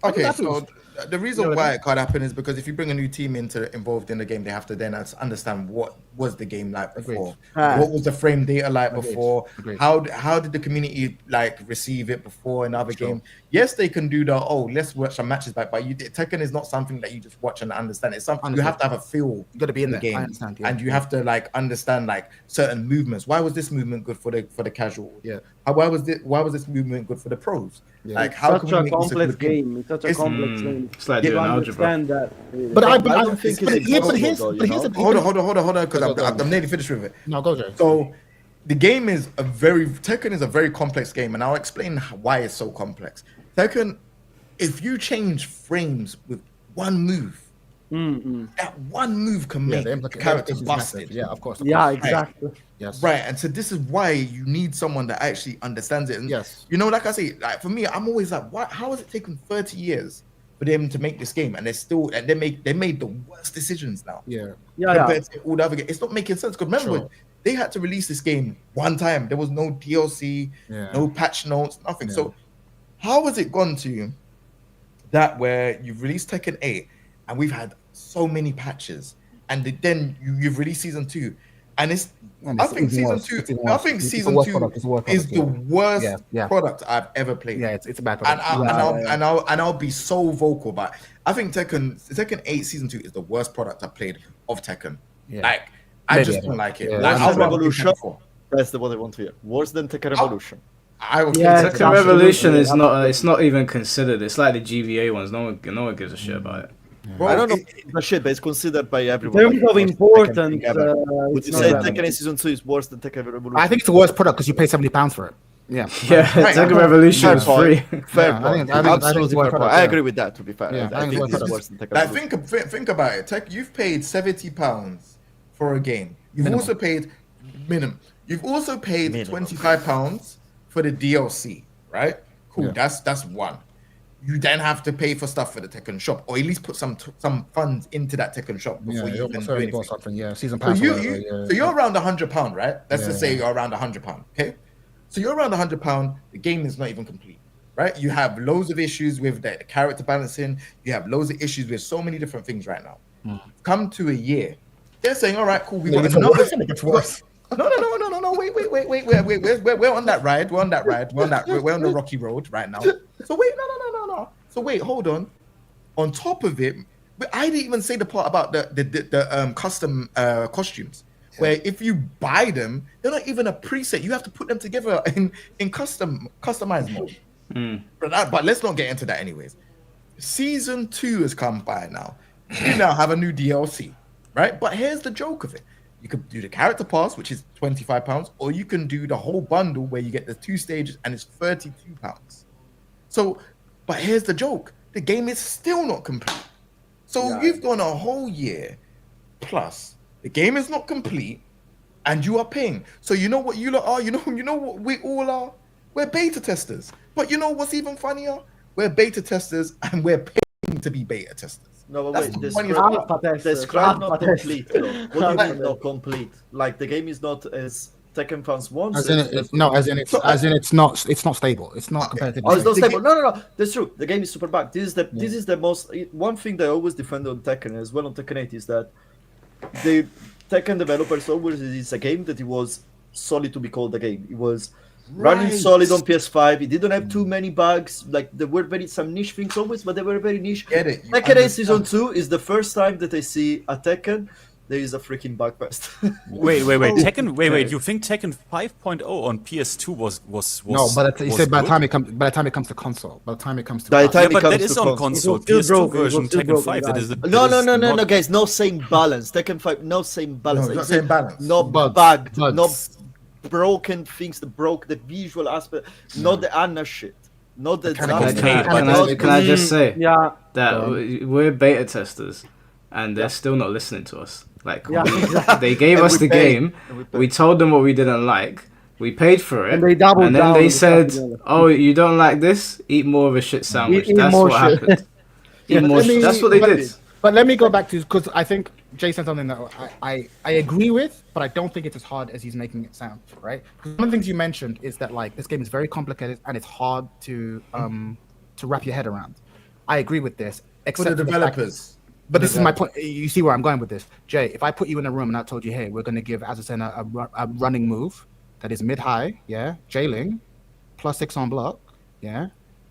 Okay, so the reason why it can't happen is because if you bring a new team involved in the game, they have to then understand what was the game like before, what was the frame data like before, how did the community like receive it before in other game. Yes, they can do the let's watch some matches back, but Tekken is not something that you just watch and understand. It's something you have to have a feel. You got to be in the there. game, I understand, yeah. and you have to like understand like certain movements. Why was this movement good for the casual? Yeah. Why was this movement good for the pros? Yeah. Like how such can we a make this a complex good game? game. It's such a complex game. It's like You doing algebra. understand that. But I don't think it's impossible, though, you know? Hold on, because I'm nearly finished with it. No, go, Jay. So the game is Tekken is a very complex game, and I'll explain why it's so complex. Tekken, if you change frames with one move, that one move can make the character busted. Yeah, of course. Yeah, exactly. Yes. Right, and so this is why you need someone that actually understands it. And yes, you know, like I say, like for me, I'm always like, how has it taken 30 years for them to make this game, and they made the worst decisions now. Compared to all the other games. It's not making sense, because remember, they had to release this game one time. There was no DLC, no patch notes, nothing. So how has it gone to that where you've released Tekken 8 and we've had so many patches, and then you've released season 2, and I think even season worse. 2. It's even I worse. think It's season the worst 2 product. It's the worst is product, the worst yeah. product I've ever played. Yeah, it's a bad And product. I'll be so vocal about it. I think Tekken 8 season 2 is the worst product I've played of Tekken. Yeah. Like I Maybe just I don't don't. like it. Yeah. Like, Worse I'd than rather play Revolution. Tekken 4. That's the what I want to hear. Worse than Tekken Revolution. I will Yeah, play Tekken Revolution absolutely, is not. It's not even considered. It's like the GBA ones. No one gives a shit about it. Bro, I don't know the shit, but it's considered by In everyone. terms of worst Tekken importance, thing ever. Would it's you not say that. Tekken 8 season 2 is worse than Tekken Revolution? I think it's the worst product because you pay £70 for it. Yeah. Yeah, Tekken Revolution Fair was point. free. Fair Yeah, I point. think it's Absolutely worth fair point. product, I yeah. agree with that. To be fair, Yeah, I I think think it's this is worth worse than Tekken like Revolution. think about it. You've paid £70 for a game. You've Minimum. also paid minimum. You've also paid Minimum. £25 for the DLC, right? Cool. Yeah. That's one. You then have to pay for stuff for the Tekken shop, or at least put some funds into that Tekken shop before you even do anything. Something, yeah. Season So pass. so you're around £100, right? Let's just say Yeah. you're around £100, okay? So you're around £100. The game is not even complete, right? You have loads of issues with the character balancing. You have loads of issues with so many different things right now. Come to a year, they're saying, "All right, cool. We got another." It gets worse. No. Wait. We're on that ride. We're on the rocky road right now. So wait, no. So wait, hold on. On top of it, but I didn't even say the part about the custom costumes, where if you buy them, they're not even a preset. You have to put them together in customized mode. But let's not get into that anyways. Season 2 has come by now. You now have a new DLC, right? But here's the joke of it. You could do the character pass, which is £25, or you can do the whole bundle where you get the 2 stages and it's £32. So, but here's the joke. The game is still not complete. So you've gone a whole year plus. The game is not complete and you are paying. So you know what you lot are? You know what we all are? We're beta testers. But you know what's even funnier? We're beta testers and we're paying to be beta testers. No, but That's wait, the the funniest script, part. the script not Alpha complete. Though. What do you mean not complete? Like the game is not as Tekken fans want. As in, it's not stable. It's not competitive. Oh, it's not stable. No. That's true. The game is super bugged. This is the most one thing that I always defend on Tekken as well on Tekken 8 is that the Tekken developers always is a game that it was solid to be called a game. It was running solid on PS5. It didn't have too many bugs. Like there were some niche things always, but they were very niche. Get it. Tekken 8 Season 2 is the first time that I see a Tekken. There is a freaking bug fest. Wait. Tekken. Wait. You think Tekken 5.0 on PS2 was No, but you was said by the good? time it comes to console. By the time it comes to By the time Yeah, it but comes that to is on console. It was still PS2 broken. It was version still Tekken broken, 5. That guys. is No, guys. No same balance. Tekken 5, no same balance. No, Like not you said, same balance. Not Bugs, bugged. bugs. Not broken things that broke the visual aspect. Not the Anna shit. Not the Can Zama. I just say Yeah. that we're beta testers and they're still not listening to us? Like, Yeah, they gave And us we the paid. game, And we paid. we told them what we didn't like, we paid for it, And they doubled and then down they on the said, stuff together. "Oh, you don't like this? Eat more of a shit sandwich." Eat That's more what shit. happened. Eat but more let shit. me- That's what they but- did. But let me go back to because I think Jay said something that I agree with, but I don't think it's as hard as he's making it sound. Right? 'Cause one of the things you mentioned is that like this game is very complicated and it's hard to wrap your head around. I agree with this, For except the for fact- developers. But this is my point. You see where I'm going with this, Jay. If I put you in a room and I told you, hey, we're going to give Azucena a running move that is mid-high, yeah, Jailing, +6 on block, yeah,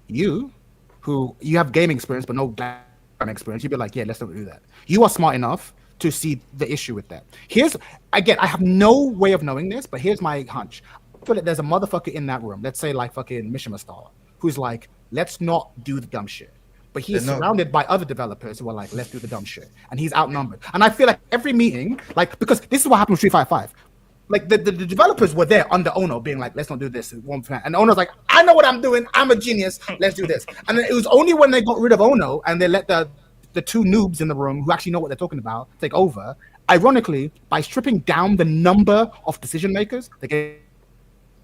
you have gaming experience but no gaming experience, you'd be like, yeah, let's not do that. You are smart enough to see the issue with that. I have no way of knowing this, but here's my hunch. I feel like there's a motherfucker in that room, let's say like fucking Mishima Star, who's like, let's not do the dumb shit. But he's surrounded by other developers who are like, let's do the dumb shit. And he's outnumbered. And I feel like every meeting, like, because this is what happened with Street Fighter 5. Like, the developers were there under Ono being like, let's not do this. And Ono's like, I know what I'm doing. I'm a genius. Let's do this. And then it was only when they got rid of Ono and they let the two noobs in the room who actually know what they're talking about take over. Ironically, by stripping down the number of decision makers, they get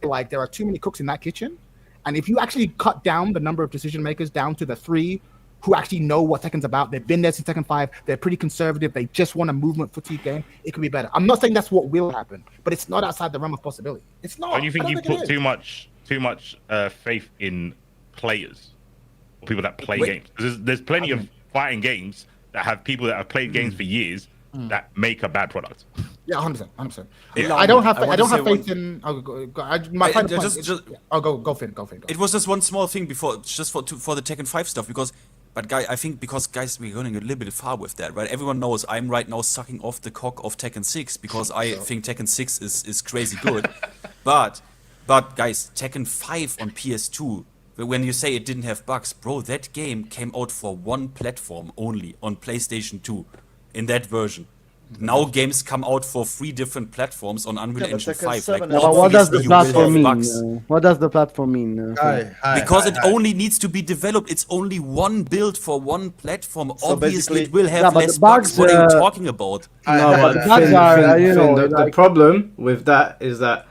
like, there are too many cooks in that kitchen. And if you actually cut down the number of decision makers down to the 3 who actually know what Tekken's about, they've been there since Tekken 5, they're pretty conservative, they just want a movement fatigue game, it could be better. I'm not saying that's what will happen, but it's not outside the realm of possibility. It's not. Don't you think I you don't think put it is. too much faith in players, or people that play games? There's plenty of fighting games that have people that have played games for years that make a bad product. Yeah, 100%, 100%. Yeah. I don't have I want to say faith in. My final point. Go Finn. It was just one small thing before, just for the Tekken 5 stuff, because, but guys, I think guys, we're going a little bit far with that, right? Everyone knows I'm right now sucking off the cock of Tekken 6 because I think Tekken 6 is crazy good, but guys, Tekken 5 on PS2. When you say it didn't have bugs, bro, that game came out for one platform only, on PlayStation 2, in that version. Now games come out for 3 different platforms on Unreal Engine 5. Like, but what does the obviously you will platform have mean? bugs. What does the platform mean? Because it only needs to be developed. It's only one build for one platform. So Obviously, basically- it will have Yeah, but less the bugs, bugs. What are you talking about? No, but bugs Finn, are, Finn, you know, Finn, the like- problem with that is that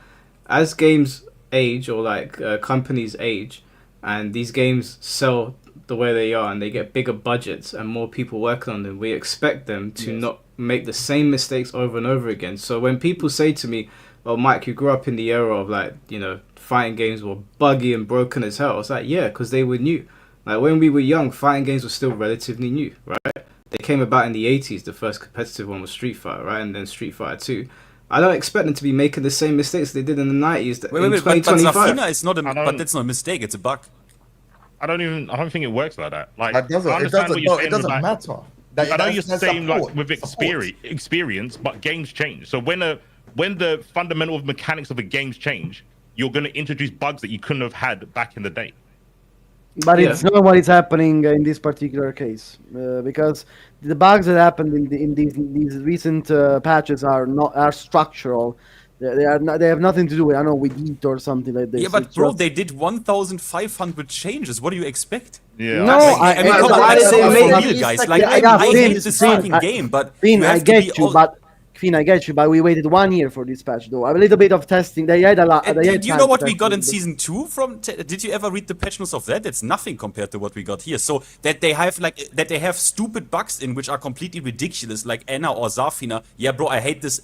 as games age, or like companies age, and these games sell the way they are and they get bigger budgets and more people working on them, we expect them to not make the same mistakes over and over again. So when people say to me, well, Mike, you grew up in the era of, like, you know, fighting games were buggy and broken as hell, it's like, yeah, because they were new. Like, when we were young, fighting games were still relatively new, right? They came about in the 80s. The first competitive one was Street Fighter, right? And then Street Fighter 2. I don't expect them to be making the same mistakes they did in the 90s in But 2025. Zafina is not but that's not a mistake, it's a bug. I don't think it works like that. Like, It doesn't. I It understand what doesn't. you're No, saying it doesn't with, like, matter. I know you're That's saying support. like with experience, but games change. So when the fundamental mechanics of the games change, you're going to introduce bugs that you couldn't have had back in the day. But it's not what is happening in this particular case, because the bugs that happened in these recent patches are structural. They have nothing to do with, I don't know, with heat or something like this. Yeah, but It's bro, just- they did 1,500 changes. What do you expect? Yeah. No, I mean, come on, why let's did say they for make- real, guys. Yeah, Like, yeah, I Finn, hate this Finn, fucking game, but Finn, you I have to be get you, all- but Finn, I get you, but we waited 1 year for this patch, though. A little bit of testing. They had a lot. And They do had you time know to what we test got it, in but- season 2 from? Did you ever read the patch notes of that? It's nothing compared to what we got here. So that they have stupid bugs in which are completely ridiculous, like Anna or Zafina. Yeah, bro, I hate this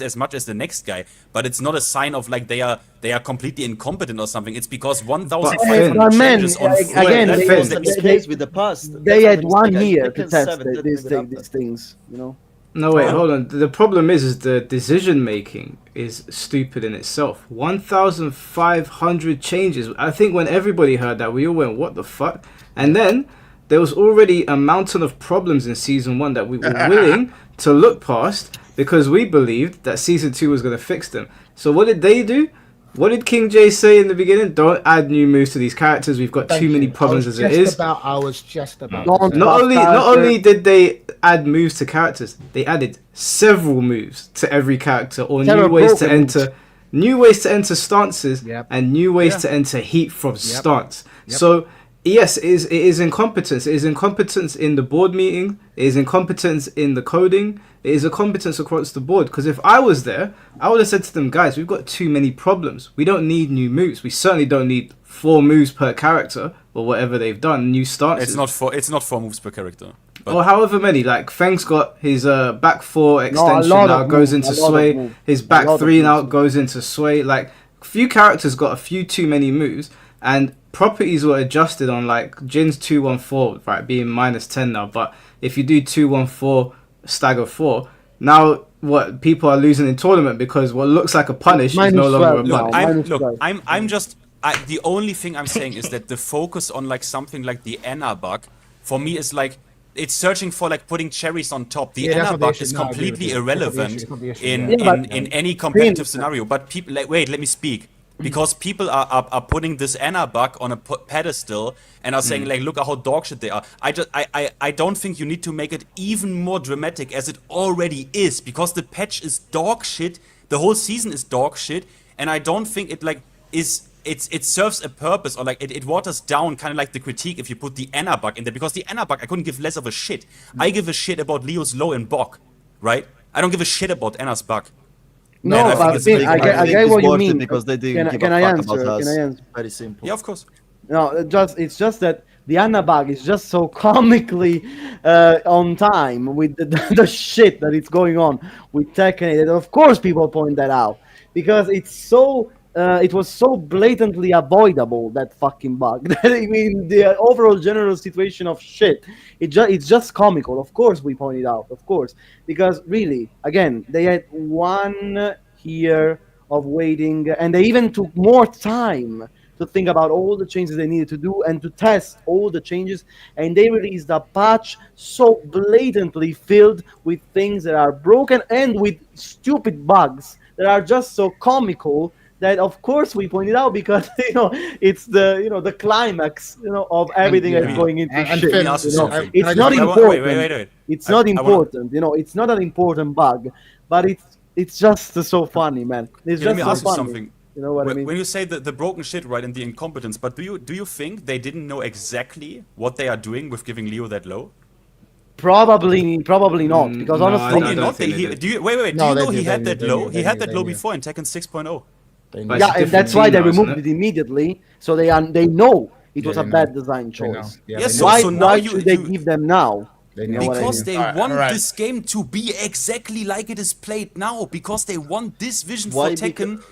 as much as the next guy. But it's not a sign of like they are completely incompetent or something. It's because 1,500 But man, changes on again, that they- was they- the mistake with the past. They That's had the 1 mistake. year to Tekken test 7 didn't these even have these things, you know. No, wait, hold on. The problem is the decision making is stupid in itself. 1,500 changes. I think when everybody heard that, we all went, what the fuck? And then there was already a mountain of problems in season 1 that we were willing to look past because we believed that season 2 was going to fix them. So what did they do? What did King J say in the beginning? Don't add new moves to these characters. We've got too many problems as it is. I was just about. Don't Not buff only did they add moves to characters, they added several moves to every character, or Several new ways to broken moves. enter, new ways to enter stances, Yep. and new ways to enter heat from stance. So yes, it is incompetence. It is incompetence in the board meeting. It is incompetence in the coding. It is a competence across the board. Because if I was there, I would have said to them, guys, we've got too many problems. We don't need new moves. We certainly don't need 4 moves per character or whatever they've done. New stances. It's not 4 moves per character. But Or however many. Like Feng's got his back 4 extension lot now of goes moves, into a lot of sway. moves, His a back lot of 3 now moves. goes into sway. Like few characters got a few too many moves, and properties were adjusted on like Jin's 2-1-4, right, being -10 now. But if you do 2-1-4 stagger 4, now what people are losing in tournament because what looks like a punish is no Minus longer a 12 now. punish. The only thing I'm saying is that the focus on like something like the Anna bug, for me is like, it's searching for like putting cherries on top. The Yeah, that's Anna not the bug issue. is No, I agree with completely you. That's not the irrelevant issue. It's not the issue. in, Yeah. Yeah, in, but- in any competitive scenario. But people, like, wait, let me speak. Because people are putting this Anna bug on a pedestal and are saying like, look at how dog shit they are. I don't think you need to make it even more dramatic as it already is, because the patch is dog shit. The whole season is dog shit, and I don't think it like it serves a purpose, or like it waters down kind of like the critique if you put the Anna bug in there, because the Anna bug I couldn't give less of a shit. I give a shit about Leo's low in Bok, right? I don't give a shit about Anna's bug. No, And I think but it's Finn, big. I I get think what it's you worth it mean. because they didn't Can give can a I fuck answer? about Can us. I answer? Very simple. Yeah, of course. No, it's just that the Anna bug is just so comically on time with the shit that it's going on with Tekken, that of course people point that out because it's so it was so blatantly avoidable, that fucking bug. That, I mean, the overall general situation of shit, it's just comical. Of course, we pointed out, of course, because really, again, they had 1 year of waiting, and they even took more time to think about all the changes they needed to do and to test all the changes, and they released a patch so blatantly filled with things that are broken and with stupid bugs that are just so comical that of course we pointed out, because it's the climax of everything that's going into shit. Let me ask you something. It's not important. Wait. It's not important. It's not an important bug, but it's just so funny, man. It's Let just me so ask you funny. something. You know what I mean? When you say the broken shit, right, and the incompetence, but do you think they didn't know exactly what they are doing with giving Leo that low? Probably not, because no, honestly, Probably not. Do you know he had that low? He had that low knew. before in Tekken 6.0. But yeah, it's a and that's different why team they now, isn't removed it immediately. So they know it was they a know. bad design They know. choice. Yeah, Yes, they know. so now Why you- should they you- give them now? They You know know what I Because mean? they Alright, want alright. this game to be exactly like it is played now. Because they want this vision Why? for Tekken.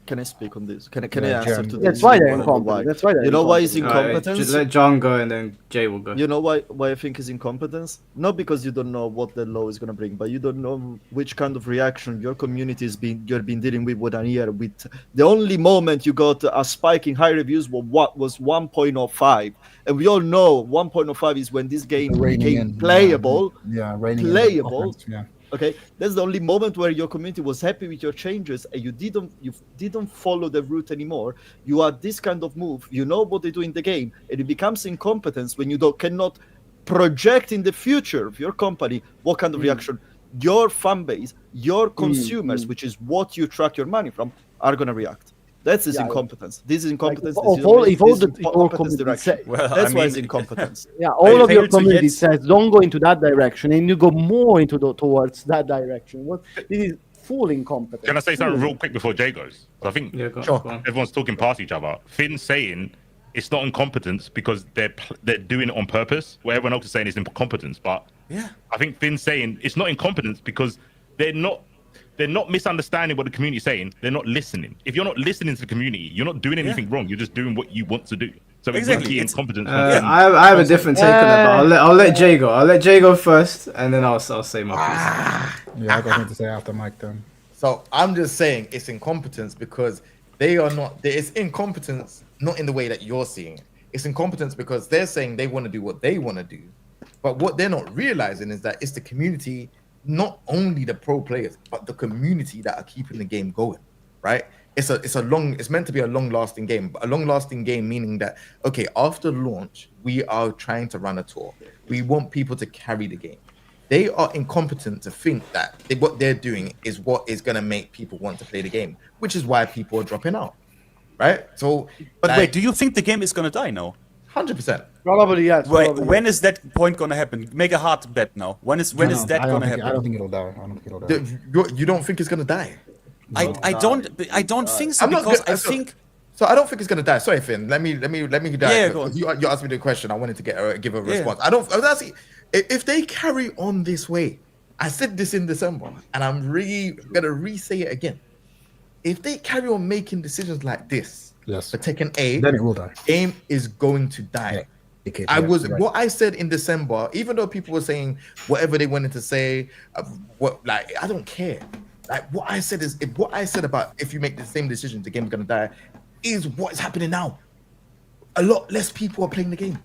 Can I speak on this? Can I Yeah, answer Gian. to this? That's why they're Why? incompetent. That's why they're You know why it's incompetent. incompetence? Let John go and then Jay will go. You know why I think is incompetence? Not because you don't know what the law is gonna bring, but you don't know which kind of reaction your community you've been dealing with 1 year. With the only moment you got a spike in high reviews was 1.05, and we all know 1.05 is when this game Reining became in, playable. Yeah, reining in Playable. offense, yeah. Okay, that's the only moment where your community was happy with your changes, and you didn't follow the route anymore. You are this kind of move. You know what they do in the game, and it becomes incompetence when you cannot project in the future of your company what kind of reaction your fan base, your consumers, which is what you track your money from, are gonna react. That's his Yeah. incompetence. This is incompetence. Like, this if is all this the is people incompetence community direction. say- Well, That's I why mean, it's incompetence. Yeah, all of your failed to community get- says don't go into that direction, and you go more into towards that direction. This is full incompetence. Can I say something Full real quick before Jay goes? I think Yeah, go, Sure. go on. everyone's talking past each other. Finn's saying it's not incompetence because they're doing it on purpose. What everyone else is saying is incompetence, but Yeah. I think Finn's saying it's not incompetence because they're not misunderstanding what the community is saying. They're not listening. If you're not listening to the community, you're not doing anything wrong. You're just doing what you want to do. So Exactly, it's it's- incompetence. I have a different take on it, but I'll let Jay go. I'll let Jay go first, and then I'll say my piece. Yeah, I got something to say after Mike then. So I'm just saying it's incompetence because they are not. It's incompetence not in the way that you're seeing it. It's incompetence because they're saying they want to do what they want to do, but what they're not realizing is that it's the community, not only the pro players, but the community that are keeping the game going. Right? It's meant to be a long-lasting game. But a long-lasting game meaning that okay, after launch, we are trying to run a tour. We want people to carry the game. They are incompetent to think that what they're doing is what is going to make people want to play the game, which is why people are dropping out, right? So, But wait, do you think the game is gonna die now? 100%. Probably yes. Wait, probably when is that point gonna happen? Make a hard bet now. When is that I don't gonna think, I happen? don't think it'll die. I don't think it'll die. You don't think it's going to die? I don't think so I'm not because good- I so- think So I don't think it's going to die. Sorry, Finn. Let me die. Yeah, go on. You asked me the question. I wanted to give a response. I was asking if they carry on this way. I said this in December, and I'm really going to re-say it again. If they carry on making decisions like this, Yes. for Tekken 8, Then it will die. game is going to die. Okay, I yeah, was right. what I said in December, even though people were saying whatever they wanted to say, I don't care. Like what I said is what I said about if you make the same decision, the game's gonna die, is what's happening now. A lot less people are playing the game.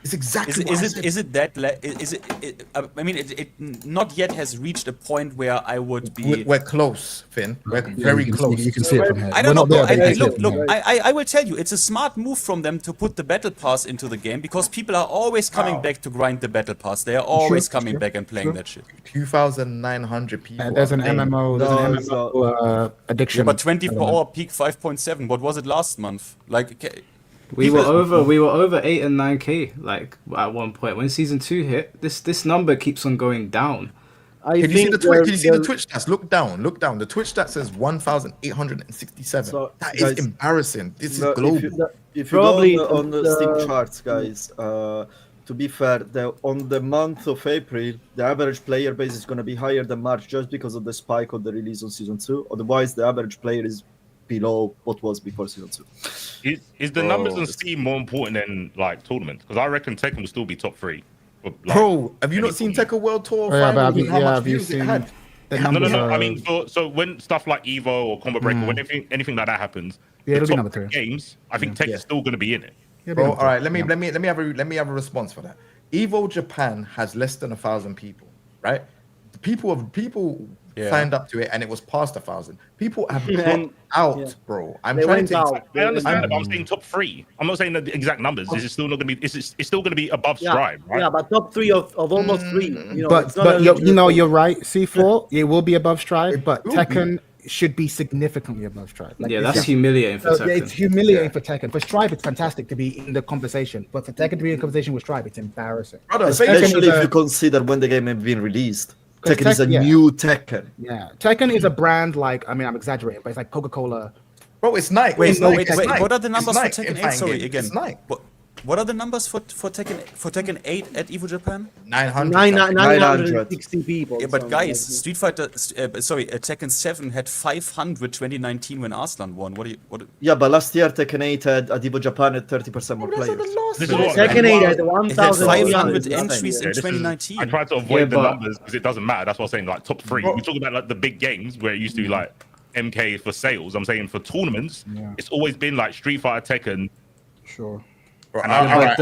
It's exactly what I said. is it that I mean it not yet has reached a point where I would be We're close, Finn. We're Yeah, very you can close. See, you can see it from here. I don't We're know. not there, But but you can see it look, from here. I will tell you, it's a smart move from them to put the battle pass into the game because people are always coming back to grind the battle pass. They are always coming sure, back and playing sure. that shit. 2,900 people. And there's an are playing. MMO. There's an MMO addiction. Yeah, but 24-hour peak 5.7. What was it last month? Like, We were over 8 and 9K like at one point when season 2 hit. This number keeps on going down. I Can you see think the Twitch? Can you see the they're- Twitch stats? Look down. The Twitch stat says 1,867. So, That is guys, embarrassing. This is No, global. if you Probably go on the Steam the- charts, guys, to be fair, on the month of April, the average player base is going to be higher than March just because of the spike of the release on Season 2. Otherwise, the average player is below what was before season 2. Is the numbers on Steam more important than like tournaments? Because I reckon Tekken will still be top 3. But, like, Bro, have you not seen Tekken World Tour? Yeah, but Finals, how much have you views it seen had? the No, numbers? I mean, so when stuff like Evo or Combo Breaker, when anything like that happens, Yeah, it'll the be top number 3. games, I think Tekken's still going to be in it. Bro, all right, let me have a response for that. Evo Japan has less than 1,000 people, right? People signed up to it, and it was past 1,000. People have dropped out, bro. They went out. I understand that, but I'm saying top 3. I'm not saying the exact numbers. This is still not going to be. It's still going to be above Strive, right? Yeah, but top 3 of almost 3. You know, it's not but a- you're right. C4, it will be above Strive, but Tekken should be significantly above Strive. Like, Yeah, that's humiliating for Tekken. It's humiliating for Tekken. For Strive, it's fantastic to be in the conversation, but for Tekken to be in the conversation with Strive, it's embarrassing. Especially if you consider when the game has been released. Tekken is a new Tekken. Yeah, Tekken is a brand like, I mean, I'm exaggerating, but it's like Coca-Cola. Bro, it's Nike. Wait, It's Nike. what are the numbers for It's Nike in Tekken 8? fighting Sorry, games. again. It's Nike. What are the numbers for Tekken 8 at Evo Japan? 960 people. Yeah, but something guys, like that. Street Fighter, Tekken 7 had 500 2019 when Arslan won. Yeah, but last year Tekken 8 had at Evo Japan had 30% more players. This is what- Tekken 8 had It had 1,000 500 nothing. entries in 2019. I tried to avoid the numbers because it doesn't matter. That's what I'm saying. Like top 3. We talk about like the big games where it used to be like MK for sales. I'm saying for tournaments, it's always been like Street Fighter, Tekken. Sure. Bro, I'm not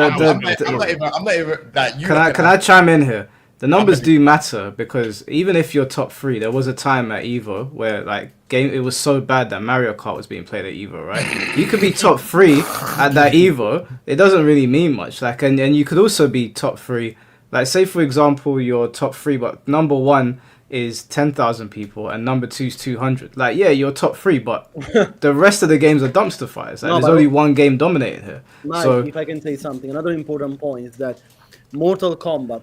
even that. Can I chime in here? The numbers do matter because even if you're top 3, there was a time at Evo where like it was so bad that Mario Kart was being played at Evo, right? You could be top 3 at that Evo. It doesn't really mean much. Like, and you could also be top 3. Like, say for example, you're top 3, but number 1 is 10,000 people and number 2 is 200. Like, yeah, you're top 3, but the rest of the games are dumpster fires. Like, No, there's but- only one game dominating here. Mike, So if I can say something, another important point is that Mortal Kombat,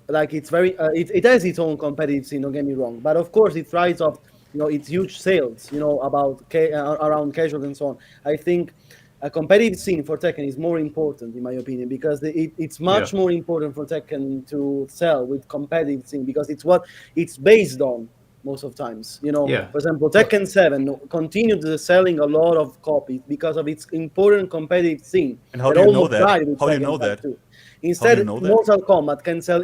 like it's very, it has its own competitive scene. Don't get me wrong, but of course it thrives off, its huge sales, about around casual and so on. I think a competitive scene for Tekken is more important, in my opinion, because it's much more important for Tekken to sell with competitive scene because it's what it's based on. Most of times, for example, Tekken 7 continued selling a lot of copies because of its important competitive scene. And how do you know that? How do you know that? Instead, Mortal Kombat can sell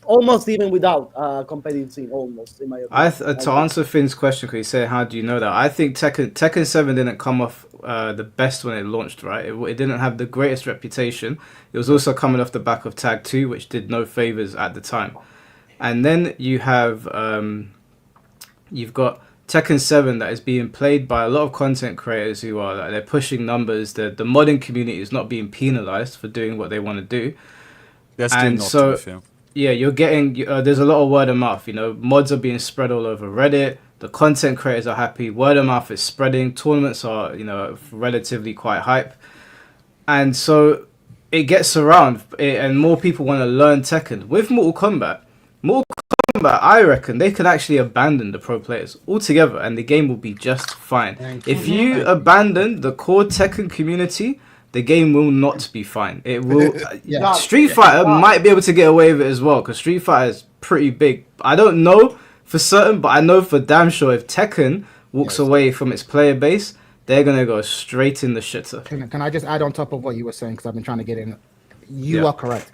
almost even without a competitive scene, almost, in my opinion. to answer Finn's question, because he said, how do you know that? I think Tekken 7 didn't come off the best when it launched, right? It didn't have the greatest reputation. It was also coming off the back of Tag 2, which did no favors at the time. And then you have... you've got Tekken 7 that is being played by a lot of content creators who are they're pushing numbers. The modding community is not being penalized for doing what they want to do. That's still not, so to be fair. yeah, you're getting there's a lot of word of mouth. Mods are being spread all over Reddit. The content creators are happy. Word of mouth is spreading. Tournaments are relatively quite hype, and so it gets around, and more people want to learn Tekken with Mortal Kombat. I reckon they could actually abandon the pro players altogether and the game will be just fine. If you abandon the core Tekken community, the game will not be fine. It will. Street Fighter might be able to get away with it as well because Street Fighter is pretty big. I don't know for certain, but I know for damn sure if Tekken walks away from its player base, they're going to go straight in the shitter. Can I just add on top of what you were saying because I've been trying to get in? You are correct.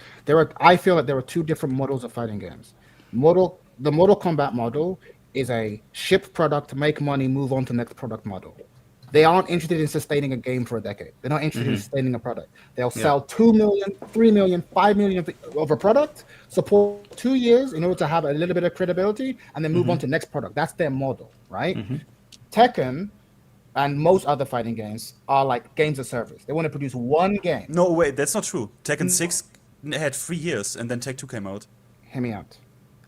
I feel that there are two different models of fighting games. The Mortal Kombat model is a ship product, make money, move on to the next product model. They aren't interested in sustaining a game for a decade. They're not interested in sustaining a product. They'll sell 2 million, 3 million, 5 million of a product, support 2 years in order to have a little bit of credibility, and then move on to the next product. That's their model, right? Tekken and most other fighting games are like games of service. They want to produce one game. No, wait, that's not true. Tekken 6 had 3 years and then Tech 2 came out. Hear me out.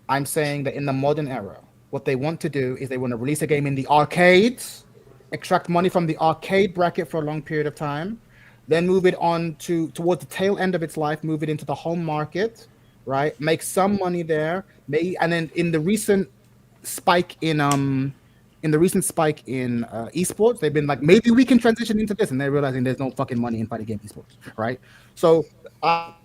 I'm saying that in the modern era, what they want to do is they want to release a game in the arcades, extract money from the arcade bracket for a long period of time, then move it on towards the tail end of its life, move it into the home market, right? Make some money there, and then in the recent spike in esports, they've been like, maybe we can transition into this, and they're realizing there's no fucking money in fighting game esports, right? So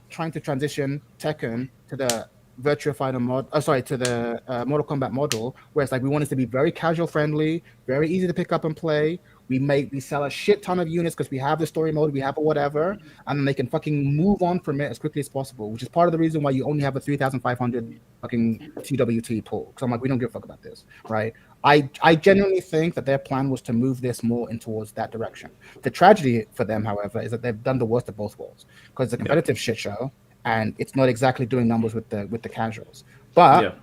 trying to transition Tekken to the Virtuify the mod, to the Mortal Kombat model, where it's like we want it to be very casual friendly, very easy to pick up and play. We sell a shit ton of units because we have the story mode, we have a whatever, and then they can fucking move on from it as quickly as possible, which is part of the reason why you only have a 3,500 fucking TWT pool. Because I'm like, we don't give a fuck about this, right? I genuinely think that their plan was to move this more in towards that direction. The tragedy for them, however, is that they've done the worst of both worlds because it's a competitive shit show, and it's not exactly doing numbers with the casuals. But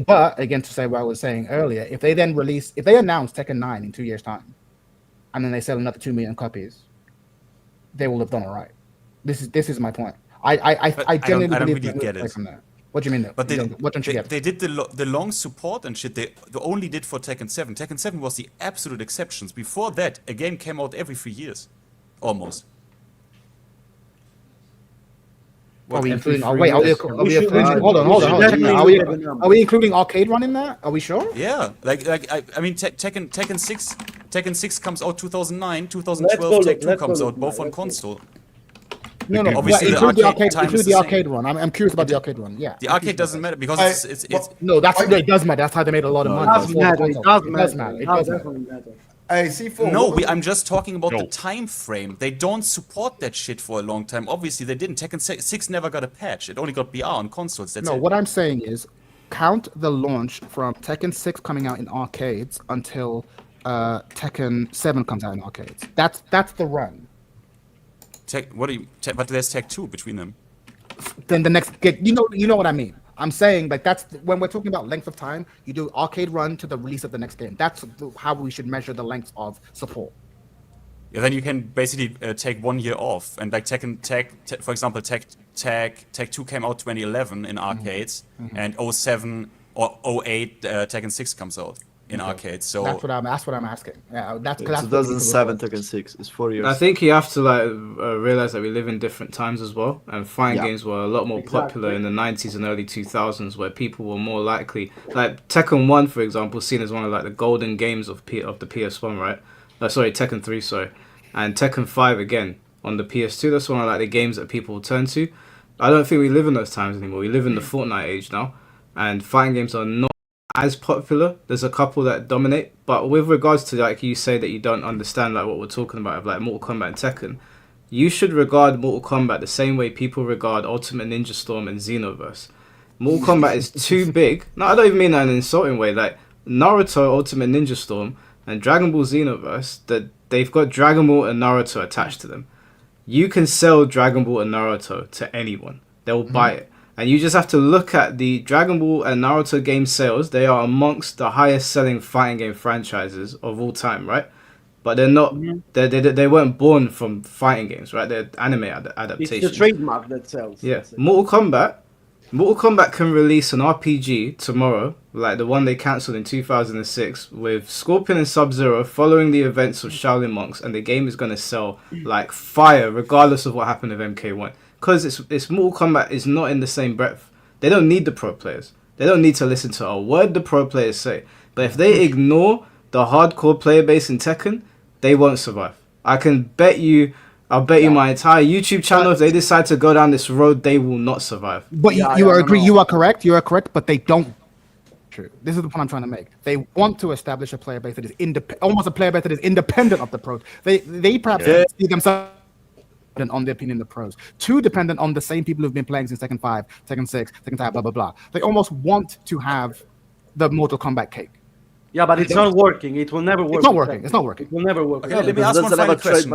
but again, to say what I was saying earlier, if they announce Tekken 9 in 2 years' time, and then they sell another 2 million copies, they will have done all right. This is my point. I genuinely don't believe really get it. from that. What do you mean? But What don't you get? They did the long support and shit. They only did for Tekken 7. Tekken 7 was the absolute exceptions. Before that, a game came out every 3 years, almost. Are we including? Hold on. Are we including Arcade Run in that? Are we sure? Yeah, I mean, Tekken 6 comes out 2009, 2012. Tekken 2 comes out both on console. No. Obviously, include the arcade arcade run. I'm curious about the arcade run. Yeah. The arcade doesn't matter because it's no. It does matter. That's how they made a lot of money. It does matter. Hey, C4. No, I'm just talking about the time frame. They don't support that shit for a long time. Obviously, they didn't. Tekken 6 never got a patch. It only got BR on consoles. That's it. What I'm saying is, count the launch from Tekken 6 coming out in arcades until Tekken 7 comes out in arcades. That's the run. But there's Tech 2 between them. Then the next, you know what I mean. I'm saying like that's when we're talking about length of time. You do arcade run to the release of the next game. That's how we should measure the length of support. Yeah, then you can basically take 1 year off, and like for example, Tech 2 came out 2011 in arcades, and 07 or 08 Tekken 6 comes out in arcades. So that's what I'm asking. Yeah, that's 2007 Tekken 6 is 4 years. I think you have to realize that we live in different times as well, and fighting games were a lot more popular in the 90s and early 2000s, where people were more likely, like Tekken 1 for example, seen as one of like the golden games of the PS1, right? Tekken 3, sorry, and Tekken 5 again on the PS2. That's one of like the games that people turn to. I don't think we live in those times anymore. We live in the Fortnite age now, and fighting games are not as popular. There's a couple that dominate, but with regards to like you say that you don't understand like what we're talking about of like Mortal Kombat and Tekken, you should regard Mortal Kombat the same way people regard Ultimate Ninja Storm and Xenoverse. Mortal Kombat is too big. No, I don't even mean that in an insulting way. Like Naruto Ultimate Ninja Storm and Dragon Ball Xenoverse, that they've got Dragon Ball and Naruto attached to them. You can sell Dragon Ball and Naruto to anyone. They'll buy it. And you just have to look at the Dragon Ball and Naruto game sales. They are amongst the highest selling fighting game franchises of all time, right? But they're not. They weren't born from fighting games, right? They're anime adaptations. It's the trademark that sells. Yeah. Mortal Kombat can release an RPG tomorrow, like the one they cancelled in 2006, with Scorpion and Sub-Zero following the events of Shaolin Monks, and the game is going to sell like fire, regardless of what happened with MK1. Because it's Mortal Kombat is not in the same breadth. They don't need the pro players. They don't need to listen to a word the pro players say. But if they ignore the hardcore player base in Tekken, they won't survive. I'll bet you my entire YouTube channel, if they decide to go down this road, they will not survive. But you are correct, but they don't. True. This is the point I'm trying to make. They want to establish a player base that is almost a player base that is independent of the pros. They perhaps see themselves on the opinion of the pros. Too dependent on the same people who've been playing since Tekken 5, Tekken 6, Tekken 5, blah, blah, blah. They almost want to have the Mortal Kombat cake. Yeah, but it's not working. It will never work. It's not working. It will never work. Okay, let me ask one final question.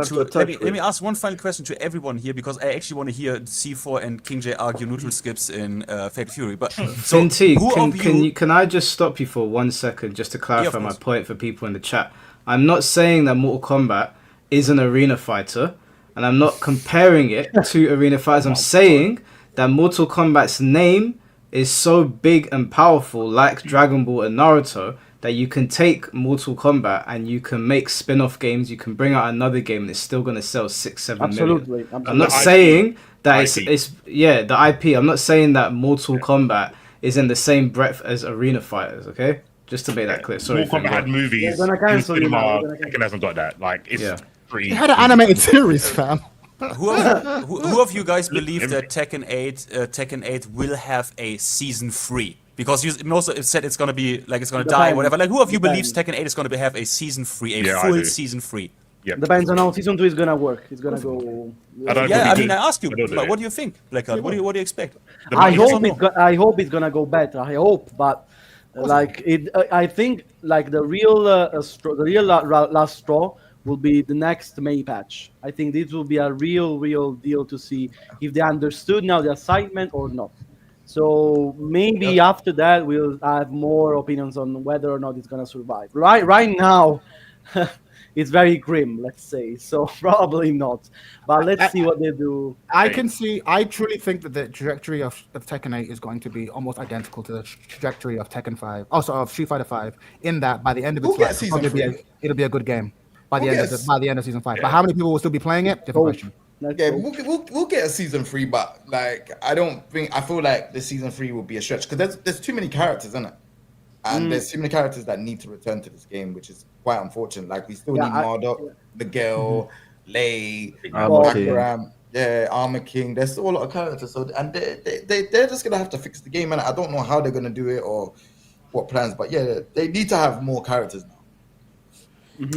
Let me ask one final question to everyone here, because I actually want to hear C4 and King J argue neutral skips in Fatal Fury. But so, FinnT, can I just stop you for 1 second just to clarify my point for people in the chat? I'm not saying that Mortal Kombat is an arena fighter, and I'm not comparing it to arena fighters. I'm saying that Mortal Kombat's name is so big and powerful, like Dragon Ball and Naruto, that you can take Mortal Kombat and you can make spin-off games. You can bring out another game and it's still going to sell 6-7 million. I'm not saying that it's the IP. I'm not saying that Mortal Kombat is in the same breadth as arena fighters. Okay, just to make that clear. Sorry. Mortal Kombat had movies. Tekken hasn't got that. Like it's pretty. It had an animated series, fam. Who of you guys believe that Tekken 8 will have a season 3? Because you also said it's gonna be like it's gonna die, whatever. Like, who of you believes Tekken 8 is gonna have a season 3, full season 3? Yeah. Depends on how season 2 is gonna work. It's gonna go. I mean, I asked you, but what do you think? Blackheart, what do you expect? I hope it's gonna go better. I hope, but like it, I think like the real last straw will be the next May patch. I think this will be a real deal to see if they understood now the assignment or not. So maybe after that we'll have more opinions on whether or not it's gonna survive. Right now. It's very grim, let's say. So probably not. But let's see what they do. I truly think that the trajectory of Tekken 8 is going to be almost identical to the trajectory of Tekken 5. Also of Street Fighter 5. In that by the end of its life, it'll be a good game. By the end of season 5. But how many people will still be playing it? Different question. Yeah, we'll get a season 3, but like I feel like the season 3 will be a stretch because there's too many characters, isn't it? And there's too many characters that need to return to this game, which is quite unfortunate. Like we still need Marduk, Miguel, Lei, Baccarat, Armor King. There's still a lot of characters, so and they're just gonna have to fix the game, and I don't know how they're gonna do it or what plans, but yeah, they need to have more characters now.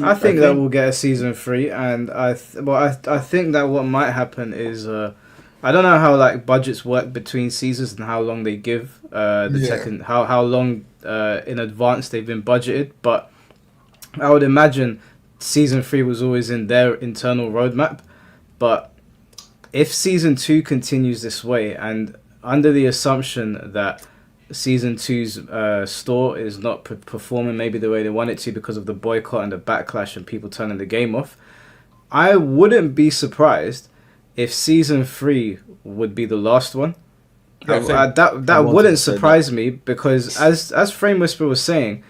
I think that we'll get a season 3, and I think that what might happen is I don't know how like budgets work between seasons and how long they give Tekken, how long in advance they've been budgeted, but I would imagine season 3 was always in their internal roadmap. But if season 2 continues this way, and under the assumption that season 2's store is not performing maybe the way they want it to because of the boycott and the backlash and people turning the game off, I wouldn't be surprised if season 3 would be the last one. That wouldn't surprise me, because as Frame Whisperer was saying,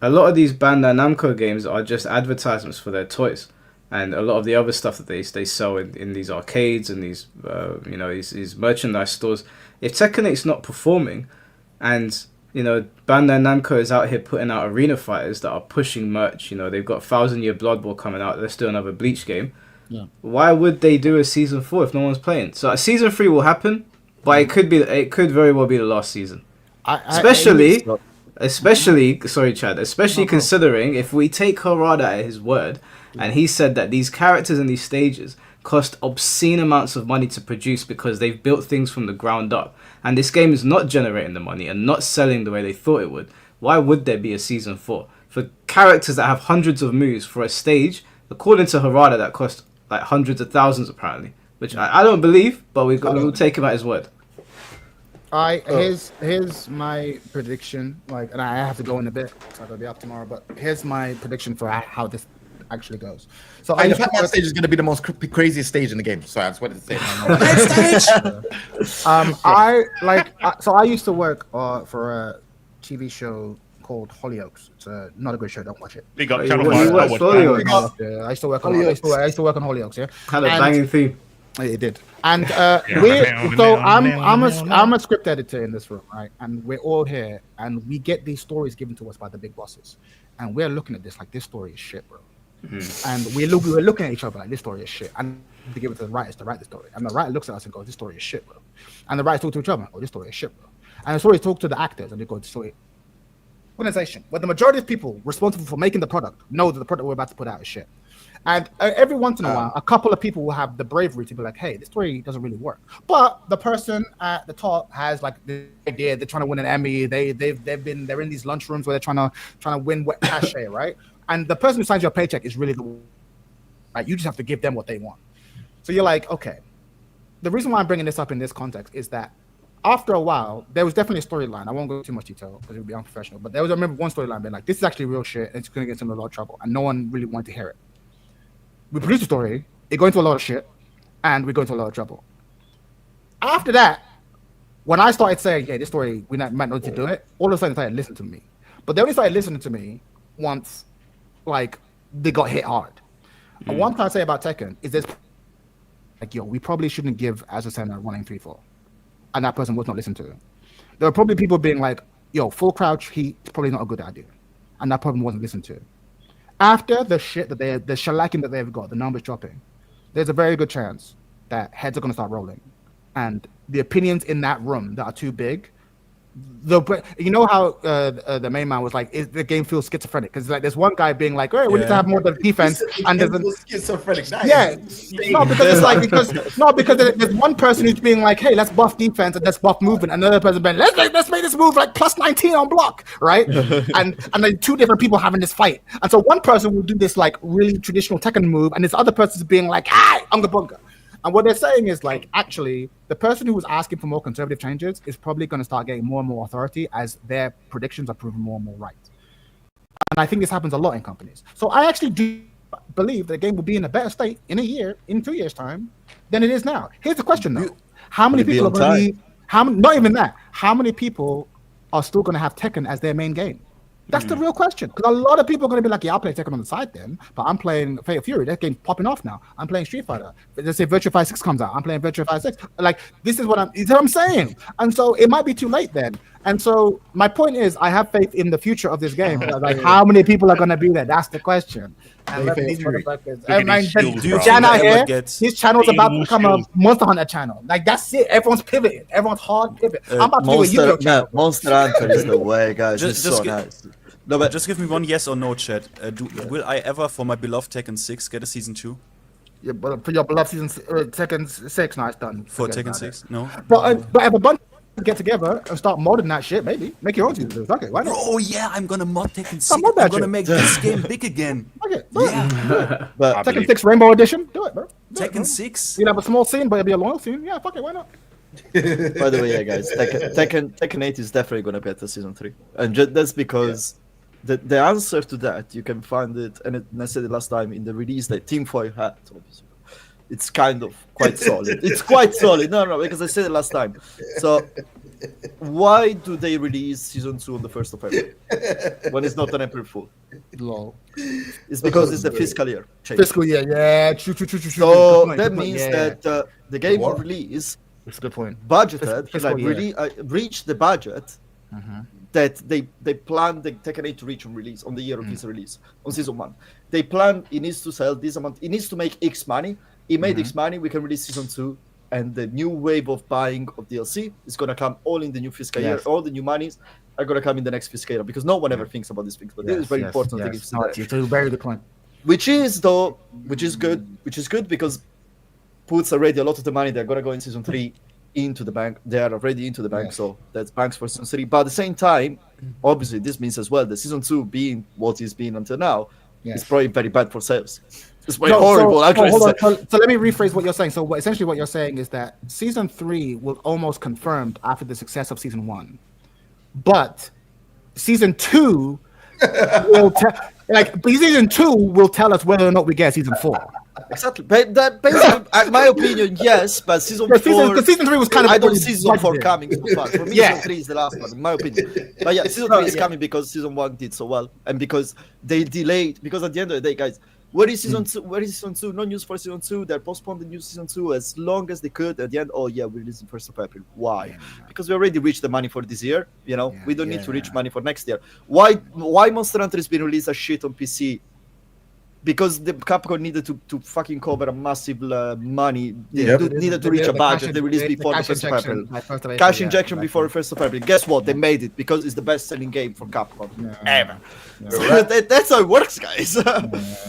a lot of these Bandai Namco games are just advertisements for their toys, and a lot of the other stuff that they sell in these arcades and these these merchandise stores. If Tekken 8's not performing, and Bandai Namco is out here putting out arena fighters that are pushing merch, they've got 1000 Year Blood Bowl coming out, let's do another Bleach game. Yeah. Why would they do a season 4 if no one's playing? So season 3 will happen, but it could very well be the last season. Especially considering if we take Harada at his word, and he said that these characters and these stages cost obscene amounts of money to produce because they've built things from the ground up, and this game is not generating the money and not selling the way they thought it would. Why would there be a season 4 for characters that have hundreds of moves for a stage, according to Harada, that cost like hundreds of thousands apparently, which I don't believe, but we'll take him at his word. Here's my prediction. Like, and I have to go in a bit, so I'll be up tomorrow. But here's my prediction for how this actually goes. So the Pac-Man stage is going to be the most craziest stage in the game. So I just wanted to say. I used to work for a TV show called Hollyoaks. It's not a good show. Don't watch it. Big up Channel 5. I used to work on Hollyoaks. Yeah, had a banging theme. It did, and I'm a script editor in this room, right? And we're all here, and we get these stories given to us by the big bosses, and we're looking at this like this story is shit, bro. And we're looking at each other like this story is shit, and to give it to the writers to write the story, and the writer looks at us and goes, "This story is shit, bro." And the writers talk to each other, "Oh, this story is shit, bro." And the stories talk to the actors, and they go, "This story." Organization, but the majority of people responsible for making the product know that the product we're about to put out is shit. And every once in a while, a couple of people will have the bravery to be like, "Hey, this story doesn't really work." But the person at the top has like the idea. They're trying to win an Emmy. They're in these lunchrooms where they're trying to win wet cachet, right? And the person who signs your paycheck is really right. You just have to give them what they want. So you're like, okay. The reason why I'm bringing this up in this context is that after a while, there was definitely a storyline. I won't go into too much detail because it would be unprofessional. But I remember one storyline being like, "This is actually real shit, and it's going to get us into a lot of trouble," and no one really wanted to hear it. We produced a story, it got into a lot of shit, and we got into a lot of trouble. After that, when I started saying, "Yeah, this story, we might not need to do it," all of a sudden they started listening to me. But they only started listening to me once, like, they got hit hard. And one thing I say about Tekken is this, like, yo, we probably shouldn't give Azucena 1 and 3 4. And that person was not listened to. There were probably people being like, "Yo, full crouch heat is probably not a good idea." And that problem wasn't listened to. After the shit that the shellacking that they've got, the numbers dropping, there's a very good chance that heads are going to start rolling, and the opinions in that room that are too big. You know how the main man was like, the game feels schizophrenic because like there's one guy being like, "All right, we need to have more defense," and there's schizophrenic. Because there's one person who's being like, "Hey, let's buff defense and let's buff movement," and another person being, "Let's make this move like plus 19 on block," right? and then two different people having this fight, and so one person will do this like really traditional Tekken move, and this other person's being like, "Hi, I'm the bunker." And what they're saying is like, actually, the person who was asking for more conservative changes is probably going to start getting more and more authority as their predictions are proven more and more right. And I think this happens a lot in companies. So I actually do believe the game will be in a better state in 2 years' time, than it is now. Here's the question though: how many people are going to be? Not even that. How many people are still going to have Tekken as their main game? That's the real question. Because a lot of people are going to be like, yeah, I'll play Tekken on the side then, but I'm playing Fatal Fury. That game's popping off now. I'm playing Street Fighter. Let's say Virtua Fighter 6 comes out. I'm playing Virtua Fighter 6. Like, this is what I'm saying. And so it might be too late then. And so my point is, I have faith in the future of this game. But like, how many people are going to be there? That's the question. And these motherfuckers. Gian out here, his channel's about to become a Monster Hunter channel. Like, that's it. Everyone's pivoting. Everyone's hard pivot. I'm about to do a Yu-Gi-Oh channel. Monster Hunter is the way, guys. It's so nice. No, but just give me one yes or no, chat. Will I ever, for my beloved Tekken 6, get a season 2? Yeah, but for your beloved season Tekken 6, no, it's done. For Tekken 6, no. But if a bunch get together and start modding that shit, maybe make your own season 2. Okay, why not? Oh yeah, I'm gonna mod Tekken 6. I'm gonna make this game big again. Okay, yeah. But Tekken 6 Rainbow Edition, do it, bro. Tekken 6. You'll have a small scene, but it'll be a long scene. Yeah, fuck it, why not? By the way, yeah, guys, Tekken 8 is definitely gonna be at the season 3, and that's because. The answer to that, you can find it, and I said it last time, in the release that Team Foil had, obviously. It's kind of quite solid. It's quite solid. No, because I said it last time. So, why do they release Season 2 on the 1st of April? When it's not an April Fool? Lol. It's because it's the fiscal year. Change. Fiscal year, yeah. True. So, that means that the game will release... That's a good point. Budgeted, reach the budget... that they plan the Tekken 8 to reach on release, on the year of its release, on Season 1. They plan it needs to sell this amount, it needs to make X money. It made X money, we can release Season 2, and the new wave of buying of DLC is going to come all in the new fiscal year. All the new monies are going to come in the next fiscal year, because no one ever thinks about these things, but this is very important. It's a very good point. Which is good because puts already a lot of the money they're going to go in Season 3 into the bank. They are already into the bank, so that's banks for Season 3. But at the same time, obviously, this means as well that Season 2 being what it's been until now is probably very bad for sales. It's very horrible. So let me rephrase what you're saying. So essentially what you're saying is that Season 3 was almost confirmed after the success of Season 1. But Season 2 will Season 2 will tell us whether or not we get Season 4. Exactly. But basically, my opinion, yes. But Season 4, Season 3 was kind of. I don't see Season 4 coming so fast. For me, Season 3 is the last one, in my opinion. But yeah, Season 3 is coming because Season 1 did so well, and because they delayed. Because at the end of the day, guys, where is Season 2? Where is Season 2? No news for Season 2. They postponed the new Season 2 as long as they could. At the end, we released the 1st of April. Why? Because we already reached the money for this year. We don't need to reach money for next year. Why Monster Hunter is being released as shit on PC? Because the Capcom needed to fucking cover a massive money. They needed to reach a budget. They released before the 1st of April. Cash injection before the 1st of April. Guess what? They made it because it's the best-selling game for Capcom ever. So that's how it works, guys.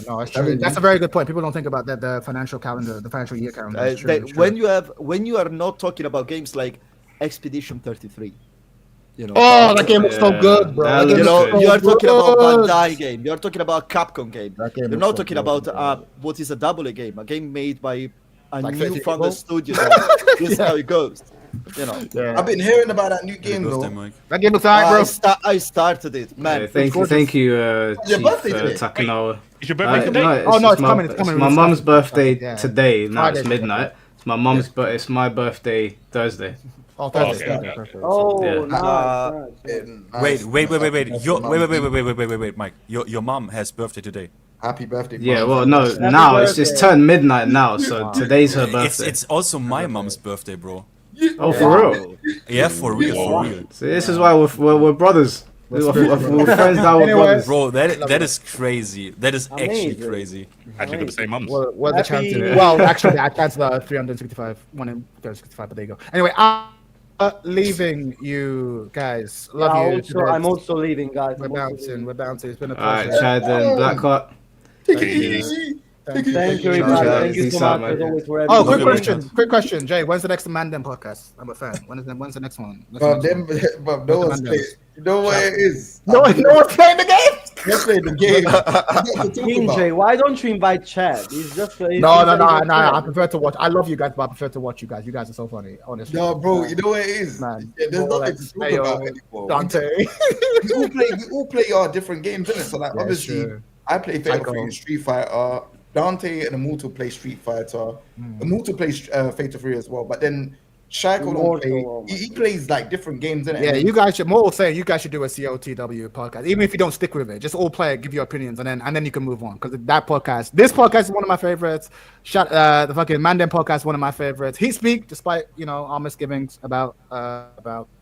No, it's true. That's a very good point. People don't think about that. The financial calendar, the financial year calendar. It's true. When you are not talking about games like Expedition 33. That game was so good, bro. You are talking about Bandai game. You are talking about Capcom game. You're not talking about what is a AA game, a game made by a new from the studio. This is how it goes. I've been hearing about that new game though. That game was alright, bro. I started it, man. Thank you, Chief Takanawa. Is your birthday today? No, it's coming. It's my mum's birthday today. Now it's midnight. It's my mum's, but it's my birthday Thursday. Oh, Thursday. Wait, Mike. Your mom has birthday today. Happy birthday. Yeah, well, no, now it's turned midnight now, so today's her birthday. It's also my mom's birthday, bro. Oh, for real? Yeah, for real. So this is why we're brothers. We're friends now with Anyway. brothers. Bro, that is crazy. That is actually Amazing. crazy. Actually, got the same mums. We're the Happy- champions. Well, actually, I canceled the 365, one in 365, but there you go. Anyway, I'm leaving you guys. Love Yeah, you. also, I'm also leaving, guys. We're I'm also bouncing. leaving. We're bouncing. It's been a All right, pleasure. Chad and Blackheart. Take it Thank you. easy. Thank you. Thank you, Ciao, everybody. ciao. Thank you Peace so out, much, as man. always, for Oh, everything. quick you, question. Quick question, Jay. When's the next Mandem podcast? I'm a fan. When's the next one? But then, but no one's playing. You know what it is? No one's playing the game. Let's play the game. King Jay, why don't you invite Chad? He's just No. I prefer to watch. I love you guys, but I prefer to watch you guys. You guys are so funny, honestly. No, bro, you know what it is? Man, Yeah, there's more nothing like to talk about anymore. Dante. We all play our different games, innit? So like, Yeah, obviously, sure. I play Fatal go. Free and Street Fighter. Dante and Immortal play Street Fighter. Immortal plays Fatal Free as well. But then Shaiko don't play. Immortal, He plays like different games, innit? Yeah, And you guys should. More was saying you guys should do a COTW podcast, even if you don't stick with it. Just all play it, give your opinions, and then you can move on. Because that podcast, this podcast is one of my favorites. The fucking Mandem podcast is one of my favorites. He speak, despite our misgivings about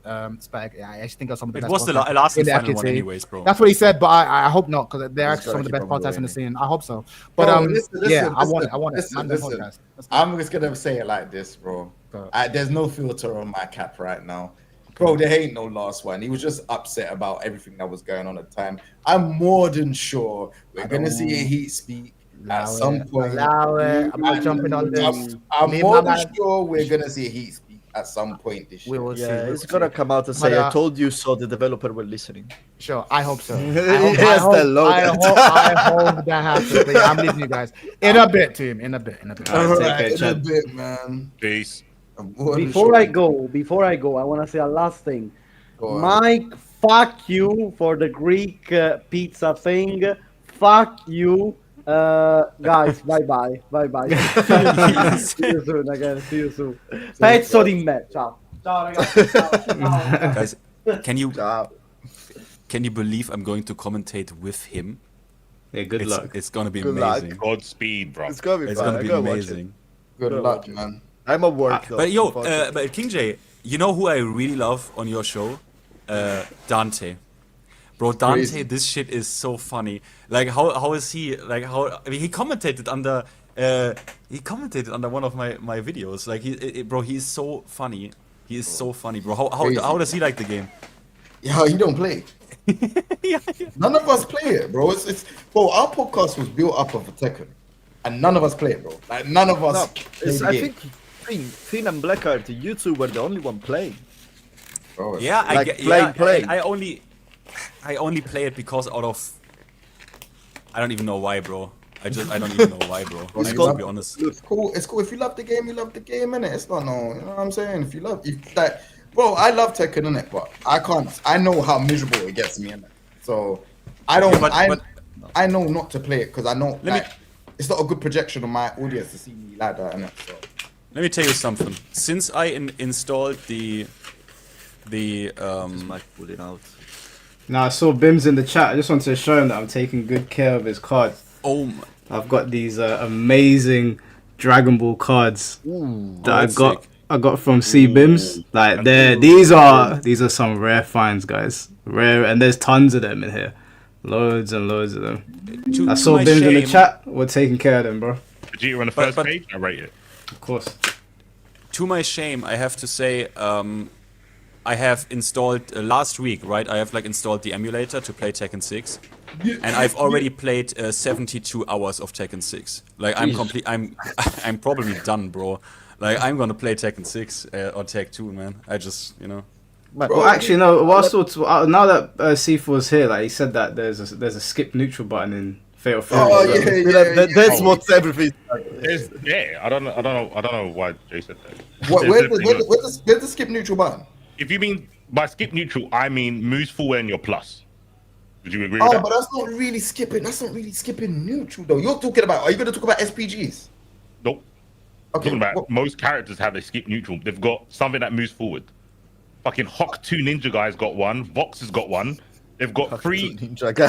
Spag. Yeah, I actually think of some of the It best. was the podcasts last in and the final one, FTT. anyways, bro. That's what he said, but I hope not, because they're He's actually some of the gotta best keep on podcasts in the winning. scene. I hope so. But Bro, listen, yeah, I want it. listen, Mandem listen. podcast. I'm just gonna say it like this, bro. Go. There's no filter on my cap right now. Bro, there ain't no last one. He was just upset about everything that was going on at the time. I'm more than sure we're gonna see a heat speak at some point. Allow it. I'm not jumping on this. I'm Leave more my than man. sure we're gonna see a heat speak at some point this We year. will see. Yeah, we'll it's see. gonna come out and say, But, "I told you so." The developer were listening. Sure, I hope so. Yes, I the logo. hope that happens. But yeah, I'm leaving you guys in a bit, team. In a bit. All right, All take right, care, in a Chad. bit, man. Peace. I'm more than Before sure. I go, I want to say a last thing. Go on. Mike, fuck you for the Greek pizza thing. Fuck you. Guys, bye. See you soon again. See you soon. Pezzo di me. Ciao. Ciao ragazzi. Ciao. Guys, can you believe I'm going to commentate with him? Yeah, good luck. It's gonna be Good luck. amazing. Godspeed, bro. It's gonna be It's fun. gonna I be gotta watch it. amazing. Good luck, man. I'm at work though. But yo, unfortunately. but King J, you know who I really love on your show? Dante. Bro, Dante, Crazy. this shit is so funny. Like, how is he? Like, how? I mean, he commentated under one of my videos. Like, bro, he is so funny. He is so funny, bro. Crazy. How does he like the game? Yeah, you don't play. Yeah. None of us play it, bro. It's bro. Our podcast was built up of a Tekken, and none of us play it, bro. Like none of us. No, play it's, the I game. think Finn and Blackheart, you two were the only one playing. Bro, Yeah, I Like, get. playing. I only play it because out of. I don't even know why, bro. I don't even know why, bro. It's Like, got- to be honest. It's cool. It's cool. If you love the game, you love the game, innit? It's not no. You know what I'm saying? If like, bro, I love Tekken, innit? But I can't. I know how miserable it gets me, innit? So I don't. Yeah, but- I know not to play it because I know Let me- like it's not a good projection of my audience to see me like that, innit? So Let me tell you something. Since I installed the Mike pulling out. Now I saw Bims in the chat. I just wanted to show him that I'm taking good care of his cards. oh my, I've got these amazing Dragon Ball cards that that's I got from C Bims. Like these are some rare finds, guys. Rare, and there's tons of them in here. Loads and loads of them. I saw my Bims in the shame- chat. We're taking care of them, bro. Vegeta on the But- first but- page, I rate it. Of course. To my shame, I have to say, I have installed last week, right? I have like installed the emulator to play Tekken 6, and I've already played 72 hours of Tekken 6. Like I'm probably done, bro. Like I'm gonna play Tekken 6 or Tekken 2, man. I just, Well, actually, no. Now that C4's here, like he said that there's a skip neutral button in Fatal Fury. Oh, so- yeah. That's what everything. I don't know why Jay said that. Where's the skip neutral button? If you mean by skip neutral, I mean moves forward and your plus. Would you agree with Oh, that? but that's not really skipping. That's not really skipping neutral though. You're talking about. Are you going to talk about SPGs? Nope. Okay. Talking about what- most characters have a skip neutral. They've got something that moves forward. Fucking Hawk 2 Ninja Guy's got one. Vox has got one. They've got three Ninja guy.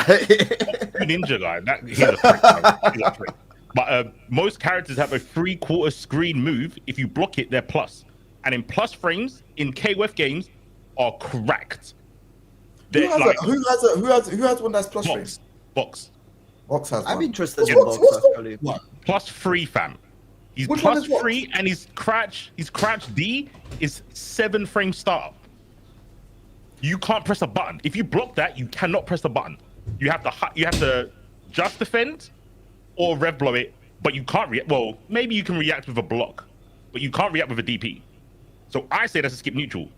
Ninja Guy. He's a freak. Bro. He's a freak. But most characters have a 3/4 screen move. If you block it, they're plus. And in plus frames in KOF games are cracked. Who has one that's plus free? Box. Box has one. I'm interested in Box actually. What? +3, fam. He's Which one is +3, and his crouch D is 7 frames startup. You can't press a button. If you block that, you cannot press the button. You have to just defend or rev blow it, but you can't react. Well, maybe you can react with a block, but you can't react with a DP. So I say that's a skip neutral.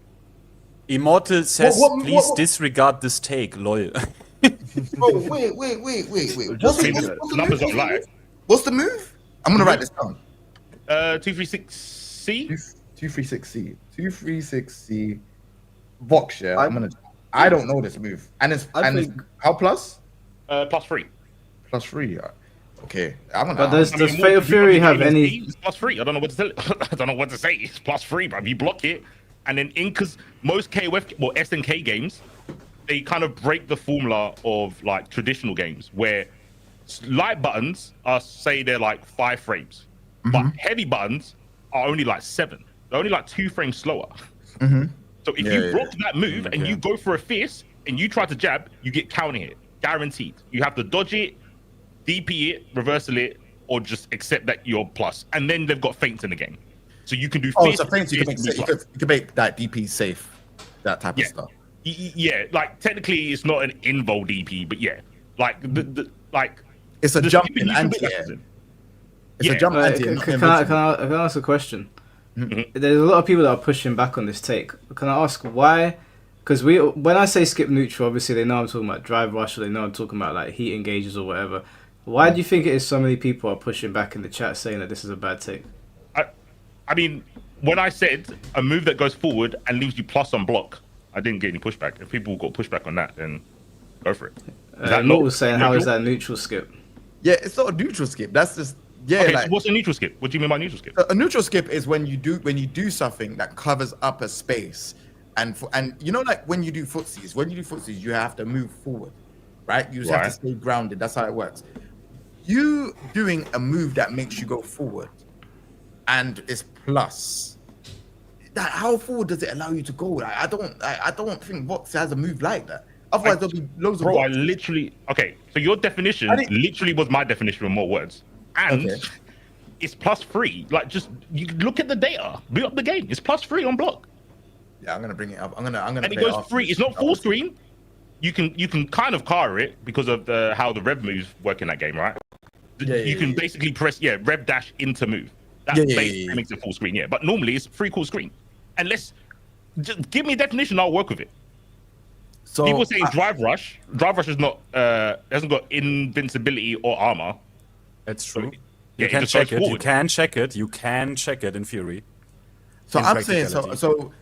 Immortal says, please disregard this take, lol. Oh, wait. The numbers don't lie. What's the move? I'm gonna write this down. 236C. 236C. 236C. Vox, yeah. I don't know this move. And it's how plus? +3. +3, yeah. Okay. I'm gonna. But does Fatal Fury have any? It's +3. I don't know what to tell. I don't know what to say. It's +3, bro. You block it, and then because most KOF or SNK games, they kind of break the formula of like traditional games where light buttons are, say, they're like 5 frames, but heavy buttons are only like 7. They're only like 2 frames slower. So if you block that move and you go for a fierce and you try to jab, you get counter hit, guaranteed. You have to dodge it, DP it, reversal it, or just accept that you're plus. And then they've got feints in the game, so you can do. Oh, so feints you can make that DP safe, that type of stuff. Yeah, like technically it's not an invul DP, but yeah, like like it's a jump in anti-air. It's a jump anti-air. Can I ask a question? There's a lot of people that are pushing back on this take. Can I ask why? Because when I say skip neutral, obviously they know I'm talking about drive rush, or they know I'm talking about like heat engages or whatever. Why do you think it is so many people are pushing back in the chat saying that this is a bad take? I mean, when I said a move that goes forward and leaves you plus on block, I didn't get any pushback. If people got pushback on that, then go for it. Nort was saying, how is that a neutral skip? Yeah, it's not a neutral skip. That's just Okay, so what's a neutral skip? What do you mean by neutral skip? A neutral skip is when you do something that covers up a space, and you know, like when you do footsies, you have to move forward, right? You just have to stay grounded. That's how it works. You doing a move that makes you go forward, and is plus. That how forward does it allow you to go? Like, I don't think Vox has a move like that. Otherwise, there'll be loads of. Bro, so your definition literally was my definition with more words. And it's +3. Like, just you look at the data, boot up the game. It's +3 on block. Yeah, I'm gonna bring it up. I'm gonna. And it goes free. It's not full screen. You can kind of car it because of how the rev moves work in that game, right? You can basically press rev dash into move. That basically makes it full screen. Yeah, but normally it's free cool screen. Unless, just give me a definition, I'll work with it. So people saying drive rush. Drive rush is not hasn't got invincibility or armor. That's true. You can check it. You can check it. You can check it in Fury. So I'm saying so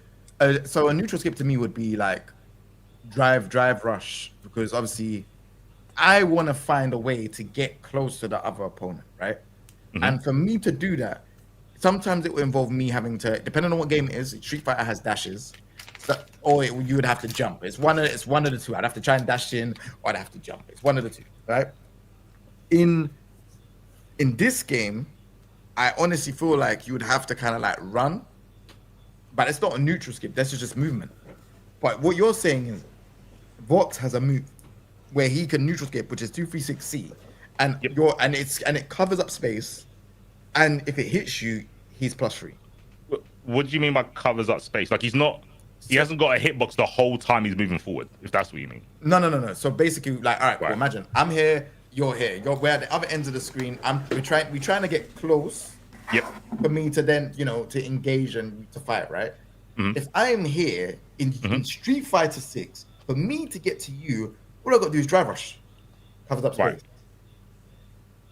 a neutral skip to me would be like drive rush, because obviously I want to find a way to get close to the other opponent, right? And for me to do that, sometimes it will involve me having to, depending on what game it is. Street Fighter has dashes, or you would have to jump. It's one of the two. I'd have to try and dash in, or I'd have to jump. It's one of the two, right? In this game, I honestly feel like you would have to kind of like run, but it's not a neutral skip. That's just movement. But what you're saying is, Vox has a move where he can neutral skip, which is 236C, and it covers up space, and if it hits you, he's +3. What do you mean by covers up space? Like he hasn't got a hitbox the whole time he's moving forward. If that's what you mean. No. So basically, like, all right. Well, imagine I'm here. You're here. We're at the other ends of the screen. We're trying to get close. Yep. For me to then, to engage and to fight, right? If I am here in Street Fighter 6, for me to get to you, all I got to do is drive rush, covers up space.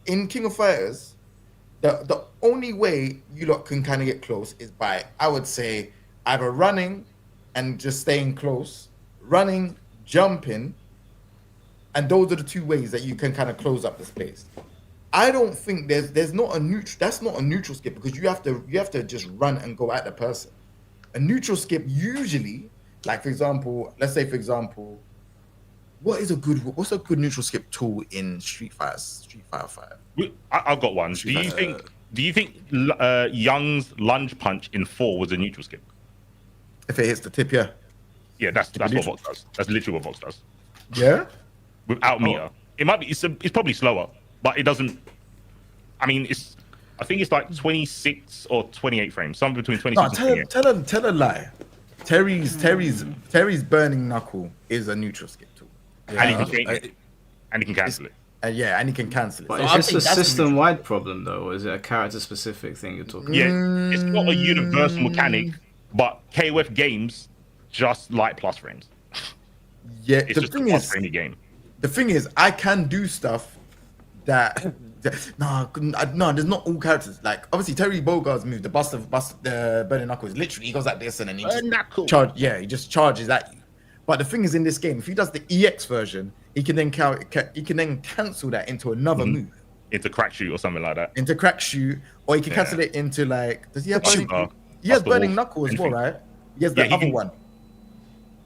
In King of Fighters, the only way you lot can kind of get close is by, I would say, either running and just staying close, running, jumping. And those are the two ways that you can kind of close up the space. I don't think there's not a neutral. That's not a neutral skip, because you have to just run and go at the person. A neutral skip usually, like for example, what's a good neutral skip tool in Street Fighter 5? I've got one. Do you think Young's lunge punch in 4 was a neutral skip? If it hits the tip, yeah. Yeah, that's what Vox does. That's literally what Vox does. Yeah. Without meter, it might be. It's probably slower, but it doesn't. I mean, I think it's like 26 or 28 frames, something between 26 and 28. Tell a lie. Terry's burning knuckle is a neutral skip tool. And he can cancel it. And he can cancel it. But is this a system-wide problem though, or is it a character-specific thing you're talking about? Yeah, it's not a universal mechanic, but KOF games just like plus frames. Yeah, it's just a plus framey game. The thing is, I can do stuff that no, there's not all characters. Like obviously Terry Bogard's move, the burning knuckle is literally he goes like this and then he just charges at you. But the thing is, in this game, if he does the EX version, he can then cancel that into another move. Into crack shoot or something like that. Into crack shoot, or he can cancel it into like. Does he have burning? He has burning knuckle as well, right? He has the other one.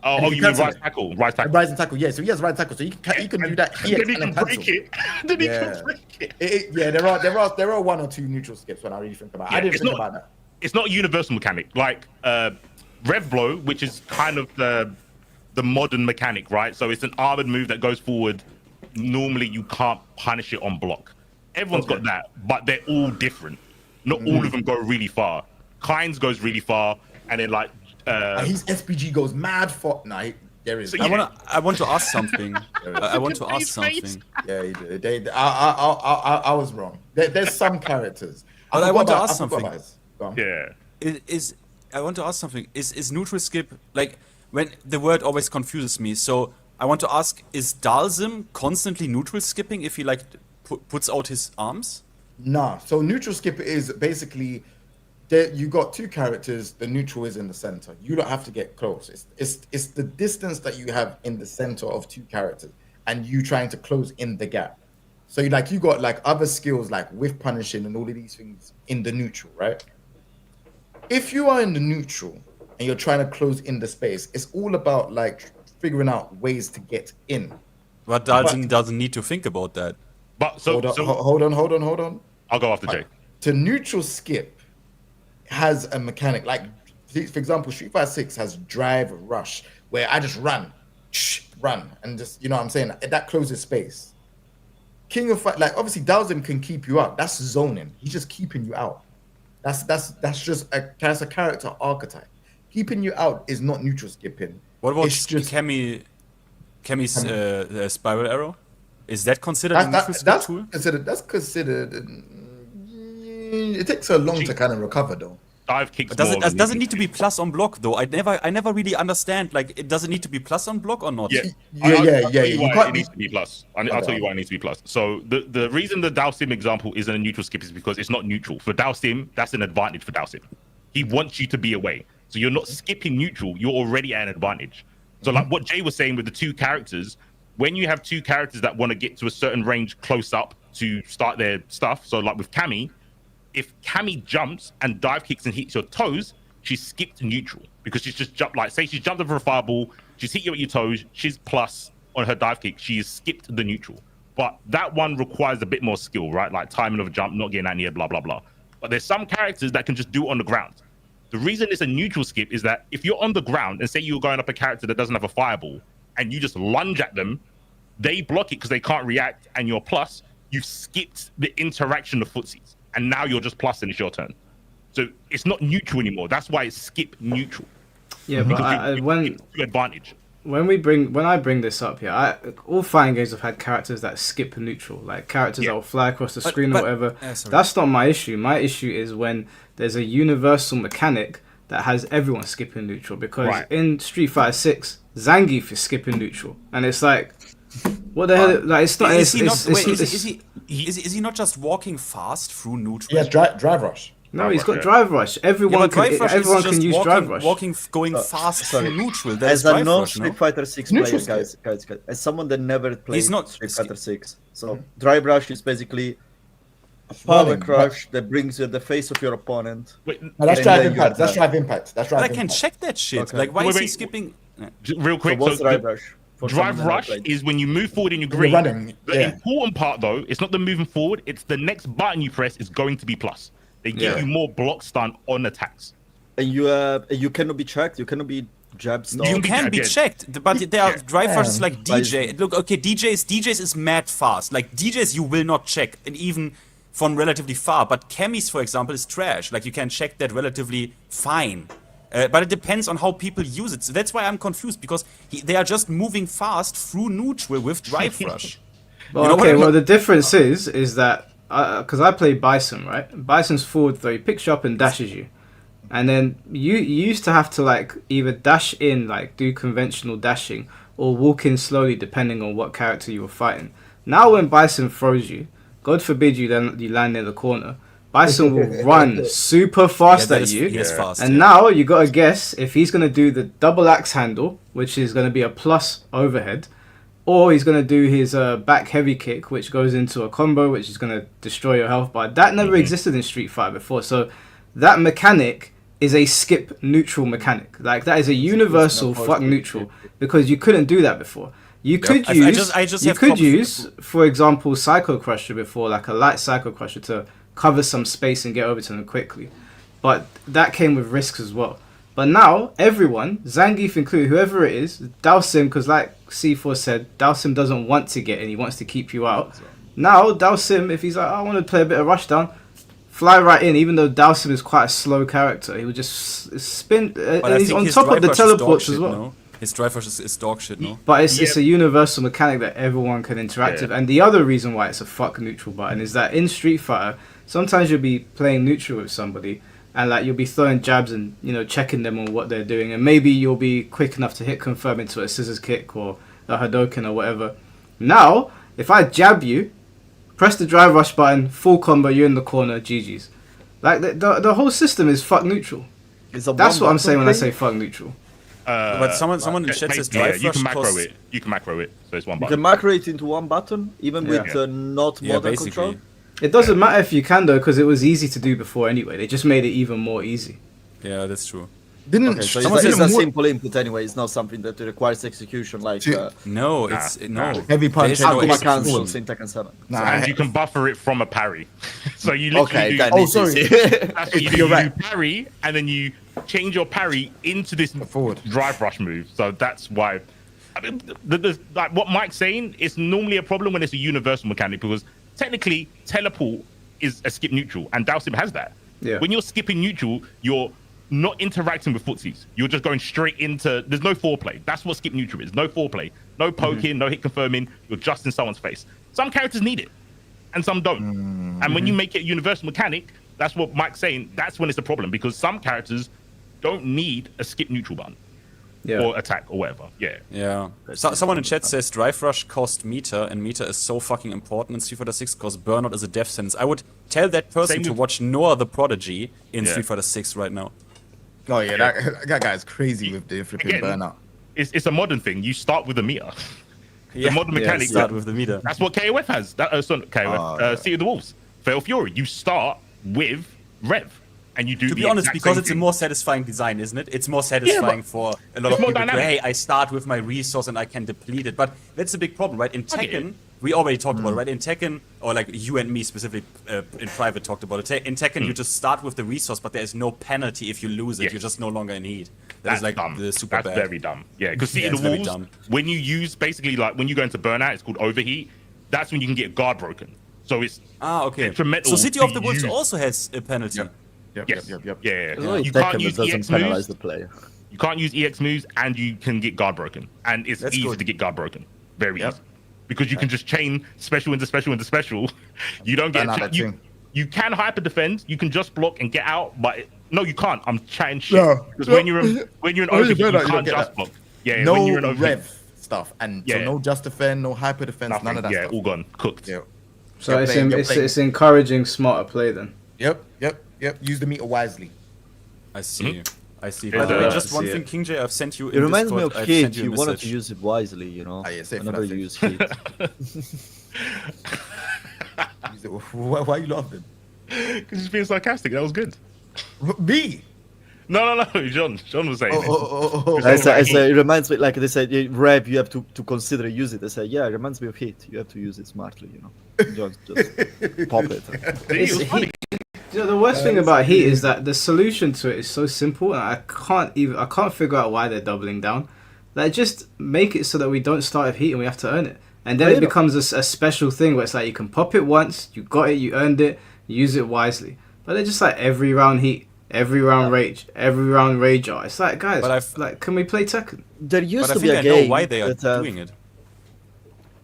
Oh, you mean rise tackle? Rise tackle, yeah. So he has rise tackle, so he can do that. Then he can break it. Then he can break it. Yeah, there are one or two neutral skips when I really think about it. I didn't think about that. It's not a universal mechanic. Like Rev Blow, which is kind of the modern mechanic, right? So it's an armored move that goes forward. Normally you can't punish it on block. Everyone's got that, but they're all different. Not all of them go really far. Kynes goes really far, and then like his SPG goes mad for night. There is. So, I want to ask something. I want to ask something. Yeah, you did. I was wrong. There's some characters. I want to ask something. Yeah. I want to ask something. Is neutral skip like when the word always confuses me? So I want to ask: is Dalsim constantly neutral skipping if he like puts out his arms? Nah. So neutral skip is basically. You got two characters. The neutral is in the center. You don't have to get close. It's the distance that you have in the center of two characters, and you trying to close in the gap. So you got like other skills like whiff punishing and all of these things in the neutral, right? If you are in the neutral and you're trying to close in the space, it's all about like figuring out ways to get in. But Dalsim doesn't need to think about that. But hold on. I'll go after Jay. To neutral skip has a mechanic like, for example, Street Fighter 6 has drive rush where I just run and just, you know what I'm saying, that closes space. King of Fight, like obviously Dalsim can keep you out. That's zoning. He's just keeping you out. That's just a character archetype. Keeping you out is not neutral skipping. What about Kami's spiral arrow? Is that considered a neutral skip tool? That's considered. It takes so long to kind of recover, though. Dive kicks. Does it need to be plus on block though? I never really understand. Like, it does it need to be plus on block or not? Yeah. It needs to be plus. I'll tell you why it needs to be plus. So the reason the Dalsim example isn't a neutral skip is because it's not neutral. For Dalsim, that's an advantage for Dalsim. He wants you to be away, so you're not skipping neutral. You're already at an advantage. So like what Jay was saying with the two characters, when you have two characters that want to get to a certain range close up to start their stuff. So like with Cammy. If Cammy jumps and dive kicks and hits your toes, she's skipped neutral because she's just jumped. Like, say she's jumped over a fireball, she's hit you at your toes, she's plus on her dive kick, she's skipped the neutral. But that one requires a bit more skill, right? Like timing of a jump, not getting that near, blah, blah, blah. But there's some characters that can just do it on the ground. The reason it's a neutral skip is that if you're on the ground and say you're going up a character that doesn't have a fireball and you just lunge at them, they block it because they can't react and you're plus, you've skipped the interaction of footsies. And now you're just plus and it's your turn. So it's not neutral anymore. That's why it's skip neutral. Yeah, but advantage. When I bring this up here, all fighting games have had characters that skip neutral, like characters that will fly across the screen or whatever. That's not my issue. My issue is when there's a universal mechanic that has everyone skipping neutral. Because in Street Fighter 6, Zangief is skipping neutral, and it's like, what the hell? Like, it's not. Is he not just walking fast through neutral? Yeah, drive rush. No, he's got drive rush. Everyone can use drive rush. Going fast through neutral. As a non-Street Fighter 6 player, guys, as someone that never played Street Fighter 6, so drive rush is basically a power crush that brings you at the face of your opponent. Wait, no, that's drive impact. That's drive impact. That's drive. I can check that shit. Okay. Like, why is he skipping? Real quick. So what's drive rush? Drive rush is when you move forward in your green. The important part, though, it's not the moving forward. It's the next button you press is going to be plus. They give you more block stun on attacks. And you cannot be tracked. You cannot be jab stuff. You can be checked, but there are drive rushes like DJ. Look, okay, DJs is mad fast. Like DJs, you will not check, and even from relatively far. But Chemis, for example, is trash. Like you can check that relatively fine. But it depends on how people use it. So that's why I'm confused, because they are just moving fast through neutral with drive rush. Well, okay, well the difference is that because I play Bison, right? Bison's forward throw, he picks you up and dashes you, and then you used to have to like either dash in, like do conventional dashing, or walk in slowly depending on what character you were fighting. Now when Bison throws you, God forbid you land near the corner, Bison will run super fast at you, and now you gotta guess if he's gonna do the double axe handle, which is gonna be a plus overhead, or he's gonna do his back heavy kick, which goes into a combo, which is gonna destroy your health bar. That never existed in Street Fighter before, so that mechanic is a skip neutral mechanic. Like that is a universal fuck neutral, because you couldn't do that before. You could use, for example, Psycho Crusher before, like a light Psycho Crusher to cover some space and get over to them quickly, but that came with risks as well. But now everyone, Zangief included, whoever it is, Dhalsim, because like C4 said, Dhalsim doesn't want to get in, he wants to keep you out. Now Dhalsim, if he's like, I want to play a bit of rushdown, fly right in. Even though Dhalsim is quite a slow character, he would just spin, and he's on top of the teleports as well. No? His drive rush is dog shit, no? But it's a universal mechanic that everyone can interact with. And the other reason why it's a fuck neutral button is that in Street Fighter, sometimes you'll be playing neutral with somebody, and like you'll be throwing jabs and checking them on what they're doing, and maybe you'll be quick enough to hit confirm into a scissors kick or a Hadoken or whatever. Now, if I jab you, press the drive rush button, full combo, you're in the corner, GG's. Like the whole system is fuck neutral. That's what I'm saying when I say fuck neutral. But someone in chat says drive rush you can macro it. You can macro it, so it's one button. You can macro it into one button, even with not modern control. It doesn't matter if you can though, because it was easy to do before anyway. They just made it even more easy. Yeah, that's true. So it's a simple input anyway. It's not something that requires execution like. No, it's no heavy punch. Cancels in Tekken 7. And you can buffer it from a parry. So you literally do. That's what you do. You parry, and then you change your parry into this forward drive rush move. So that's why. I mean, like what Mike's saying, it's normally a problem when it's a universal mechanic, because technically teleport is a skip neutral, and Dhalsim has that. Yeah. When you're skipping neutral, you're not interacting with footsies. You're just going straight into. There's no foreplay. That's what skip neutral is. No foreplay, no poking, no hit confirming. You're just in someone's face. Some characters need it, and some don't. And when you make it a universal mechanic, that's what Mike's saying. That's when it's a problem, because some characters don't need a skip neutral button. Or attack or whatever. Yeah. Someone in chat says drive rush cost meter, and meter is so fucking important in Street Fighter 6 because burnout is a death sentence. I would tell that person to watch Noah the Prodigy in Street Fighter 6 right now. Oh yeah, that guy's crazy with the flipping burnout. It's a modern thing. You start with a meter. The modern mechanic. Start with the meter. That's what KOF has. Sea of the Wolves. Fatal Fury. You start with Rev. And you do to be honest, because it's a more satisfying design, isn't it? It's more satisfying for a lot of people. Hey, I start with my resource and I can deplete it. But that's a big problem, right? In Tekken, we already talked about it, right? In Tekken, or like you and me specifically in private talked about it. In Tekken, you just start with the resource, but there is no penalty if you lose it. You're just no longer in heat. That's like dumb. The super That's bad. Very dumb. Yeah, because Sea of the Wolves, when you use basically like when you go into burnout, it's called overheat. That's when you can get guard broken. So it's detrimental. So City of the Wolves also has a penalty. Yep. Yeah. You can't use EX moves. The player. You can't use EX moves, and you can get guard broken, and it's easy to get guard broken. Very easy, because you can just chain special into special into special. You don't get you can hyper defend. You can just block and get out, but no, you can't. I'm chatting shit because when you're in overheat, you can't just block. Yeah, no when you're in overheat. rev stuff, and so no just defend, no hyper defense, none of that. Yeah, stuff. all gone, cooked. Yeah. So it's encouraging smarter play then. Yep. Use the meter wisely. I see. By the way, just one thing, King J, I've sent you. It reminds me of Heat. You wanted to use it wisely, you know. Whenever you use Heat. Why are you laughing? Because he's being sarcastic. That was good. Me? No. John was saying. It reminds me, like they said, Rev, you have to consider use it. They say, it reminds me of Heat. You have to use it smartly, you know. Don't just pop it. It's You know, the worst thing about Heat is that the solution to it is so simple, and I can't figure out why they're doubling down. Like, just make it so that we don't start with Heat and we have to earn it, and then it becomes a special thing where it's like you can pop it once, you got it, you earned it, use it wisely. But they're just like every round Heat, every round Rage, every round Rager. It's like, guys, like, can we play Tekken? There used But to I be think a I know game why they are that, doing it.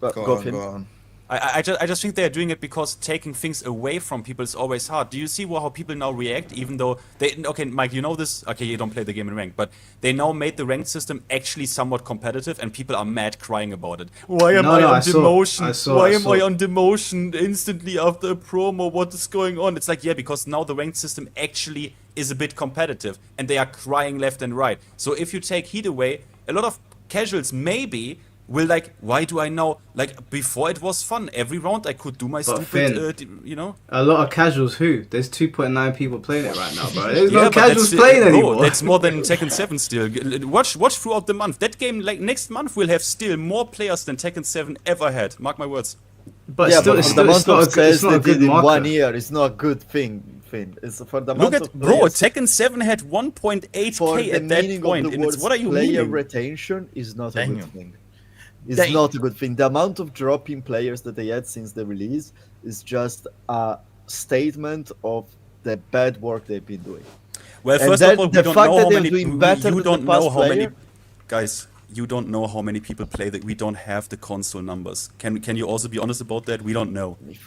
Go on. I just think they're doing it because taking things away from people is always hard. Do you see how people now react, even though they... Okay, Mike, you know this? Okay, you don't play the game in ranked, but they now made the ranked system actually somewhat competitive, and people are mad crying about it. Why am I on demotion? Why am I on demotion instantly after a promo? What is going on? It's like, yeah, because now the ranked system actually is a bit competitive, and they are crying left and right. So if you take Heat away, a lot of casuals maybe... will like, why do I know? Like, before it was fun. Every round I could do my stupid, you know? A lot of casuals who? There's 2.9 people playing it right now, bro. There's no casuals playing anymore. That's more than Tekken 7 still. Watch throughout the month. That game, like, next month will have still more players than Tekken 7 ever had. Mark my words. But yeah, still, it's not a good in marker. 1 year. It's not a good thing. It's for the Look amount at of bro. players, Tekken 7 had 1.8k at that point. And it's, what are you player meaning? retention is not a good thing. It's not a good thing. The amount of dropping players that they had since the release is just a statement of the bad work they've been doing. Well, And first then of all, we the don't fact know that how they're many. doing better You than don't the know past how many. player. Guys, you don't know how many people play that. We don't have the console numbers. Can you also be honest about that? We don't know. We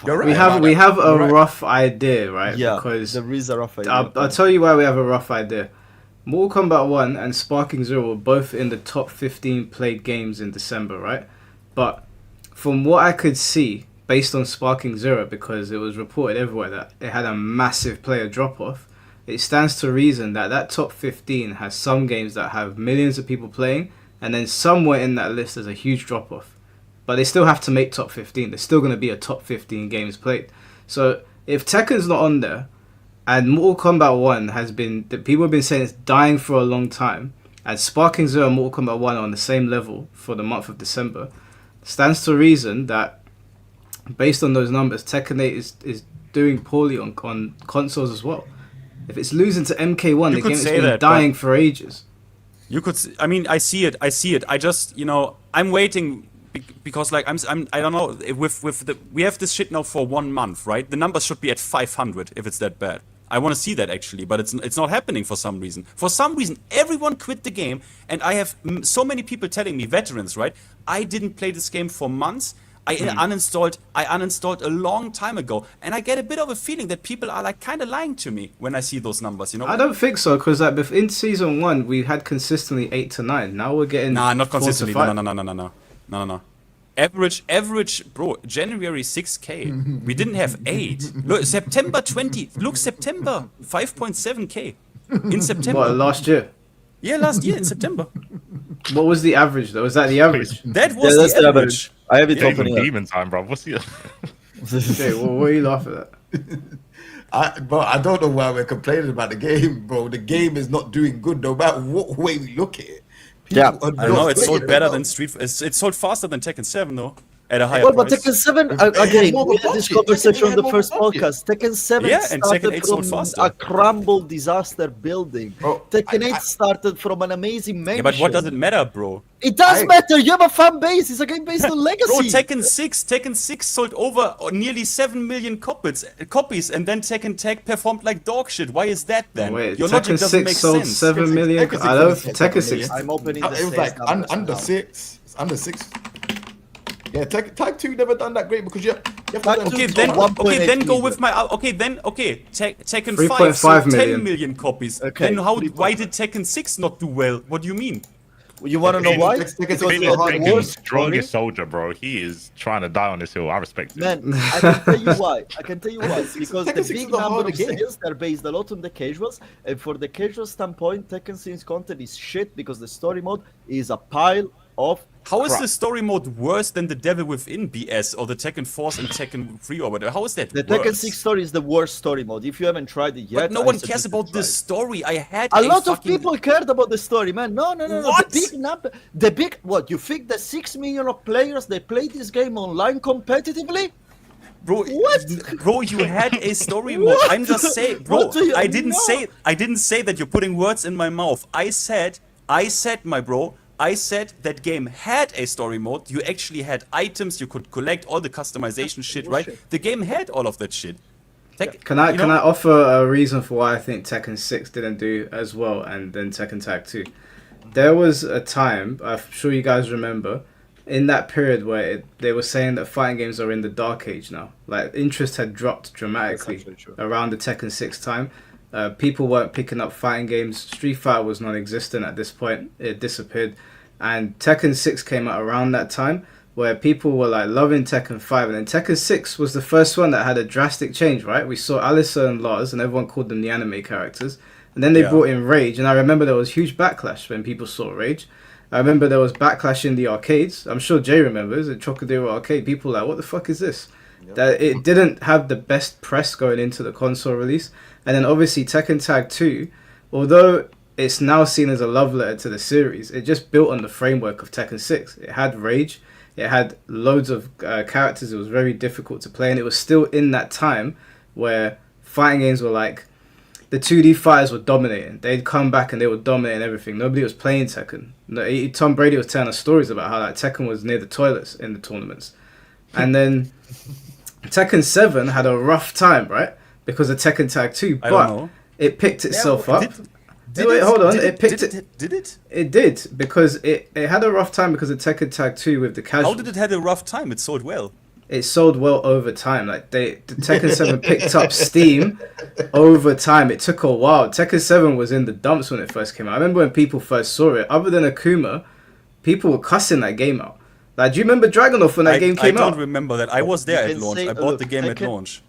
have a rough idea, right? Yeah, because there is a rough idea. I'll tell you why we have a rough idea. Mortal Kombat 1 and Sparking Zero were both in the top 15 played games in December, right? But from what I could see, based on Sparking Zero, because it was reported everywhere that it had a massive player drop-off, it stands to reason that that top 15 has some games that have millions of people playing, and then somewhere in that list there's a huge drop-off. But they still have to make top 15. There's still going to be a top 15 games played. So if Tekken's not on there, and Mortal Kombat 1 has been... people have been saying it's dying for a long time, and Sparking Zero and Mortal Kombat 1 are on the same level for the month of December, stands to reason that, based on those numbers, Tekken 8 is doing poorly on consoles as well. If it's losing to MK1, the game has been dying for ages. You could. I mean, I see it. I just, you know, I'm waiting because, like, I don't know. We have this shit now for 1 month, right? The numbers should be at 500 if it's that bad. I want to see that actually, but it's not happening for some reason. For some reason, everyone quit the game, and I have so many people telling me, veterans, right? I didn't play this game for months. I uninstalled a long time ago, and I get a bit of a feeling that people are like kind of lying to me when I see those numbers. You know? I don't think so, because like in season 1 we had consistently 8 to 9. Now we're getting not 4 to consistently. 5. No. Average, bro. January 6k. We didn't have 8. Look, September 20. Look, September 5.7k in September. What, last year? Yeah, last year in September. What was the average though? Was that the average? That was the average. I have it Even opening up. demon time, bro. What's the? Okay, well, what are you laughing at? Bro, I don't know why we're complaining about the game, bro. The game is not doing good no matter what way we look at it. Yeah, People are I don't know. not It's sold playing better it, than Street. It's sold faster than Tekken 7 though. At a higher Well, but price. Tekken 7, again, more we had this budget. conversation on Tekken the had first more budget. podcast. Tekken 7 Yeah, and Tekken started 8 sold from faster. a crumble disaster building. Bro, Tekken 8 started from an amazing mansion. Yeah, but what does it matter, bro? It does matter. You have a fan base. It's a game based on legacy. Bro, Tekken 6 sold over nearly 7 million copies, and then Tekken Tag performed like dog shit. Why is that then? Wait, Your Tekken logic doesn't 6 make sold sense. 7 million? Tekken 6 I don't... was Tekken 6... I'm opening the It was sales like numbers under now. 6. It's under 6. Yeah, Tag 2 never done that great because you have to Tag learn 2 Okay, to then, do it. 1.8 then go million. with my. Tekken 5 3.5 sold 10 million. million copies. Okay, Then why did Tekken 6 not do well? What do you mean? You want to know why? Tekken Because Finn the is hard Tekken's work strongest soldier, bro. He is trying to die on this hill. I respect it. Man, I can tell you why. Because Tekken the 6 big is the number of hardest game. sales are based a lot on the casuals, and for the casual standpoint, Tekken 6 content is shit because the story mode is a pile of How is crap. the story mode worse than the Devil Within BS or the Tekken Force and Tekken 3 or whatever? How is that The worse? Tekken 6 story is the worst story mode. If you haven't tried it yet, But no I one suggest cares you about try the it. story. I had A lot of fucking- people cared about the story, man. No. What? The big number, the big what? You think the 6 million of players they play this game online competitively? Bro, bro, you had a story mode. I'm just saying, bro. I didn't say that you're putting words in my mouth. I said, my bro. I said that game had a story mode. You actually had items you could collect, all the customization shit, right? The game had all of that shit. Can I offer a reason for why I think Tekken 6 didn't do as well, and then Tekken Tag 2? There was a time, I'm sure you guys remember, in that period where they were saying that fighting games are in the dark age now. Like, interest had dropped dramatically around the Tekken 6 time. People weren't picking up fighting games. Street Fighter was non-existent at this point. It disappeared. And Tekken 6 came out around that time, where people were like loving Tekken 5. And then Tekken 6 was the first one that had a drastic change, right? We saw Alyssa and Lars, and everyone called them the anime characters. And then they brought in Rage. And I remember there was huge backlash when people saw Rage. I remember there was backlash in the arcades. I'm sure Jay remembers at Trocadero Arcade. People were like, what the fuck is this? That it didn't have the best press going into the console release. And then obviously Tekken Tag 2, although it's now seen as a love letter to the series, it just built on the framework of Tekken 6. It had Rage. It had loads of characters. It was very difficult to play. And it was still in that time where fighting games were like, the 2D fighters were dominating. They'd come back and they were dominating everything. Nobody was playing Tekken. Tom Brady was telling us stories about how like Tekken was near the toilets in the tournaments. And then Tekken 7 had a rough time, right? Because of Tekken Tag 2. But it picked itself up. Wait, hold on. Did it? It did, because it had a rough time because of Tekken Tag 2 with the casual. How did it have a rough time? It sold well. It sold well over time. Like the Tekken 7 picked up steam over time. It took a while. Tekken 7 was in the dumps when it first came out. I remember when people first saw it. Other than Akuma, people were cussing that game out. Like, do you remember Dragunov when that game came out? I don't remember that. I was there at launch. I bought the game at launch.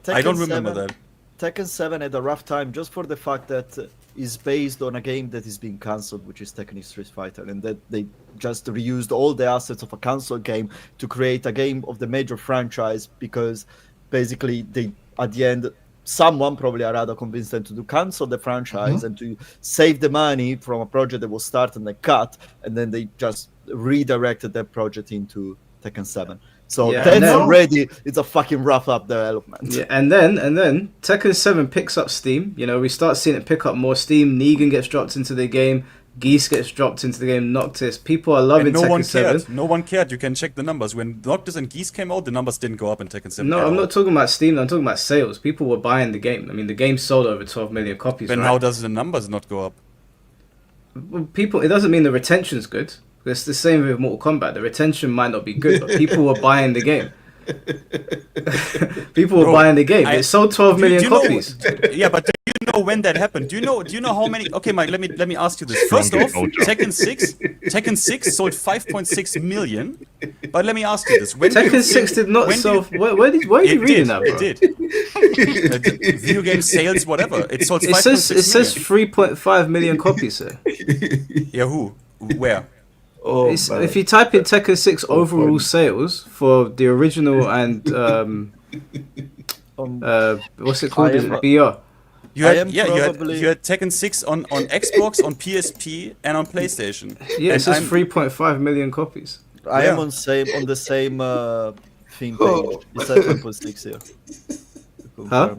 I don't remember that. Tekken 7 had a rough time just for the fact that it's based on a game that is being cancelled, which is Tekken Street Fighter, and that they just reused all the assets of a cancelled game to create a game of the major franchise, because basically they, at the end, someone probably rather convinced them to cancel the franchise and to save the money from a project that was started and cut, and then they just redirected that project into Tekken 7. So that's already, it's a fucking rough up development. Yeah, and then Tekken 7 picks up steam. You know, we start seeing it pick up more steam. Negan gets dropped into the game. Geese gets dropped into the game. Noctis. People are loving Tekken 7. No one cared. You can check the numbers. When Noctis and Geese came out, the numbers didn't go up in Tekken 7. No, I'm not talking about Steam. I'm talking about sales. People were buying the game. I mean, the game sold over 12 million copies. Then how does the numbers not go up? Well, it doesn't mean the retention's good. It's the same with Mortal Kombat. The retention might not be good, but people were buying the game. People were buying the game. It sold 12 million copies. Yeah, but do you know when that happened? Do you know how many? Okay, Mike, let me ask you this. First off, Tekken 6 sold 5.6 million. But let me ask you this: Tekken 6 did not sell. Where are you reading that, bro? It did. Video game sales, whatever. It sold 5.6 million. It says 3.5 million copies, sir. Yeah, who? Where? If you type in Tekken 6 overall sales for the original and what's it called? Is it BR? You had Tekken 6 on Xbox, on PSP, and on PlayStation. Yeah, it says 3.5 million copies. I am on the same theme page. It's at 5.6 here. Huh?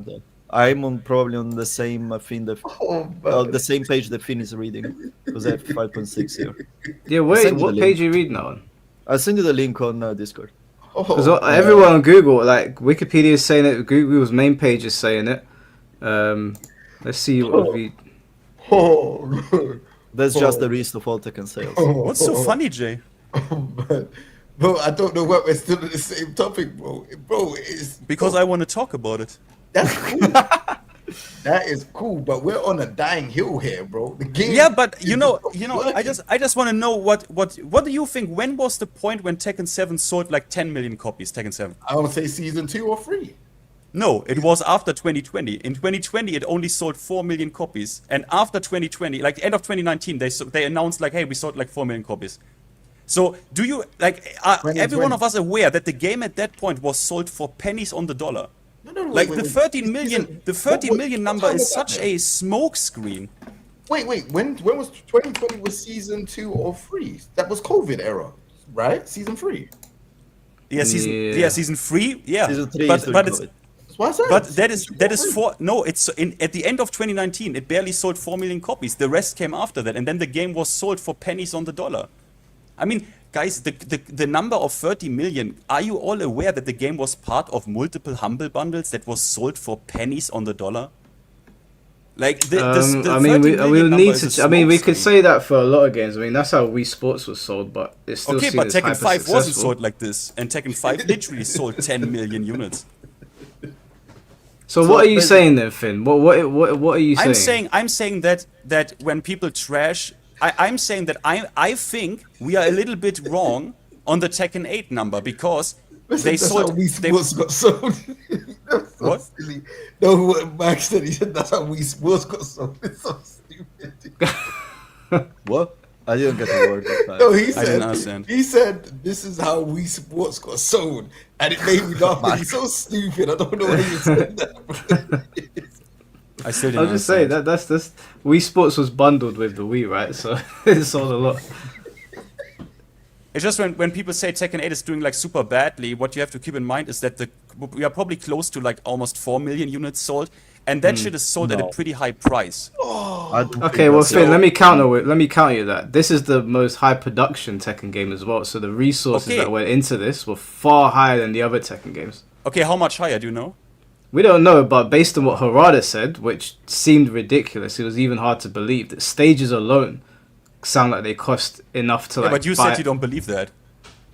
I'm probably on the same thing the same page that Finn is reading, because I have 5.6 here. Yeah, wait, what page are you reading now on? I'll send you the link on Discord. Because everyone on Google, like Wikipedia is saying it, Google's main page is saying it. Let's see what we. That's just the list of all Tekken sales. What's so funny, Jay? Bro, I don't know what we're still on the same topic, bro. Bro, it's because I want to talk about it. That's cool. That is cool, but we're on a dying hill here, bro. The game. Yeah, but you know, I just want to know what do you think? When was the point when Tekken 7 sold like 10 million copies? Tekken 7. I would say season 2 or 3. No, it was after 2020. In 2020, it only sold 4 million copies, and after 2020, like end of 2019, they announced like, hey, we sold like 4 million copies. So, do you like? Are every one of us aware that the game at that point was sold for pennies on the dollar? No, like the 13 million number is such a smoke screen. Wait, when was 2020 was season 2 or 3? That was COVID era, right? Season 3. Season 3, yeah. Season 3 but is doing it's COVID. but that is for no. It's at the end of 2019. It barely sold 4 million copies. The rest came after that, and then the game was sold for pennies on the dollar. I mean, guys, the number of 30 million. Are you all aware that the game was part of multiple Humble bundles that was sold for pennies on the dollar? Like I mean, we need to. I mean, we could say that for a lot of games. I mean, that's how Wii Sports was sold, but it's still okay. seen But as Tekken 5 wasn't hyper-successful. sold like this, and Tekken 5 literally sold 10 million units. So what are you saying then, Finn? What are you saying? I'm saying that when people trash, I'm saying that I think we are a little bit wrong on the Tekken 8 number because they sold. How Wii Sports got sold. That's so What? silly. No, what Max said, he said that's how Wii Sports got sold. It's so stupid. What? I didn't get the word that time. No, he I said, didn't understand. he said, this is how Wii Sports got sold. And it made me laugh. He's so stupid. I don't know why he said that. I still didn't I'll just say understand. that's Wii Sports was bundled with the Wii, right? So it sold a lot. It's just when people say Tekken 8 is doing like super badly, what you have to keep in mind is that we are probably close to like almost 4 million units sold, and that shit is sold at a pretty high price. Okay, well, Finn, let me counter you that. This is the most high production Tekken game as well. So the resources that went into this were far higher than the other Tekken games. Okay, how much higher? Do you know? We don't know, but based on what Harada said, which seemed ridiculous, it was even hard to believe that stages alone sound like they cost enough to Yeah, like. but you said you don't believe that.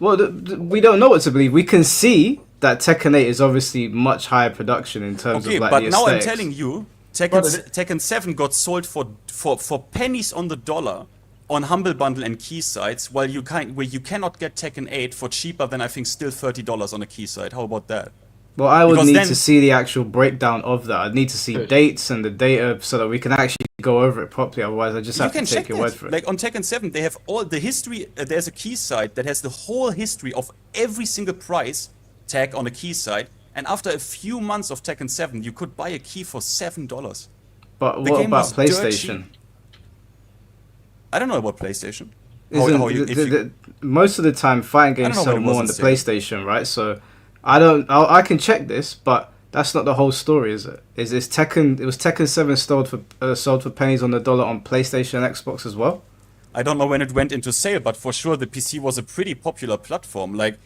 Well, we don't know what to believe. We can see that Tekken 8 is obviously much higher production in terms of like but the now I'm aesthetics. telling you, Tekken 7 got sold for pennies on the dollar on Humble Bundle and key sites, while you cannot get Tekken 8 for cheaper than I think still $30 on a key site. How about that? Well, I would Because need then- to see the actual breakdown of that. I'd need to see dates and the data so that we can actually go over it properly. Otherwise, I just You have to can take check your that. word for it. Like on Tekken 7, they have all the history. There's a key site that has the whole history of every single price tag on a key site. And after a few months of Tekken 7, you could buy a key for $7. But The what game about was dirt PlayStation? cheap. I don't know about PlayStation. Most of the time, fighting games know sell what it more was on the on sale. PlayStation, right? So I can check this, but that's not the whole story, is it? Is this Tekken? It was Tekken 7 sold for pennies on the dollar on PlayStation and Xbox as well. I don't know when it went into sale, but for sure the PC was a pretty popular platform. Like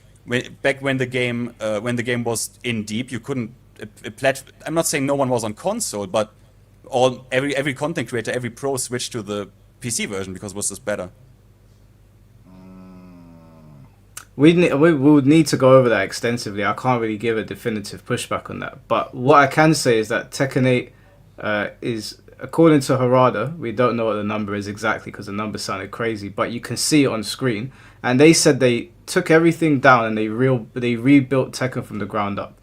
back when the game was in deep, you couldn't. I'm not saying no one was on console, but every content creator, every pro switched to the PC version because it was just better. We would need to go over that extensively. I can't really give a definitive pushback on that. But what I can say is that Tekken 8 is, according to Harada, we don't know what the number is exactly because the number sounded crazy, but you can see it on screen. And they said they took everything down and they rebuilt Tekken from the ground up,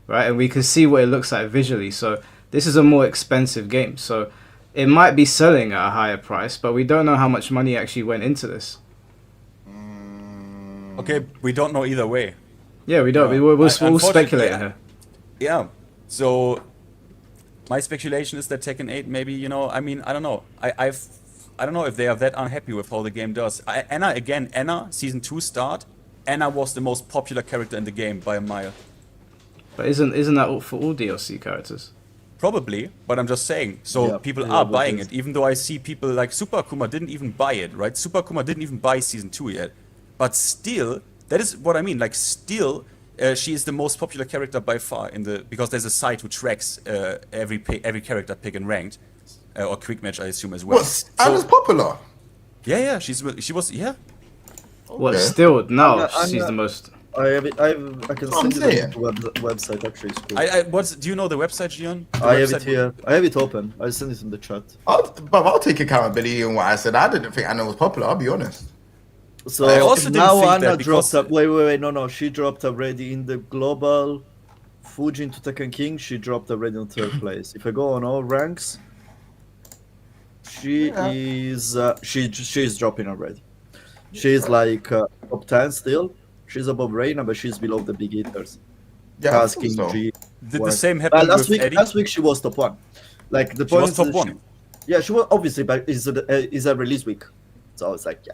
right? And we can see what it looks like visually. So this is a more expensive game. So it might be selling at a higher price, but we don't know how much money actually went into this. Okay, we don't know either way. Yeah, we don't. We'll speculate here. Yeah. So my speculation is that Tekken 8 maybe, I mean, I don't know. I don't know if they are that unhappy with how the game does. Anna, Season 2 start, Anna was the most popular character in the game by a mile. But isn't that for all DLC characters? Probably, but I'm just saying. So people are buying it, even though I see people like Super Kuma didn't even buy it, right? Super Kuma didn't even buy Season 2 yet. But still, that is what I mean. Like, still, she is the most popular character by far because there's a site who tracks every character pick and ranked, or quick match, I assume as well. What? Anna's popular. Yeah, she was. Yeah. What? Still, no, I'm she's not- the most. I can send you the website actually. It's cool. Do you know the website, Gian? I have it here. I have it open. I'll send it in the chat. I'll take accountability on what I said. I didn't think Anna was popular. I'll be honest. So I also didn't now think Anna that because- dropped up. Wait, no. She dropped already in the global Fuji into Tekken King. She dropped already in third place. If I go on all ranks, she is dropping already. She's like top 10 still. She's above Reina, but she's below the big hitters. Yeah, I Kaz, think King, so. G. Did the Ward. same happen last with week? Eddie? Last week she was top 1. Like the She was point top is 1. Yeah, she was obviously, but is a release week, so it's like yeah.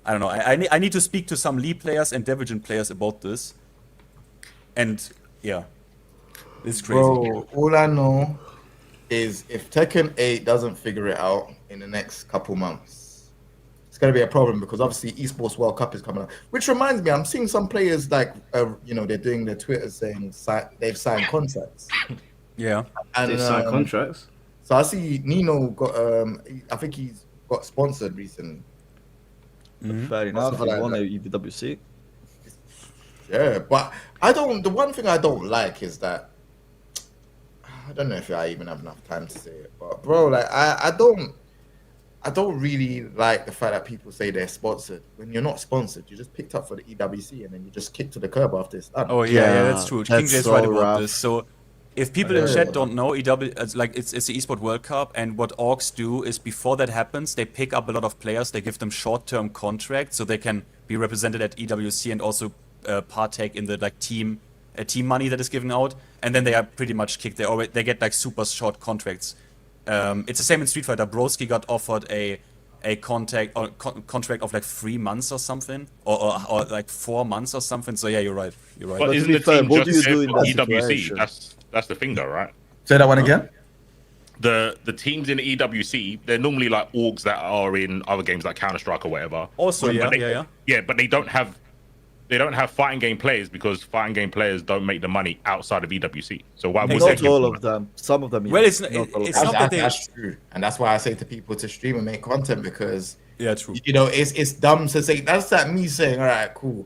I don't know. I need to speak to some League players and Division players about this. And yeah, it's crazy. Bro, all I know is if Tekken 8 doesn't figure it out in the next couple months, it's going to be a problem because obviously Esports World Cup is coming up. Which reminds me, I'm seeing some players like, they're doing their Twitter saying they've signed contracts. Yeah. And They sign contracts. So I see Nino got, I think he's got sponsored recently. Fair enough. Something He like won that. a EWC. Yeah, but the one thing I don't like is that, I don't know if I even have enough time to say it, but bro, like I don't really like the fact that people say they're sponsored when you're not sponsored. You're just picked up for the EWC and then you just kicked to the curb after it's done. Oh yeah, that's true. King J's so right about rough. this. So if people in chat don't know, it's the Esports World Cup, and what orgs do is before that happens, they pick up a lot of players, they give them short-term contracts so they can be represented at EWC and also partake in the team money that is given out, and then they are pretty much kicked. They get like super short contracts. It's the same in Street Fighter. Broski got offered a contract of like 3 months or something, or like 4 months or something. So yeah, you're right. But to isn't be the fair, team what do just you do there in for that EWC? situation? That's the thing, though, right? Say that one again. The teams in EWC, they're normally like orgs that are in other games like Counter Strike or whatever. Also, But yeah. Yeah, but they don't have fighting game players because fighting game players don't make the money outside of EWC. So why would they Not give all them of them. Some of them. Well, yes. it's Not all of it's them. not that they. That's true, and that's why I say to people to stream and make content because Yeah, true. it's dumb to say. That's like me saying, all right, cool.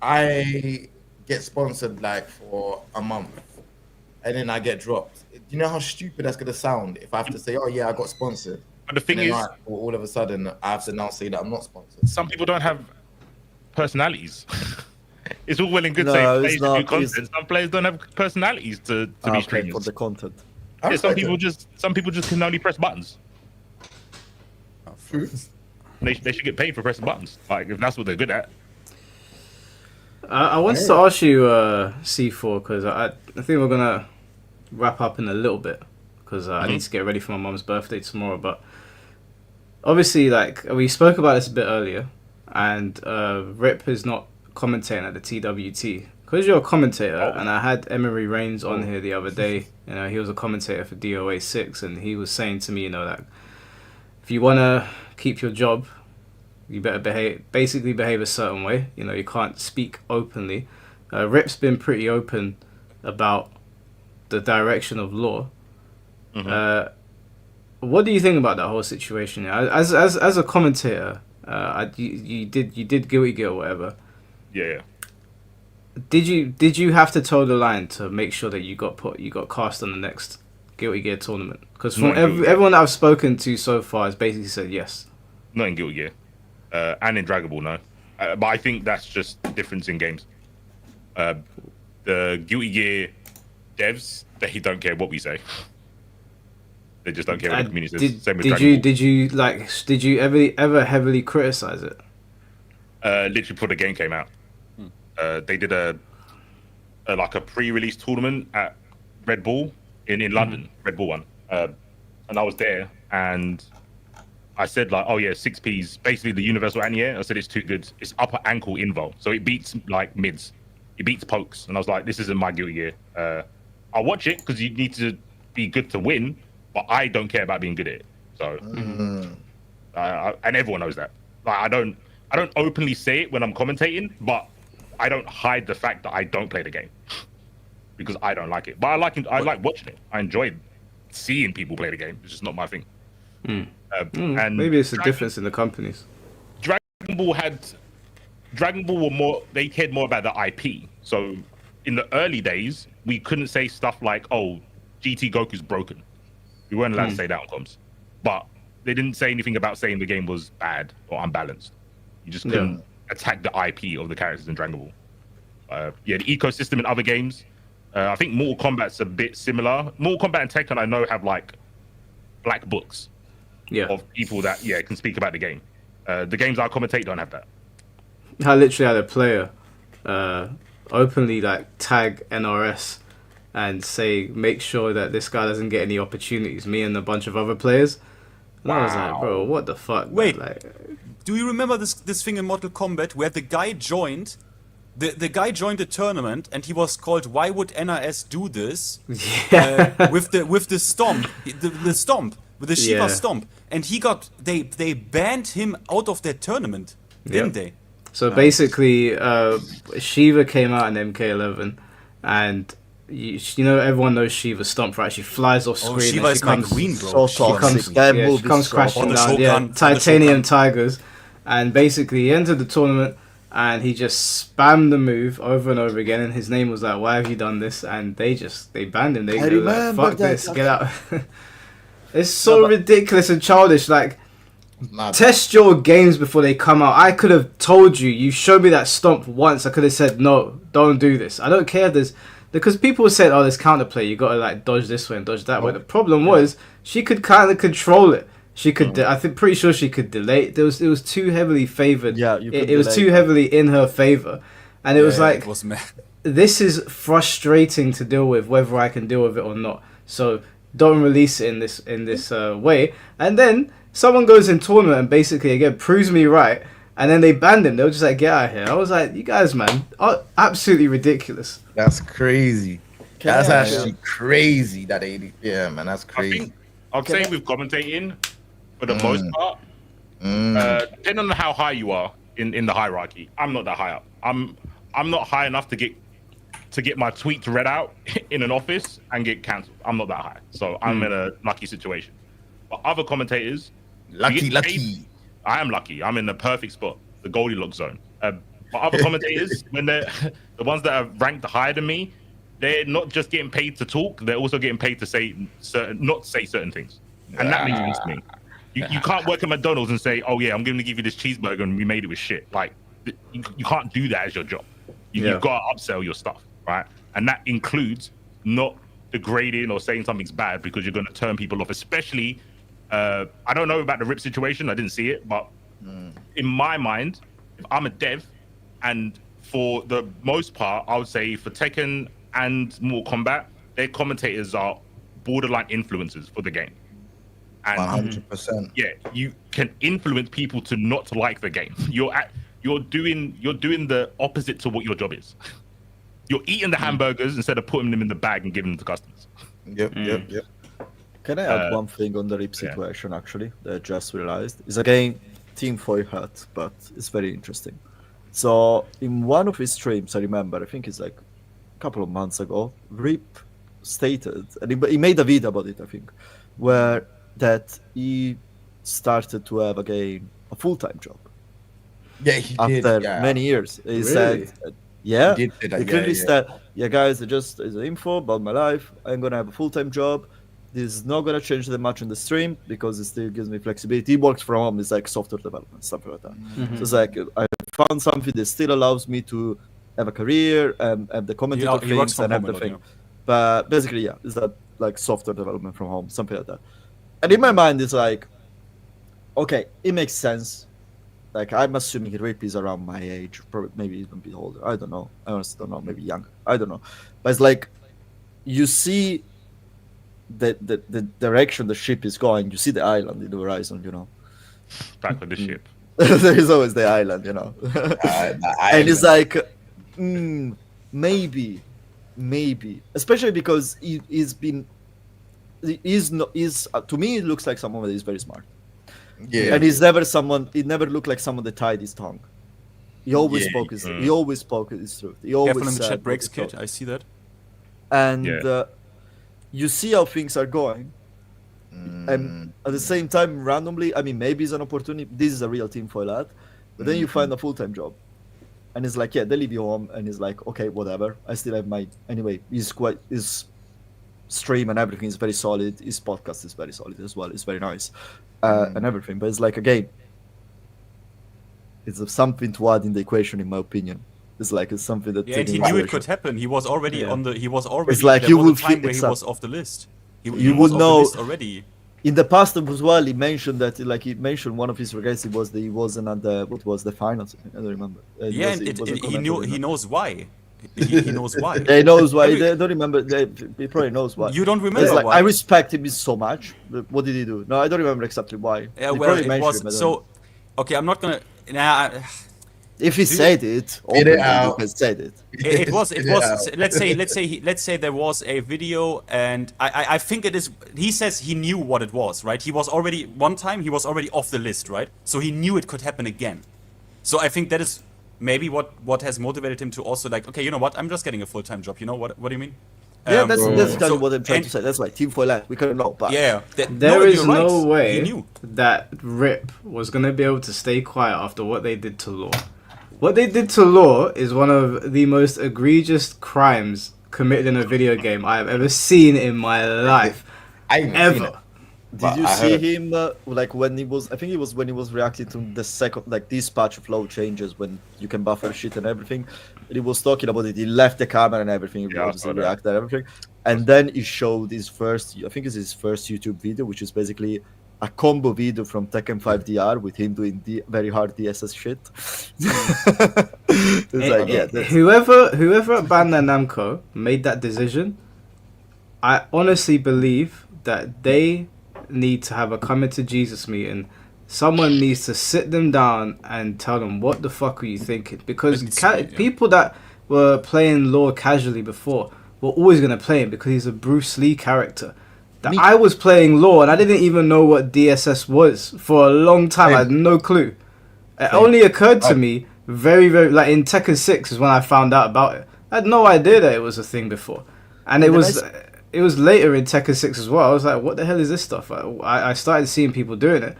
I get sponsored like for a month, and then I get dropped. Do you know how stupid that's gonna sound if I have to say, oh yeah, I got sponsored? But the thing And then, is, all of a sudden I have to now say that I'm not sponsored. some people don't have personalities. It's all well and good No, saying it's players do not. content. Some players don't have personalities to be Okay, streamers. for the content. Yeah, some people just can only press buttons. True. They should get paid for pressing buttons. Like if that's what they're good at. I wanted to ask you, C4, because I think we're gonna wrap up in a little bit because I need to get ready for my mum's birthday tomorrow. But obviously, like we spoke about this a bit earlier, and Rip is not commentating at the TWT because you're a commentator. And I had Emery Reigns on here the other day. You know, he was a commentator for DOA 6, and he was saying to me, you know, that if you wanna keep your job, you better behave a certain way. You know, you can't speak openly. Rip's been pretty open about the direction of law. What do you think about that whole situation? As a commentator, you did Guilty Gear or whatever. Yeah. Did you have to toe the line to make sure that you got cast on the next Guilty Gear tournament? Because from everyone that I've spoken to so far has basically said yes. Not in Guilty Gear. And in Dragon Ball, no. But I think that's just difference in games. The Guilty Gear devs, they don't care what we say. They just don't care what the community says. Same with Dragon Ball. Did you ever heavily criticize it? Literally before the game came out. They did a pre-release tournament at Red Bull in London, Red Bull one. And I was there and I said like, oh yeah, 6P's basically the universal anti-air. I said it's too good. It's upper ankle invo, so it beats like mids, it beats pokes. And I was like, this isn't my Guilty Gear. I'll watch it because you need to be good to win, but I don't care about being good at it. So, and everyone knows that. Like I don't openly say it when I'm commentating, but I don't hide the fact that I don't play the game because I don't like it. But I like watching it. I enjoy seeing people play the game. It's just not my thing. And maybe it's a difference in the companies. Dragon Ball were more, they cared more about the IP. So in the early days, we couldn't say stuff like, oh, GT Goku's broken. We weren't allowed to say that on comms. But they didn't say anything about saying the game was bad or unbalanced. You just couldn't attack the IP of the characters in Dragon Ball. The ecosystem in other games, I think Mortal Kombat's a bit similar. Mortal Kombat and Tekken, I know, have like black books of people that can speak about the game. The games I commentate don't have that. I literally had a player openly like tag NRS and say make sure that this guy doesn't get any opportunities. Me and a bunch of other players, And I was like, bro, what the fuck? Wait. Man? Like, Do you remember this thing in Mortal Kombat where the guy joined? The guy joined the tournament and he was called "Why would NRS do this?" With the stomp, the stomp, with the Shiva stomp, and they banned him out of that tournament, didn't they? So basically, Shiva came out in MK11, and you know everyone knows Shiva stomp, right? She flies off screen. Shiva and is my queen, So bro. toxic. She comes crashing down. Shogun, Yeah, on the titanium Shogun. tigers, and basically he entered the tournament. And he just spammed the move over and over again, and his name was like, "Why have you done this?" And they banned him. They were like, "Fuck this, get out!" It's so ridiculous and childish. Like, test your games before they come out. I could have told you. You showed me that stomp once. I could have said, "No, don't do this." I don't care if there's because people said, "Oh, there's counterplay. You gotta like dodge this way and dodge that way." The problem was she could kind of control it. She could. I think pretty sure she could delay. It was too heavily favored. Yeah, it was too heavily in her favor, and it was like it was mad. This is frustrating to deal with, whether I can deal with it or not. So don't release it in this way. And then someone goes in tournament and basically again proves me right, and then they banned him. They were just like, get out of here. I was like, you guys, man, are absolutely ridiculous. That's crazy. That's actually crazy. That 80. Yeah, man, that's crazy. I'd say with commentating, for the most part, depending on how high you are in the hierarchy, I'm not that high up. I'm not high enough to get my tweets read out in an office and get cancelled. I'm not that high, so I'm in a lucky situation. But other commentators, lucky. I am lucky. I'm in the perfect spot, the Goldilocks zone. But other commentators, when they're the ones that are ranked higher than me, they're not just getting paid to talk; they're also getting paid to say not say certain things, and that makes sense to me. You can't work at McDonald's and say, "Oh yeah, I'm going to give you this cheeseburger and we made it with shit." Like you can't do that as your job. You've got to upsell your stuff, right? And that includes not degrading or saying something's bad because you're going to turn people off. Especially, I don't know about the RIP situation. I didn't see it, but in my mind, if I'm a dev, and for the most part, I would say for Tekken and Mortal Kombat, their commentators are borderline influencers for the game. And 100%. Yeah, you can influence people to not like the game. You're doing the opposite to what your job is. You're eating the hamburgers instead of putting them in the bag and giving them to customers. Yep. Can I add one thing on the RIP situation, actually, that I just realized? It's again tinfoil hat, but it's very interesting. So, in one of his streams, I remember, I think it's like a couple of months ago, RIP stated, and he made a video about it, I think, where that he started to have again a full-time job. Yeah, he did. After Yeah. many years. He Really? said, yeah, He did say that, he clearly yeah. said, yeah, guys, just as info about my life, I'm going to have a full-time job. This is not going to change that much in the stream because it still gives me flexibility. He works from home. It's like software development, stuff like that. So it's like I found something that still allows me to have a career and have the commentator he works things from and home a lot, everything. But basically, yeah, it's that like software development from home, something like that. And in my mind, it's like, okay, it makes sense. Like, I'm assuming RIP is around my age, probably maybe even a bit older. I don't know. I honestly don't know. Maybe younger. I don't know. But it's like, you see the direction the ship is going. You see the island in the horizon, you know. Back with the ship. There is always the island, you know. And it's like, maybe, especially because to me, it looks like someone that is very smart. Yeah. And he's never someone. He never looked like someone that tied his tongue. He always spoke his. He always spoke his truth. He always Careful in the said chat breaks, what he kid. thought. I see that. And you see how things are going. And at the same time, randomly, I mean, maybe it's an opportunity. This is a real team for that. But then you find a full-time job, and it's like, yeah, they leave you home, and it's like, okay, whatever. I still have my anyway. His stream and everything is very solid. His podcast is very solid as well. It's very nice, and everything. But it's like, again, it's something to add in the equation, in my opinion. It's like it's something that. Yeah, and he knew it could happen. He was already on the. He was already. It's like there you was a would time feel- where he it's a- was off the list. He You was would off know the list already. In the past as well, he mentioned that, like he mentioned one of his regrets. He wasn't at the finals. I don't remember. Yeah, and he knows why. He knows why. Yeah, he knows why. They don't remember. He probably knows why. You don't remember It's like, why? I respect him so much. But what did he do? No, I don't remember exactly why. Yeah, He well, probably it mentioned was it, but I don't so. Okay, I'm not gonna. Nah, If he said it, Get it openly, out. you can say it. it was. It Yeah. was. Let's say there was a video, and I think it is. He says he knew what it was, right? He was already one time. He was already off the list, right? So he knew it could happen again. So I think that is maybe what has motivated him to also like, okay, you know what? I'm just getting a full-time job. You know what? What do you mean? Yeah, that's kind so- of what I'm trying and- to say. That's like Team for Land. We couldn't know, but Yeah, There is you're right. no He way knew. that Rip was going to be able to stay quiet after what they did to Law. What they did to Law is one of the most egregious crimes committed in a video game I have ever seen in my life. I ain't even seen it. Ever. did But you I see heard- him like when he was? I think it was when he was reacting to the second, like this patch of low changes when you can buffer shit and everything. And he was talking about it. He left the camera and everything. He Yeah, I obviously saw that. reacted and everything. And then he showed his first. I think it's his first YouTube video, which is basically a combo video from Tekken 5 DR with him doing very hard DSS shit. It's like, yeah, that's, Whoever at Bandai Namco made that decision, I honestly believe that they need to have a coming to Jesus meeting. Someone needs to sit them down and tell them what the fuck are you thinking, because It needs to be, yeah. people that were playing Law casually before were always going to play him because he's a Bruce Lee character. That I was playing Law and I didn't even know what DSS was for a long time. I had no clue. It only occurred to me very, very like in Tekken 6 is when I found out about it. I had no idea that it was a thing before, and it was later in Tekken 6 as well. I was like, what the hell is this stuff? I started seeing people doing it,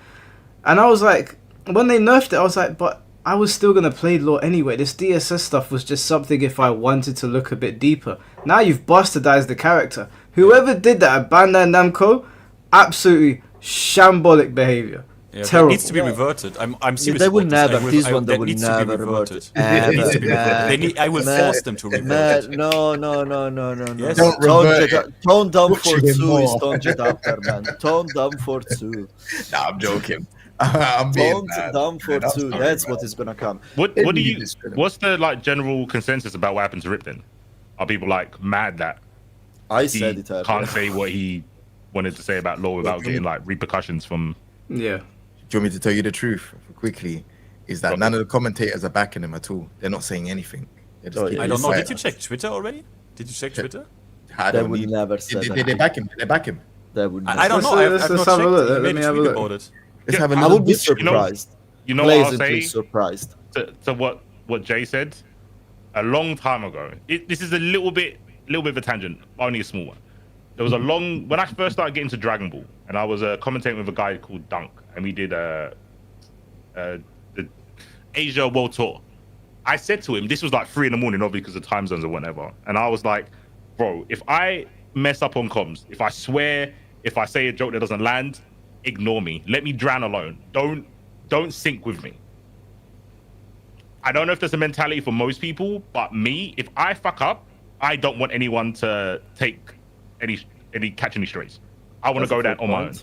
and I was like, when they nerfed it, I was like, but I was still gonna play Law anyway. This DSS stuff was just something if I wanted to look a bit deeper. Now you've bastardized the character. Whoever did that at Bandai Namco, absolutely shambolic behavior. Yeah, Terrible. that needs to be reverted. I'm serious. they will about this. never. This one they that will needs to be never revert reverted. it. That needs to be Ever. reverted. I will force them to revert it. No. Yes. Don't revert it. Tone down for Butcher him 2 more. is Tone Jet after, man. Tone down for 2. Nah, I'm joking. I'm being Tone mad. down for Man, I'm 2. sorry, That's man. what is gonna come. What It'd do be you? discredited. What's the like general consensus about what happened to Rip then? Are people like mad that I he said it earlier. can't say what he wanted to say about Law without getting like repercussions from? Yeah. Do you want me to tell you the truth quickly? Is that none of the commentators are backing him at all? They're not saying anything. They're just Oh, keeping I don't know. quiet. Did you check Twitter already? Did you check Twitter? I They don't would need. never say Did that. they back him? Did they back him? They would I don't know. Let's I've just not have a checked. look. He Let made me a have a tweet look. about it. Let's have a I little would be bit. surprised. You know what I'll Pleasantly say surprised. to what Jay said a long time ago. This is a little bit of a tangent, only a small one. There was a long when I first started getting to Dragon Ball, and I was commentating with a guy called Dunk, and we did the Asia World Tour. I said to him, this was like 3 a.m, obviously because of time zones or whatever, and I was like, bro, if I mess up on comms, if I swear, if I say a joke that doesn't land, ignore me. Let me drown alone. Don't sync with me. I don't know if there's a mentality for most people, but me, if I fuck up, I don't want anyone to catch any strays. I want to go down on my own.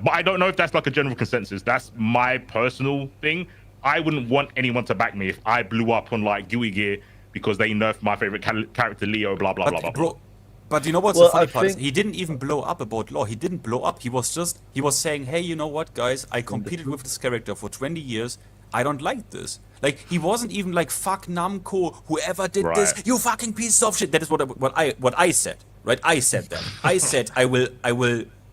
But I don't know if that's like a general consensus. That's my personal thing. I wouldn't want anyone to back me if I blew up on like Gooey Gear because they nerfed my favorite character Leo, blah blah blah blah. Bro, but you know what's Well, the funny I part? Is think- he didn't even blow up about Law. He didn't blow up. He was saying, hey, you know what, guys? I competed with this character for 20 years. I don't like this. Like, he wasn't even like, fuck Namco, whoever did this, Right. you fucking piece of shit. That is what I said, right? I said that. I said I will,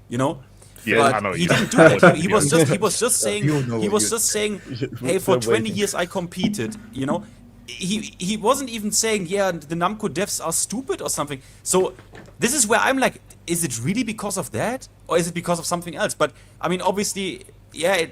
you know. Yeah, but I know what he you didn't do mean. that. He was just saying, You know he what was you- just saying, hey, for 20 years I competed, you know. He wasn't even saying, yeah, the Namco devs are stupid or something. So this is where I'm like, is it really because of that, or is it because of something else? But I mean, obviously, yeah,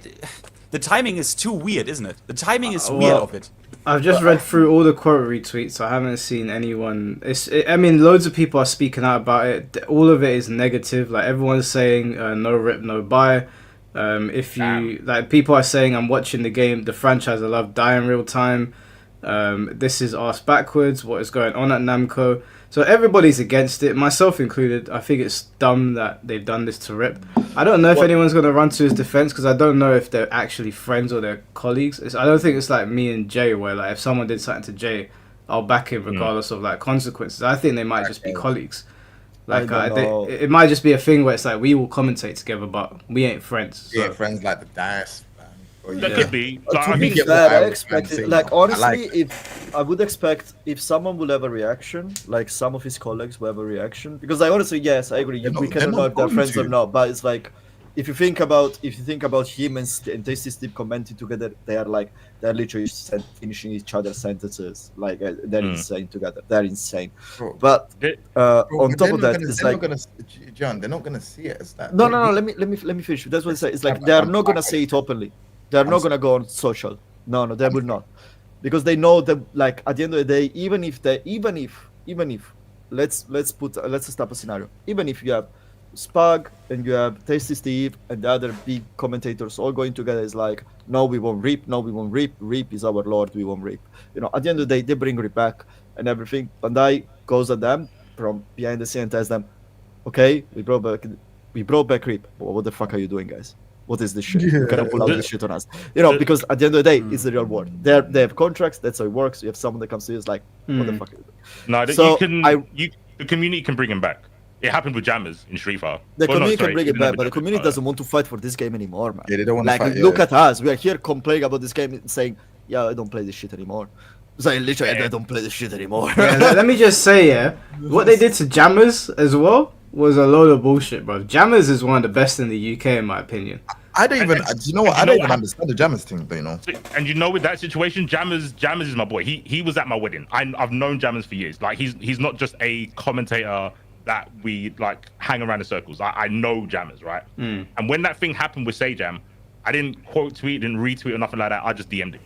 the timing is too weird, isn't it? The timing is weird of it. I've just read through all the quote retweets. I haven't seen anyone. I mean, loads of people are speaking out about it. All of it is negative. Like, everyone's saying no rip, no buy. If you like, people are saying, I'm watching the game, the franchise I love, die in real time. This is arse backwards. What is going on at Namco? So everybody's against it, myself included. I think it's dumb that they've done this to Rip. I don't know if anyone's going to run to his defense, because I don't know if they're actually friends or they're colleagues. I don't think it's like me and Jay, where like if someone did something to Jay, I'll back him regardless of like consequences. I think they might just be colleagues. Like I don't know. it might just be a thing where it's like we will commentate together, but we ain't friends. Yeah, friends like the dice. That could be. Like, To I be think fair, I expect it. Like honestly, like if I would expect if someone will have a reaction, like some of his colleagues will have a reaction, because I honestly, yes, I agree. We cannot know if they're friends or not, but it's like if you think about him and Tasty Steve commenting together, they're literally finishing each other's sentences. Like they're insane together. They're insane. Bro, but on top of that, it's like John, they're not gonna see it as that. no. Let me finish. That's what I say. It's like they're not gonna say it openly. They're not gonna go on social. No, they will not, because they know that like at the end of the day, even if let's start a scenario. Even if you have Spag and you have Tasty Steve and the other big commentators all going together, is like, no, we won't Reap. No, we won't Reap. Reap is our lord. We won't Reap. You know, at the end of the day, they bring Reap back and everything. Bandai goes at them from behind the scene and tells them, okay, we brought back Reap. What the fuck are you doing, guys? What is this shit? You cannot pull out this shit on us. You know, because at the end of the day, it's the real world. They have contracts. That's how it works. You have someone that comes to you, is like, what the fuck are you doing? No, so the community can bring him back. It happened with Jammers in Street Fighter. The community can bring it back, but the community doesn't want to fight for this game anymore, man. Yeah, they don't want to fight. Look at us. We are here complaining about this game and saying, yeah, I don't play this shit anymore. So literally, I don't play this shit anymore. Let me just say, what they did to Jammers as well was a load of bullshit, bro. Jammers is one of the best in the UK, in my opinion. I don't even, you know what? I don't even understand the Jammers thing, you know. And you know, with that situation, Jammers is my boy. He was at my wedding. I've known Jammers for years. Like he's not just a commentator that we like hang around in circles. I know Jammers, right? And when that thing happened with Sajam, I didn't quote tweet, didn't retweet or nothing like that. I just DM'd him.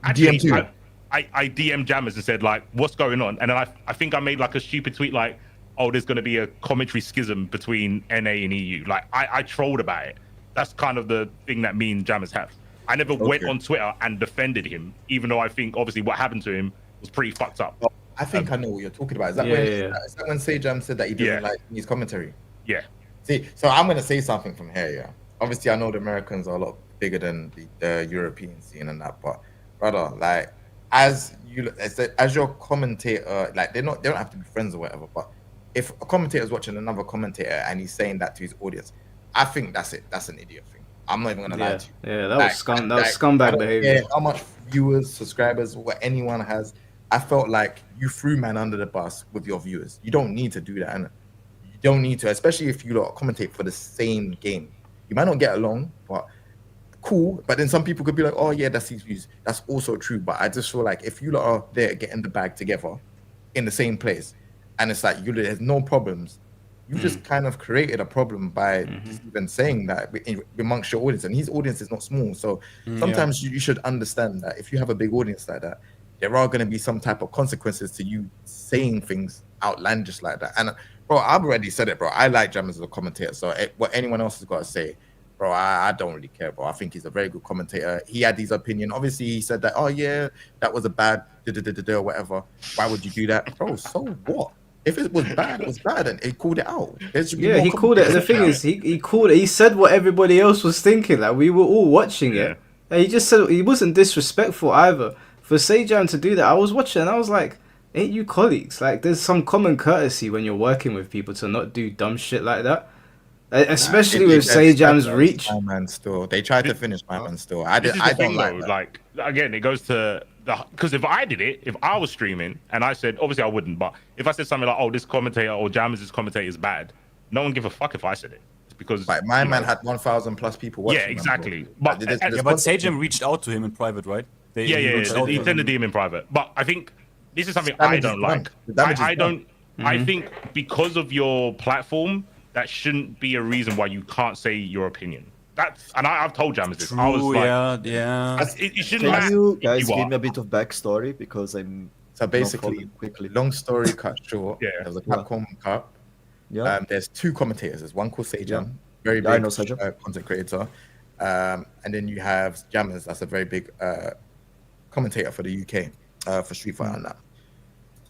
Actually, I DM'd Jammers and said like, what's going on? And then I think I made like a stupid tweet like, oh, there's gonna be a commentary schism between NA and EU. Like I trolled about it. That's kind of the thing that me and Jammers have. I never went on Twitter and defended him, even though I think obviously what happened to him was pretty fucked up. I think I know what you're talking about. Is that when Sajam said that he didn't like his commentary? Yeah. See, so I'm gonna say something from here. Yeah. Obviously, I know the Americans are a lot bigger than the European scene and that, but brother, like as your commentator, like they don't have to be friends or whatever, but if a commentator is watching another commentator and he's saying that to his audience, I think that's it. That's an idiot thing. I'm not even gonna lie to you. Yeah, that was scumbag behavior. How much viewers, subscribers, what anyone has, I felt like you threw man under the bus with your viewers. You don't need to do that, and you don't need to, especially if you lot commentate for the same game. You might not get along, but cool. But then some people could be like, "Oh yeah, that's his views." That's also true. But I just feel like if you lot are there getting the bag together in the same place, and it's like there's no problems. You just kind of created a problem by just even saying that amongst your audience, and his audience is not small. So sometimes you should understand that if you have a big audience like that, there are going to be some type of consequences to you saying things outlandish like that. And bro, I've already said it, bro. I like Jammers as a commentator. So what anyone else has got to say, bro, I don't really care, bro. I think he's a very good commentator. He had his opinion. Obviously, he said that, oh yeah, that was a bad or whatever. Why would you do that, bro? So what? If it was bad, it was bad, and he called it out. Yeah, he called it. The thing is, he called it. He said what everybody else was thinking. Like we were all watching it. And he just said he wasn't disrespectful either. For Sajam to do that, I was watching and I was like, ain't you colleagues? Like, there's some common courtesy when you're working with people to not do dumb shit like that. Especially with Sajam's reach. My man still. They tried to finish my man still. I don't like that. Like, again, it goes to because if I did it, if I was streaming and I said, obviously I wouldn't, but if I said something like, oh, this commentator or Jammers' commentator is bad, no one give a fuck if I said it. It's because my man had 1,000 plus people watching. Yeah, exactly. But Sajam reached out to him in private, right? He sent a DM in private. But I think this is something I don't like. I think because of your platform, that shouldn't be a reason why you can't say your opinion. I've told Jammers this. I was like, it shouldn't matter. Can you guys give me a bit of backstory, because I'm so basically long story cut short. There was a Capcom Cup. There's two commentators. There's one called Sajam, very big content creator, and then you have Jammers. That's a very big commentator for the UK for Street Fighter and that.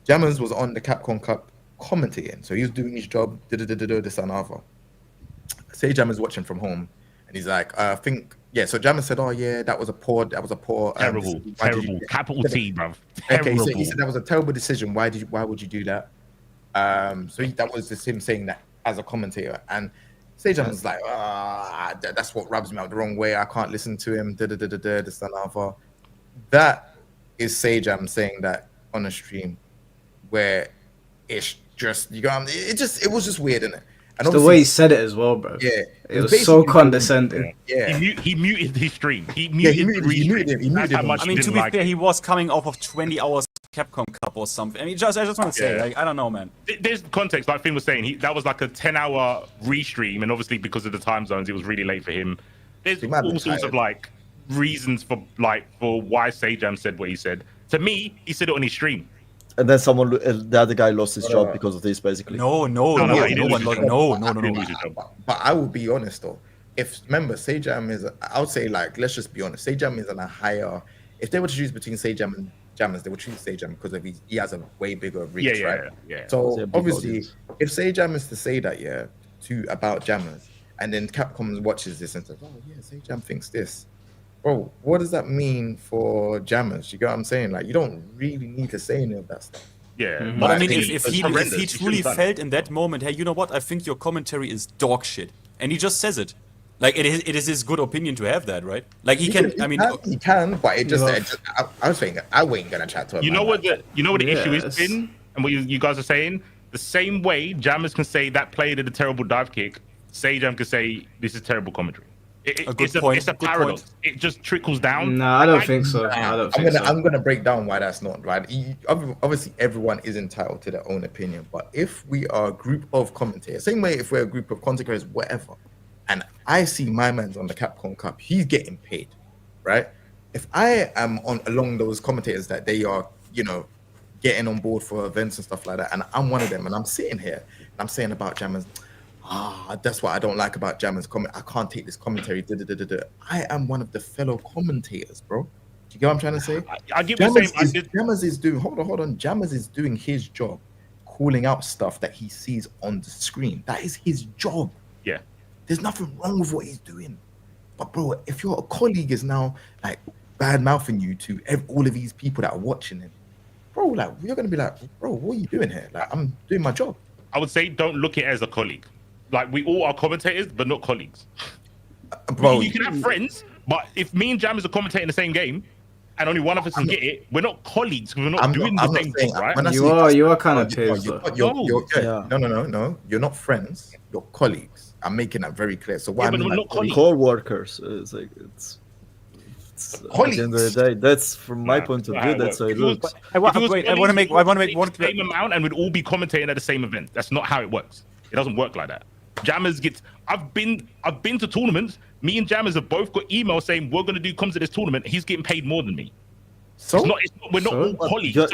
Jammers was on the Capcom Cup commentating, so he was doing his job. This and other. Sajam is watching from home. And he's like, I think yeah, so Jammers said, "Oh yeah, that was a poor Terrible, decision. Why did you terrible. do-" Capital T, bruv. Okay, Terrible. so he said that was a terrible decision. Why would you do that? That was just him saying that as a commentator. And Sejam was like, that's what rubs me out the wrong way. I can't listen to him. This and that. That is Sejam saying that on a stream, where it's just it was just weird, innit? And the way he said it as well, bro. Yeah, it was so condescending. Yeah, he muted his stream. He muted him. That's how much I mean, to be fair, he was coming off of 20 hours Capcom Cup or something. I mean, I just want to say, like, I don't know, man. There's context, like Finn was saying. That was like a 10-hour restream, and obviously because of the time zones, it was really late for him. There's all sorts of like reasons for why Sejam said what he said. To me, he said it on his stream. And then the other guy lost his job because of this, basically. No. But I will be honest though. Remember, Sejam is, I would say, like, let's just be honest. Sejam is on a higher. If they were to choose between Sejam and Jammers, they would choose Sejam because he has a way bigger reach, right? Yeah. So obviously, if Sejam is to say that, about Jammers, and then Capcom watches this and says, "Oh yeah, Sejam thinks this." Bro, what does that mean for Jammers? You get what I'm saying? Like, you don't really need to say any of that stuff. Yeah, but I mean, if he truly felt in that moment, hey, you know what? I think your commentary is dog shit, and he just says it. Like, it is his good opinion to have that, right? Like, he can. He can, but it just. I was saying, I ain't gonna chat to him. You know what the issue is, Finn, and what you guys are saying. The same way Jammers can say that player did a terrible dive kick, Sejam can say this is terrible commentary. It's a paradox. It just trickles down. No, I don't think so. I'm gonna break down why that's not right. Obviously, everyone is entitled to their own opinion, but if we are a group of commentators, same way if we're a group of content creators, whatever, and I see my man's on the Capcom Cup, he's getting paid, right? If I am along those commentators that they are, getting on board for events and stuff like that, and I'm one of them, and I'm sitting here and I'm saying about Jammers, that's what I don't like about Jammers comment. I can't take this commentary. I am one of the fellow commentators, bro. Do you get what I'm trying to say? I give the same. Jammers is doing. Hold on. Jammers is doing his job, calling out stuff that he sees on the screen. That is his job. Yeah. There's nothing wrong with what he's doing. But bro, if your colleague is now like bad mouthing you to all of these people that are watching him, bro, like you're gonna be like, bro, what are you doing here? Like, I'm doing my job. I would say don't look at it as a colleague. Like, we all are commentators, but not colleagues. Bro, you can have friends, but if me and Jammers are commentating the same game, and only one of us can get it, we're not colleagues because we're not doing the same thing, right? You are kind of peers, though. No. You're not friends. You're colleagues. I'm making that very clear. So why? But we're not colleagues. Co-workers. It's like it's at the end of the day, that's from my point of view. That's how it looks. I want to make one same amount, and we'd all be commentating at the same event. That's not how it works. It doesn't work like that. Jammers gets. I've been to tournaments. Me and Jammers have both got emails saying we're going to come to this tournament. He's getting paid more than me. So we're not all colleagues.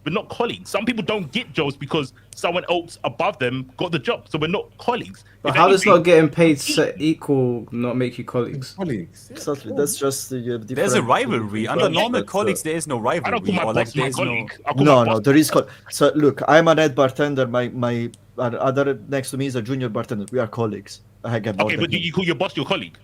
We're not colleagues. Some people don't get jobs because someone else above them got the job. So we're not colleagues. But how does not getting paid equal not make you colleagues? Colleagues. Exactly. That's just the. There's a rivalry. Under normal colleagues, there is no rivalry. I don't call my boss my colleague. No, there is. So look, I'm an head bartender. My other next to me is a junior bartender. We are colleagues. Okay, but you call your boss your colleague?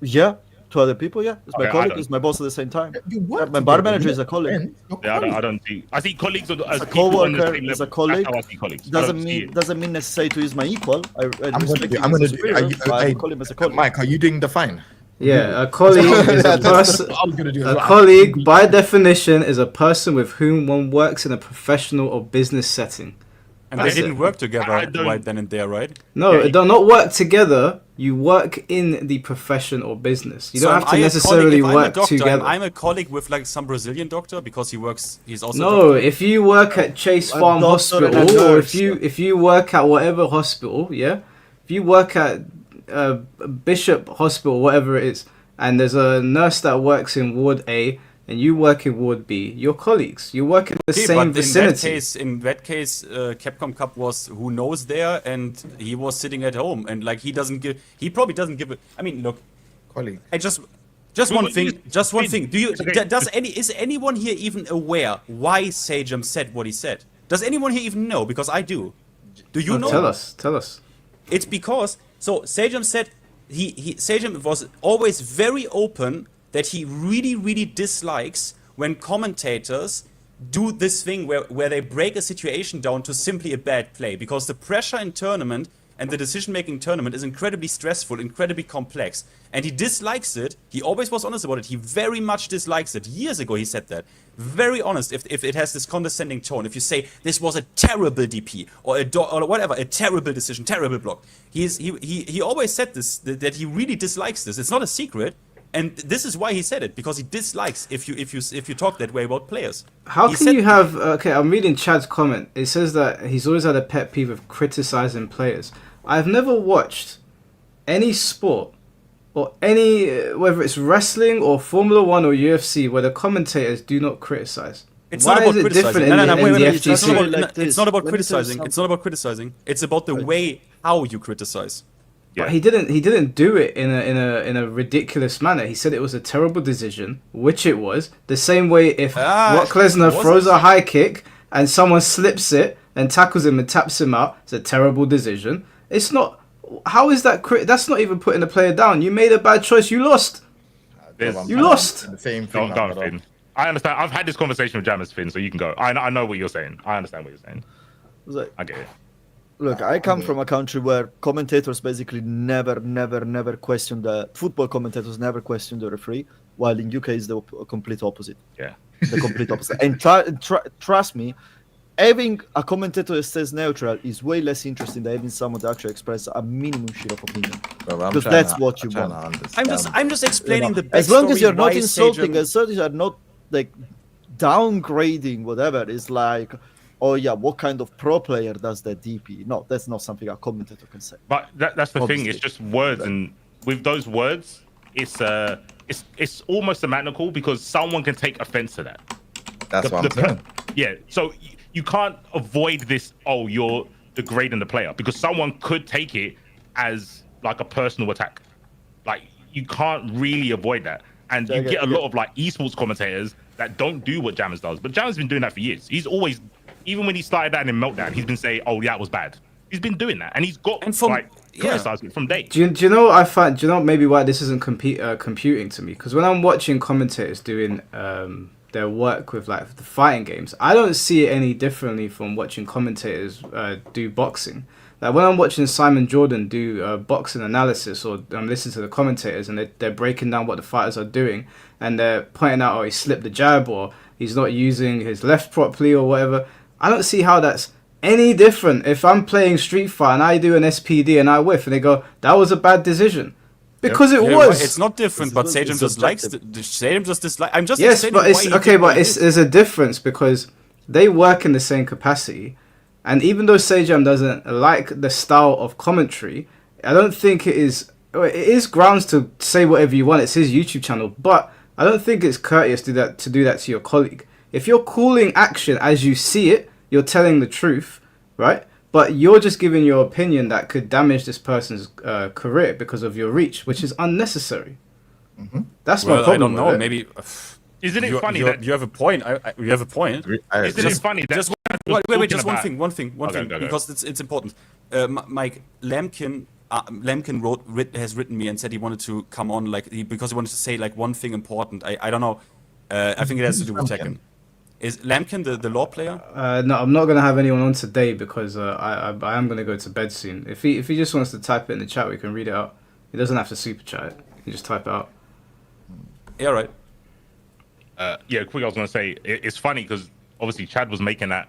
Yeah. To other people, yeah. It's my colleague, it's my boss at the same time. My bar manager is a colleague. Yeah, I don't see. I see colleagues as a co-worker, as a colleague. That's how I see colleagues. Doesn't mean necessarily to use my equal. I'm gonna do. Mike, are you doing the fine? Yeah, a colleague is a person. A colleague, by definition, is a person with whom one works in a professional or business setting. And they didn't work together right then and there, right? No, they don't not work together. You work in the profession or business. You don't have to necessarily work together. I'm a colleague with like some Brazilian doctor because he's also. No, if you work at Chase Farm Hospital, or if you work at whatever hospital, yeah, if you work at Bishop Hospital, whatever it is, and there's a nurse that works in Ward A. And you work in Ward B, you're colleagues. You work in the same vicinity. In that case, Capcom Cup was who knows there, and he was sitting at home, and like he probably doesn't give it. I mean, look, colleague. Just one thing. Is anyone here even aware why Sejam said what he said? Does anyone here even know? Because I do. Do you know? Tell us. It's because Sejam said Sejam was always very open that he really dislikes when commentators do this thing where they break a situation down to simply a bad play, because the pressure in tournament and the decision-making tournament is incredibly stressful, incredibly complex, and he dislikes it. He always was honest about it. He very much dislikes it. Years ago he said that. Very honest. If it has this condescending tone, if you say this was a terrible DP or or whatever, a terrible decision, terrible block, he always said this, that he really dislikes this. It's not a secret. And this is why he said it, because he dislikes if you talk that way about players. How can you have... Okay, I'm reading Chad's comment. It says that he's always had a pet peeve of criticizing players. I've never watched any sport or any... whether it's wrestling or Formula 1 or UFC, where the commentators do not criticize. It's Why not about is it criticizing. different in the Wait. FGC? It's not about criticizing. It's not about criticizing. It's about the way how you criticize. But he didn't do it in a ridiculous manner. He said it was a terrible decision, which it was. The same way if Brock Lesnar throws a high kick and someone slips it and tackles him and taps him out, it's a terrible decision. It's not. How is that? That's not even putting the player down. You made a bad choice. You lost. You lost. The same thing. Go, Finn. I understand. I've had this conversation with Jammers, Finn, so you can go. I know what you're saying. I understand what you're saying. I get it. Look, I come from a country where commentators basically never question the football commentators never question the referee, while in UK is the complete opposite. Yeah, the complete opposite. And trust me, having a commentator that stays neutral is way less interesting than having someone that actually express a minimum share of opinion. Because that's what you want. I'm just explaining the as long as you're not why insulting, as long as you're not like downgrading whatever, it's like, oh yeah, what kind of pro player does that DP? No, that's not something a commentator can say. But that's the thing. It's just words, and with those words, it's almost semantical because someone can take offense to that. That's what I'm saying. Yeah. So you can't avoid this. Oh, you're degrading the player, because someone could take it as like a personal attack. Like you can't really avoid that, and you get a lot of like esports commentators that don't do what Jammers does. But Jammers been doing that for years. He's always. Even when he started that in Meltdown, he's been saying, "Oh, yeah, it was bad." He's been doing that, and he's got criticized it from day. Do you know what I find? Do you know maybe why this isn't computing to me? Because when I'm watching commentators doing their work with like the fighting games, I don't see it any differently from watching commentators do boxing. Like when I'm watching Simon Jordan do boxing analysis, or I'm listening to the commentators and they're breaking down what the fighters are doing, and they're pointing out, oh, he slipped the jab, or he's not using his left properly, or whatever. I don't see how that's any different if I'm playing Street Fighter and I do an SPD and I whiff and they go, that was a bad decision. Because it was. Right. It's not different, but Sejam just likes Sejam just dislike. I'm just yes, but it's okay, but there's a difference because they work in the same capacity, and even though Sejam doesn't like the style of commentary, I don't think it is grounds to say whatever you want. It's his YouTube channel, but I don't think it's courteous to do that to your colleague. If you're calling action as you see it, you're telling the truth, right? But you're just giving your opinion that could damage this person's career because of your reach, which is unnecessary. Mm-hmm. That's my problem. I don't know. Maybe isn't it funny that you have a point? You have a point. Isn't it funny that wait, just one thing, because it's important. Mike Lamkin has written me and said he wanted to come on because he wanted to say like one thing important. I don't know. I think it has to do with Tekken. Is Lamkin the law player? No, I'm not gonna have anyone on today because I am gonna go to bed soon. If he just wants to type it in the chat, we can read it out. He doesn't have to super chat it. He can just type it out. Yeah, right. Quick. I was gonna say it's funny because obviously Chad was making that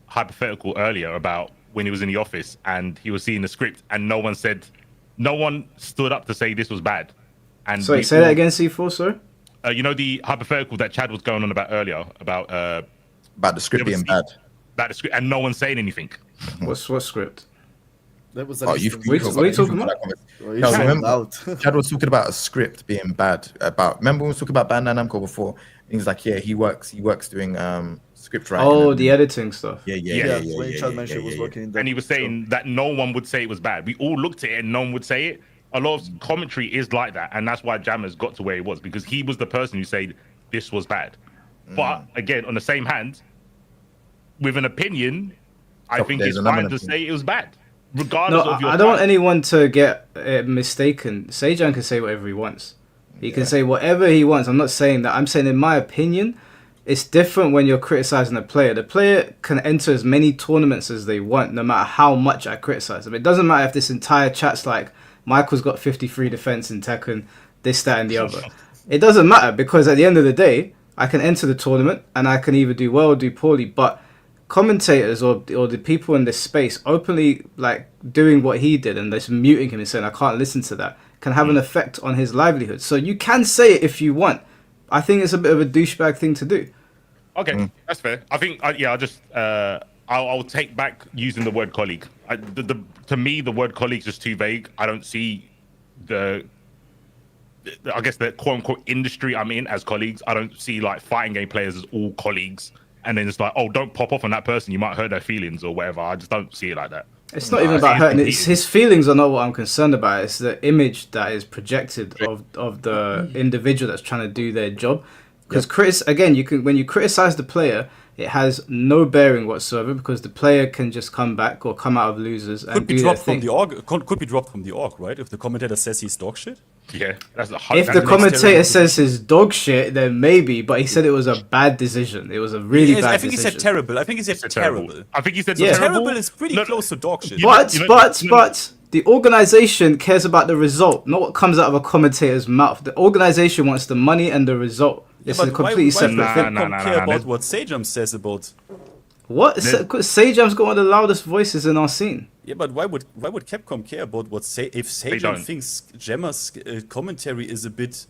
hypothetical earlier about when he was in the office and he was seeing the script and no one stood up to say this was bad. And sorry, say that again, C4, sir. You know the hypothetical that Chad was going on about earlier about the script being bad. About the script, and no one's saying anything. What script? That was what are you talking about? Chad was talking about a script being bad. Remember when we were talking about Bandai Namco before? And he's like, yeah, he works doing script writing. Oh, the editing stuff. Yeah. And he was saying that no one would say it was bad. We all looked at it and no one would say it. A lot of commentary is like that, and that's why Jammers got to where he was, because he was the person who said this was bad. But again, on the same hand, with an opinion, I think it's fine to say it was bad. regardless No, of your I don't want time. anyone to get mistaken. Sejan can say whatever he wants. He can say whatever he wants. I'm not saying that. I'm saying, in my opinion, it's different when you're criticizing a player. The player can enter as many tournaments as they want, no matter how much I criticize them. It doesn't matter if this entire chat's like, Michael's got 53 defense in Tekken, this, that, and the other. It doesn't matter, because at the end of the day, I can enter the tournament and I can either do well or do poorly. But commentators or the people in this space openly like doing what he did and just muting him and saying, I can't listen to that, can have an effect on his livelihood. So you can say it if you want. I think it's a bit of a douchebag thing to do. Okay, that's fair. I think, I'll take back using the word colleague. To me, the word colleague is just too vague. I don't see the quote unquote industry I'm in as colleagues. I don't see like fighting game players as all colleagues. And then it's like, oh, don't pop off on that person. You might hurt their feelings or whatever. I just don't see it like that. It's not even about hurting. It's his feelings are not what I'm concerned about. It's the image that is projected of the individual that's trying to do their job. Because when you criticize the player, it has no bearing whatsoever, because the player can just come back or come out of losers and Could be do dropped their from thing. the org. Could be dropped from the org, right? If the commentator says he's dog shit. Yeah, that's If the commentator says his dog shit, then maybe. But he said it was a bad decision. It was a really bad decision. I think he said terrible. I think he said terrible. I think he said terrible is pretty close to dog shit. But the organization cares about the result, not what comes out of a commentator's mouth. The organization wants the money and the result. It's a completely separate thing. Why care about what Sajam says about? What? Sajam's got one of the loudest voices in our scene. Yeah, but why would Capcom care about what if Sajam thinks Gemma's commentary is a bit?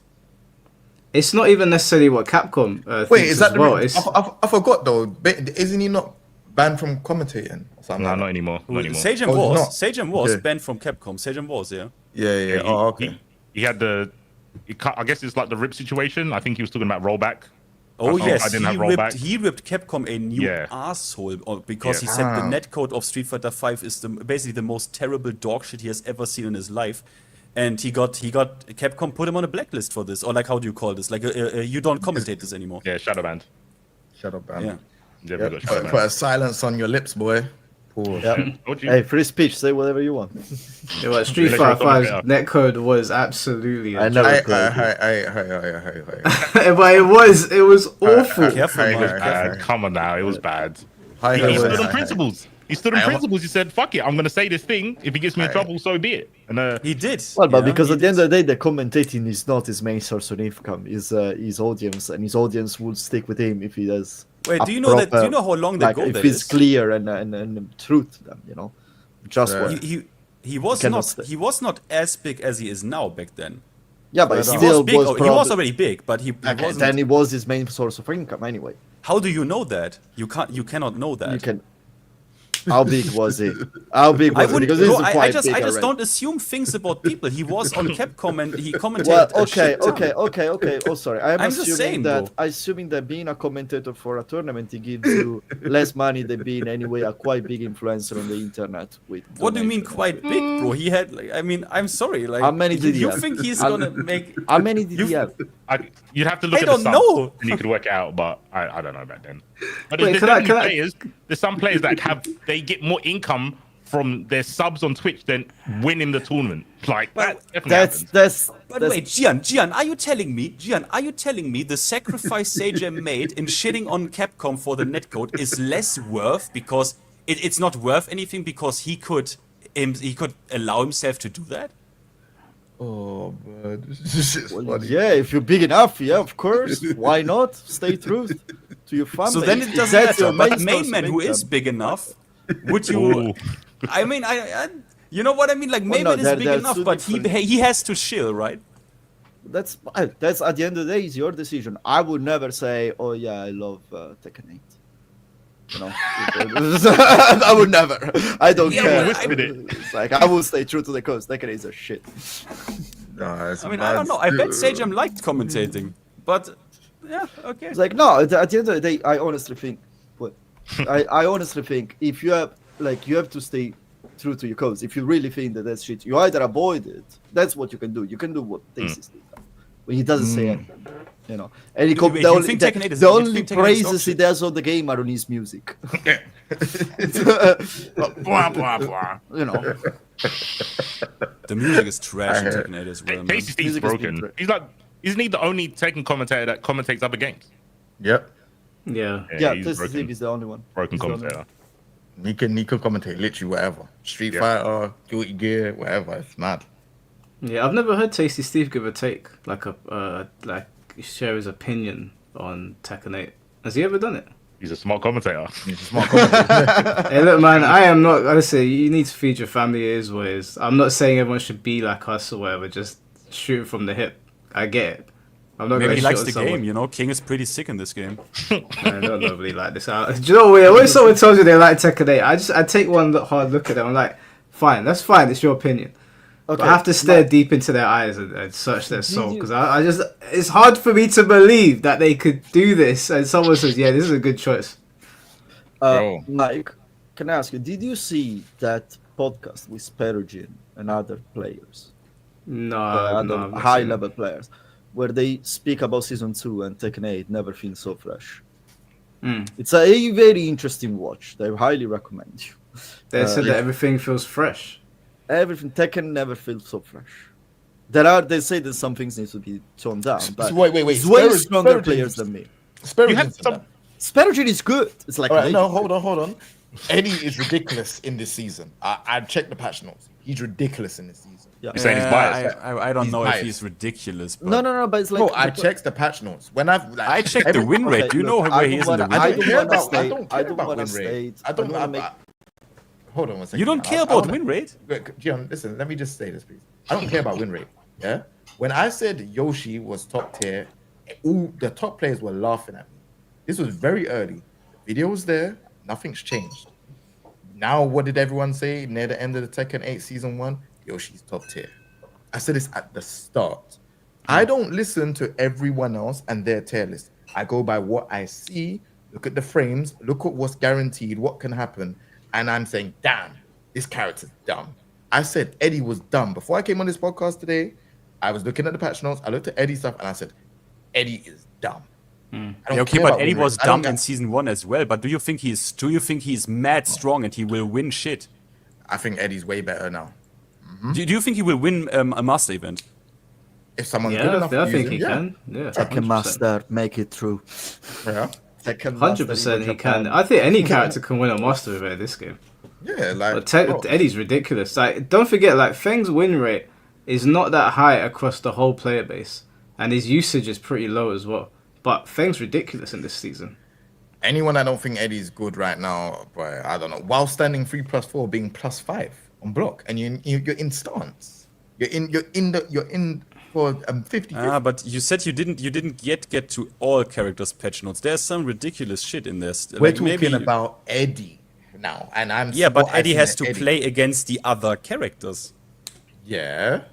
It's not even necessarily what Capcom thinks. Wait, is that as well. I forgot though. Isn't he not banned from commentating or something? No, not anymore. Not anymore. Sajam was banned from Capcom. Sajam was, yeah. Yeah. Oh, okay. He had I guess it's like the rip situation. I think he was talking about rollback. Oh yes, I didn't have rollback. He ripped Capcom a new asshole because he said the netcode of Street Fighter V is basically the most terrible dog shit he has ever seen in his life, and he got Capcom put him on a blacklist for this, or like, how do you call this? Like you don't commentate this anymore. Yeah, shadow banned. Yeah. Put a silence on your lips, boy. Hey, free speech. Say whatever you want. Yeah, well, Street Fighter 5's netcode was absolutely. I never played. But it was awful. Come on now, it was bad. He stood on principles. He stood on principles. He said, "Fuck it, I'm gonna say this thing. If he gets me in trouble, so be it." And he did. Well, but because at the end of the day, the commentating is not his main source of income. Is his audience, and his audience will stick with him if he does. Wait, do you know how long they go? If it's clear and truth to them, you know, just what he was not as big as he is now back then. Yeah, but he was already big, but he wasn't. Then it was his main source of income anyway. How do you know that? You cannot know that. You can. How big was he? How big was he? Because I just don't assume things about people. He was on Capcom and he commentated. Well, okay. Oh, sorry. I'm assuming that being a commentator for a tournament, it gives you less money than being anyway a quite big influencer on the internet. What do you mean quite big, bro? He had I'm sorry. Like, how many did he have? You think he's gonna make? How many did he have? You'd have to look at the sums and you could work it out, but I don't know back then. But there's some players that they get more income from their subs on Twitch than winning the tournament. Like that's. By the way, Gian, are you telling me the sacrifice Sajam made in shitting on Capcom for the netcode is less worth because it's not worth anything because he could allow himself to do that? Oh, man. Well, yeah, if you're big enough, yeah, of course. Why not? Stay true to your family. So then it doesn't matter. But main man who is big enough, would you? I mean, I you know what I mean? Like, main man is big enough, but he has to chill, right? That's at the end of the day, it's your decision. I would never say, "Oh yeah, I love Tekken 8." You know, I would never. I don't care. It's like I will stay true to the cause. Tekken is a shit. I don't know. I bet Sajam liked commentating, but yeah, okay. It's like no. At the end of the day, I honestly think, I honestly think if you have you have to stay true to your cause. If you really think that that's shit, you either avoid it. That's what you can do. You can do what Thesis did when he doesn't say anything. You know, and the only praises he does on the game are on his music. Blah, blah, blah. You know. The music is trash in Tekken 8 as well, man. Tasty Steve's broken. Isn't he the only Tekken commentator that commentates other games? Yep. Yeah. Yeah, he's Tasty Steve is the only one. Broken He's the only commentator. He can commentate literally whatever. Street Fighter, Guilty Gear, whatever. It's mad. Yeah, I've never heard Tasty Steve give a take, like share his opinion on Tekken 8. Has he ever done it? He's a smart commentator. He's a smart commentator. Hey, look, man, I am not. Honestly, you need to feed your family. It is what it is. I'm not saying everyone should be like us or whatever. Just shoot from the hip. I get it. I'm not Maybe gonna he shit likes on the someone. game, you know? King is pretty sick in this game. I don't nobody like this. Do you know what? When someone tells you they like Tekken 8, I take one hard look at them. I'm like, fine, that's fine. It's your opinion. But I have to stare deep into their eyes and search their soul because I just it's hard for me to believe that they could do this. And someone says, "Yeah, this is a good choice." Mike, can I ask you? Did you see that podcast with Perugian and other players? No, other high-level players, where they speak about Season 2 and Tekken 8 never feels so fresh. It's a very interesting watch. I highly recommend you. They said that everything feels fresh. Everything Tekken never feels so fresh. They say that some things need to be toned down. But wait. It's way stronger players than me. Sperogene is good. It's like no, hold on. Eddie is ridiculous in this season. I checked the patch notes. He's ridiculous in this season. You're saying he's biased. I don't know if he's ridiculous. But... No, but it's like... Bro, I checked the patch notes. When I checked the win rate. Do you know where he is in the win rate? I don't want to state. I don't want to make... Hold on one second. You don't care about win rate? Gian, listen, let me just say this, please. I don't care about win rate. Yeah? When I said Yoshi was top tier, all the top players were laughing at me. This was very early. The video was there. Nothing's changed. Now, what did everyone say near the end of the Tekken 8 Season 1? Yoshi's top tier. I said this at the start. I don't listen to everyone else and their tier list. I go by what I see, look at the frames, look at what's guaranteed, what can happen, and I'm saying, damn, this character's dumb. I said Eddie was dumb. Before I came on this podcast today, I was looking at the patch notes, I looked at Eddie's stuff, and I said, Eddie is dumb. Okay, but Eddie was dumb in Season 1 as well. But do you think he's mad strong and he will win shit? I think Eddie's way better now. Do you think he will win a master event? If someone's good enough, I think he can. Yeah, Tekken Master, make it through. Yeah, 100% he can. I think any character can win a master event in this game. Yeah, like Eddie's ridiculous. Like, don't forget, like Feng's win rate is not that high across the whole player base, and his usage is pretty low as well. But Feng's ridiculous in this season. Anyone I don't think Eddie's good right now, but I don't know. While standing 3+4, being +5 on block, and you're in stance. You're in for 50. But you said you didn't yet get to all characters' patch notes. There's some ridiculous shit in there. We're talking about Eddie now, and but Eddie has to play against the other characters. Yeah.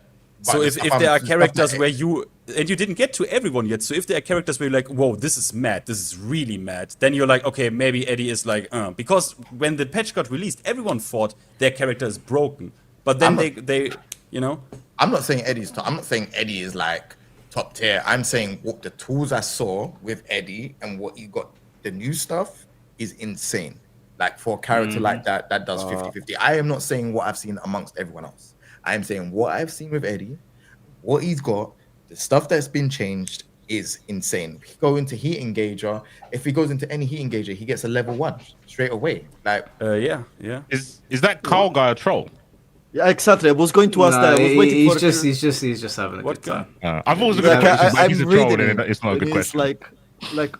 So if there are characters where you didn't get to everyone yet, so if there are characters where you're like, whoa, this is mad, this is really mad, then you're like, okay, maybe Eddie is like, because when the patch got released, everyone thought their character is broken, but then they you know. I'm not saying I'm not saying Eddie is like top tier. I'm saying what the tools I saw with Eddie and what you got, the new stuff is insane. Like for a character like that does 50-50. I am not saying what I've seen amongst everyone else. I'm saying what I've seen with Eddie, what he's got, the stuff that's been changed is insane. If he go into heat engager, if he goes into any heat engager, he gets a level 1 straight away. Like yeah. Is that Carl guy a troll? Yeah, exactly. I was going to ask that. I was waiting he's just having a good time. I've always looked at he's a troll, and it's not a good question. Like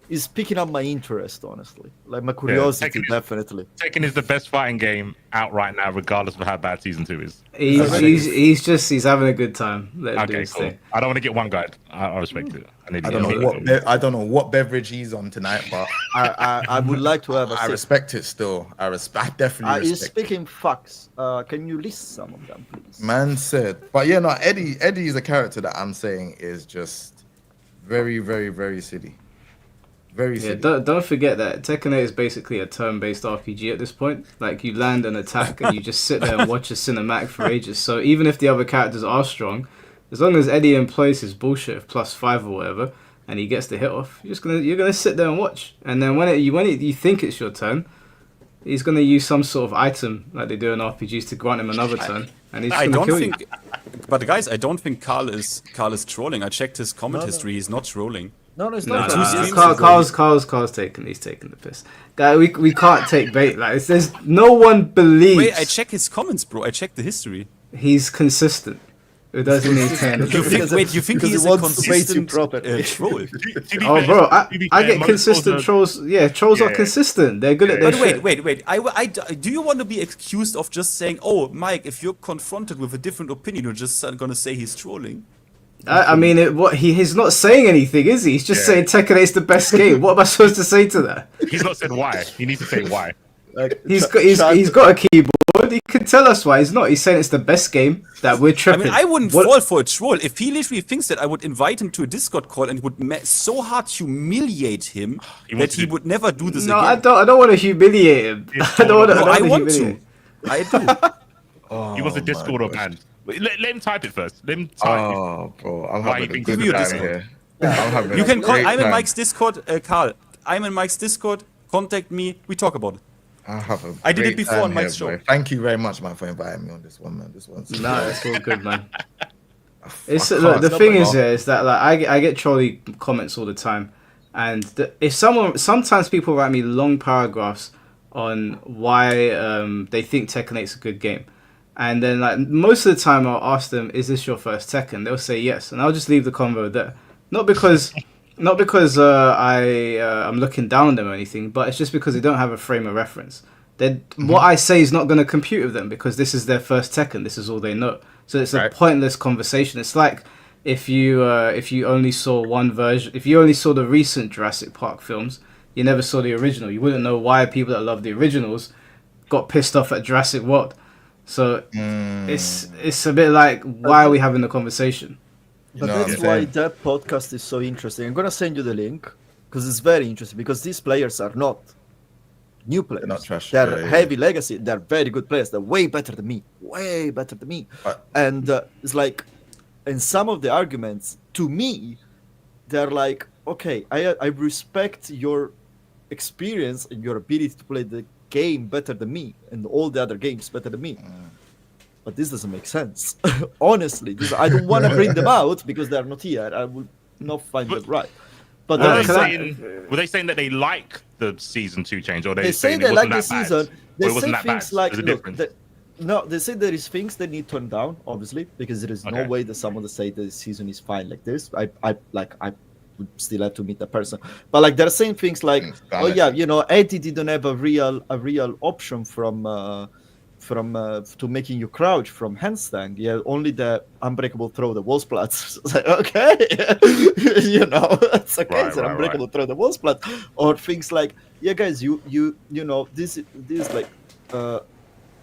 it's picking up my interest, honestly. Like my curiosity, definitely. Tekken is the best fighting game out right now, regardless of how bad Season 2 is. He's having a good time. Let him do his thing. I don't want to get one guide. I respect it. I don't know what beverage he's on tonight, but I would like to have a I respect it still. I definitely respect it. Speaking facts, can you list some of them, please? Man said. But yeah, no, Eddie is a character that I'm saying is just very, very, very silly. Very silly. Don't forget that Tekken 8 is basically a turn-based RPG at this point. Like, you land an attack and you just sit there and watch a cinematic for ages. So even if the other characters are strong, as long as Eddie employs his bullshit of +5 or whatever, and he gets the hit off, you're gonna sit there and watch. And then when you think it's your turn, He's going to use some sort of item like they do in RPGs to grant him another turn, and he's I going to don't kill think, you. but guys, I don't think Carl is trolling. I checked his comment history. He's not trolling. No, it's No, not. Carl's taking the piss. Guy, we can't take bait. Like there's no one believes. Wait, I check his comments, bro. I checked the history. He's consistent. It doesn't mean 10. You think he's a consistent troll? Oh, bro, I get consistent trolls. Yeah, trolls are consistent. They're good at their shit. But wait. Do you want to be accused of just saying, "Oh, Mike, if you're confronted with a different opinion, you're just gonna say he's trolling"? I mean, he's not saying anything, is he? He's just saying Tekken 8's the best game. What am I supposed to say to that? He's not said why. He needs to say why. He's got a keyboard. He can tell us why. He's not. He's saying it's the best game that we're tripping. I mean, I wouldn't fall for a troll. If he literally thinks that, I would invite him to a Discord call and would so hard humiliate him that he would never do this again. I don't want to humiliate him. I want to. I do. He wants a Discord of hands. Let him type it first. Let him type it. Oh, bro, I'm having a Give good me your time Discord. here. You can call. I'm in Mike's Discord, Carl. I'm in Mike's Discord. Contact me. We talk about it. I did it before on Mike's show. Thank you very much, man, for inviting me on this one, man. This one's it's all good, man. The thing is that like I get trolly comments all the time, and sometimes people write me long paragraphs on why they think Tekken 8's a good game, and then like most of the time I'll ask them, "Is this your first Tekken?" They'll say yes, and I'll just leave the convo there. Not because I'm looking down on them or anything, but it's just because they don't have a frame of reference. What I say is not going to compute with them because this is their first Tekken. This is all they know. So it's a pointless conversation. It's like if you only saw one version, if you only saw the recent Jurassic Park films, you never saw the original. You wouldn't know why people that love the originals got pissed off at Jurassic World. So it's a bit like, why are we having the conversation? But that's why that podcast is so interesting. I'm gonna send you the link because it's very interesting. Because these players are not new players. They're not trash. They're heavy legacy. They're very good players. They're way better than me. Way better than me. And it's like, and some of the arguments to me, they're like, okay, I respect your experience and your ability to play the game better than me and all the other games better than me. But this doesn't make sense. Honestly, I don't want to bring them out because they're not here. I would not find them right. But were they saying that they like the season 2 change, or they say they like the season? They say things like, look, they say there is things they need to turn down, obviously, because there is no way that someone would say the season is fine like this. I would still have to meet the person, but like they're saying things like, oh yeah, you know, Eddie didn't have a real option from to making you crouch from handstand. Yeah, only the unbreakable throw, the wall splats. It's like, okay, you know, it's okay. It's an unbreakable throw, the wall splat, or things like, yeah, guys, you know, this like,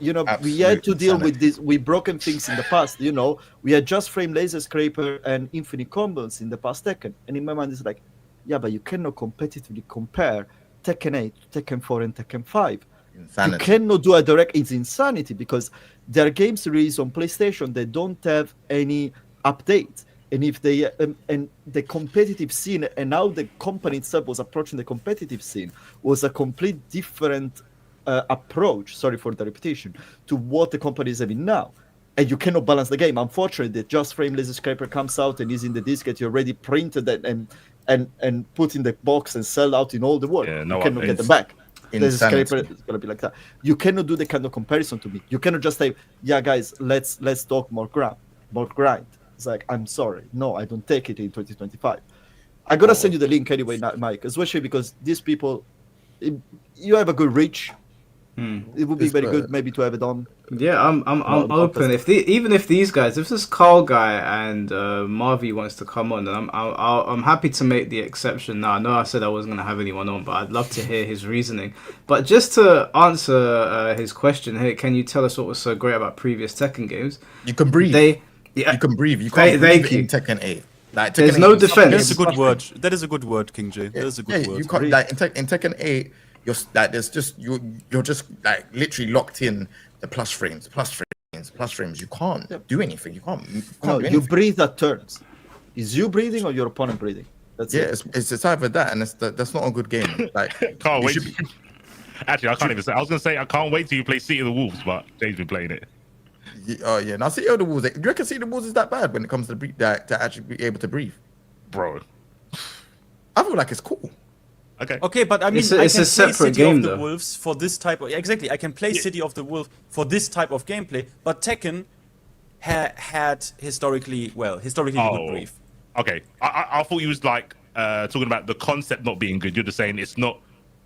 you know, we had to deal with this with broken things in the past. You know, we had just frame laser scraper and infinite combos in the past Tekken, and in my mind it's like, yeah, but you cannot competitively compare Tekken 8 to Tekken 4 and Tekken 5. Insanity. You cannot do a direct. It's insanity because there are games released on PlayStation that don't have any updates, and if they and the competitive scene and how the company itself was approaching the competitive scene was a complete different approach. Sorry for the repetition, to what the company is having now. And you cannot balance the game. Unfortunately, the Just Frame Laser Scraper comes out and is in the diskette. You already printed it and put in the box and sell out in all the world. Yeah, you cannot get them back. There's a scraper, it's gonna be like that. You cannot do the kind of comparison to me. You cannot just say, yeah, guys, let's talk more grind. It's like, I'm sorry, no, I don't take it in 2025. I'm gonna send you the link anyway, Mike, especially because these people, you have a good reach. It would be very good maybe to have it on. Yeah, I'm open. Even if these guys, if this Carl guy and Marvy wants to come on, then I'm happy to make the exception. Now I know I said I wasn't gonna have anyone on, but I'd love to hear his reasoning. But just to answer his question, hey, can you tell us what was so great about previous Tekken games? You can breathe. You can breathe. You can't breathe in Tekken 8. Like, there's no defense. That's a good word. That is a good word, King J. That is a good word. You can't, like, in Tekken 8. You're like, you're just like literally locked in the plus frames. You can't do anything. You can't do anything. You breathe at turns. Is you breathing or your opponent breathing? That's it. It's either that, and that's not a good game. Like, Carl, wait. Actually, I can't even say. I was gonna say I can't wait till you play City of the Wolves, but Jay's been playing it. Oh yeah, now City of the Wolves. Do you reckon City of the Wolves is that bad when it comes to to actually be able to breathe? Bro, I feel like it's cool. Okay, but I mean, It's I a can play separate City game, of the though. Wolves for this type of exactly. I can play City of the Wolves for this type of gameplay, but Tekken had historically good brief. Okay. I thought he was like talking about the concept not being good. You're just saying it's not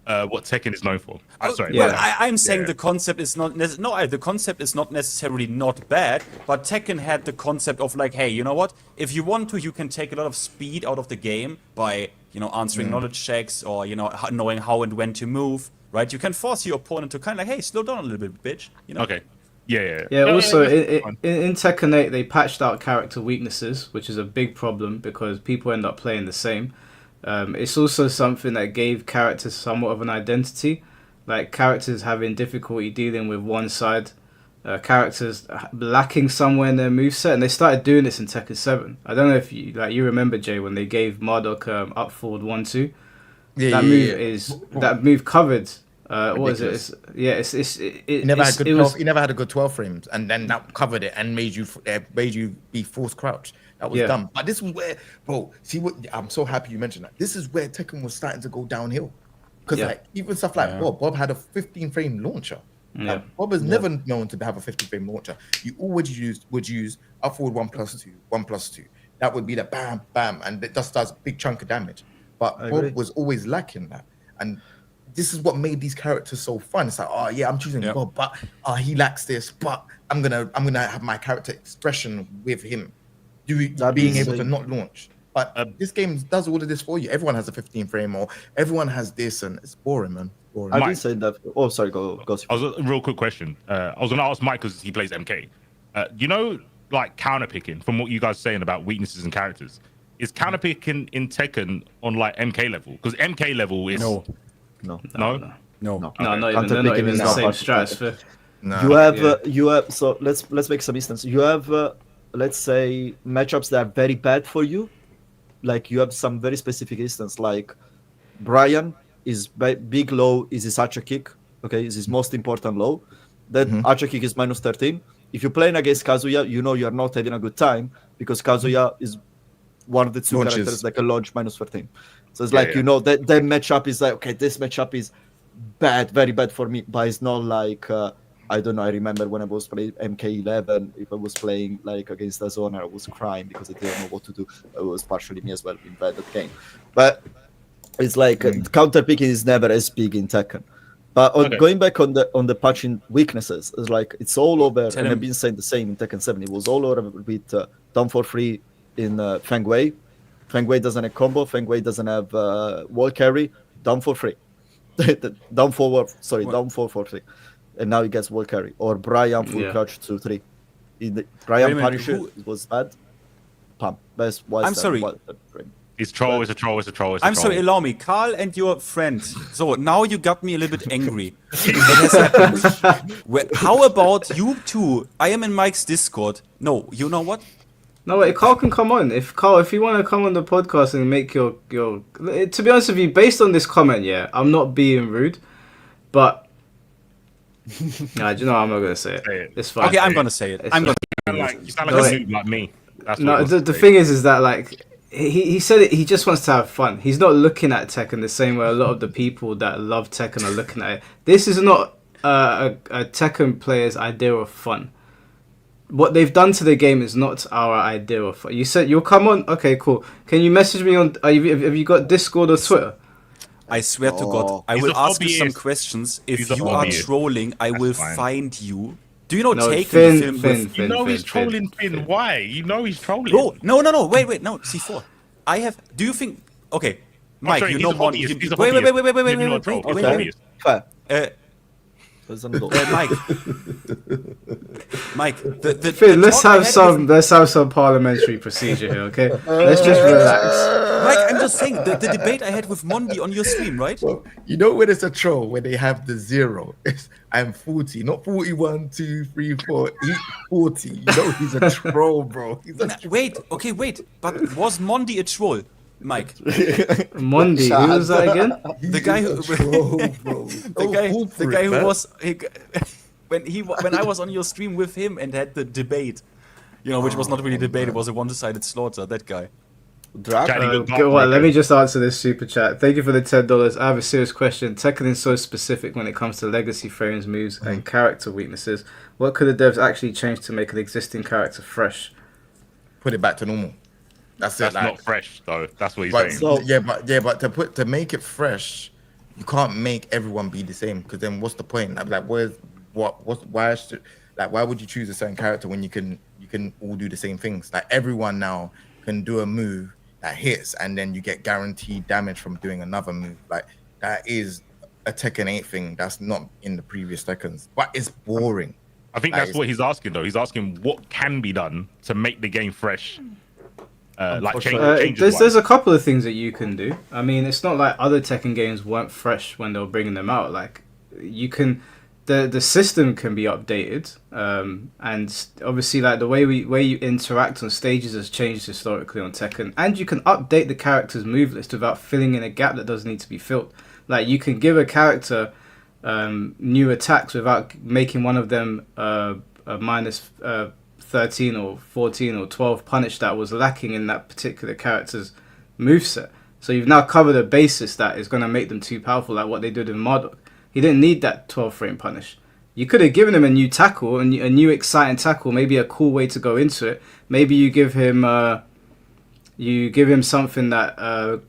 what Tekken is known for. Sorry. Well, I'm saying the concept is not the concept is not necessarily not bad, but Tekken had the concept of like, hey, you know what? If you want to, you can take a lot of speed out of the game by answering knowledge checks or knowing how and when to move. Right? You can force your opponent to kind of like, hey, slow down a little bit, bitch. Okay. Yeah. Also, in Tekken 8, they patched out character weaknesses, which is a big problem because people end up playing the same. It's also something that gave characters somewhat of an identity, like characters having difficulty dealing with one side, characters lacking somewhere in their moveset, and they started doing this in Tekken 7. I don't know if you remember, Jay, when they gave Marduk up forward 1-2. That move covered. What is it? He never had good 12. He never had a good 12 frames, and then that covered it and made you be forced crouch. That was dumb. But this was where, bro. See what? I'm so happy you mentioned that. This is where Tekken was starting to go downhill, because like even stuff like Bob had a 15 frame launcher. Bob is never known to have a 15 frame launcher. You always would use up forward 1+2, 1+2. That would be the bam bam, and it just does a big chunk of damage. But Bob was always lacking that, and this is what made these characters so fun. It's like, oh yeah, I'm choosing Bob, but he lacks this, but I'm gonna have my character expression with him, being able to not launch. But this game does all of this for you. Everyone has a 15 frame, or everyone has this, and it's boring, man. Boring. I didn't say that. Oh, sorry, go. I was a real quick question. I was gonna ask Mike because he plays MK. Like counter picking from what you guys are saying about weaknesses and characters. Is counter picking in Tekken on like MK level? Because MK level is No. Not even in the same stratosphere. You have. So let's make some instance. You have let's say matchups that are very bad for you. Like you have some very specific instance, like Brian is big low is his archer kick. Okay, is his most important low. That archer kick is -13. If you're playing against Kazuya, you know you're not having a good time because Kazuya is one of the two characters that can launch -13. So it's that matchup is like, okay, this matchup is bad, very bad for me, but it's not like I don't know. I remember when I was playing MK11, if I was playing like against Azona, I was crying because I didn't know what to do. It was partially me as well in that game. But it's like counter picking is never as big in Tekken. But going back on the patching weaknesses, it's like it's all over. And I've been saying the same in Tekken 7. It was all over with down for free in Feng Wei. Feng Wei doesn't have combo. Feng Wei doesn't have wall carry. Down for free. down for free. And now he gets wall carry. Or Brian full crouch 2-3. Brian Punisher was bad. Pump. Best wild. I'm sorry. It's troll. It's a troll. I'm sorry. Allow me, Carl and your friend. So now you got me a little bit angry. What has happened? How about you two? I am in Mike's Discord. No, you know what? No, wait, Carl can come on. If you want to come on the podcast and make your... To be honest with you, based on this comment, I'm not being rude, but... Nah, do you know what? I'm not going to say it. It's fine. Okay, I'm going to say it. You sound like a noob like me. That's the thing is that, like, he said it, he just wants to have fun. He's not looking at Tekken the same way a lot of the people that love Tekken are looking at it. This is not a Tekken player's idea of fun. What they've done to the game is not our idea of fun. You said you'll come on? Okay, cool. Can you message me on... have you got Discord or Twitter? I swear to God, I will ask you some questions. If you are trolling, I will find you. Do you know Taken? Finn, you know he's trolling Finn. Why? You know he's trolling. Bro, no. Wait. No, C4. Do you think... Okay, Mike, you know Monty. Wait. Mike, Finn, let's have some parliamentary procedure here, okay? Let's just relax. Mike, I'm just saying the debate I had with Mondi on your stream, right? Well, you know when it's a troll when they have the 0. I'm 40, not 41, 2, 3, 4. He's 40. You know he's a troll, bro. Wait. But was Mondi a troll? Mike. Mondi, who was that again? The guy who, the guy who was when I was on your stream with him and had the debate, you know, which was not really a debate, it was a one-sided slaughter. That guy. Let me just answer this super chat. Thank you for the $10. I have a serious question. Tekken is so specific when it comes to legacy frames, moves, and character weaknesses. What could the devs actually change to make an existing character fresh? Put it back to normal. That's not fresh though. That's what he's saying. So, but to make it fresh, you can't make everyone be the same, because then what's the point? Like why would you choose a certain character when you can all do the same things? Like everyone now can do a move that hits, and then you get guaranteed damage from doing another move. Like that is a Tekken 8 thing that's not in the previous Tekkens, but it's boring. I think that's what he's asking though. He's asking what can be done to make the game fresh. There's a couple of things that you can do. I mean, it's not like other Tekken games weren't fresh when they were bringing them out. Like you can, the system can be updated, and obviously like the way you interact on stages has changed historically on Tekken, and you can update the character's move list without filling in a gap that doesn't need to be filled. Like you can give a character new attacks without making one of them a minus 13 or 14 or 12 punish that was lacking in that particular character's moveset. So you've now covered a basis that is going to make them too powerful, like what they did in Marduk. He didn't need that 12 frame punish. You could have given him a new tackle, a new exciting tackle, maybe a cool way to go into it. Maybe you give him something that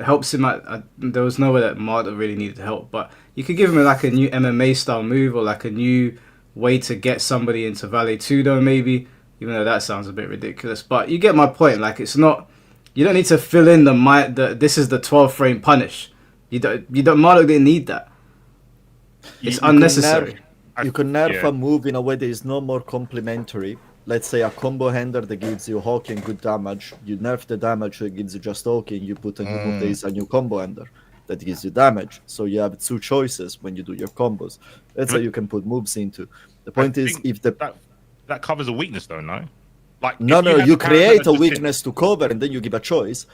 helps him out. There was nowhere that Marduk really needed help, but you could give him like a new MMA style move, or like a new way to get somebody into Vale Tudo, maybe, even though that sounds a bit ridiculous. But you get my point. Like it's not, you don't need to fill in this is the 12 frame punish. Marduk didn't need that. It's unnecessary. You can nerf a move in a way that is no more complementary. Let's say a combo hander that gives you Hawk and good damage. You nerf the damage that gives you just Hawk, and you put a new move that is a new combo hander that gives you damage. So you have two choices when you do your combos. That's how you can put moves into. The point is, if that covers a weakness, though, no? Like you create a weakness to cover, and then you give a choice.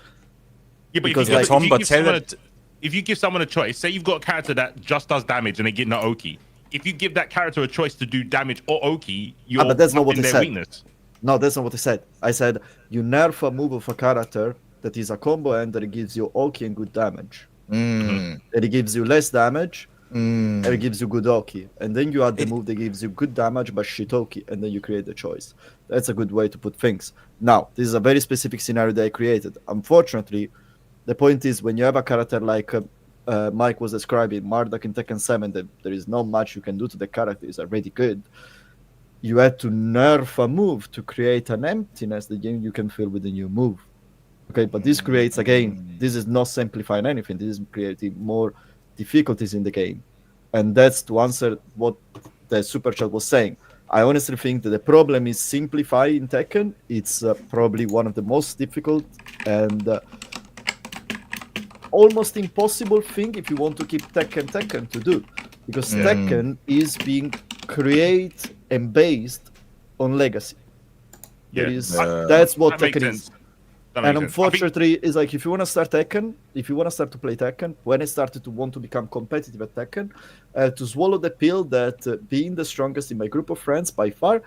Yeah, but if you give someone a choice, say you've got a character that just does damage and they get no Oki. If you give that character a choice to do damage or Oki, you're but that's not what their I said. Weakness. No, that's not what I said. I said you nerf a move of a character that is a combo and that it gives you Oki and good damage. And it gives you less damage, and it gives you good Oki. And then you add the move that gives you good damage but shit Oki, and then you create the choice. That's a good way to put things. Now, this is a very specific scenario that I created. Unfortunately, the point is, when you have a character like Mike was describing, Marduk in Tekken 7, that there is not much you can do to the character, is already good. You had to nerf a move to create an emptiness that you can fill with a new move. Okay, but this creates, again, this is not simplifying anything. This is creating more difficulties in the game. And that's to answer what the Super Chat was saying. I honestly think that the problem is simplifying Tekken. It's probably one of the most difficult and almost impossible thing if you want to keep Tekken to do, because Tekken is being created and based on legacy. That's what Tekken is. And unfortunately, it's like if you want to start Tekken, if you want to start to play Tekken, when I started to want to become competitive at Tekken, to swallow the pill that being the strongest in my group of friends by far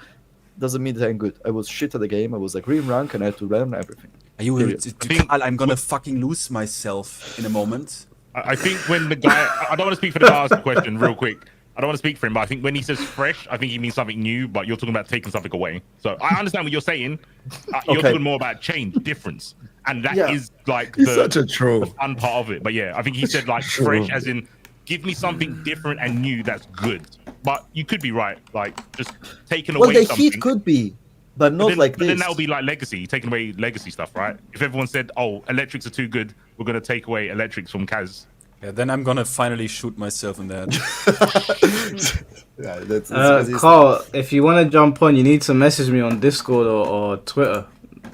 doesn't mean that I'm good. I was shit at the game. I was a green rank, and I had to learn everything. I'm gonna fucking lose myself in a moment. I think when the guy, I don't want to speak for the guy asking the question real quick. I don't want to speak for him, but I think when he says fresh, I think he means something new, but you're talking about taking something away. So I understand what you're saying. You're talking more about change, difference. And that is like the fun part of it. But yeah, I think he said like fresh as in give me something different and new that's good. But you could be right, like just taking away something. Well, the heat could be, but not like this. But then that would be like legacy, taking away legacy stuff, right? If everyone said, oh, electrics are too good, we're going to take away electrics from Kaz. Yeah, then I'm gonna finally shoot myself in the head. Carl, if you want to jump on, you need to message me on Discord or Twitter.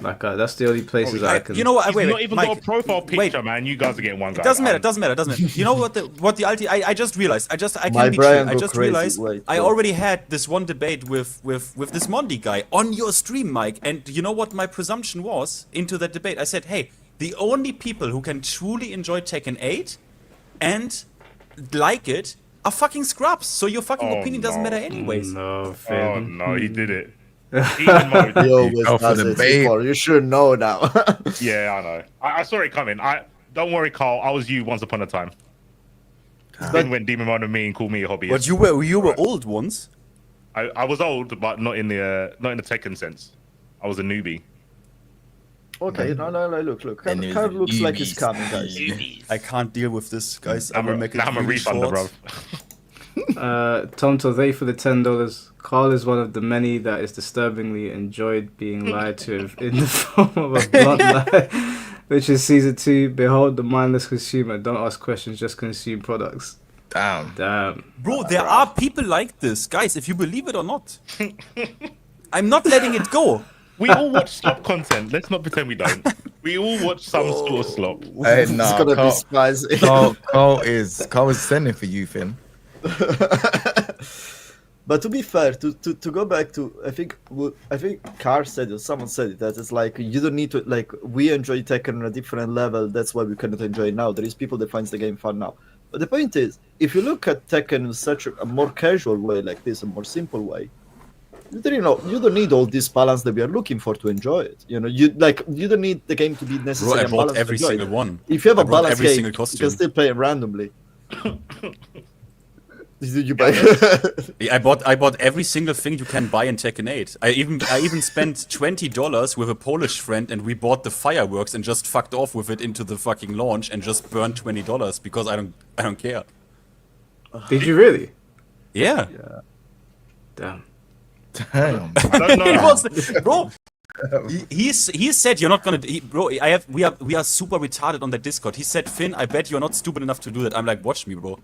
Like that's the only places I can. You know what? Wait, not even got a profile picture, man. You guys are getting one guy. It doesn't matter. You know what? The ulti? I just realized. I can't be true. I just realized I already had this one debate with this Mondi guy on your stream, Mike. And you know what my presumption was into that debate? I said, hey, the only people who can truly enjoy Tekken 8 and like it are fucking scrubs. So your fucking opinion doesn't matter anyways. No, Finn. Oh no, he did it. He always does it before. You should know now. Yeah, I know. I saw it coming. Don't worry, Carl. I was you once upon a time. Then went demon mode on me and called me a hobbyist. But you were old once. I was old, but not in the Tekken sense. I was a newbie. Okay, no, look. Carl looks like he's coming, guys. I can't deal with this, guys. I'm a refunder, bro. Tom Tothe for the $10. Carl is one of the many that is disturbingly enjoyed being lied to in the form of a blunt lie, which is season 2. Behold the mindless consumer. Don't ask questions, just consume products. Damn. Bro, there are people like this, guys. If you believe it or not, I'm not letting it go. We all watch slop content. Let's not pretend we don't. We all watch some sort of slop. Hey, nah, It's gonna be spicy. Carl is sending for you, Finn. But to be fair, to go back to, I think Carl said it, someone said it, that it's like you don't need to, like, we enjoy Tekken on a different level, that's why we cannot enjoy it now. There is people that finds the game fun now. But the point is, if you look at Tekken in such a more casual way like this, a more simple way, you don't need all this balance that we are looking for to enjoy it. You know, you don't need the game to be necessarily Bro, I bought every single one. If you have a balanced every game, single you costume. can still play it randomly. Did you buy? I bought every single thing you can buy in Tekken 8. I even spent $20 with a Polish friend, and we bought the fireworks and just fucked off with it into the fucking launch and just burned $20 because I don't care. Did you really? Yeah. Damn. Damn. I don't know. Bro. He said you're not gonna. We are super retarded on that Discord. He said, Finn, I bet you're not stupid enough to do that. I'm like, watch me, bro.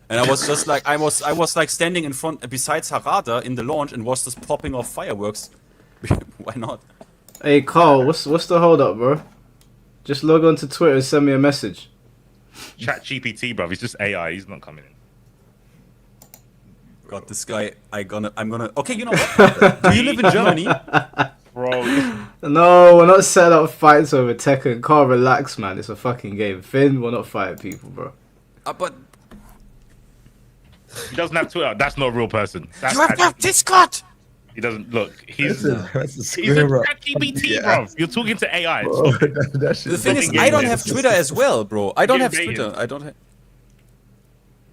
And I was just like, I was like standing in front besides Harada in the launch and was just popping off fireworks. Why not? Hey Carl, what's the hold up, bro? Just log on to Twitter and send me a message. Chat GPT, bro. He's just AI. He's not coming in. God, this guy. I'm gonna. Okay, you know what? Do you live in Germany? Bro. No, we're not setting up fights over Tekken. Carl, relax, man. It's a fucking game. Finn, we're not fighting people, bro. But he doesn't have Twitter. That's not a real person. That's you have no Discord. He doesn't look. He's That's a he's a screamer. chat GPT, Yeah. bro. You're talking to AI. Bro, that shit The thing is, fucking I don't game have is- Twitter as well, bro. I don't have Game Twitter. baited. I don't have.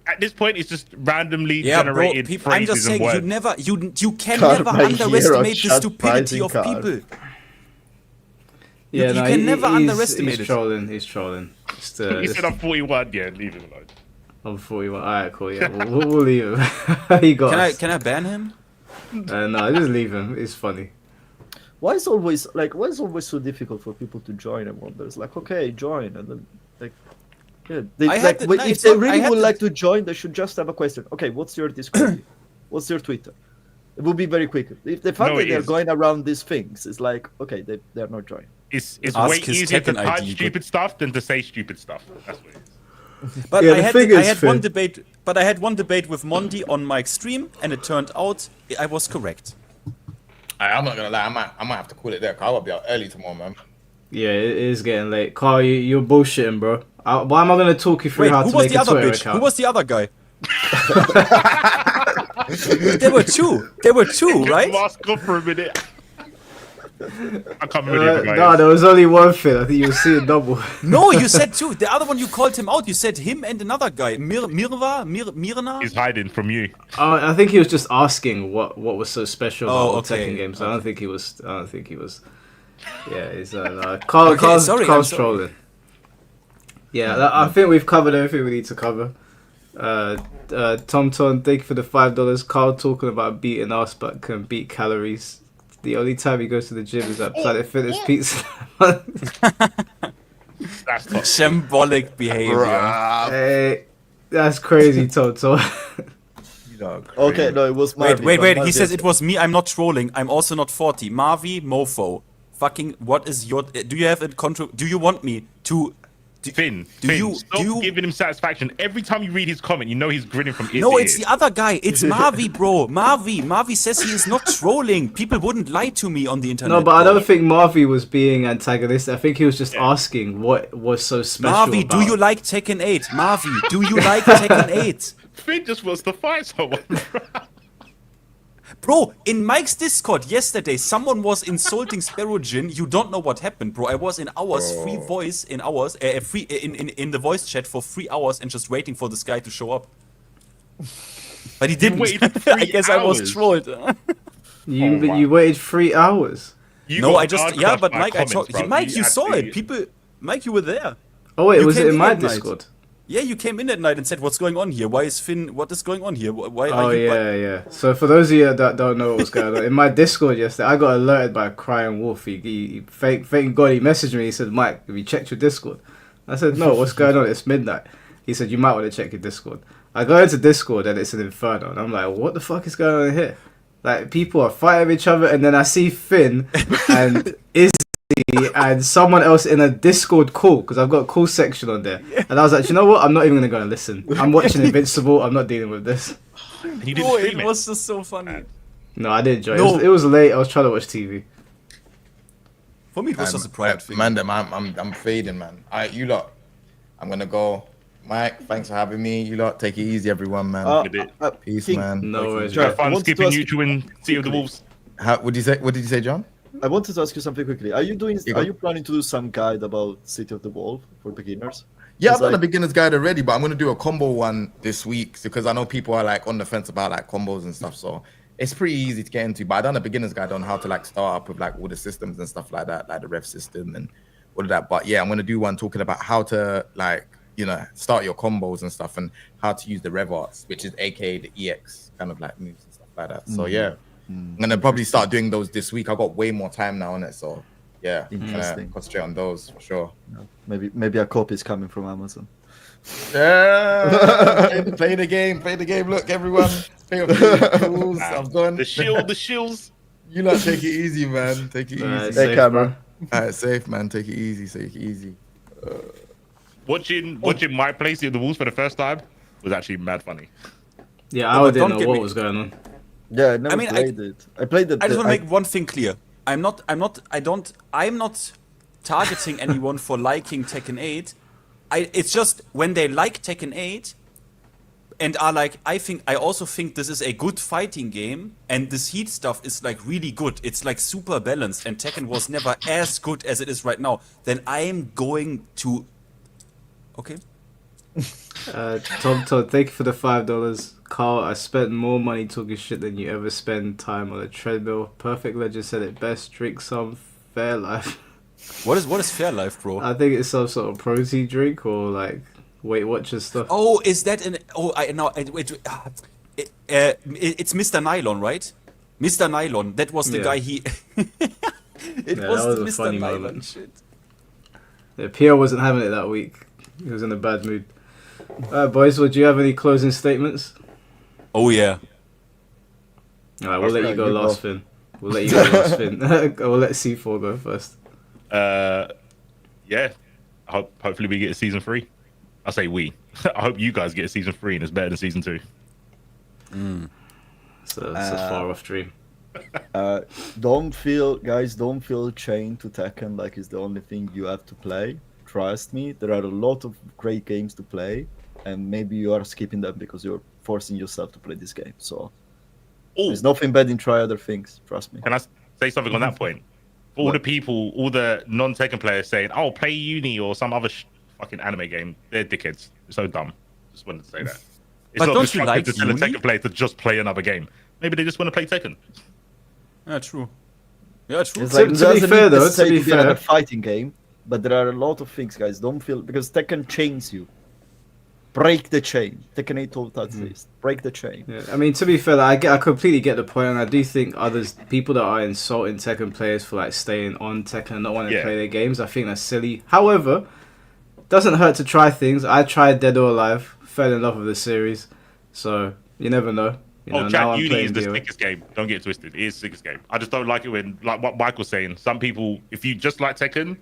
At this point, it's just randomly Yeah, bro. generated People, I'm just phrases and saying, words. you can Card never by hero, underestimate the shot stupidity pricing of card. people. Yeah, you no, can never underestimate he's it. trolling. He's trolling. Just, He said I'm 41. Yeah, leave him alone. I'm 41. Alright, cool. Yeah, we'll leave him. He got us. Can I ban him? No, just leave him. It's funny. Why is always so difficult for people to join? I wonder. It's like, okay, join, and then like, yeah, if they really would like to join, they should just have a question. Okay, what's your Discord? What's your Twitter? It will be very quick. If the fact that they're going around these things, it's like, okay, they're not joining. It's Ask way his easier to Tekken type ID, stupid stuff than to say stupid stuff. That's what it is. But Yeah, I the had, thing I is, had one Finn- debate. But I had one debate with Mondi on my stream, and it turned out I was correct. I'm not gonna lie. I might have to call it there. 'Cause I will be out early tomorrow, man. Yeah, it is getting late. Carl, you're bullshitting, bro. Why am I gonna talk you through Wait, how who to was make the a other Twitter bitch? account? Who was the other guy? There were two. There were two, right? Mask off for a minute. I can't remember the guy. No, there was only one thing. I think you were seeing double. No, you said two. The other one, you called him out. You said him and another guy. Mirna? He's hiding from you. I think he was just asking what was so special about all okay. Tekken games. I don't think he was. Yeah, he's Carl's sorry. trolling. Yeah, I think we've covered everything we need to cover. Tom, thank you for the $5. Carl talking about beating us but can beat calories. The only time he goes to the gym is at Planet Fitness Pizza. That's tough. Shambolic behavior. Hey, that's crazy, Toto. Okay, no, it was Marvin. Wait. He says it was me. I'm not trolling. I'm also not 40. Marvi, mofo. Fucking, what is your... Do you have a control... Do you want me to Finn, stop giving him satisfaction. Every time you read his comment, you know he's grinning from ear No, to it's ear. the other guy. It's Marvi, bro. Marvi says he is not trolling. People wouldn't lie to me on the internet. No, but I bro. don't think Marvi was being antagonistic. I think he was just asking what was so special Marvi, about do you like Tekken 8? Marvi, do you like Tekken 8? Finn just wants to fight someone. Bro, in Mike's Discord yesterday, someone was insulting Sparrowjin. You don't know what happened, bro. I was in hours, free voice in hours, free in the voice chat for 3 hours and just waiting for this guy to show up. But he didn't. I guess I was trolled. You waited 3 hours. I just but Mike, Mike, you saw it. People, Mike, you were there. Oh wait, You was came it in my at night. Discord? Yeah, you came in at night and said, "What's going on here? Why is Finn? What is going on here? Why Oh are you?" yeah. So for those of you that don't know what was going on, in my Discord yesterday, I got alerted by a crying wolf. He thank God he messaged me. He said, "Mike, have you checked your Discord?" I said, "No, what's going on? It's midnight." He said, "You might want to check your Discord." I go into Discord and it's an inferno, and I'm like, "What the fuck is going on here?" Like people are fighting each other, and then I see Finn and Izzy and someone else in a Discord call because I've got a call section on there, and I was like, you know what? I'm not even gonna go and listen. I'm watching Invincible. I'm not dealing with this. You didn't Oh, stream it was just so funny. No, I did enjoy it. No. It was late. I was trying to watch TV. For me, it was just a private thing. Man, I'm fading, man. Alright, you lot. I'm gonna go. Mike, thanks for having me. You lot, take it easy, everyone, man. Peace, man. No worries. Have fun skipping neutral in Sea of the Wolves. What did you say, John? I wanted to ask you something quickly. Are you planning to do some guide about City of the Wolf for beginners? Yeah, I've done a beginner's guide already, but I'm gonna do a combo one this week because I know people are like on the fence about like combos and stuff. So it's pretty easy to get into. But I've done a beginner's guide on how to like start up with like all the systems and stuff like that, like the rev system and all of that. But yeah, I'm gonna do one talking about how to like start your combos and stuff and how to use the rev arts, which is aka the EX kind of like moves and stuff like that. So yeah. I'm gonna probably start doing those this week. I got way more time now on it, so yeah, Interesting. Concentrate on those for sure. Maybe a copy is coming from Amazon. Yeah, play the game. Look, everyone, play the rules. I've gone. The shills. You lot take it easy, man. Take it easy. Hey, camera. Alright, safe, man. Take it easy. Watching my play Sea of the Wolves for the first time was actually mad funny. Yeah, I didn't know what was going on. Yeah, I never played it. I played it. I just want to make one thing clear. I'm not targeting anyone for liking Tekken 8. It's just when they like Tekken 8 and are like, I also think this is a good fighting game and this heat stuff is like really good. It's like super balanced and Tekken was never as good as it is right now. Then I'm going to. Okay. Tom, thank you for the $5. Carl, I spent more money talking shit than you ever spend time on a treadmill. Perfect Legend said it best. Drink some Fair Life. What is Fair Life, bro? I think it's some sort of protein drink or like Weight Watchers stuff. Oh, is that an? Oh, I know. It's Mr. Nylon, right? Mr. Nylon. That was the guy. He. It was that the a Mr. funny Nylon moment. shit. Yeah, Pierre wasn't having it that week. He was in a bad mood. Boys, do you have any closing statements? Oh yeah. All right, we'll let you go last, Finn. We'll let you go last, Finn. We'll let C4 go first. Yeah. Hopefully we get a season 3. I say we. I hope you guys get a season 3 and it's better than season 2. So it's a far off dream. Don't feel chained to Tekken like it's the only thing you have to play. Trust me, there are a lot of great games to play, and maybe you are skipping them because you're forcing yourself to play this game. So there's nothing bad in try other things. Trust me. Can I say something on that point? All the people, all the non-Tekken players saying, "Oh, play Uni or some other fucking anime game," they're dickheads. They're so dumb. Just wanted to say that. It's But not don't you like constructive to tell a Uni? Tekken player to just play another game. Maybe they just want to play Tekken. Yeah, true. Yeah, true. It's like, To be doesn't fair, need though, necessarily to be be another fair- fighting game, but there are a lot of things, guys. Don't feel because Tekken chains you. Break the chain. Tekken 8 told us this. Break the chain. Yeah, I mean, to be fair, I completely get the point, and I do think people that are insulting Tekken players for like staying on Tekken and not wanting to play their games, I think that's silly. However, doesn't hurt to try things. I tried Dead or Alive, fell in love with the series, so you never know. You know, now Chad, I'm Uni playing is the DOA. sickest game. Don't get it twisted. It is the sickest game. I just don't like it when, like what Mike was saying, some people, if you just like Tekken,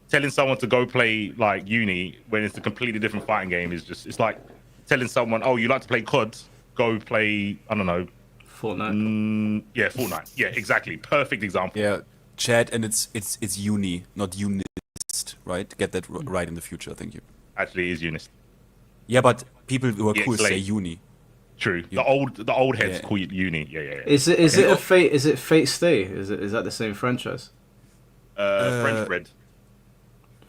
telling someone to go play like Uni when it's a completely different fighting game is just, it's like telling someone, oh, you like to play COD, go play, I don't know, Fortnite. Yeah, Fortnite. Yeah, exactly. Perfect example. Yeah, Chad, and it's Uni, not Unist, right? Get that right in the future. Thank you. Actually, it is Unist. Yeah, but people who are Yeah, cool it's like- say Uni. True. The old heads Yeah. call it Uni. Yeah, yeah. yeah. Is it a Fate? Is it Fate Stay? Is that the same franchise? French bread.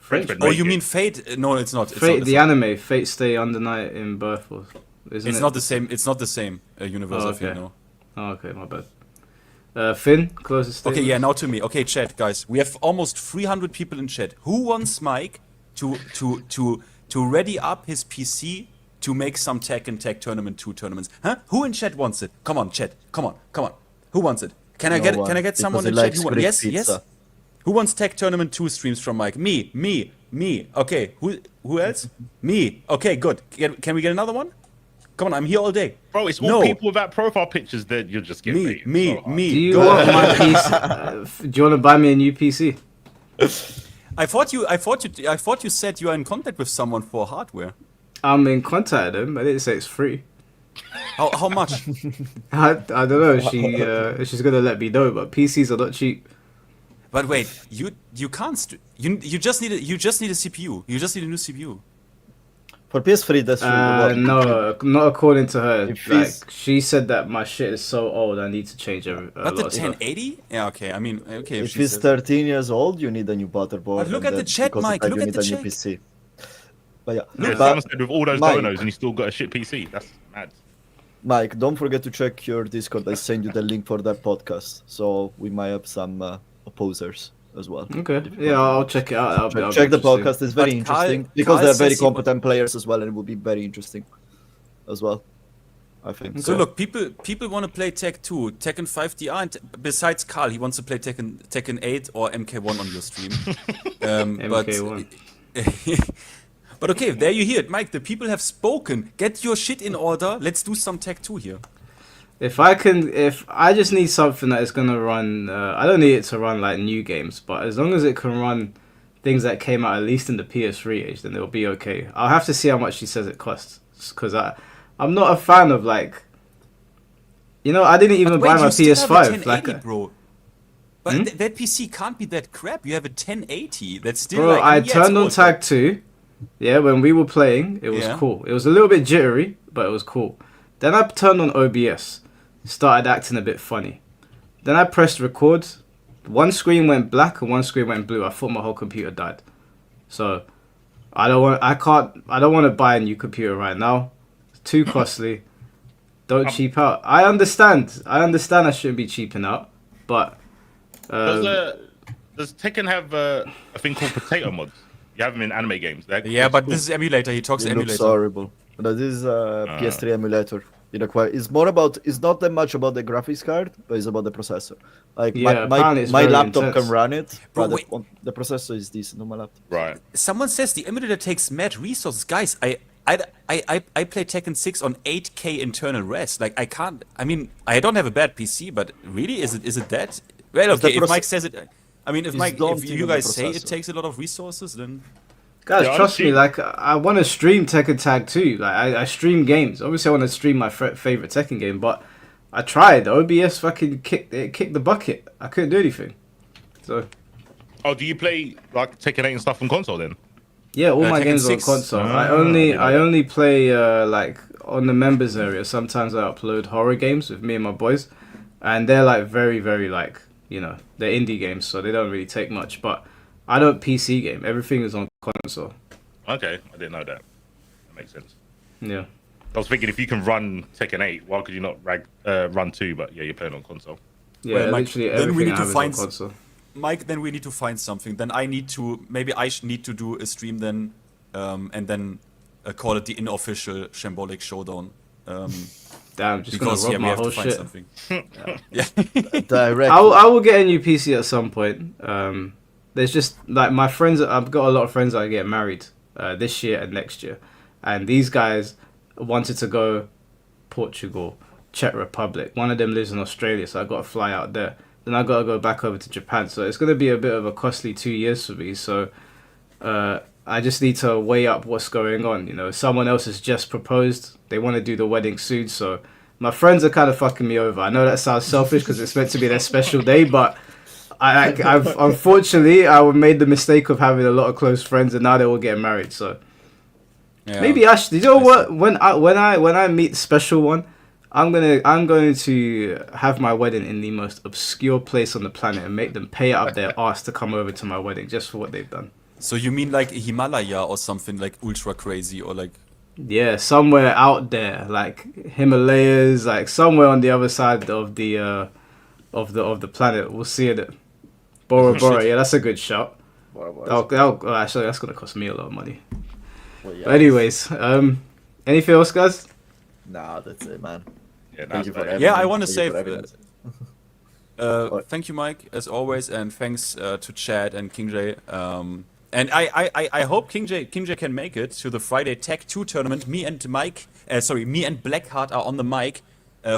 French Oh, you mean Fate? No, it's not. It's Fate, not, the anime, Fate Stay Under Night in Birth, or isn't It's it? not the same. It's not the same universe. Oh, I think okay. no. Oh, okay, my bad. Finn, closest Okay, statement. yeah, now to me. Okay, chat, guys. We have almost 300 people in chat. Who wants Mike to ready up his PC to make some Tekken Tech Tournament 2 tournaments? Huh? Who in chat wants it? Come on, chat. Come on. Who wants it? Can I get someone in chat who wants? Yes, yes. Who wants Tech Tournament 2 streams from Mike? Me. Okay. Who else? Me. Okay, good. Can we get another one? Come on, I'm here all day. Bro, it's all people without profile pictures that you'll just get baited. Me. Do you want my PC? Do you want to buy me a new PC? I thought you said you are in contact with someone for hardware. I'm in contact with him. I didn't say it's free. How much? I don't know. She's gonna let me know, but PCs are not cheap. But wait, you can't. You just need a CPU. You just need a new CPU. For PS3, that's really no, not according to her. If Like he's- she said that my shit is so old, I need to change a But lot the of stuff. 1080? Yeah, okay. I mean, okay. If she he's says- 13 years old, you need a new motherboard. But look and at the then chat, because of Mike, that, look you at need the a new chat. PC. But yeah, Yeah, but someone said with all those Mike, donos and you still got a shit PC. That's mad. Mike, don't forget to check your Discord. I send you the link for that podcast, so we might have some opposers as well. Okay, yeah, I'll check it out. That'll be Check the interesting. podcast; it's very But Carl- interesting because Carl they're says very he wa- competent players as well, and it will be very interesting as well. I think. So look, people want to play Tech 2, Tekken 5 DR, and besides Carl, he wants to play Tekken 8 or MK1 on your stream. MK1. But okay, there you hear it, Mike. The people have spoken. Get your shit in order. Let's do some Tech 2 here. If I just need something that is gonna run, I don't need it to run like new games, but as long as it can run things that came out at least in the PS3 age, then it'll be okay. I'll have to see how much she says it costs, because I'm not a fan of like, I didn't even buy my you still have a PS5. 1080, Like, bro. But that PC can't be that crap. You have a 1080. That's still bro, like. I it's turned on old, Tag 2. Yeah, when we were playing, it was Yeah. cool. It was a little bit jittery, but it was cool. Then I turned on OBS, started acting a bit funny. Then I pressed record. One screen went black and one screen went blue. I thought my whole computer died. So I don't want to buy a new computer right now. It's too costly. Don't cheap out. I understand I shouldn't be cheaping out, but Does Tekken have a thing called potato mods? You have them in anime games. Yeah, but this is emulator. He talks It emulator. looks horrible. But this is a PS3 emulator. It's more about. It's not that much about the graphics card, but it's about the processor. Like Yeah, my apparently it's my very laptop intense. can run it, Bro, but wait. the processor is decent on my laptop. Right. Someone says the emulator takes mad resources. Guys, I play Tekken 6 on 8K internal res. Like I can't. I mean, I don't have a bad PC, but really, is it that? Well, It's the okay. If proce- Mike says it, I mean, if It's don't if you even guys the say it processor. takes a lot of resources, then guys, Yeah, trust me. honestly- Like I want to stream Tekken Tag 2. Like I stream games. Obviously, I want to stream my favorite Tekken game, but I tried. OBS fucking kicked the bucket. I couldn't do anything. So Oh, do you play like Tekken 8 and stuff on console then? yeah, all my Tekken games 6. are on console. Ah, I only play like on the members area. Sometimes I upload horror games with me and my boys, and they're like very very like they're indie games, so they don't really take much. But I don't PC game. Everything is on console. Okay, I didn't know that. That makes sense. Yeah. I was thinking if you can run Tekken 8, why could you not run 2? But yeah, you're playing on console. Yeah, Well, Mike, literally then we everything need I to have is find on console. Mike, then we need to find something. Then I need to need to do a stream then, and then call it the unofficial Shambolic Showdown. Damn, just gonna Because rob yeah, we my have whole to find shit. something. Yeah. Direct. I will get a new PC at some point. There's just like my friends. I've got a lot of friends that get married this year and next year, and these guys wanted to go Portugal, Czech Republic. One of them lives in Australia, so I got to fly out there. Then I got to go back over to Japan. So it's going to be a bit of a costly 2 years for me. So I just need to weigh up what's going on. You know, someone else has just proposed. They want to do the wedding soon, so my friends are kind of fucking me over. I know that sounds selfish because it's meant to be their special day, but I've unfortunately I made the mistake of having a lot of close friends, and now they're all getting married. So maybe you know what? When I meet the special one, I'm going to have my wedding in the most obscure place on the planet and make them pay out of their ass to come over to my wedding just for what they've done. So you mean like Himalaya or something like ultra crazy or like? Yeah, somewhere out there, like Himalayas, like somewhere on the other side of the planet. We'll see it. Bora Bora, yeah, that's a good shout. Actually, that's gonna cost me a lot of money. Well, yeah. But anyways, anything else, guys? Nah, that's it, man. Yeah, I want to say. Thank you, Mike, as always, and thanks to Chad and King J. And I hope King J can make it to the Friday Tech 2 tournament. Me and Blackheart are on the mic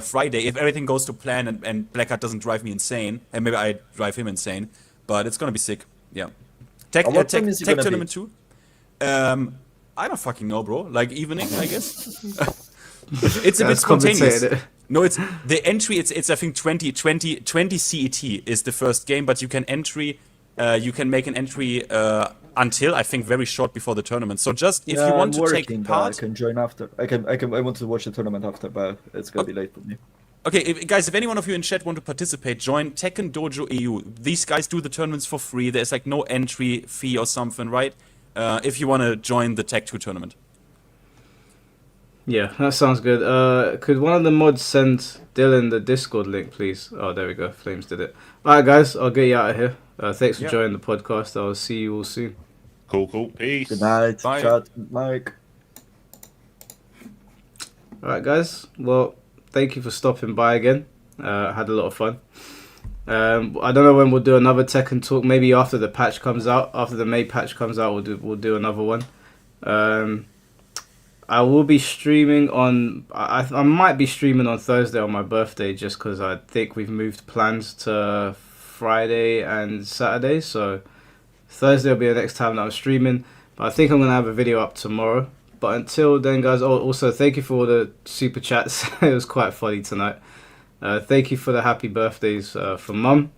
Friday if everything goes to plan and Blackheart doesn't drive me insane, and maybe I drive him insane. But it's gonna be sick. Yeah. Tech tournament 2. I don't fucking know, bro. Like evening, I guess. It's a bit spontaneous. No, it's the entry. It's I think 20 CET is the first game, but you can make an entry until I think very short before the tournament. So just if you want to take part, I can join after. I want to watch the tournament after, but it's gonna be late for me. Okay, guys, if any one of you in chat want to participate, join Tekken Dojo EU. These guys do the tournaments for free. There's like no entry fee or something, right? If you want to join the Tech 2 tournament. Yeah, that sounds good. Could one of the mods send Dylan the Discord link, please? Oh, there we go. Flames did it. All right, guys, I'll get you out of here. Thanks for joining the podcast. I'll see you all soon. Cool. Peace. Good night. Bye. Chat, Mike. All right, guys. Well, thank you for stopping by again. I had a lot of fun. I don't know when we'll do another Tekken talk. Maybe after the patch comes out. After the May patch comes out, we'll do another one. I will be streaming on. I might be streaming on Thursday on my birthday, just because I think we've moved plans to Friday and Saturday. So Thursday will be the next time that I'm streaming. But I think I'm gonna have a video up tomorrow. But until then, guys. Also, thank you for all the super chats. It was quite funny tonight. Thank you for the happy birthdays from Mum.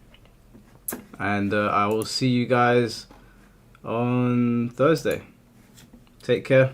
And I will see you guys on Thursday. Take care.